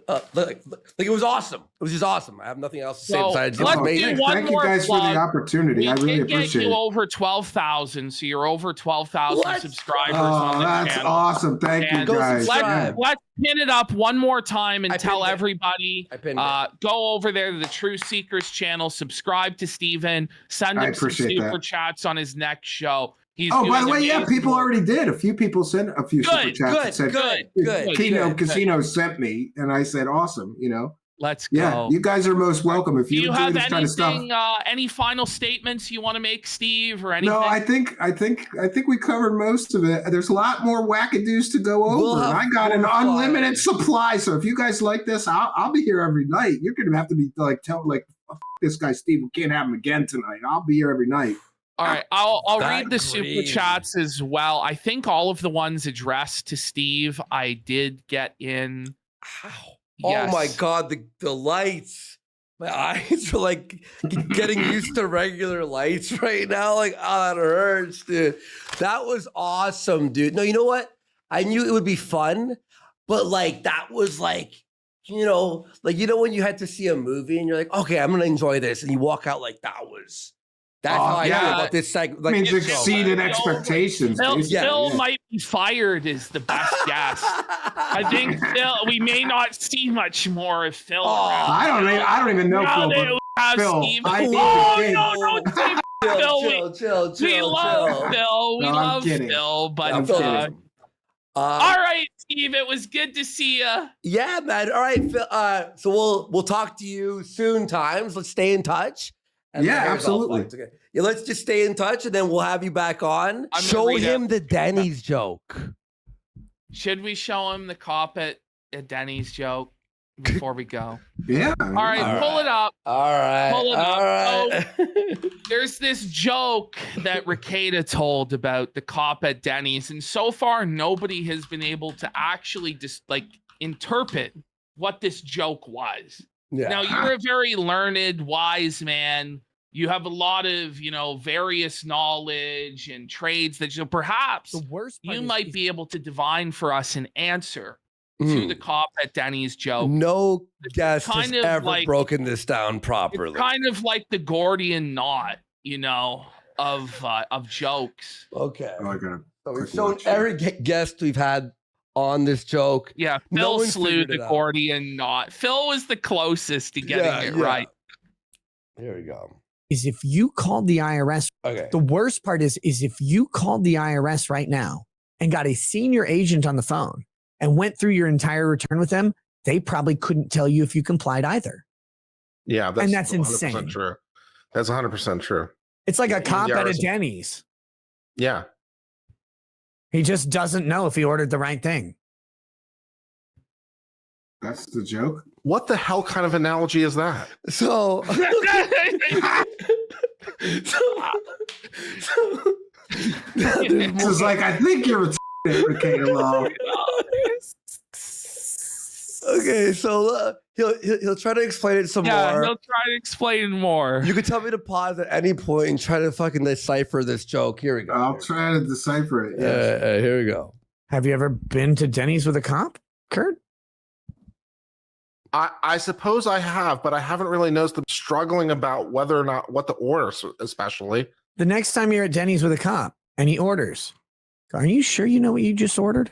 it was awesome. It was just awesome. I have nothing else to say So, besides let's it's amazing. do one Thank you more guys for plug. the opportunity. We I really did get appreciate you it. over 12,000, so you're over 12,000 What? subscribers Oh, on the that's channel. awesome. Thank you And Go guys. subscribe. Let's pin it up one more time and I tell pinned it. everybody. I pinned it. Go over there to the Truthseekers channel, subscribe to Steven, send I him some appreciate super that. chats on his next show. He's Oh, by doing the way, yeah, amazing people work. already did. A few people sent a few super Good, chats and said, good. Casino sent me, and I said, awesome. Let's go. Yeah, you guys are most welcome. If Do you you enjoy have this kind of stuff. anything, any final statements you want to make, Steve, or anything? No, I think we covered most of it. There's a lot more wackadoos to go over. We'll and have I got an more unlimited flyers. supply. So if you guys like this, I'll be here every night. You're gonna have to be like, this guy Steve, we can't have him again tonight. I'll be here every night. All right, I'll That read the super green. chats as well. I think all of the ones addressed to Steve, I did get in. Oh my Yes. God, the lights. My eyes are like getting used to regular lights right now. Like, oh, that hurts, dude. That was awesome, dude. No, you know what? I knew it would be fun, but like that was like, when you had to see a movie and you're like, okay, I'm gonna enjoy this, and you walk out like that's how I feel yeah. about this segment. Like, Means this show. exceeded expectations. Phil, basically. Phil might be fired is the best guess. I think Phil. We may not see much more of Phil. around. I don't even know Now Phil. that But we have Phil, Steve. I think Oh the no! Don't say Phil. chill. We love Phil. We No, I'm love kidding. Phil, but I'm kidding. all right, Steve. It was good to see you. Yeah, man. All right, Phil. So we'll talk to you soon. Times. Let's stay in touch. And Yeah, the hair's all absolutely. fucked. Okay. Yeah, let's just stay in touch, and then we'll have you back on. I'm gonna Show read him it. the Denny's joke. Should we show him the cop at Denny's joke before we go? Yeah. All right, pull it up. All right. Pull it up. All right. There's this joke that Ricada told about the cop at Denny's, and so far nobody has been able to actually just interpret what this joke was. Yeah. Now you're a very learned, wise man. You have a lot of, various knowledge and trades that perhaps The worst part you is- might be able to divine for us an answer to Mm. the cop at Denny's joke. No It's guest has kind of ever like- broken this down properly. It's kind of like the Gordian knot, of jokes. Okay. Oh, I got So we've quick shown watch here. every guest we've had on this joke. Yeah, No Phil one slew figured the it out. Gordian knot. Phil was the closest to getting it right. Here we go. Is if you called the IRS, Okay. the worst part is if you called the IRS right now and got a senior agent on the phone and went through your entire return with them, they probably couldn't tell you if you complied either. Yeah, And that's 100% insane. true. That's 100% true. It's like a cop the at a IRS Denny's. Yeah. He just doesn't know if he ordered the right thing. That's the joke. What the hell kind of analogy is that? So, This is like, I think you're a Ricada Law. okay, so he'll try to explain it some Yeah, more. he'll try to explain more. You can tell me to pause at any point and try to fucking decipher this joke. Here we go. I'll try to decipher it. Yes. Here we go. Have you ever been to Denny's with a cop, Kurt? I suppose I have, but I haven't really noticed them struggling about whether or not what to order, especially. The next time you're at Denny's with a cop and he orders, are you sure you know what you just ordered?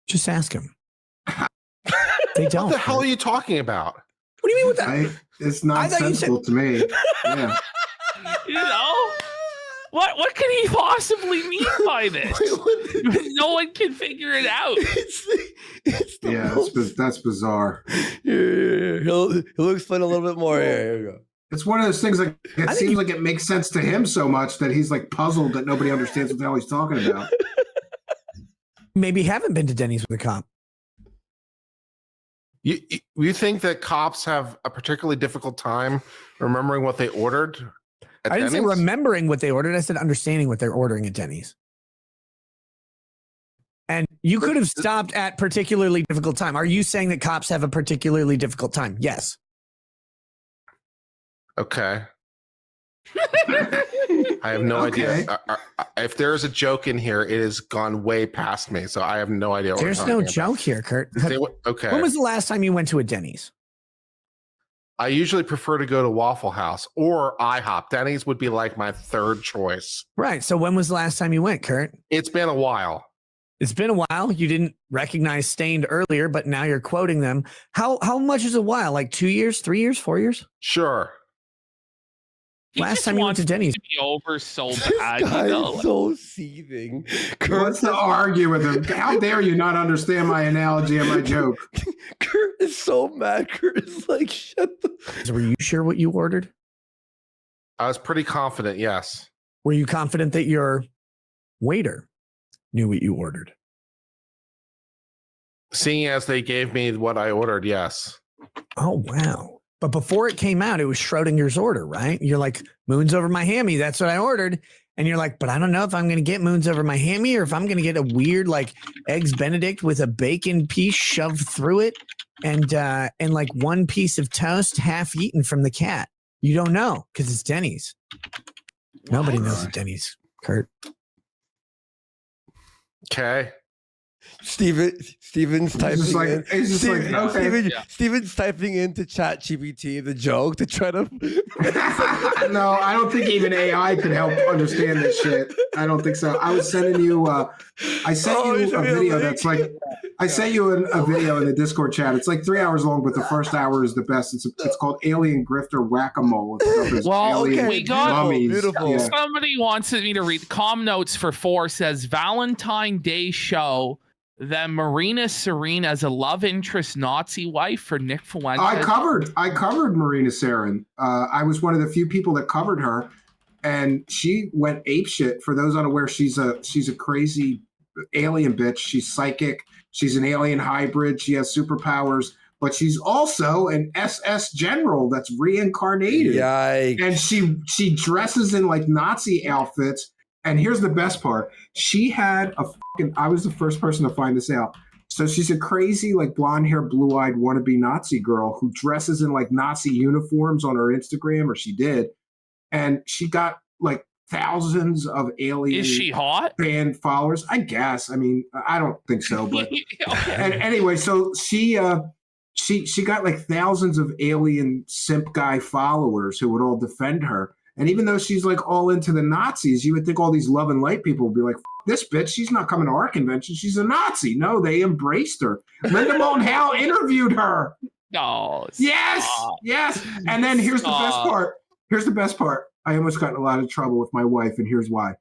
Just ask him. They don't. What the hell are you talking about? What do you mean with that? It's I thought you said- nonsensical to me. Yeah. What could he possibly mean by this? No one can figure it out. Yeah, that's bizarre. He'll explain a little bit more. Here we go. It's one of those things like it seems like it makes sense to him so much that he's like puzzled that nobody understands what the hell he's talking about. Maybe you haven't been to Denny's with a cop. You think that cops have a particularly difficult time remembering what they ordered? At I didn't say Denny's? remembering what they ordered. I said understanding what they're ordering at Denny's. And you could have stopped at particularly difficult time. Are you saying that cops have a particularly difficult time? Yes. Okay. I have no idea. If there is a joke in here, it has gone way past me, so I have no idea. What There's no joke here, Kurt. Okay. When was the last time you went to a Denny's? I usually prefer to go to Waffle House or IHOP. Denny's would be like my third choice. Right. So when was the last time you went, Kurt? It's been a while. It's been a while. You didn't recognize Stained earlier, but now you're quoting them. How much is a while? Like 2 years, 3 years, 4 years? Sure. Last time you went to Denny's. To be over so This bad. guy's You know? so seething. What's to argue with him? How dare you not understand my analogy and my joke? Kurt is so mad. Kurt is like, shut the. Were you sure what you ordered? I was pretty confident, yes. Were you confident that your waiter knew what you ordered? Seeing as they gave me what I ordered, yes. Oh, wow. But before it came out, it was Schrodinger's order, right? You're like, moons over my hammy. That's what I ordered. And you're like, but I don't know if I'm going to get moons over my hammy or if I'm going to get a weird like eggs Benedict with a bacon piece shoved through it and like one piece of toast half eaten from the cat. You don't know because it's Denny's. Nobody knows it's Denny's, Kurt. Okay. Steven's typing in. He's just like, okay. Steven's typing into ChatGPT the joke to try to. No, I don't think even AI could help understand this shit. I don't think so. I was sending you. I sent you a video that's like. I sent you a video in the Discord chat. It's like 3 hours long, but the first hour is the best. It's called Alien Grifter Whack-A-Mole. Well, alien we got mummies. beautiful. Yeah. Somebody wants me to read. Com notes for 4 says Valentine Day show. Then Marina Serene as a love interest Nazi wife for Nick Fuentes. I covered Marina Saren. I was one of the few people that covered her, and she went apeshit. For those unaware, she's a crazy alien bitch. She's psychic. She's an alien hybrid. She has superpowers, but she's also an SS general that's reincarnated. Yikes. And she dresses in like Nazi outfits. And here's the best part. She had I was the first person to find this out. So she's a crazy, like blonde hair, blue eyed wannabe Nazi girl who dresses in like Nazi uniforms on her Instagram, or she did. And she got like thousands of alien. Is she hot? Fan followers, I guess. I mean, I don't think so, but Okay. and anyway, so she got like thousands of alien simp guy followers who would all defend her. And even though she's like all into the Nazis, you would think all these love and light people would be like, this bitch, she's not coming to our convention. She's a Nazi. No, they embraced her. Linda Moulton Howe interviewed her. No. Yes. Stop. Yes. And then here's the best Stop. part. Here's the best part. I almost got in a lot of trouble with my wife, and here's why.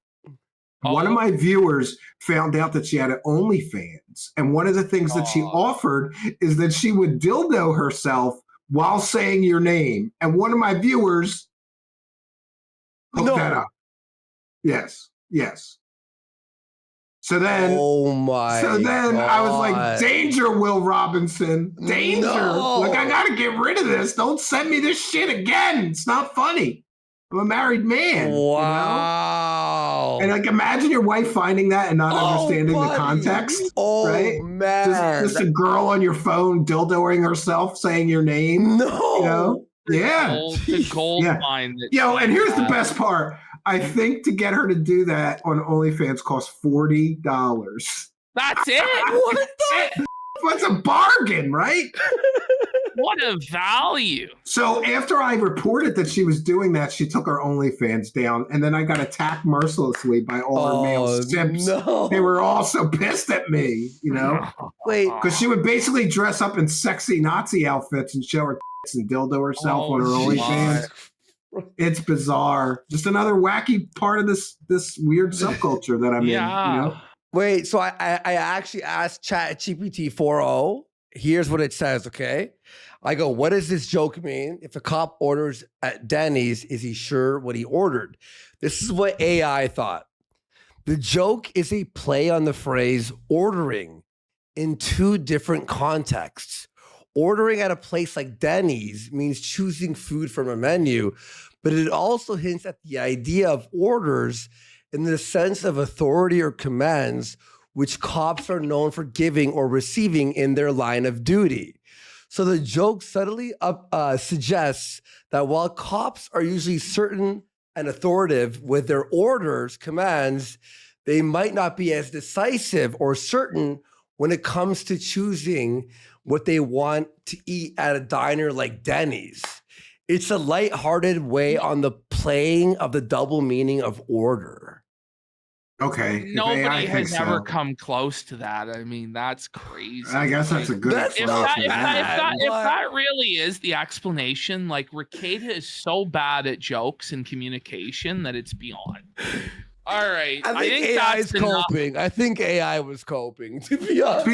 One of my viewers found out that she had an OnlyFans. And one of the things that she offered is that she would dildo herself while saying your name. And one of my viewers hooked that up. Yes. Yes. So then, I was like, danger, Will Robinson, danger. No. Like, I got to get rid of this. Don't send me this shit again. It's not funny. I'm a married man. Wow. You know? And like, imagine your wife finding that and not understanding the context. Oh, right? man. Just a girl on your phone dildoing herself, saying your name. No. You know? Yeah. The gold mine. Yo, and here's the best part. I think to get her to do that on OnlyFans costs $40. That's it? What's a bargain, right? What a value. So after I reported that she was doing that, she took her OnlyFans down, and then I got attacked mercilessly by all her male simps. No. They were all so pissed at me, you know? Wait. Because she would basically dress up in sexy Nazi outfits and show her tits and dildo herself on her OnlyFans. It's bizarre. Just another wacky part of this weird subculture that I'm in. You know? Wait, so I actually asked ChatGPT 4.0. Here's what it says, okay? I go, what does this joke mean? If a cop orders at Denny's, is he sure what he ordered? This is what AI thought. The joke is a play on the phrase ordering in two different contexts. Ordering at a place like Denny's means choosing food from a menu, but it also hints at the idea of orders in the sense of authority or commands, which cops are known for giving or receiving in their line of duty. So the joke subtly suggests that while cops are usually certain and authoritative with their orders, commands, they might not be as decisive or certain when it comes to choosing what they want to eat at a diner like Denny's. It's a lighthearted way on the playing of the double meaning of order. Okay. Nobody has ever come close to that. I mean, that's crazy. I guess that's a good If explanation. that really is the explanation, like Ricada is so bad at jokes and communication that it's beyond. All right. I think AI is coping. I think AI was coping, to be honest.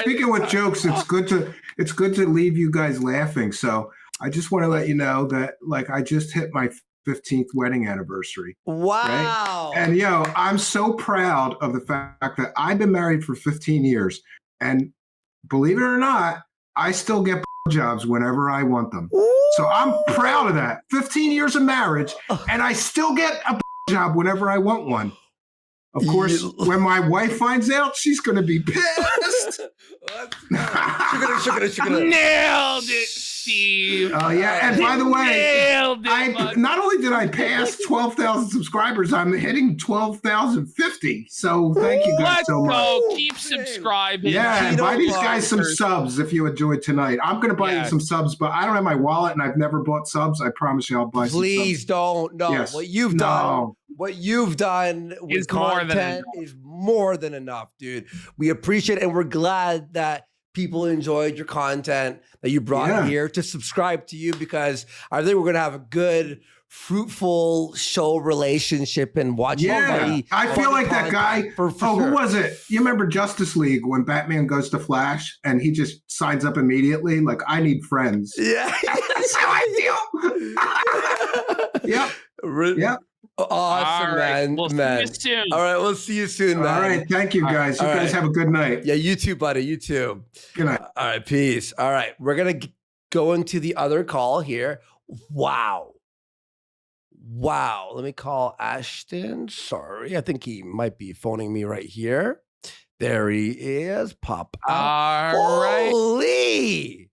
Speaking with jokes, it's good to leave you guys laughing. So I just want to let you know that like I just hit my 15th wedding anniversary. Wow. Right? And I'm so proud of the fact that I've been married for 15 years. And believe it or not, I still get jobs whenever I want them. So I'm proud of that. 15 years of marriage, and I still get a job whenever I want one. Of course, when my wife finds out, she's going to be pissed. Nailed it, Steve. Oh, yeah. And by the way, Nailed it, not only did I pass 12,000 subscribers, I'm hitting 12,050. So thank you guys so much. Let's go. Keep subscribing. Yeah, and buy these guys some subs if you enjoyed tonight. I'm going to buy you some subs, but I don't have my wallet and I've never bought subs. I promise you I'll buy some subs. Please don't. No. Yes. What you've done with content is more than enough, dude. We appreciate it, and we're glad that people enjoyed your content that you brought here to subscribe to you, because I think we're going to have a good, fruitful show relationship and watch. I feel like that guy. For who was it? You remember Justice League when Batman goes to Flash and he just signs up immediately? Like, I need friends. Yeah. That's how I feel. Yep. Yep. Awesome, man. We'll see you soon. All right, we'll see you soon, man. All right, thank you, guys. You guys have a good night. Yeah, you too, buddy. You too. Good night. All right, peace. All right, we're gonna go into the other call here. Wow. Let me call Ashton. Sorry, I think he might be phoning me right here. There he is. Pop out. All right. Holy!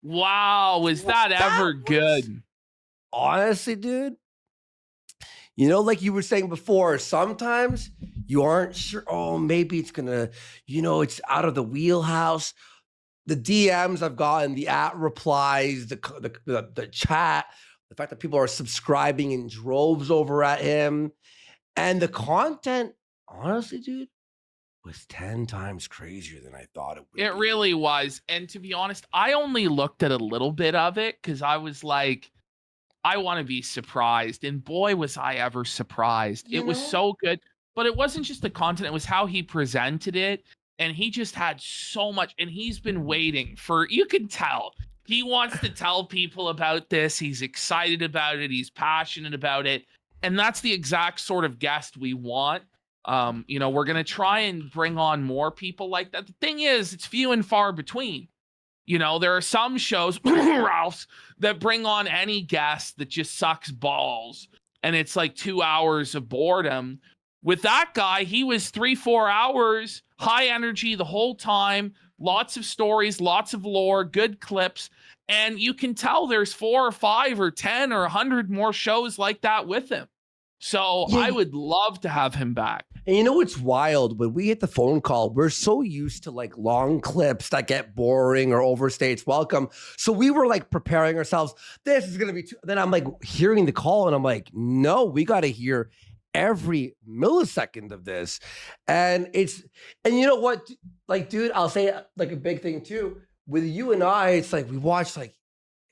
Wow, was that ever good? Honestly, dude. Like you were saying before, sometimes you aren't sure, maybe it's gonna, it's out of the wheelhouse. The DMs I've gotten, the replies, the chat, the fact that people are subscribing in droves over at him, and the content, honestly, dude, was 10 times crazier than I thought it would. It really was. And to be honest, I only looked at a little bit of it because I was like, I want to be surprised. And boy, was I ever surprised. It was so good. But it wasn't just the content, it was how he presented it. And he just had so much. And he's been waiting for, you can tell, he wants to tell people about this. He's excited about it. He's passionate about it. And that's the exact sort of guest we want. We're going to try and bring on more people like that. The thing is, it's few and far between. There are some shows, Ralph's, that bring on any guest that just sucks balls. And it's like 2 hours of boredom. With that guy, he was 3-4 hours, high energy the whole time, lots of stories, lots of lore, good clips. And you can tell there's 4 or 5 or 10 or 100 more shows like that with him. So I would love to have him back. And what's wild? When we hit the phone call, we're so used to like long clips that get boring or overstay its welcome. So we were like preparing ourselves. This is going to be too. Then I'm like hearing the call and I'm like, no, we got to hear every millisecond of this. And you know what? Like, dude, I'll say like a big thing too. With you and I, it's like we watched like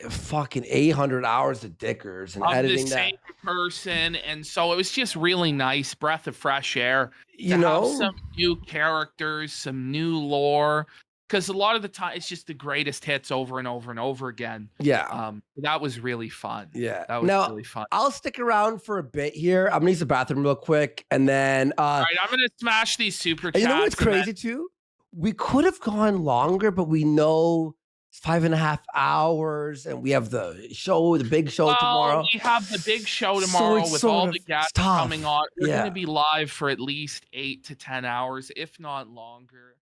fucking 800 hours of Dickers and editing the same person, and so it was just really nice, breath of fresh air. Have some new characters, some new lore, because a lot of the time it's just the greatest hits over and over and over again. That was really fun. That was really fun. I'll stick around for a bit here. I'm gonna use the bathroom real quick, and then all right, I'm gonna smash these super chats. You know what's crazy too? We could have gone longer, but we know it's 5.5 hours, and we have the big show tomorrow. We have the big show tomorrow with all the guests coming on. We're going to be live for at least 8 to 10 hours, if not longer.